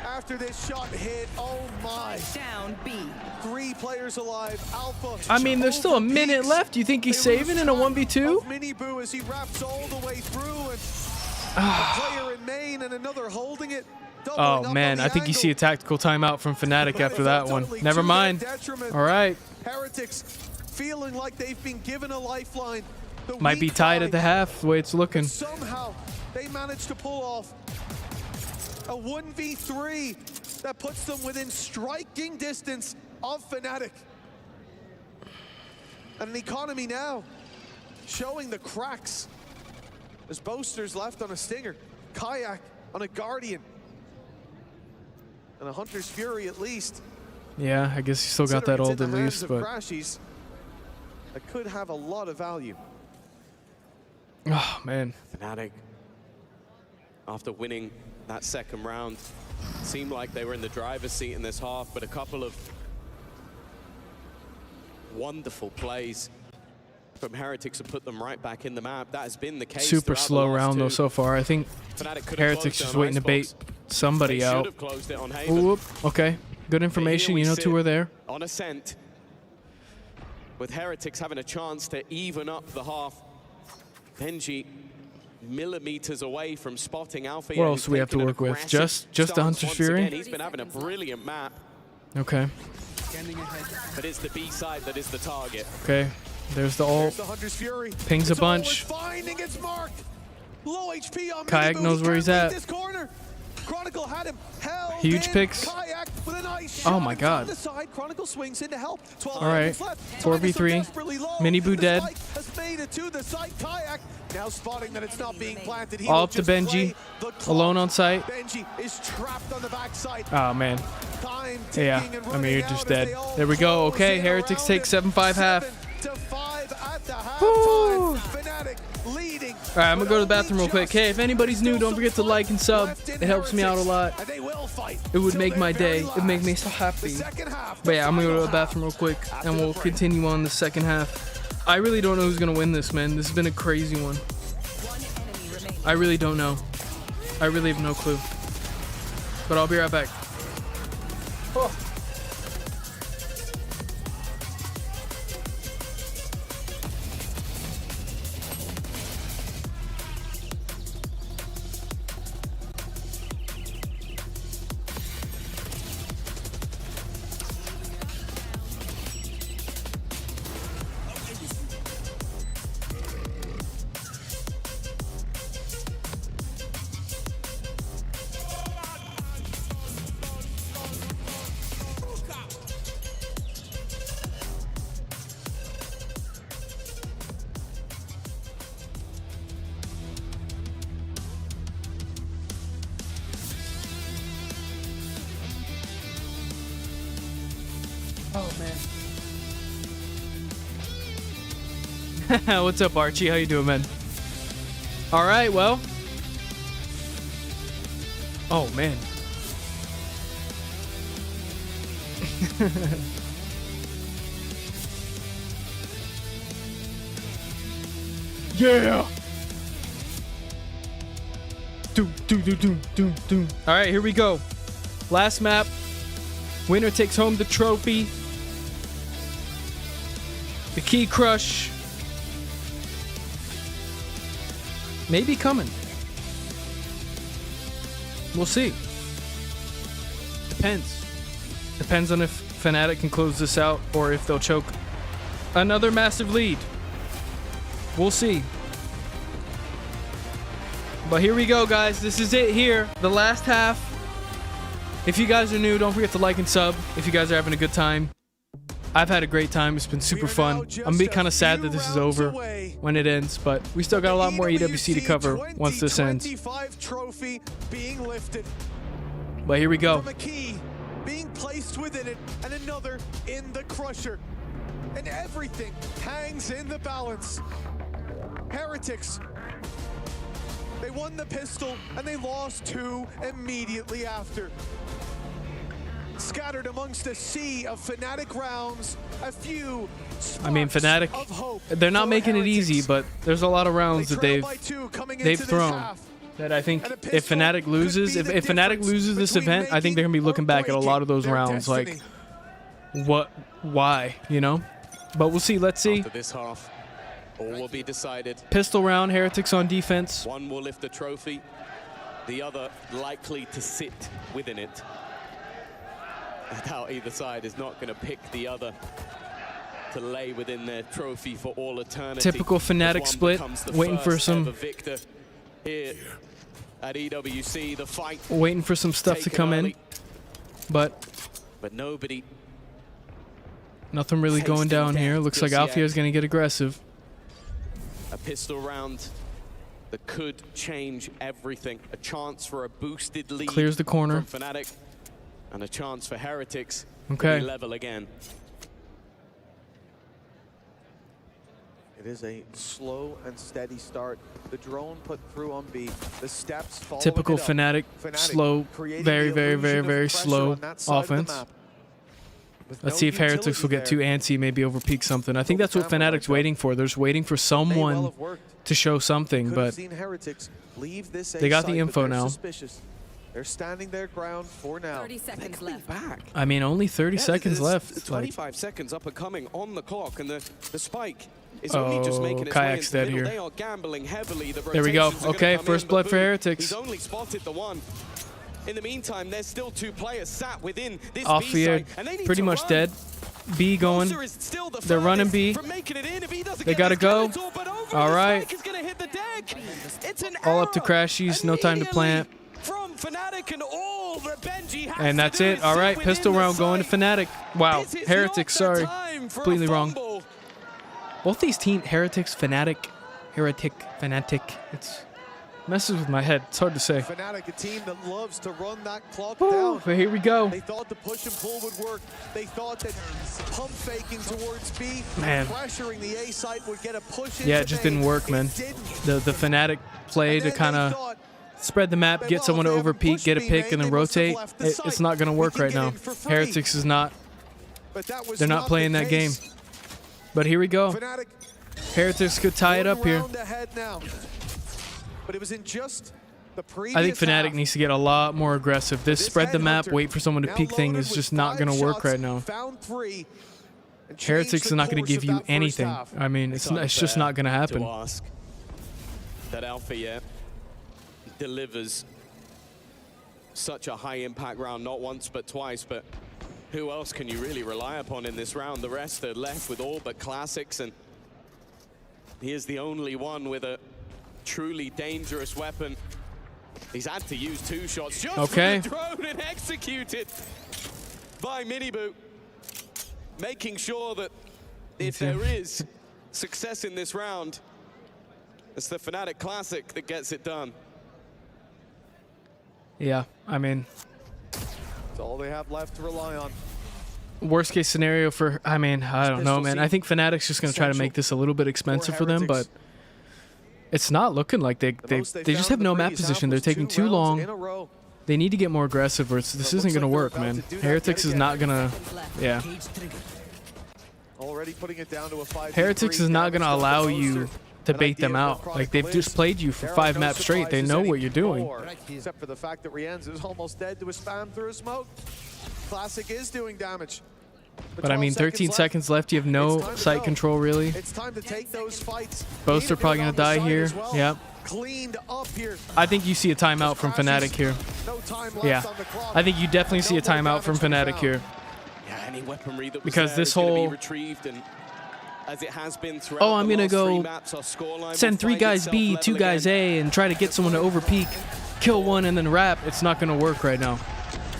After this shot hit, oh my. Down B. 3 players alive. Alpha. I mean, there's still a minute left. Do you think he's saving in a 1v2? Miniboo as he wraps all the way through, and a player in main and another holding it. Oh man, I think you see a tactical timeout from Fnatic after that one. Never mind. All right. Heretics feeling like they've been given a lifeline. Might be tied at the half, the way it's looking. Somehow they managed to pull off a 1v3 that puts them within striking distance of Fnatic. And an economy now showing the cracks as Boaster's left on a Stinger, Kayak on a Guardian, and a Hunter's Fury at least. Yeah, I guess he still got that ult at least, but Crashies, that could have a lot of value. Oh man. Fnatic, after winning that second round, seemed like they were in the driver's seat in this half, but a couple of wonderful plays from Heretics have put them right back in the map. That has been the case. Super slow round though so far. I think Heretics just waiting to bait somebody out. Ooh, okay, good information. You know, 2 are there. On Ascent, with Heretics having a chance to even up the half. Benji millimeters away from spotting Alpha. What else do we have to work with? Just the Hunter's Fury? Again. He's been having a brilliant map. Okay. But it's the B side that is the target. Okay. There's the ult. Pings a bunch. Low HP on Kayak knows where he's at. Chronicle had him held Huge picks. Kayak with a nice oh my God. Chronicle swings in to help. All right. 4v3. Miniboo dead. Has made it to the site. Kayak now spotting that it's not being planted. All up to Benji. Alone on site. Benji is trapped on the backside. Oh man. Yeah. I mean, you're just dead. There we go. Okay. Heretics take 7-5 half. Woo. All right, I'm gonna go to the bathroom real quick. Hey, if anybody's new, don't forget to like and sub. It helps me out a lot. It would make my day. It would make me so happy. But yeah, I'm gonna go to the bathroom real quick, and we'll continue on the second half. I really don't know who's gonna win this, man. This has been a crazy one. I really don't know. I really have no clue. But I'll be right back. Oh. Oh man. What's up, Archie? How you doing, man? All right, well. Oh man. Yeah. Doom, doom, doom, doom, doom, doom. All right, here we go. Last map. Winner takes home the trophy. The key crush. Maybe coming. We'll see. Depends. Depends on if Fnatic can close this out or if they'll choke another massive lead. We'll see. But here we go, guys. This is it here. The last half. If you guys are new, don't forget to like and sub if you guys are having a good time. I've had a great time. It's been super fun. I'm being kind of sad that this is over when it ends, but we still got a lot more EWC to cover once this ends. Trophy being lifted. But here we go. From a key being placed within it and another in the crusher. And everything hangs in the balance. Heretics. They won the pistol and they lost 2 immediately after. Scattered amongst a sea of Fnatic rounds, a few I mean, Fnatic, they're not making it easy, but there's a lot of rounds that they've thrown that I think if Fnatic loses, if Fnatic loses this event, I think they're going to be looking back at a lot of those rounds like, why, you know? But we'll see, let's see. After this half, all will be decided. Pistol round, Heretics on defense. One will lift the trophy, the other likely to sit within it. I doubt either side is not going to pick the other to lay within their trophy for all eternity. Typical Fnatic split, waiting for some victor here at EWC. The fight waiting for some stuff to come in, but nobody. Nothing really going down here. Looks like Alfia is going to get aggressive. A pistol round that could change everything. A chance for a boosted lead. Clears the corner. From Fnatic, and a chance for Heretics to be level again. It is a slow and steady start. The drone put through on B. The steps following Typical it up. Fnatic, slow, very slow offense. Let's see if Heretics will get too antsy, maybe overpeak something. I think that's what Fnatic's waiting for. They're just waiting for someone to show something, but they got the info now. They're standing their ground for now. 30 seconds left. Back. I mean, only 30 seconds left. 25 seconds up and coming on the clock, and the spike is only just making its way Kayak's into the dead middle. here. They are gambling heavily. The There we go. rotations are Okay, gonna come first in, blood but for Boo, Heretics. He's only spotted the one. In the meantime, there's still 2 players sat within this B Alfia side, and they need pretty to much run. dead. B going. They're running B. They gotta go. All right. All up to Crashies. No time to plant. From Fnatic and all that Benji has And that's it. All right, pistol round going to Fnatic. Wow, Heretics, sorry. Completely wrong. Both these teams, Heretics, Fnatic, it's messes with my head. It's hard to say. Fnatic, a team that loves to run that clock Woo, down. but here we go. They thought the push and pull would work. They thought that pump faking towards B, Man. pressuring the A site would get a push. Yeah, it just didn't work, man. The Fnatic play to kind of spread the map, get someone to overpeak, get a pick, and then rotate. It's not going to work right now. Heretics is not. They're not playing that game. But here we go. Heretics could tie it up here. But it was in just the I think Fnatic needs to get a lot more aggressive. This spread the map, wait for someone to peek thing is just not going to work right now. Heretics is not going to give you anything. I mean, it's just not going to happen. To ask that Alfia delivers such a high impact round, not once but twice, but who else can you really rely upon in this round? The rest are left with all but classics, and he is the only one with a truly dangerous weapon. He's had to use 2 shots just for the drone and executed by Miniboo, making sure that if there is success in this round, it's the Fnatic Classic that gets it done. Yeah, I mean, it's all they have left to rely on. Worst case scenario for, I mean, I don't know, man. I think Fnatic's just going to try to make this a little bit expensive for them, but it's not looking like they just have no map position. They're taking too long. They need to get more aggressive or this isn't going to work, man. Heretics is not going to, yeah. Already putting it down to a 5-3. Heretics is not going to allow you to bait them out. Like, they've just played you for 5 maps straight. They know what you're doing. Except for the fact that Rienz is almost dead to a spam through a smoke. Classic is doing damage. But I mean, 13 seconds left. You have no sight control, really. It's time to take those fights. Both are probably going to die here. Well. Yeah. Cleaned up here. I think you see a timeout from Fnatic here. No time left Yeah. on the clock. I think you definitely see a timeout from Fnatic here. Yeah, any weaponry that was Because there this is gonna be whole... retrieved, and as it has been throughout Oh, I'm the going to last three go maps, our scoreline send will 3 find guys itself B, level 2 guys again. A, and try to get someone to overpeak, kill one, and then wrap. It's not going to work right now.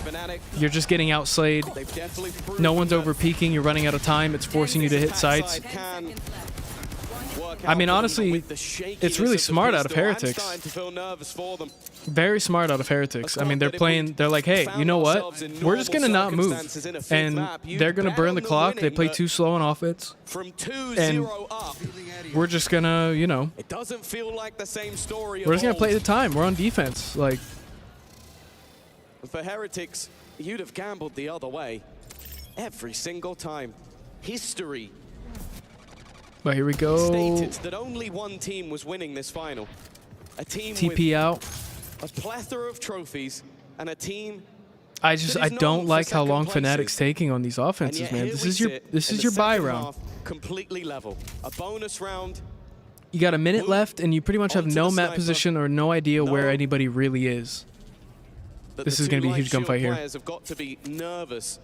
Fnatic, You're just getting outslayed. they've definitely proven No one's that overpeaking. You're running out of time. It's forcing you to hit sights. backside can work I mean, out, but honestly, with the shakiness it's really of the smart out of pistol, I'm Heretics. starting to feel nervous for them. Very smart out of Heretics. I mean, they're playing, they're like, hey, you know what? We're just going to not move. And they're going to burn the clock. They play too slow on offense. From And 2-0 up, we're just going to, you know, it doesn't feel like the same story. we're just going to play the time. We're on defense. Like, For Heretics, you'd have gambled the other way every single time. History but here we go. stated that only one team was winning this final. A team TP out. with a plethora of trophies and a team. I that is don't known like for how long second Fnatic's places. taking on these And offenses, yet man. here This we is your sit in the buy second round. half, completely level. A bonus round. You got a minute left, and you pretty much have onto no the map sniper. position or no idea where No. anybody really is. that This the is going to two be a huge Light Shield gunfight here. Players have got to be nervous.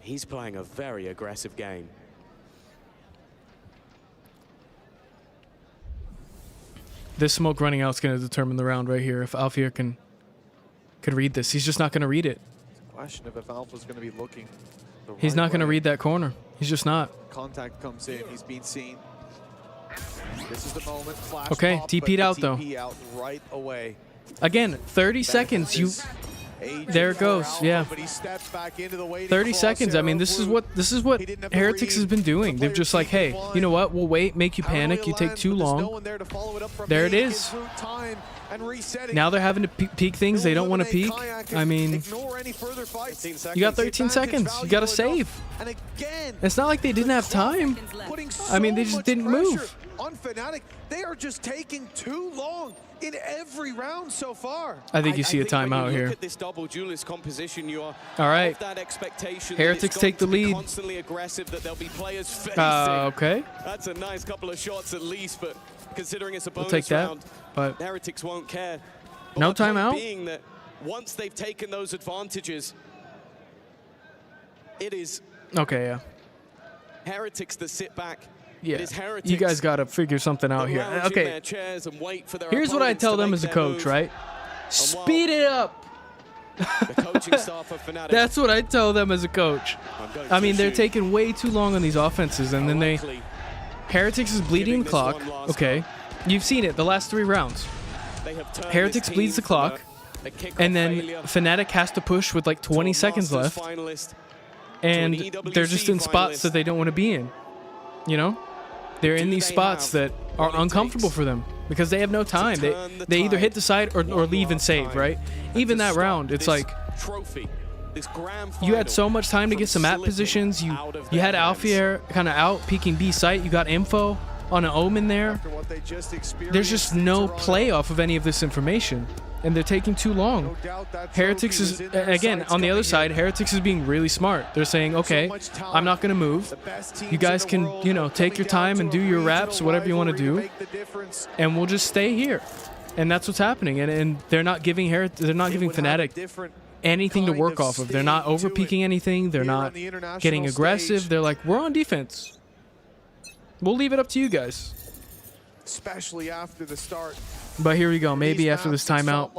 He's playing a very aggressive game. This smoke running out is going to determine the round right here. If Alfia can read this, he's just not going to read it. Question of if Alpha's going to be looking the He's right not going to way. read that corner. He's just not. Contact comes in. He's being seen. This is the moment. Flash Okay, pop, TP'd but the out, though. TP out right away. Again, 30 seconds. You. There it goes. Yeah. But he steps back into the waiting 30 seconds. I mean, this is what Heretics has been doing. They've just like, hey, you know what? We'll wait, make you panic. You take too long. There it is. Now they're having to peek things they don't want to peek. I mean, you got 13 seconds. You got to save. It's not like they didn't have time. I mean, they just didn't move. On Fnatic, they are just taking too long in every round so far. I think you see a think when you timeout look here. at this double duelist composition, you are All right. of that expectation that Heretics it's take the going to be lead. Constantly aggressive, that there'll be players facing. Okay. That's a nice couple of shots at least, but considering it's a We'll bonus take that, round, but Heretics won't care. But no my point timeout? being that once they've taken those advantages, it is Okay, yeah. Heretics that sit back. Yeah. It is Heretics You guys got to figure something out that here. lounge in Okay. their chairs and wait for their Here's what I opponents tell to them make as a their coach, move. right? Speed it up. The coaching staff of Fnatic. That's what I tell them as a coach. I mean, they're taking way too long on these offenses, and then they... Heretics is bleeding the clock. Okay. You've seen it the last 3 rounds. They have turned Heretics this bleeds the team from clock, a kickoff and then failure Fnatic has to push with like 20 seconds Masters left, finalist and EWC they're just in spots finalist. that they don't want to be in. You know? They're in these they spots have that are uncomfortable for them because they have no time. They either hit the side or leave and save, right? Even that round, it's like trophy. This grand you had final so much time to get some map positions. You had Alfier kind of out peeking B site. You got info on an Omen there. There's just no play off of any of this information, and they're taking too long. Heretics is, again, on the other side, Heretics is being really smart. They're saying, okay, I'm not going to move. You guys can, you know, take your time and do your raps, whatever you want to do, and we'll just stay here. And that's what's happening. And they're not giving Fnatic anything to work off of. They're not over peeking anything. They're not getting aggressive. They're like, we're on defense. We'll leave it up to you guys. Especially after the start. But here we go. Maybe after this timeout,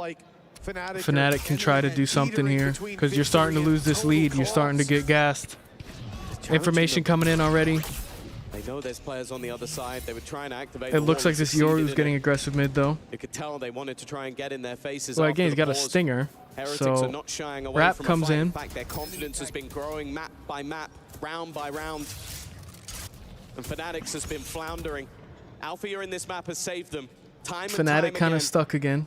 Fnatic can try to do something here because you're starting to lose this lead. You're starting to get gassed. Information coming in already. They know there's players on the other side. They were trying to activate. It looks like this Yoru's getting aggressive mid though. You could tell they wanted to try and get in their faces. Well, after again, he's the got a pause. stinger. Heretics are So not shying away Rap from comes a fight. in. In fact, their confidence has been growing map by map, round by round. And Fnatic's has been floundering. Alfia in this map has saved them. Time and time Fnatic kind again. of stuck again.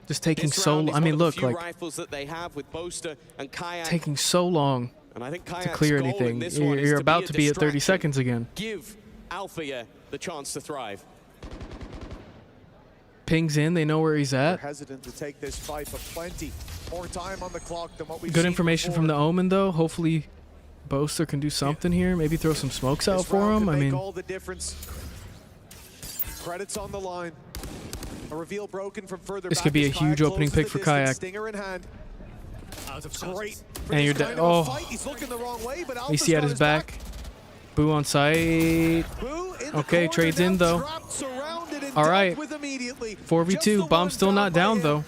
Just taking This so. round is I mean, one of the look, few like rifles that they have with Boaster and Kayak. taking so long And I think to Kayak's clear goal in anything. this one is You're to about be to a be at 30 distraction. seconds again. Give Alfia the chance to thrive. Pings in. They know where he's at. Hesitant to take this fight, but plenty more time on the clock than what we've Good seen information before. from the Omen though. Hopefully Boaster can do something here. Maybe throw some smokes out This for round him. could I make mean, all the difference. Credits on the line. A reveal broken from further this back could be a as Kayak huge opening closes pick the for distance, Kayak. Stinger in hand. Great. And you're dead. dead. Oh, He's looking the wrong way, but at least he had his back. Boo on site. Okay, trades in though. All right. 4v2. Bomb still not down though.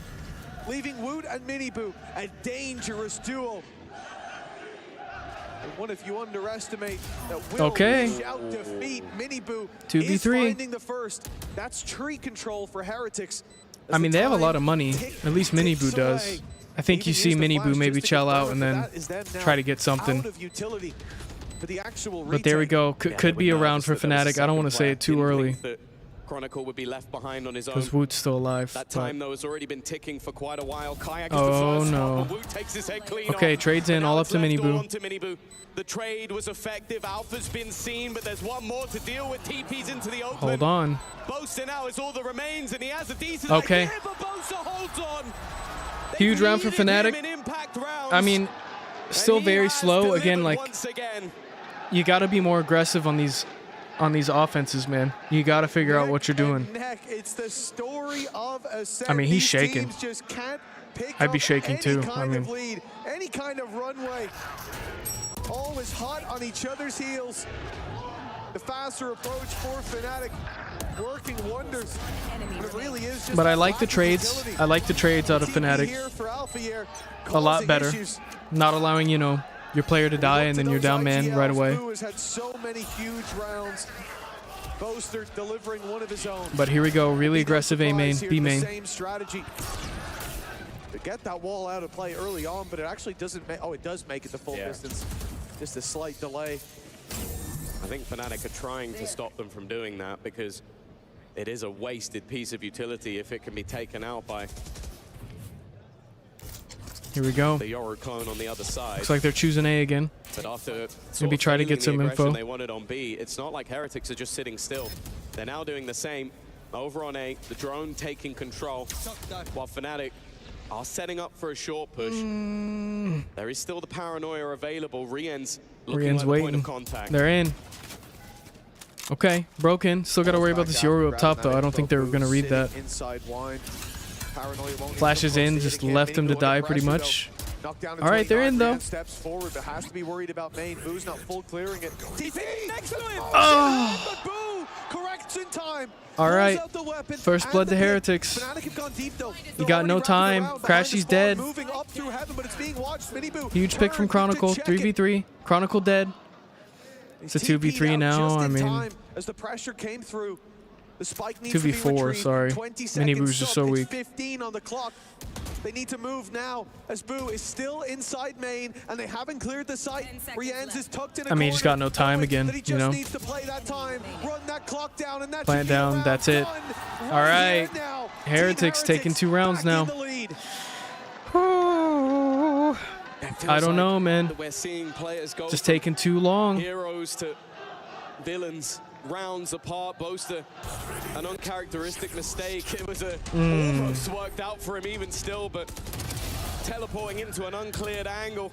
Leaving Woot and Miniboo, a dangerous duo. And what if you underestimate that Will Okay. shout defeat? Miniboo 2v3. is finding the first. That's tree control for Heretics. I mean, they have a lot of money. At least Miniboo does. I think you see Miniboo maybe chill out and then try to get something. But there we go. Could be around for Fnatic. I don't want to say it too early. Chronicle would be left behind on his own. Because Woot's still alive. That time, though, has already been ticking for quite a while. Kayak is Oh, the first no. one, but Woot takes his head clean Okay, off. trades in, And all now up to it's left Miniboo. all onto Miniboo. The trade was effective. Alpha's been seen, but there's one more to deal with. TP's into the open. Hold on. Boaster now is all that remains, and he has a decent Okay. idea, but Boaster holds on. Huge round for Fnatic. I mean, still very slow. Again, like, you got to be more aggressive on these offenses, man. You got to figure out what you're doing. It's the story of Ascent. I mean, he's These shaking. teams just can't pick I'd be up shaking any too. kind I mean, of lead, any kind of runway. Always hot on each other's heels. The faster approach for Fnatic, working wonders. And it really is just but I that like the lack of trades. utility. I like the trades out of Fnatic. Here for Alpha here, A lot causing better. issues. Not allowing, you know, your player to die and then you're down man right away. Boo has had so many huge rounds. Boaster delivering one of his own. But here we go. Really aggressive A main, B main. Same strategy. To get that wall out of play early on, but it actually doesn't make. Oh, it does make it the full distance. Just a slight delay. I think Fnatic are trying to stop them from doing that because it is a wasted piece of utility if it can be taken out by Here we go. the Yoru clone on the other side. Looks like they're choosing A again. But after Maybe try to get some info. they wanted on B, it's not like Heretics are just sitting still. They're now doing the same. Over on A, the drone taking control, while Fnatic are setting up for a short push. There is still the paranoia available. Rien's looking like the point waiting. of contact. They're in. Okay, broken. Still got to worry about this Yoru up top, though. I don't think they were going to read that. Inside wine. Paranoia won't Flashes in, just left him to die pretty much. Knockdown All right, they're in, though. Steps forward, but has to be worried about main. Boo's not full clearing it. TP next to him. Oh! But Boo corrects in time. All right. Pulls out the weapon First and blood the to hit. Heretics. Fnatic have gone deep, though. You got no time. Crashy's dead. Moving up through heaven, but it's being watched. Miniboo Huge pick from Chronicle. 3v3. Chronicle dead. It's a 2v3 now. I mean, as the pressure came through, the spike needs 2v4, to be retrieved. sorry. 20 Miniboo's seconds just up. so It's weak. 15 on the clock. They need to move now as Boo is still inside main and they haven't cleared the site. Rienz is tucked in a I mean, he just got no time again, that he just you know. needs to play that time, run that clock down, and that plant down. That's it. All right. Heretics taking 2 rounds now. I don't know, man. We're seeing players go Just taking too long. heroes to villains, rounds apart. Boaster, an uncharacteristic mistake. It was almost worked out for him even still, but teleporting into an uncleared angle.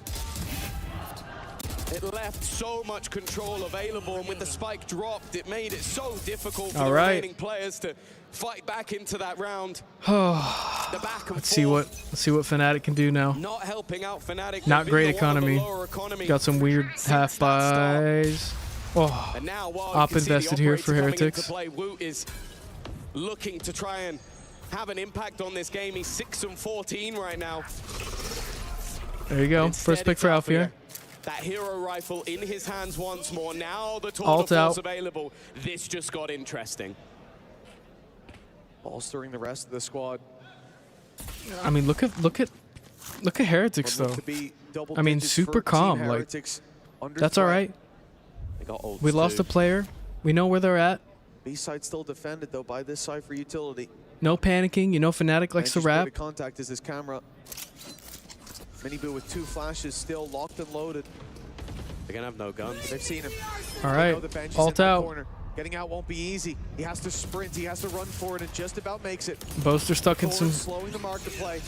It left so much control available, and with the spike dropped, it made it so difficult for the remaining players to fight back into that round. The back and Let's see what Fnatic can do now. Not helping out Fnatic. Not They've great been one of the economy. lower economy. Got some weird half buys. Oh, And now, while you op can see the invested here for operator coming into Heretics. play, Woot is looking to try and have an impact on this game. He's 6-14 right now. There you go. First pick for Alpha here. That hero rifle in his hands once more. Now the tour Alt de force out. available. This just got interesting. Bolstering the rest of the squad. I mean, look at Heretics though. I mean, super calm. Like, that's all right. We lost a player. We know where they're at. B side still defended though by this side for utility. No panicking. You know, Fnatic likes to rap. Contact is his camera. Miniboo with 2 flashes still locked and loaded. They're gonna have no guns. They've seen him. All They right. know the bench is Alt in that out. corner. Getting out won't be easy. He has to sprint. He has to run for it and just about makes it. Boaster stuck in Thorn some. slowing the mark to play.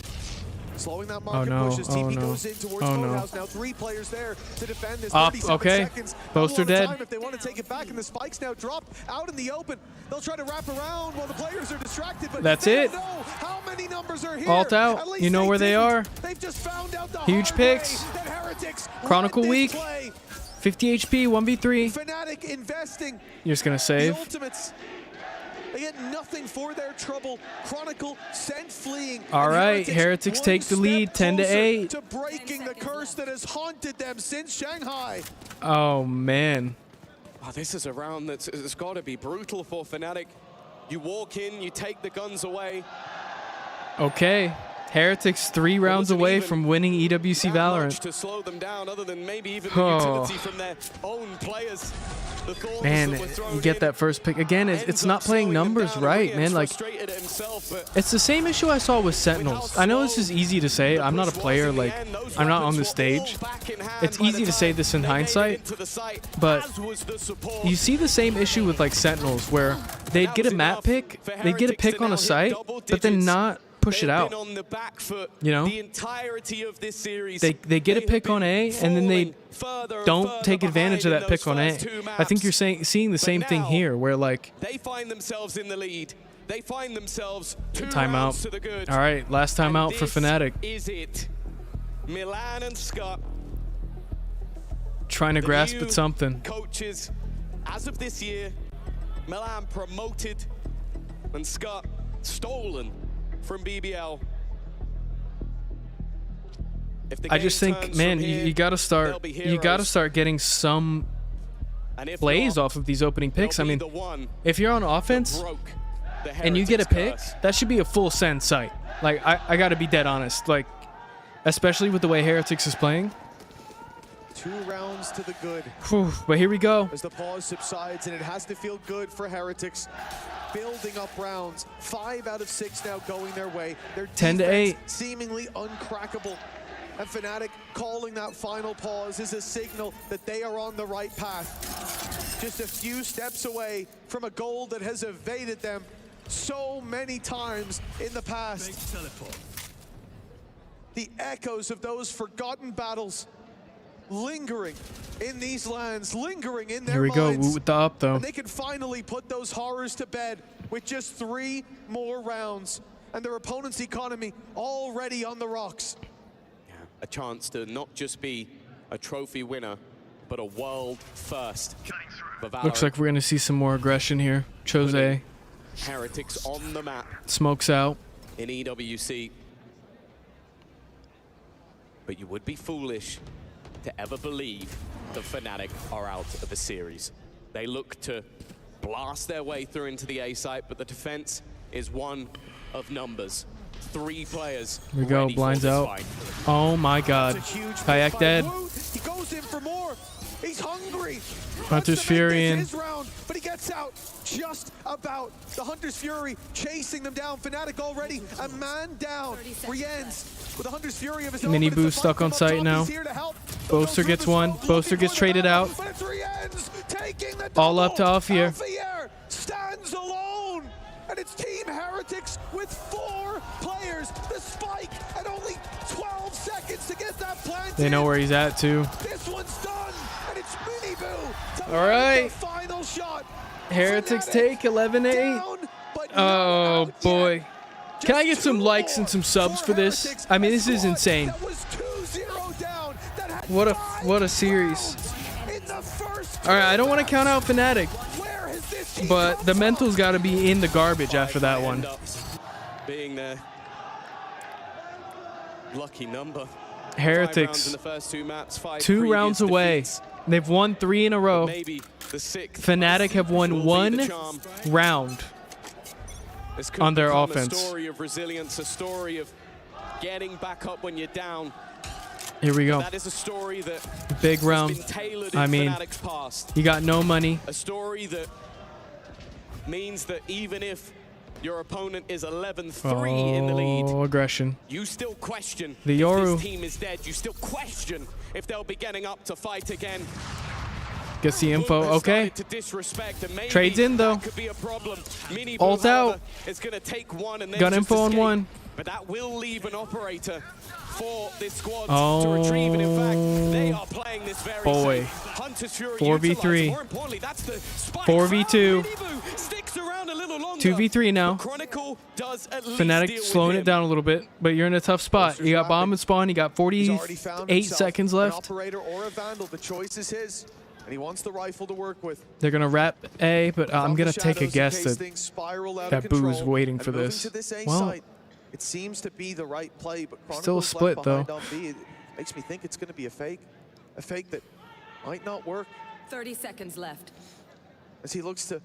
Slowing that Oh market no, push as oh TP no, goes in towards oh no. Boathouse. Now 3 players there to defend this. Up, 37 okay. seconds. Both are dead. If they want to take it back, and the spike's now dropped out in the open. They'll try to wrap around while the players are distracted, but That's they it. don't know how many numbers are here. Alt out. At least You know where they didn't. are. They've just found out the Huge hard picks. way that Heretics Chronicle won this weak. play. 50 HP, 1v3. Fnatic investing. You're just gonna The save. ultimates. They get nothing for their trouble. Chronicle sent fleeing. All and right, Heretics take the lead, 10 to 8. To breaking the curse that has haunted them since Shanghai. Oh man. Oh, this is a round that's got to be brutal for Fnatic. You walk in, you take the guns away. Okay. Heretics 3 rounds away from winning EWC Valorant. To slow them down, other than maybe even Oh. the utility from their own players. The thorns Man, that were thrown you get that first pick. Again, it's not playing numbers right, man. Like, frustrated at himself, but it's the same issue I saw with Sentinels. I know this is easy to say. I'm not a player. Like, I'm not on the stage. It's easy to say this in hindsight, but you see the same issue with like Sentinels, where they'd get a map pick, they'd get a pick on a site, but then not push it out. You know, they get a pick on A, and then they don't take advantage of that pick on A. I think you're seeing the same thing here, where like they find themselves in the lead. They find themselves 2 rounds timeout. to the good. All right, last timeout for Fnatic. Is it Milan and Scott Trying to grasp at something. coaches as of this year? Milan promoted and Scott stolen from BBL. If the I game just think, turns man, from here, you gotta start. they'll be You gotta heroes. start getting some And if plays not, off of these opening picks. I they'll be mean, the one if you're on offense broke the and you get a pick, Heretics' curse. that should be a full send site. Like, I gotta be dead honest. Like, especially with the way Heretics is playing. 2 rounds to the good. Whew, but here we go. As the pause subsides, and it has to feel good for Heretics. Building up rounds. 5 out of 6 now going their way. Their 10 to defense 8. seemingly uncrackable. And Fnatic calling that final pause is a signal that they are on the right path. Just a few steps away from a goal that has evaded them so many times in the past. The echoes of those forgotten battles lingering in these lands, lingering in their Here we go minds. with the up though. And they can finally put those horrors to bed with just 3 more rounds. And their opponent's economy already on the rocks. A chance to not just be a trophy winner, but a world first. for Valorant. Looks like we're gonna see some more aggression here. Chose A. Heretics on the map Smokes out. in EWC. But you would be foolish to ever believe that Fnatic are out of a series. They look to blast their way through into the A site, but the defense is one of numbers. 3 players. Here we go, ready for blinds this out. fight. Oh my god. Kayak dead. He goes in for more. He's hungry. Hunter's Fury in. His round, but he gets out just about. The Hunter's Fury chasing them down. Fnatic already a man down. Rienz with the Hunter's Fury of his own. Mini but it's boost a stuck fight on from up site top. now. He's here to help. Boaster gets one. Boaster gets traded out. But it's Rienz taking the All up to double. Alfier. Alfier stands alone. And it's Team Heretics with 4 players. The spike at only 12 seconds to get that planted. They know where he's at too. This one's done, and it's Mini Boo to All right. the final shot. Heretics take 11-8. Oh boy. Can I get some likes and some subs for this? I mean, this is insane. What a series. All right, I don't want to count out Fnatic, but the mental's got to be in the garbage after that one. Being their lucky number. Heretics, 5 rounds in the first 2 maps, 5 2 previous rounds away. defeats. They've won 3 in a row. Maybe the 6th Fnatic have won will be 1 the charm. round This could on their become offense. A story of resilience, a story of getting back up when you're down. Here we go. That is a story that Big round. has been tailored in I mean, Fnatic's past. you got no money. A story that means that even if your opponent is 11-3 in the lead, Oh, aggression. you still question The if Yoru. this team is dead. You still question if they'll be getting up to fight again. Gets the Boom info. has Okay. started to disrespect, and maybe Trades in, though. that could be a problem. Mini Ult Boo, out. however, is going to take one and then Got just info on escape. one. But that will leave an operator for this squad to retrieve. And in fact, they are playing this very safe. Hunter's Fury 4v3. More importantly, that's the spike. 4v2. Sticks around a little longer. 2v3 now. Chronicle does at least Fnatic slowing it down a little bit, but you're in a tough spot. You got bomb and spawn. You got 48 seconds An left. operator or a Vandal, the choice is his, and he wants the rifle to work with. They're gonna wrap A, but I'm gonna take a guess that Boo's waiting for this. Well, it seems to be the right play, but Chronicle's still a split left though. behind on B. It makes me think it's going to be a fake that might not work. 30 seconds left. As he looks to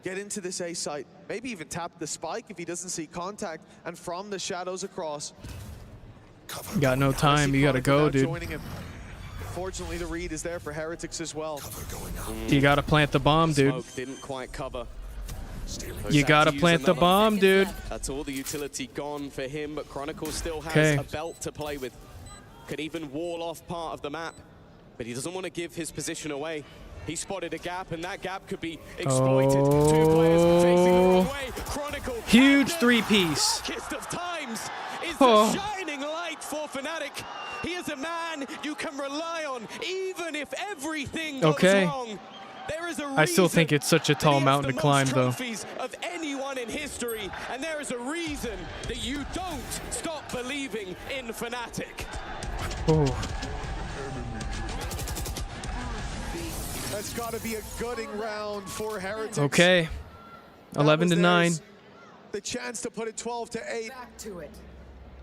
get into this A site, maybe even tap the spike if he doesn't see contact, and from the shadows across. You got no time. You gotta go, dude. Fortunately, the read is there for Heretics as well. You gotta plant the bomb, dude. Smoke didn't quite cover. You gotta plant the bomb, dude. That's all the utility gone for him, but Chronicle still has Okay. a belt to play with. Could even wall off part of the map, but he doesn't want to give his position away. He spotted a gap, and that gap could be exploited. Two players facing the wrong way. Chronicle. Huge three-piece. Darkest of times is the shining light for Fnatic. He is a man you can rely on, even if everything goes wrong. There is a I still think it's such a tall mountain to climb, though. of anyone in history, and there is a reason that you don't stop believing in Fnatic. Oh. That's got to be a gutting round for Heretics. Okay. 11-9. The chance to put it 12-8. Back to it.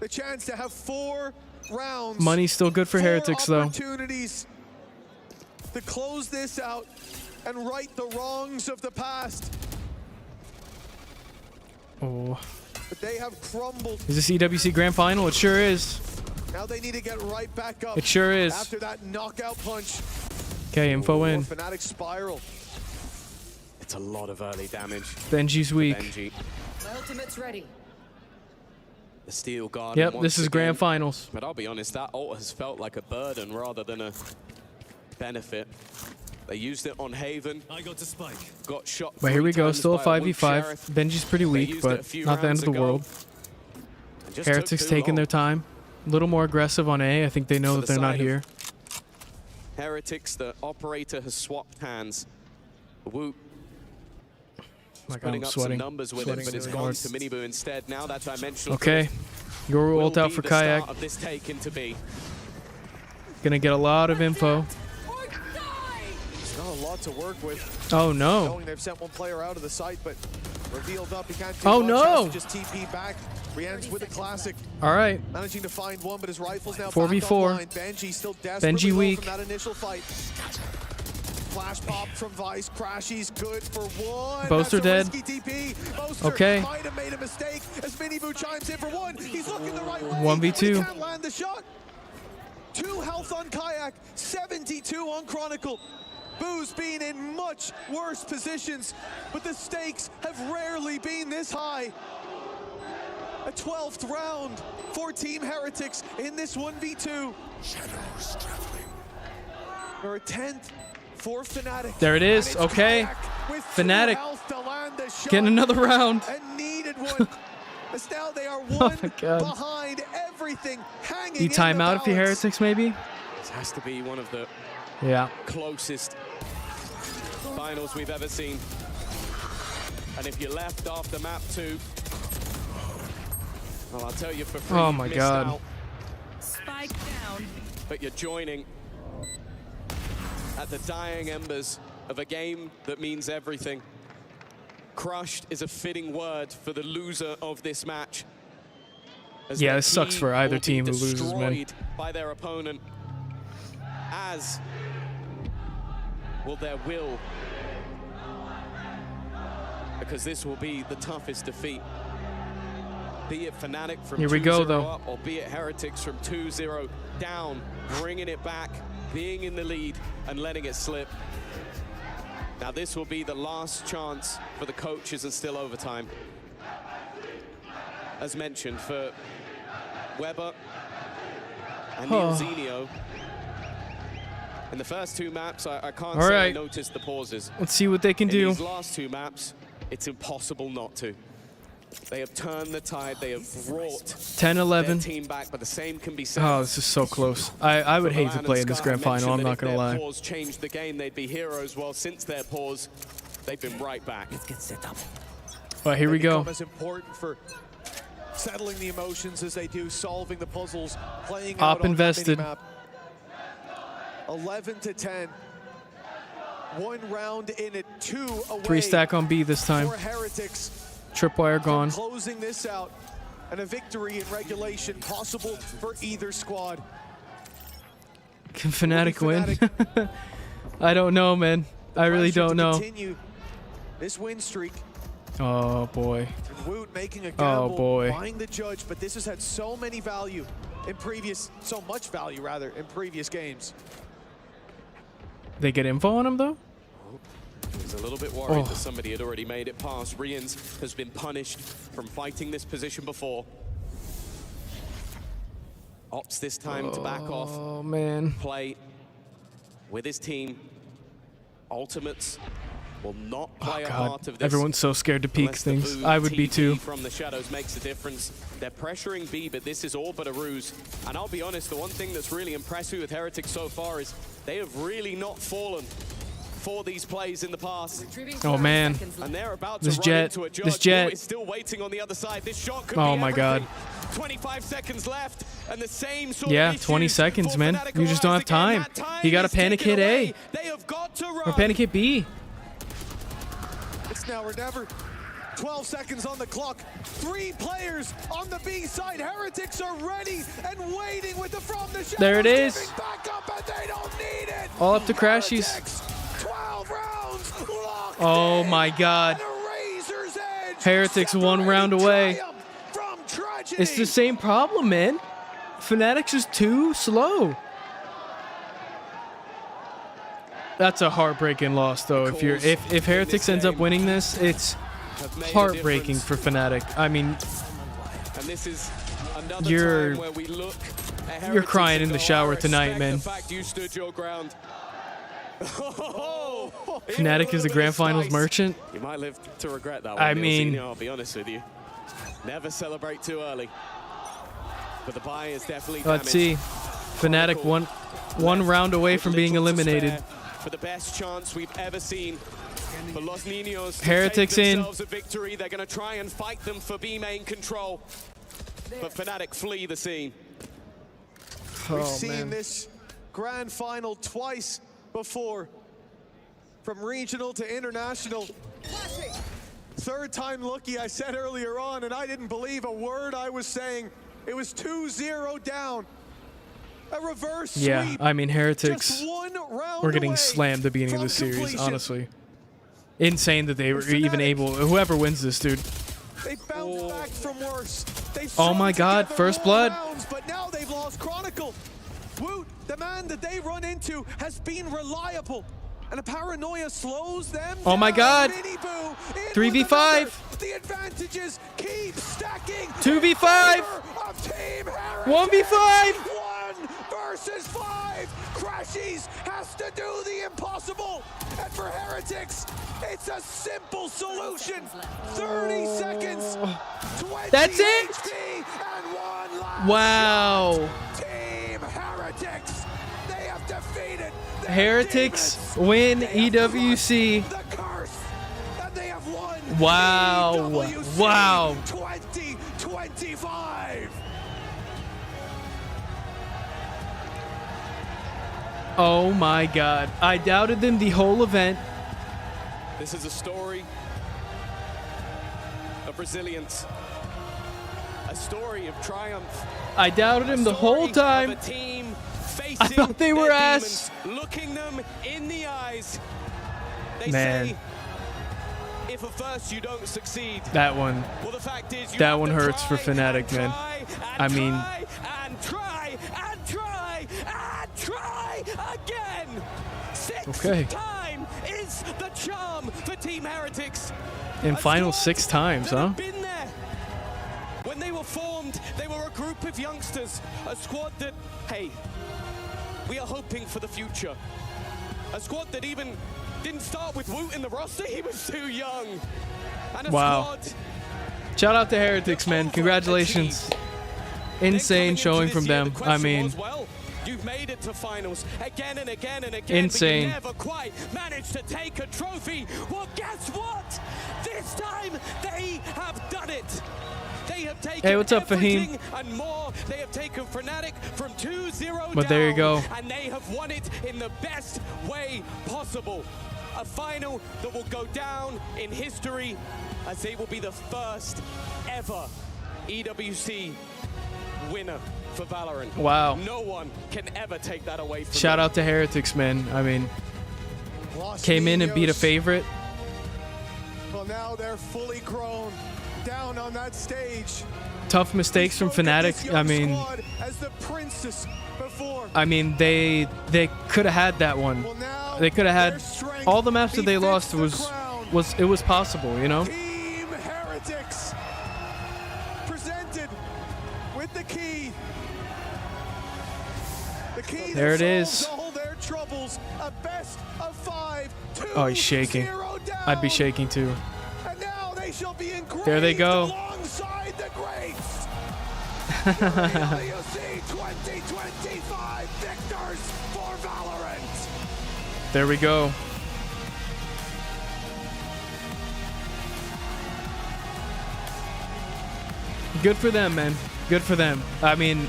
The chance to have 4 rounds. Money's still good for Heretics, though. Opportunities to close this out and right the wrongs of the past. Oh. But they have crumbled. Is this EWC Grand Final? It sure is. Now they need to get right back up. It sure is. After that knockout punch. Okay, info in. Fnatic spiral. It's a lot of early damage. Benji's weak. Benji. My ultimate's ready. The Steel Guard. Yep, this is Grand Finals. But I'll be honest, that ult has felt like a burden rather than a benefit. They used it on Haven. I got to spike. Got shot. But here we go, times still a by Luke 5v5. Sheriff. Benji's pretty They weak, used but it a few not the end rounds of the ago. world. And just Heretics took too taking long. their time. A little more aggressive on A. I think they know To that the they're not side of here. Heretics, the operator has swapped hands. Woot. Like, Putting I'm up sweating. some numbers with it, but it's gone to Miniboo instead. Now that dimensional. Okay. Yoru ult out for Kayak. Start of this take into B. Gonna get a lot of info. There's not a lot to work with. Oh, no. Knowing they've sent one player out of the site, but revealed up. He can't do Oh, much. no. Has to just TP back. Rian's with a classic. All right. Managing to find one, but his rifle's now 4v4. back offline. Benji still desperately Benji low weak. from that initial fight. Flash pop from Vice. Crashy's good for one. Both are dead. Okay. Might have made a mistake as Miniboo chimes in for one. He's looking the right way. 1v2. He can't land the shot. 2 health on Kayak, 72 on Chronicle. Boo's been in much worse positions, but the stakes have rarely been this high. A 12th round for Team Heretics in this 1v2. Shadows traveling. Or a 10th for Fnatic. There it is. Okay. Fnatic getting another round. And needed one. As now they are Oh one my God. behind everything, hanging You in time the out if you're balance. Heretics, maybe? This has to be one of the Yeah. closest finals we've ever seen. And if you're left after map 2, well, I'll tell you for free. Oh you my missed God. out, Spike down. but you're joining at the dying embers of a game that means everything. Crushed is a fitting word for the loser of this match. As Yeah, their this sucks team for either will be team who loses, man. destroyed by their opponent, as will their will, because this will be the toughest defeat. Be it Fnatic from Here we go, 2-0 though. up, or be it Heretics from 2-0 down, bringing it back, being in the lead and letting it slip. Now this will be the last chance for the coaches and still overtime. As mentioned, for Weber and Neilzinho. In the first 2 maps, I can't All say I right. noticed the pauses. Let's see what they can In do. these last 2 maps, it's impossible not to. They have turned the tide. They have brought 10-11. their team back, but the same can be said. Oh, this is so close. I would hate to play in this grand final, I'm not going to lie. If their pause changed the game, they'd be heroes. Well, since their pause, they've been right back. Let's get set up. All right, here we go. As important for settling the emotions as they do, solving the puzzles, playing Op out on invested. that minimap. 11-10. One round in it, 2 away. 3 stack on B this time. For Heretics. Tripwire gone. Closing this out, and a victory in regulation possible for either squad. Can Fnatic win? I don't know, man. I really don't know. Continue this win streak. Oh boy. And Woot making a gamble, Oh boy. buying the judge, but this has had so much value in previous games. They get info on him though? He's a little bit worried that somebody had already made it past. Rians has been punished from fighting this position before. Opts this time to back off. Oh man. Play with his team. Ultimates will not play a part of this. Everyone's so scared to peek unless the things. Vu I would be TP too. From the shadows makes a difference. They're pressuring B, but this is all but a ruse. And I'll be honest, the one thing that's really impressed me with Heretics so far is they have really not fallen for these plays in the past. Oh man. And they're about to This run jet. into a judge. This jet. Is still waiting on the other side. This shot could Oh be my everything. god. 25 seconds left, and the same sort Yeah, of 20 seconds, for man. Fnatic You just don't have time. He got a panic hit A. They have got to run. Or panic hit B. It's now or never. 12 seconds on the clock. 3 players on the B side. Heretics are ready and waiting with the from the shadows. There it is. Giving back up, and they don't need it. All up to Crashies. 12 rounds. Locked Oh my god. Razor's edge. Heretics 1 round away. From tragedy. It's the same problem, man. Fnatic's just too slow. That's a heartbreaking loss, though. If Heretics ends up winning this, it's heartbreaking for Fnatic. I mean, And this is another you're time where we look at you're Heretics crying in and the go, shower "I tonight, respect man. the fact you stood your ground." Fnatic is the grand finals merchant. You might live to regret that one. I mean- Nilsinho, I'll be honest with you. Never celebrate too early. But the buy is definitely Let's damaged. see. Fnatic one round away from being eliminated. For the best chance we've ever seen for Los Niños to Heretics take in. themselves a victory. They're going to try and fight them for B main control. But Fnatic flee the scene. We've seen this grand final twice before. From regional to international. 3rd time lucky, I said earlier on, and I didn't believe a word I was saying. It was 2-0 down. A reverse Yeah, sweep. I mean, Heretics Just 1 round were getting away slammed at the beginning of the from series, completion. honestly. Insane that they were even able. Whoever wins this, dude. They bounced back from worse. They've Oh my strung god, together first more blood. rounds, but now they've lost Chronicle. Woot, the man that they run into, has been reliable. And a paranoia slows them Oh my god. down. Mini Boo in 3v5. with another. The advantages keep stacking. 2v5. Of Team Heretics. 1v5. 1 versus 5. Crashies has to do the impossible. And for Heretics, it's a simple solution. 30 seconds. 20 That's it? HP, and 1 last Wow. shot. Team Heretics. They have defeated their Heretics demons. win They have EWC. crushed the curse. And they have won Wow. EWC Wow. 2025. Oh my god. I doubted them the whole event. This is a story of resilience. A story of triumph. I doubted him the whole time. Of a team facing I thought they were their ass. demons, looking them in the eyes. They Man. say, if at first you don't succeed, That one. well, the fact is you That have one to hurts for try Fnatic, and man. try I and mean, try and try and try and try again. 6th Okay. time is the charm for Team Heretics. in A final squad 6 times, that huh? have been there. When they were formed, they were a group of youngsters, a squad that, hey, we are hoping for the future. A squad that even didn't start with Woot in the roster, he was too young. And a Wow. squad Shout out to Heretics, man. Congratulations. Insane showing from them. I mean, you've made it to finals again and again and again. Insane. But you never quite managed to take a trophy. Well, guess what? This time they have done it. They have taken hey, what's up, everything Fahim? and more. They have taken Fnatic from 2-0 But there you go. and they have won it in the best way possible. A final that will go down in history as they will be the first ever EWC winner for Valorant. Wow. No one can ever take that away from Shout them. out to Heretics, man. I mean, came in and beat a favorite. Well, now they're fully grown, down on that stage. Tough mistakes from Fnatic. I mean, As the princess before. they could have had that one. They could have had all the maps that they lost it was possible, you know? Team Heretics presented with the key. The key There it that is. solves all their troubles. A best of 5. Oh, he's shaking. 2-0 down. I'd be shaking too. And now they shall be engraved There they go. alongside the greats. EWC 2025 victors for Valorant. There we go. Good for them, man. Good for them. I mean,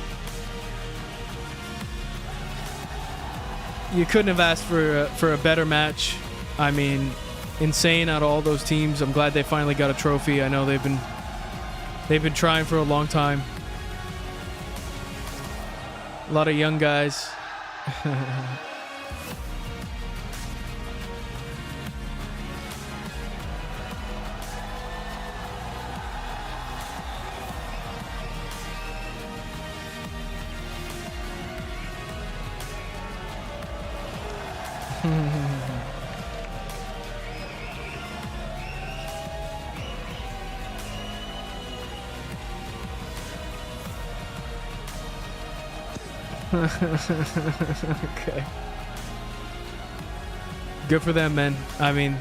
you couldn't have asked for a better match. I mean, insane out of all those teams. I'm glad they finally got a trophy. I know they've been trying for a long time. A lot of young guys. Okay. Good for them, man. I mean,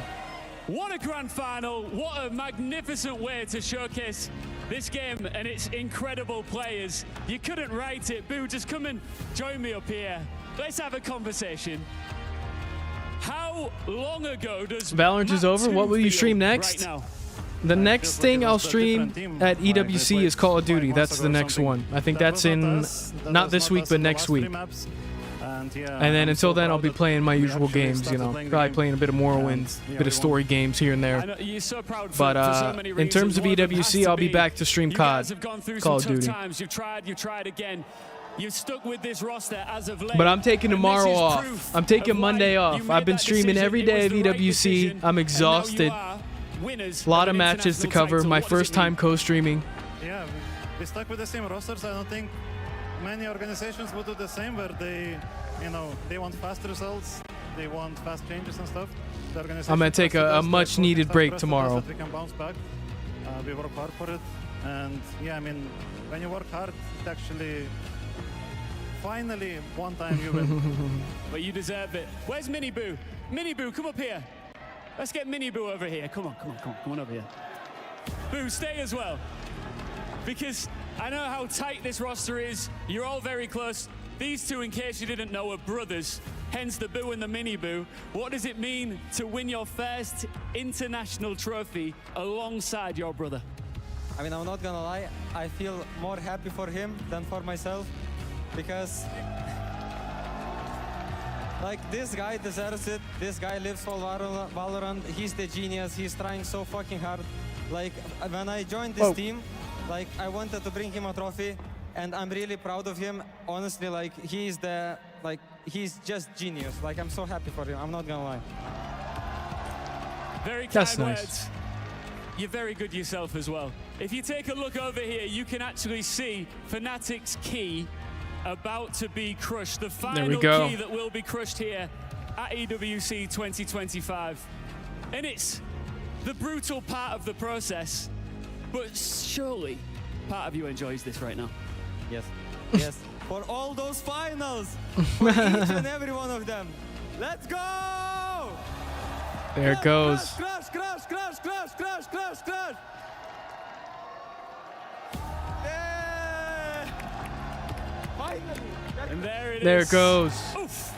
What a grand final. What a magnificent way to showcase this game and its incredible players. You couldn't write it. Boo, just come and join me up here. Let's have a conversation. How long ago does Valorant is over. What will you stream next? Right now? The next thing I'll stream at EWC is Call of Duty. That's the next one. I think that's in, not this week, but next week. And then until then, I'll be playing my usual games, you know. Probably playing a bit of Morrowind, a bit of story games here and there. But in terms of EWC, I'll be back to stream COD, Call of Duty. You've tried again. You've stuck with this roster as of late. But I'm taking tomorrow off. I'm taking Monday off. I've been streaming every day of EWC. I'm exhausted. A lot of matches to cover. My first time co-streaming. Yeah, we stuck with the same rosters. I don't think many organizations would do the same, where they, you know, they want fast results, they want fast changes and stuff. The organization I'm gonna take a much needed break tomorrow. we can bounce back. We work hard for it, and yeah, I mean, when you work hard, it actually finally one time you win. But you deserve it. Where's Mini Boo? Mini Boo, come up here. Let's get Mini Boo over here. Come on over here. Boo, stay as well. Because I know how tight this roster is. You're all very close. These two, in case you didn't know, are brothers. Hence the Boo and the Mini Boo. What does it mean to win your first international trophy alongside your brother? I mean, I'm not gonna lie. I feel more happy for him than for myself. Because like, this guy deserves it. This guy lives for Valorant. He's the genius. He's trying so fucking hard. Like, when I joined this team, like, I wanted to bring him a trophy, and I'm really proud of him. Honestly, like, he's just genius. Like, I'm so happy for him. I'm not gonna lie. Very That's kind nice. words. You're very good yourself as well. If you take a look over here, you can actually see Fnatic's key about to be crushed. The final key that will be crushed here at EWC 2025. And it's the brutal part of the process, but surely part of you enjoys this right now. Yes, yes. For all those finals, for each and every one of them. Let's go! There it goes. Crush, crush, crush, crush, crush, crush, crush. And there it is. There it goes. Oof.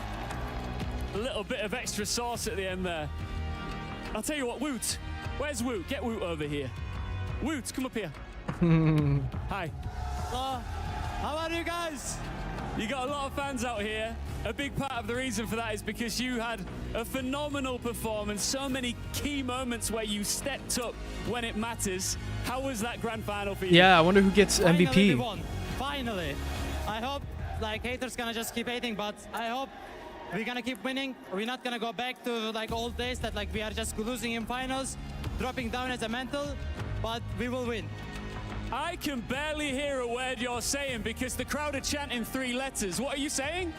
A little bit of extra sauce at the end there. I'll tell you what, Woot. Where's Woot? Get Woot over here. Woot, come up here. Hi. Hello. How are you guys? You got a lot of fans out here. A big part of the reason for that is because you had a phenomenal performance. So many key moments where you stepped up when it matters. How was that grand final for you? Yeah, I wonder who gets Finally, MVP. we won. Finally. I hope like haters gonna just keep hating, but I hope we're gonna keep winning. We're not gonna go back to like old days that like we are just losing in finals, dropping down as a mental, but we will win. I can barely hear a word you're saying because the crowd are chanting 3 letters. What are you saying?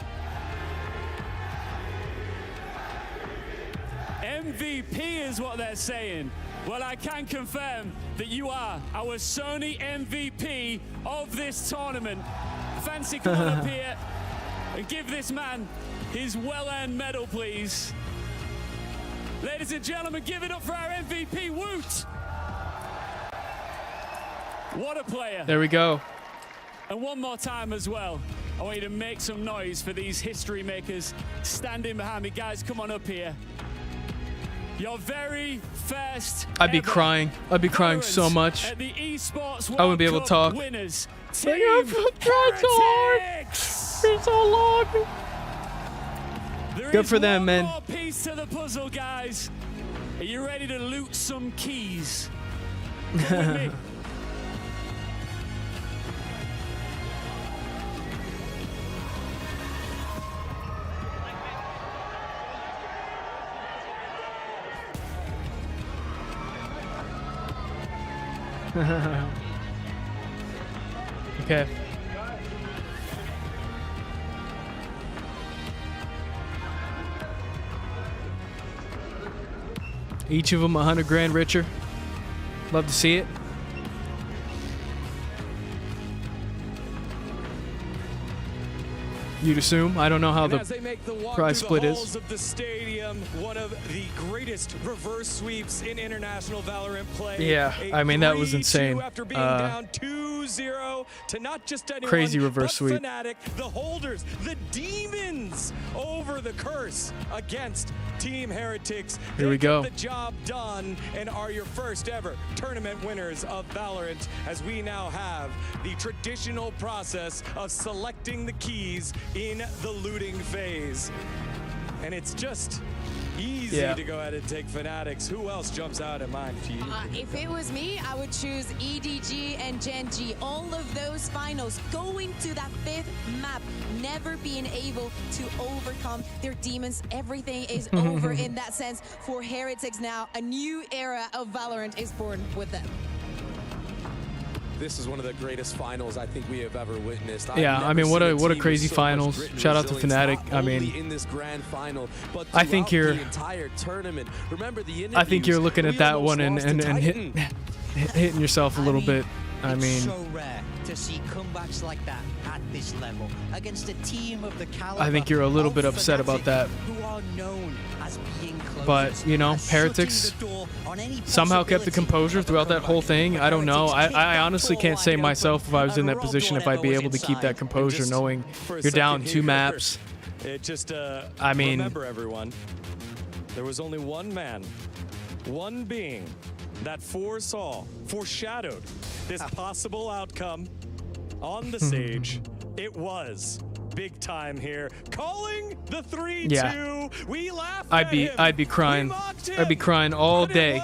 MVP is what they're saying. Well, I can confirm that you are our Sony MVP of this tournament. Fancy, come on up here and give this man his well-earned medal, please. Ladies and gentlemen, give it up for our MVP, Woot. What a player. There we go. And one more time as well, I want you to make some noise for these history makers standing behind me. Guys, come on up here. Your very first I'd be crying. I'd be crying so much. at the Esports World I wouldn't be able to Cup talk. Winners. Like, I've tried so hard. It's so long. There Good is for them, one man. more piece to the puzzle, guys. Are you ready to loot some keys? Come with me. Okay. Each of them 100 grand richer. Love to see it. You'd assume. I don't know how the prize split is. Of the stadium, one of the greatest reverse sweeps in international Valorant play. Yeah, I mean, that was 3-2 insane. After being down 2-0 to not just anyone, Crazy reverse but sweep. Fnatic, the holders, the demons over the curse against Team Heretics. Here we They go. get the job done and are your first ever tournament winners of Valorant, as we now have the traditional process of selecting the keys in the looting phase. And it's just easy to go ahead and take Fanatics. Who else jumps out in mind to you? If it was me, I would choose EDG and Gen G. All of those finals, going to that 5th map, never being able to overcome their demons. Everything is over in that sense for Heretics now. A new era of Valorant is born with them. This is one of the greatest finals I think we have ever witnessed. Yeah, I mean, what a crazy finals. Shout out to Fnatic. I mean, in this grand final, but I think you're the entire tournament. Remember the I think you're looking at that one and Titan. hitting yourself a little bit. I mean, it's so rare to see comebacks like that at this level against a team of the caliber. I think you're a little bit upset about that. Who are known as being closers, But, you know, Heretics somehow kept the composure throughout that whole thing. I don't know. I honestly can't say myself if I was in that position if I'd be able to keep that composure knowing you're down 2 maps. It just, I mean, remember everyone, there was only one man, one being that foreshadowed this possible outcome on the stage. It was big time here, calling the 3-2. Yeah. We laughed I'd be crying. I'd be crying all day.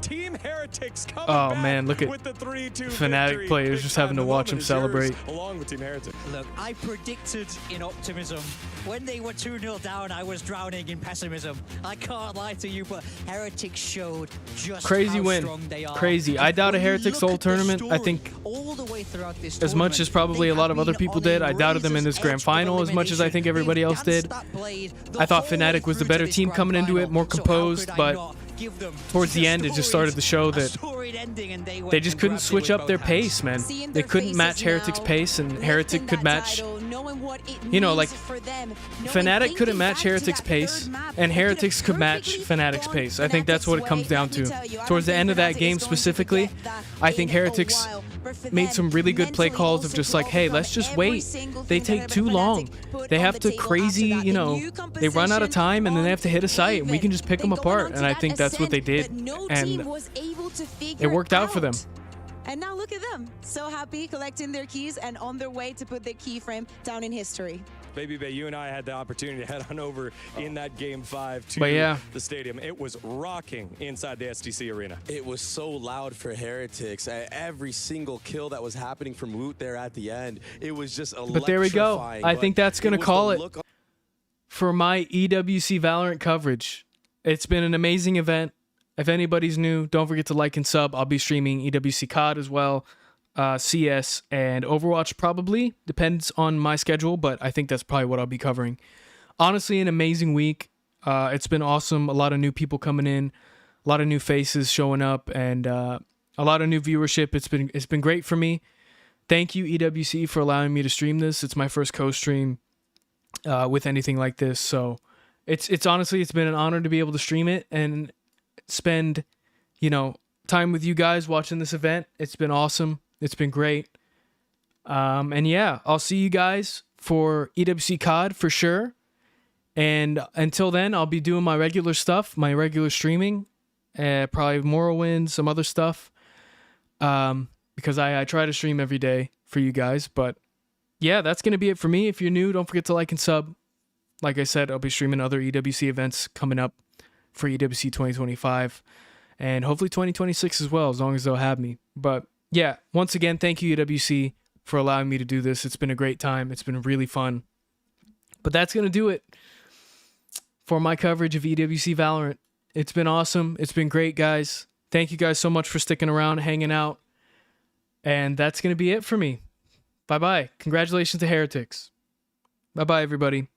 Team Heretics coming Oh back man, look at with the 3-2 Fnatic victory. players Big just time. having to The watch moment them is yours, celebrate. along with Team Heretics. Look, I predicted in optimism. When they were 2-0 down, I was drowning in pessimism. I can't lie to you, but Heretics showed just Crazy how win. strong they are. Crazy. I doubt a When you Heretics look whole at the tournament. I story, think all the way throughout this as much as tournament, probably they a lot have of other been people on did, a I doubted them in this razor's grand edge of final as much as I think everybody else did. I thought Fnatic was the better team coming into it, more composed, but towards the end it just started to show that they just couldn't switch up their pace, man. They couldn't match Heretics' pace, and Heretic could match, you know, like Fnatic couldn't match Heretic's pace, and Heretics could match Fnatic's pace. I think that's what it comes down to. Towards the end of that game specifically, I think Heretics made some really good play calls of just like, hey, let's just wait. They take too long. They have to crazy, you know, they run out of time and then they have to hit a site and we can just pick them apart. And I think that's what they did. And it worked out for them. And now look at them. So happy, collecting their keys and on their way to put their keyframe down in history. Baby Bay, you and I had the opportunity to head on over in that Game 5 to the stadium. It was rocking inside the SDC arena. It was so loud for Heretics. Every single kill that was happening from Woot there at the end, it was just electrifying. But there we go. I think that's going to call it for my EWC Valorant coverage. It's been an amazing event. If anybody's new, don't forget to like and sub. I'll be streaming EWC COD as well. CS and Overwatch probably. Depends on my schedule, but I think that's probably what I'll be covering. Honestly, an amazing week. It's been awesome. A lot of new people coming in, a lot of new faces showing up, and a lot of new viewership. It's been great for me. Thank you, EWC, for allowing me to stream this. It's my first co-stream with anything like this, so it's honestly, it's been an honor to be able to stream it and spend, you know, time with you guys watching this event. It's been awesome. It's been great. And yeah, I'll see you guys for EWC COD for sure. And until then, I'll be doing my regular stuff, my regular streaming, probably Morrowind, some other stuff. Because I try to stream every day for you guys. But yeah, that's going to be it for me. If you're new, don't forget to like and sub. Like I said, I'll be streaming other EWC events coming up for EWC 2025. And hopefully 2026 as well, as long as they'll have me. But yeah, once again, thank you, EWC, for allowing me to do this. It's been a great time. It's been really fun. But that's going to do it for my coverage of EWC Valorant. It's been awesome. It's been great, guys. Thank you guys so much for sticking around, hanging out. And that's going to be it for me. Bye-bye. Congratulations to Heretics. Bye-bye, everybody.